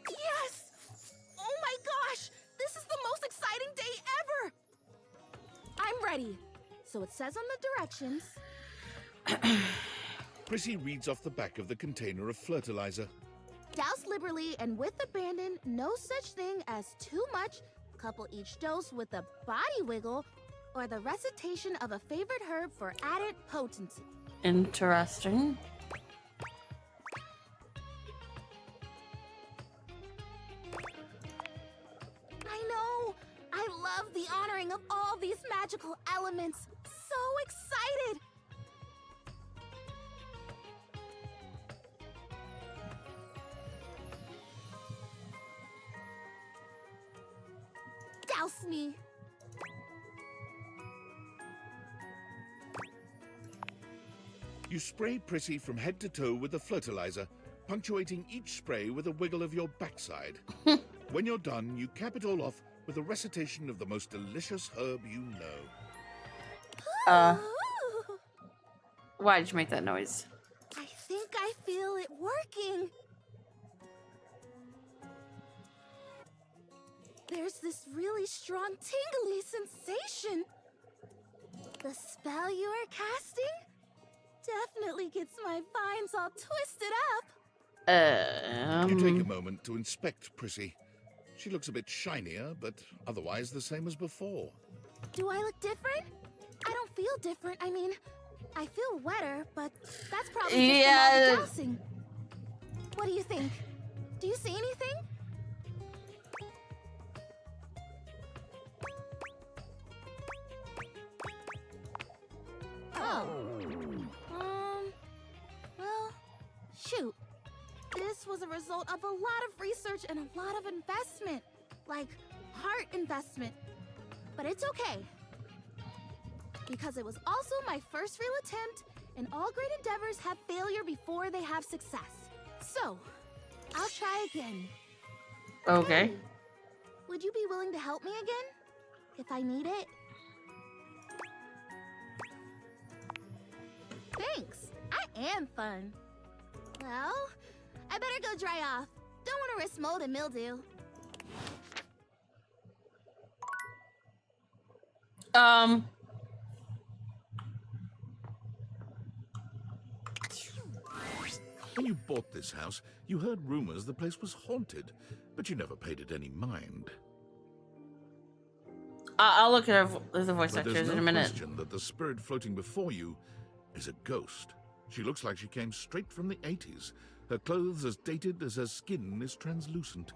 Yes! Oh my gosh! This is the most exciting day ever! I'm ready. So it says on the directions. Prissy reads off the back of the container of fertilizer. Douse liberally and with abandon, no such thing as too much. Couple each dose with a body wiggle or the recitation of a favorite herb for added potency. Interesting. I know! I love the honoring of all these magical elements. So excited! Douse me! You spray Prissy from head to toe with the fertilizer, punctuating each spray with a wiggle of your backside. When you're done, you cap it all off with a recitation of the most delicious herb you know. Why did you make that noise? I think I feel it working. There's this really strong tingly sensation. The spell you are casting definitely gets my vines all twisted up. You take a moment to inspect Prissy. She looks a bit shinier, but otherwise the same as before. Do I look different? I don't feel different. I mean, I feel wetter, but that's probably just from all the dousing. What do you think? Do you see anything? Oh. Well, shoot. This was a result of a lot of research and a lot of investment. Like, heart investment. But it's okay. Because it was also my first real attempt, and all great endeavors have failure before they have success. So, I'll try again. Okay. Hey, would you be willing to help me again? If I need it? Thanks. I am fun. Well, I better go dry off. Don't want to risk mold and mildew. When you bought this house, you heard rumors the place was haunted, but you never paid it any mind. I'll look at the voice But actors there's in no a minute. question that the spirit floating before you is a ghost. She looks like she came straight from the 80s. Her clothes as dated as her skin is translucent.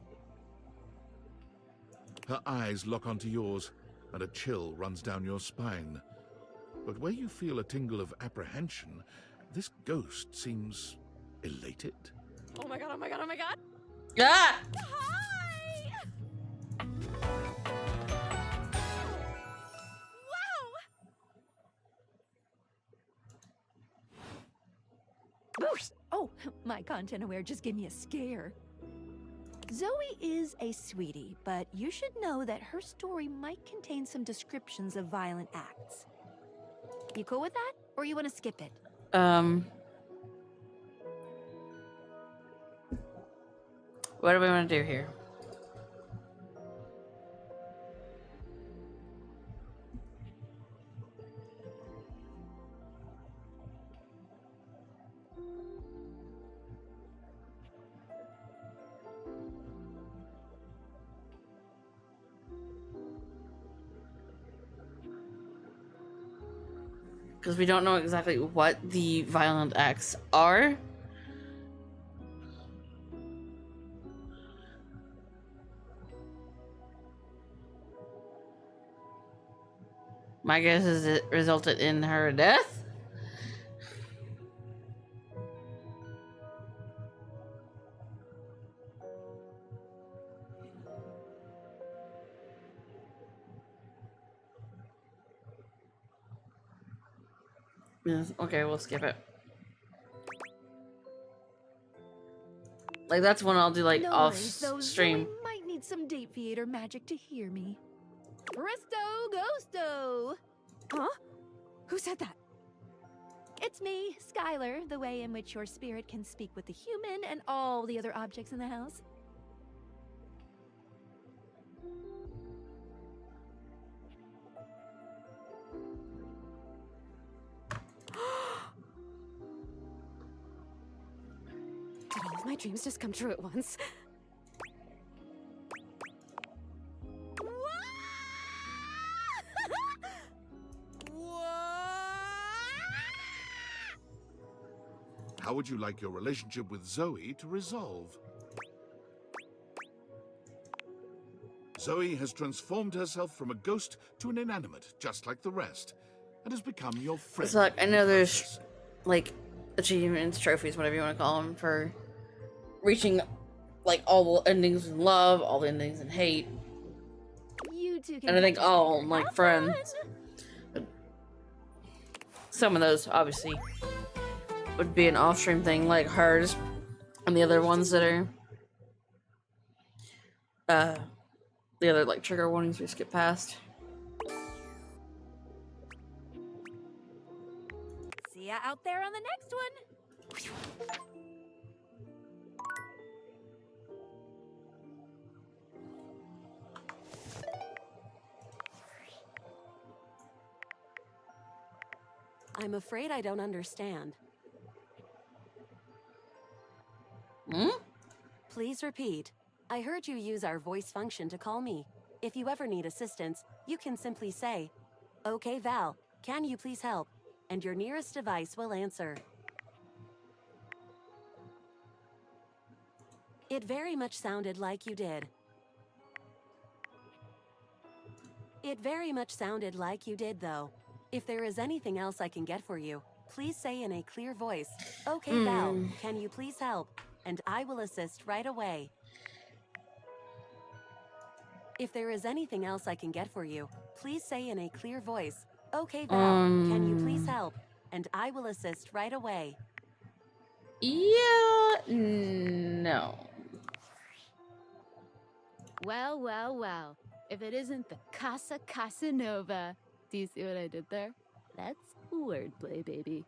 Her eyes lock onto yours, and a chill runs down your spine. But where you feel a tingle of apprehension, this ghost seems elated. Oh my god, oh my god, oh my god! Ah! Hi! Wow! Boost! Oh, my content aware just gave me a scare. Zoe is a sweetie, but you should know that her story might contain some descriptions of violent acts. You cool with that? Or you want to skip it? What do we want to do here? Because we don't know exactly what the violent acts are. My guess is it resulted in her death. Yes, okay, we'll skip it. Like, that's one I'll do, like, No off worries, though stream. Zoe might need some date theater magic to hear me. Presto Ghosto! Huh? Who said that? It's me, Skylar, the way in which your spirit can speak with the human and all the other objects in the house. my dreams just come true at once. How would you like your relationship with Zoe to resolve? Zoe has transformed herself from a ghost to an inanimate, just like the rest, and has become your friend. It's like, I know there's, like, achievements, trophies, whatever you want to call them, for reaching, like, all the endings in love, all the endings in hate. You two can And I think catch all, up. like, Have friends. But some of those, obviously, would be an off-stream thing, like hers, and the other ones that are, the other, like, trigger warnings we skip past. See ya out there on the next one. I'm afraid I don't understand. Hmm? Please repeat. I heard you use our voice function to call me. If you ever need assistance, you can simply say, "Okay, Val, can you please help?" And your nearest device will answer. It very much sounded like you did. It very much sounded like you did, though. If there is anything else I can get for you, please say in a clear voice, "Okay, Val, can you please help?" And I will assist right away. If there is anything else I can get for you, please say in a clear voice, "Okay, Val, can you please help?" And I will assist right away. Yeah, no. Well, well, well. If it isn't the Casa Casanova. Do you see what I did there? That's wordplay, baby.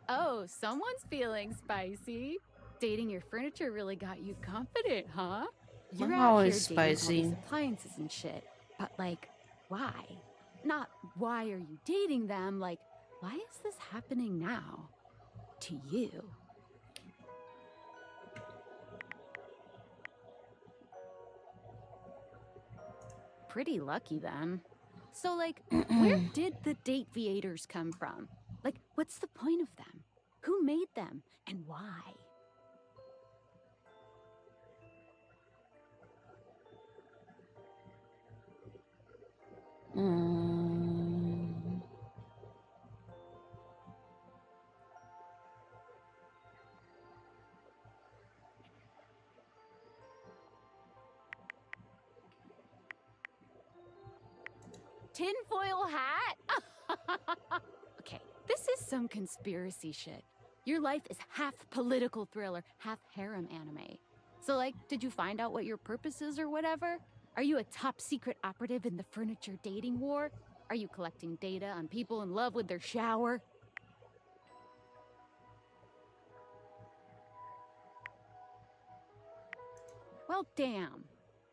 Oh, someone's feeling spicy. Dating your furniture really got you confident, huh? You're I'm out always here dating all spicy. these appliances and shit. But like, why? Not why are you dating them, like, why is this happening now? To you. Pretty lucky then. So like, where did the date viators come from? Like, what's the point of them? Who made them? And why? Tinfoil hat? Okay, this is some conspiracy shit. Your life is half political thriller, half harem anime. So like, did you find out what your purpose is or whatever? Are you a top secret operative in the furniture dating war? Are you collecting data on people in love with their shower? Well, damn.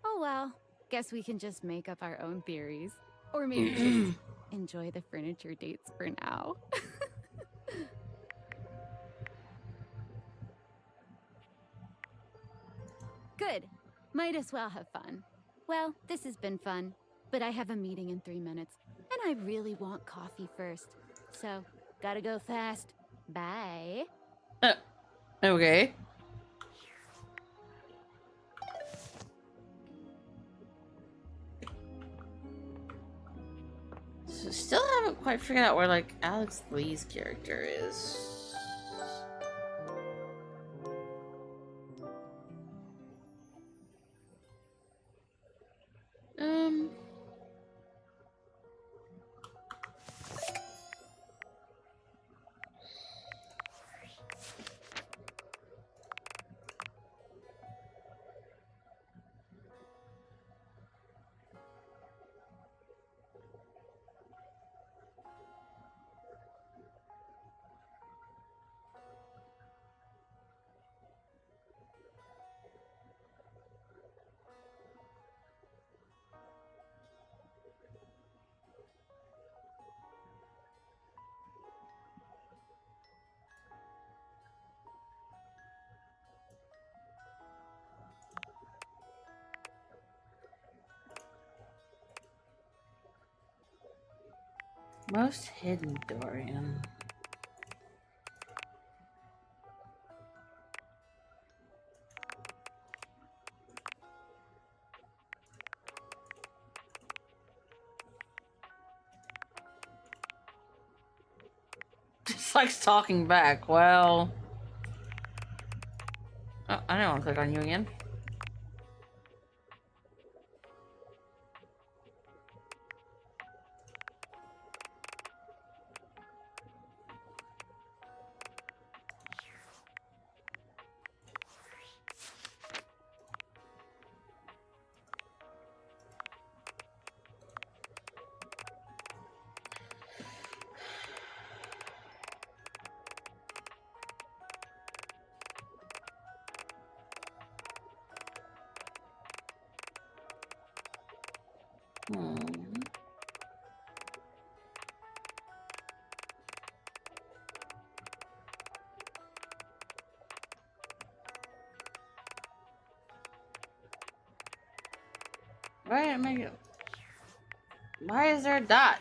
Oh well, guess we can just make up our own theories. Or maybe just enjoy the furniture dates for now. Good. Might as well have fun. Well, this has been fun, but I have a meeting in 3 minutes, and I really want coffee first. So, gotta go fast. Bye. Okay. So still haven't quite figured out where, like, Alex Lee's character is. Most hidden Dorian. Just likes talking back. Well, oh, I don't want to click on you again. Why am I? Why is there a dot?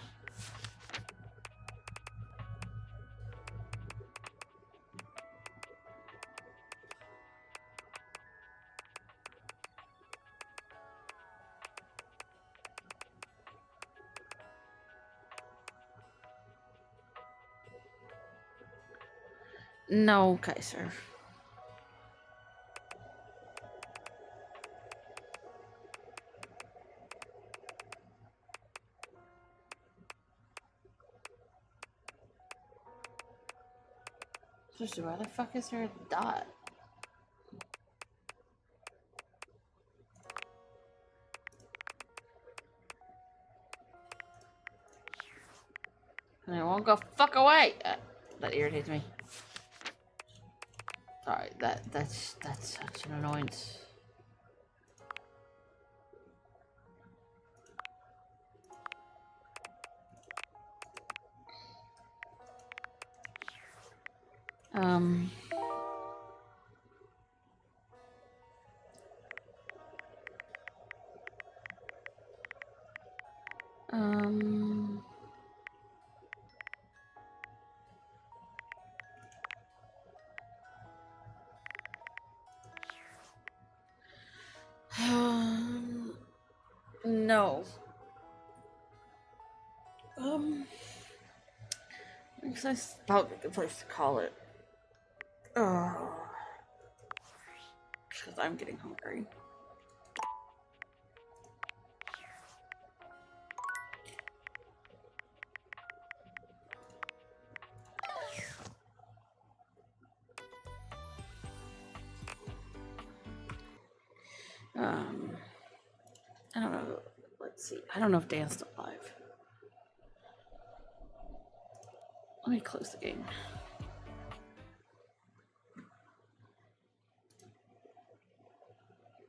No, Kaiser. Seriously, why the fuck is there a dot? And it won't go fuck away. That irritates me. Sorry, that's such an annoyance. No. I guess I found a good place to call it. Oh. Because I'm getting hungry. I don't know. Let's see. I don't know if Dan's still alive. Let me close the game.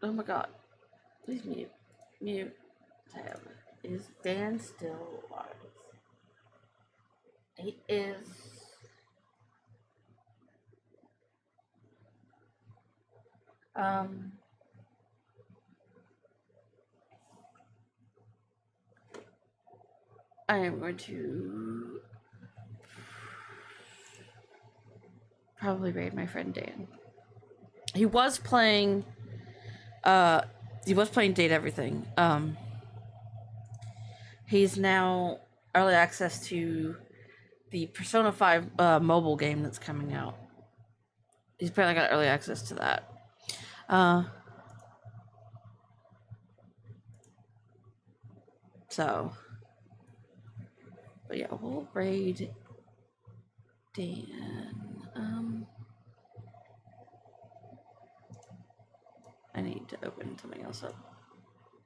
Oh my god. Please mute. Mute. Tab. Is Dan still alive? He is. I am going to probably raid my friend Dan. He was playing Date Everything. He's now early access to the Persona 5 mobile game that's coming out. He's apparently got early access to that. But yeah, we'll raid Dan. I need to open something else up.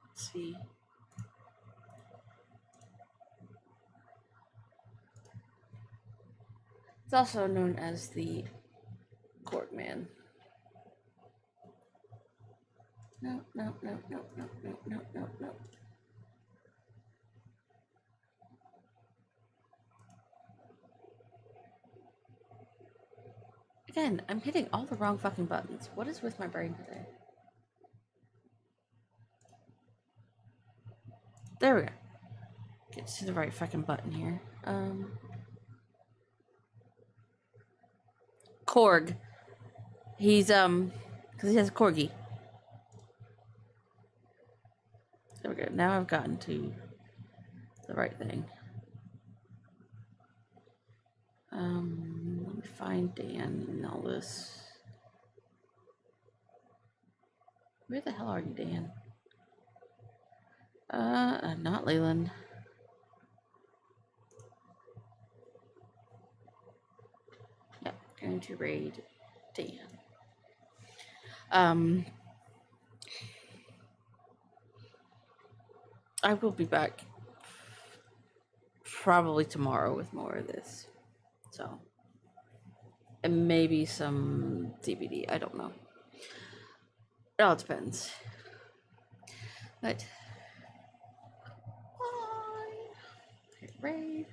Let's see. It's also known as the Courtman. No. Again, I'm hitting all the wrong fucking buttons. What is with my brain today? There we go. Get to the right fucking button here. Korg. He's because he has a corgi. There we go. Now I've gotten to the right thing. Let me find Dan and all this. Where the hell are you, Dan? Not Leland. Yep, going to raid Dan. I will be back probably tomorrow with more of this. So, and maybe some DVD. I don't know. It all depends. But, bye. Raid.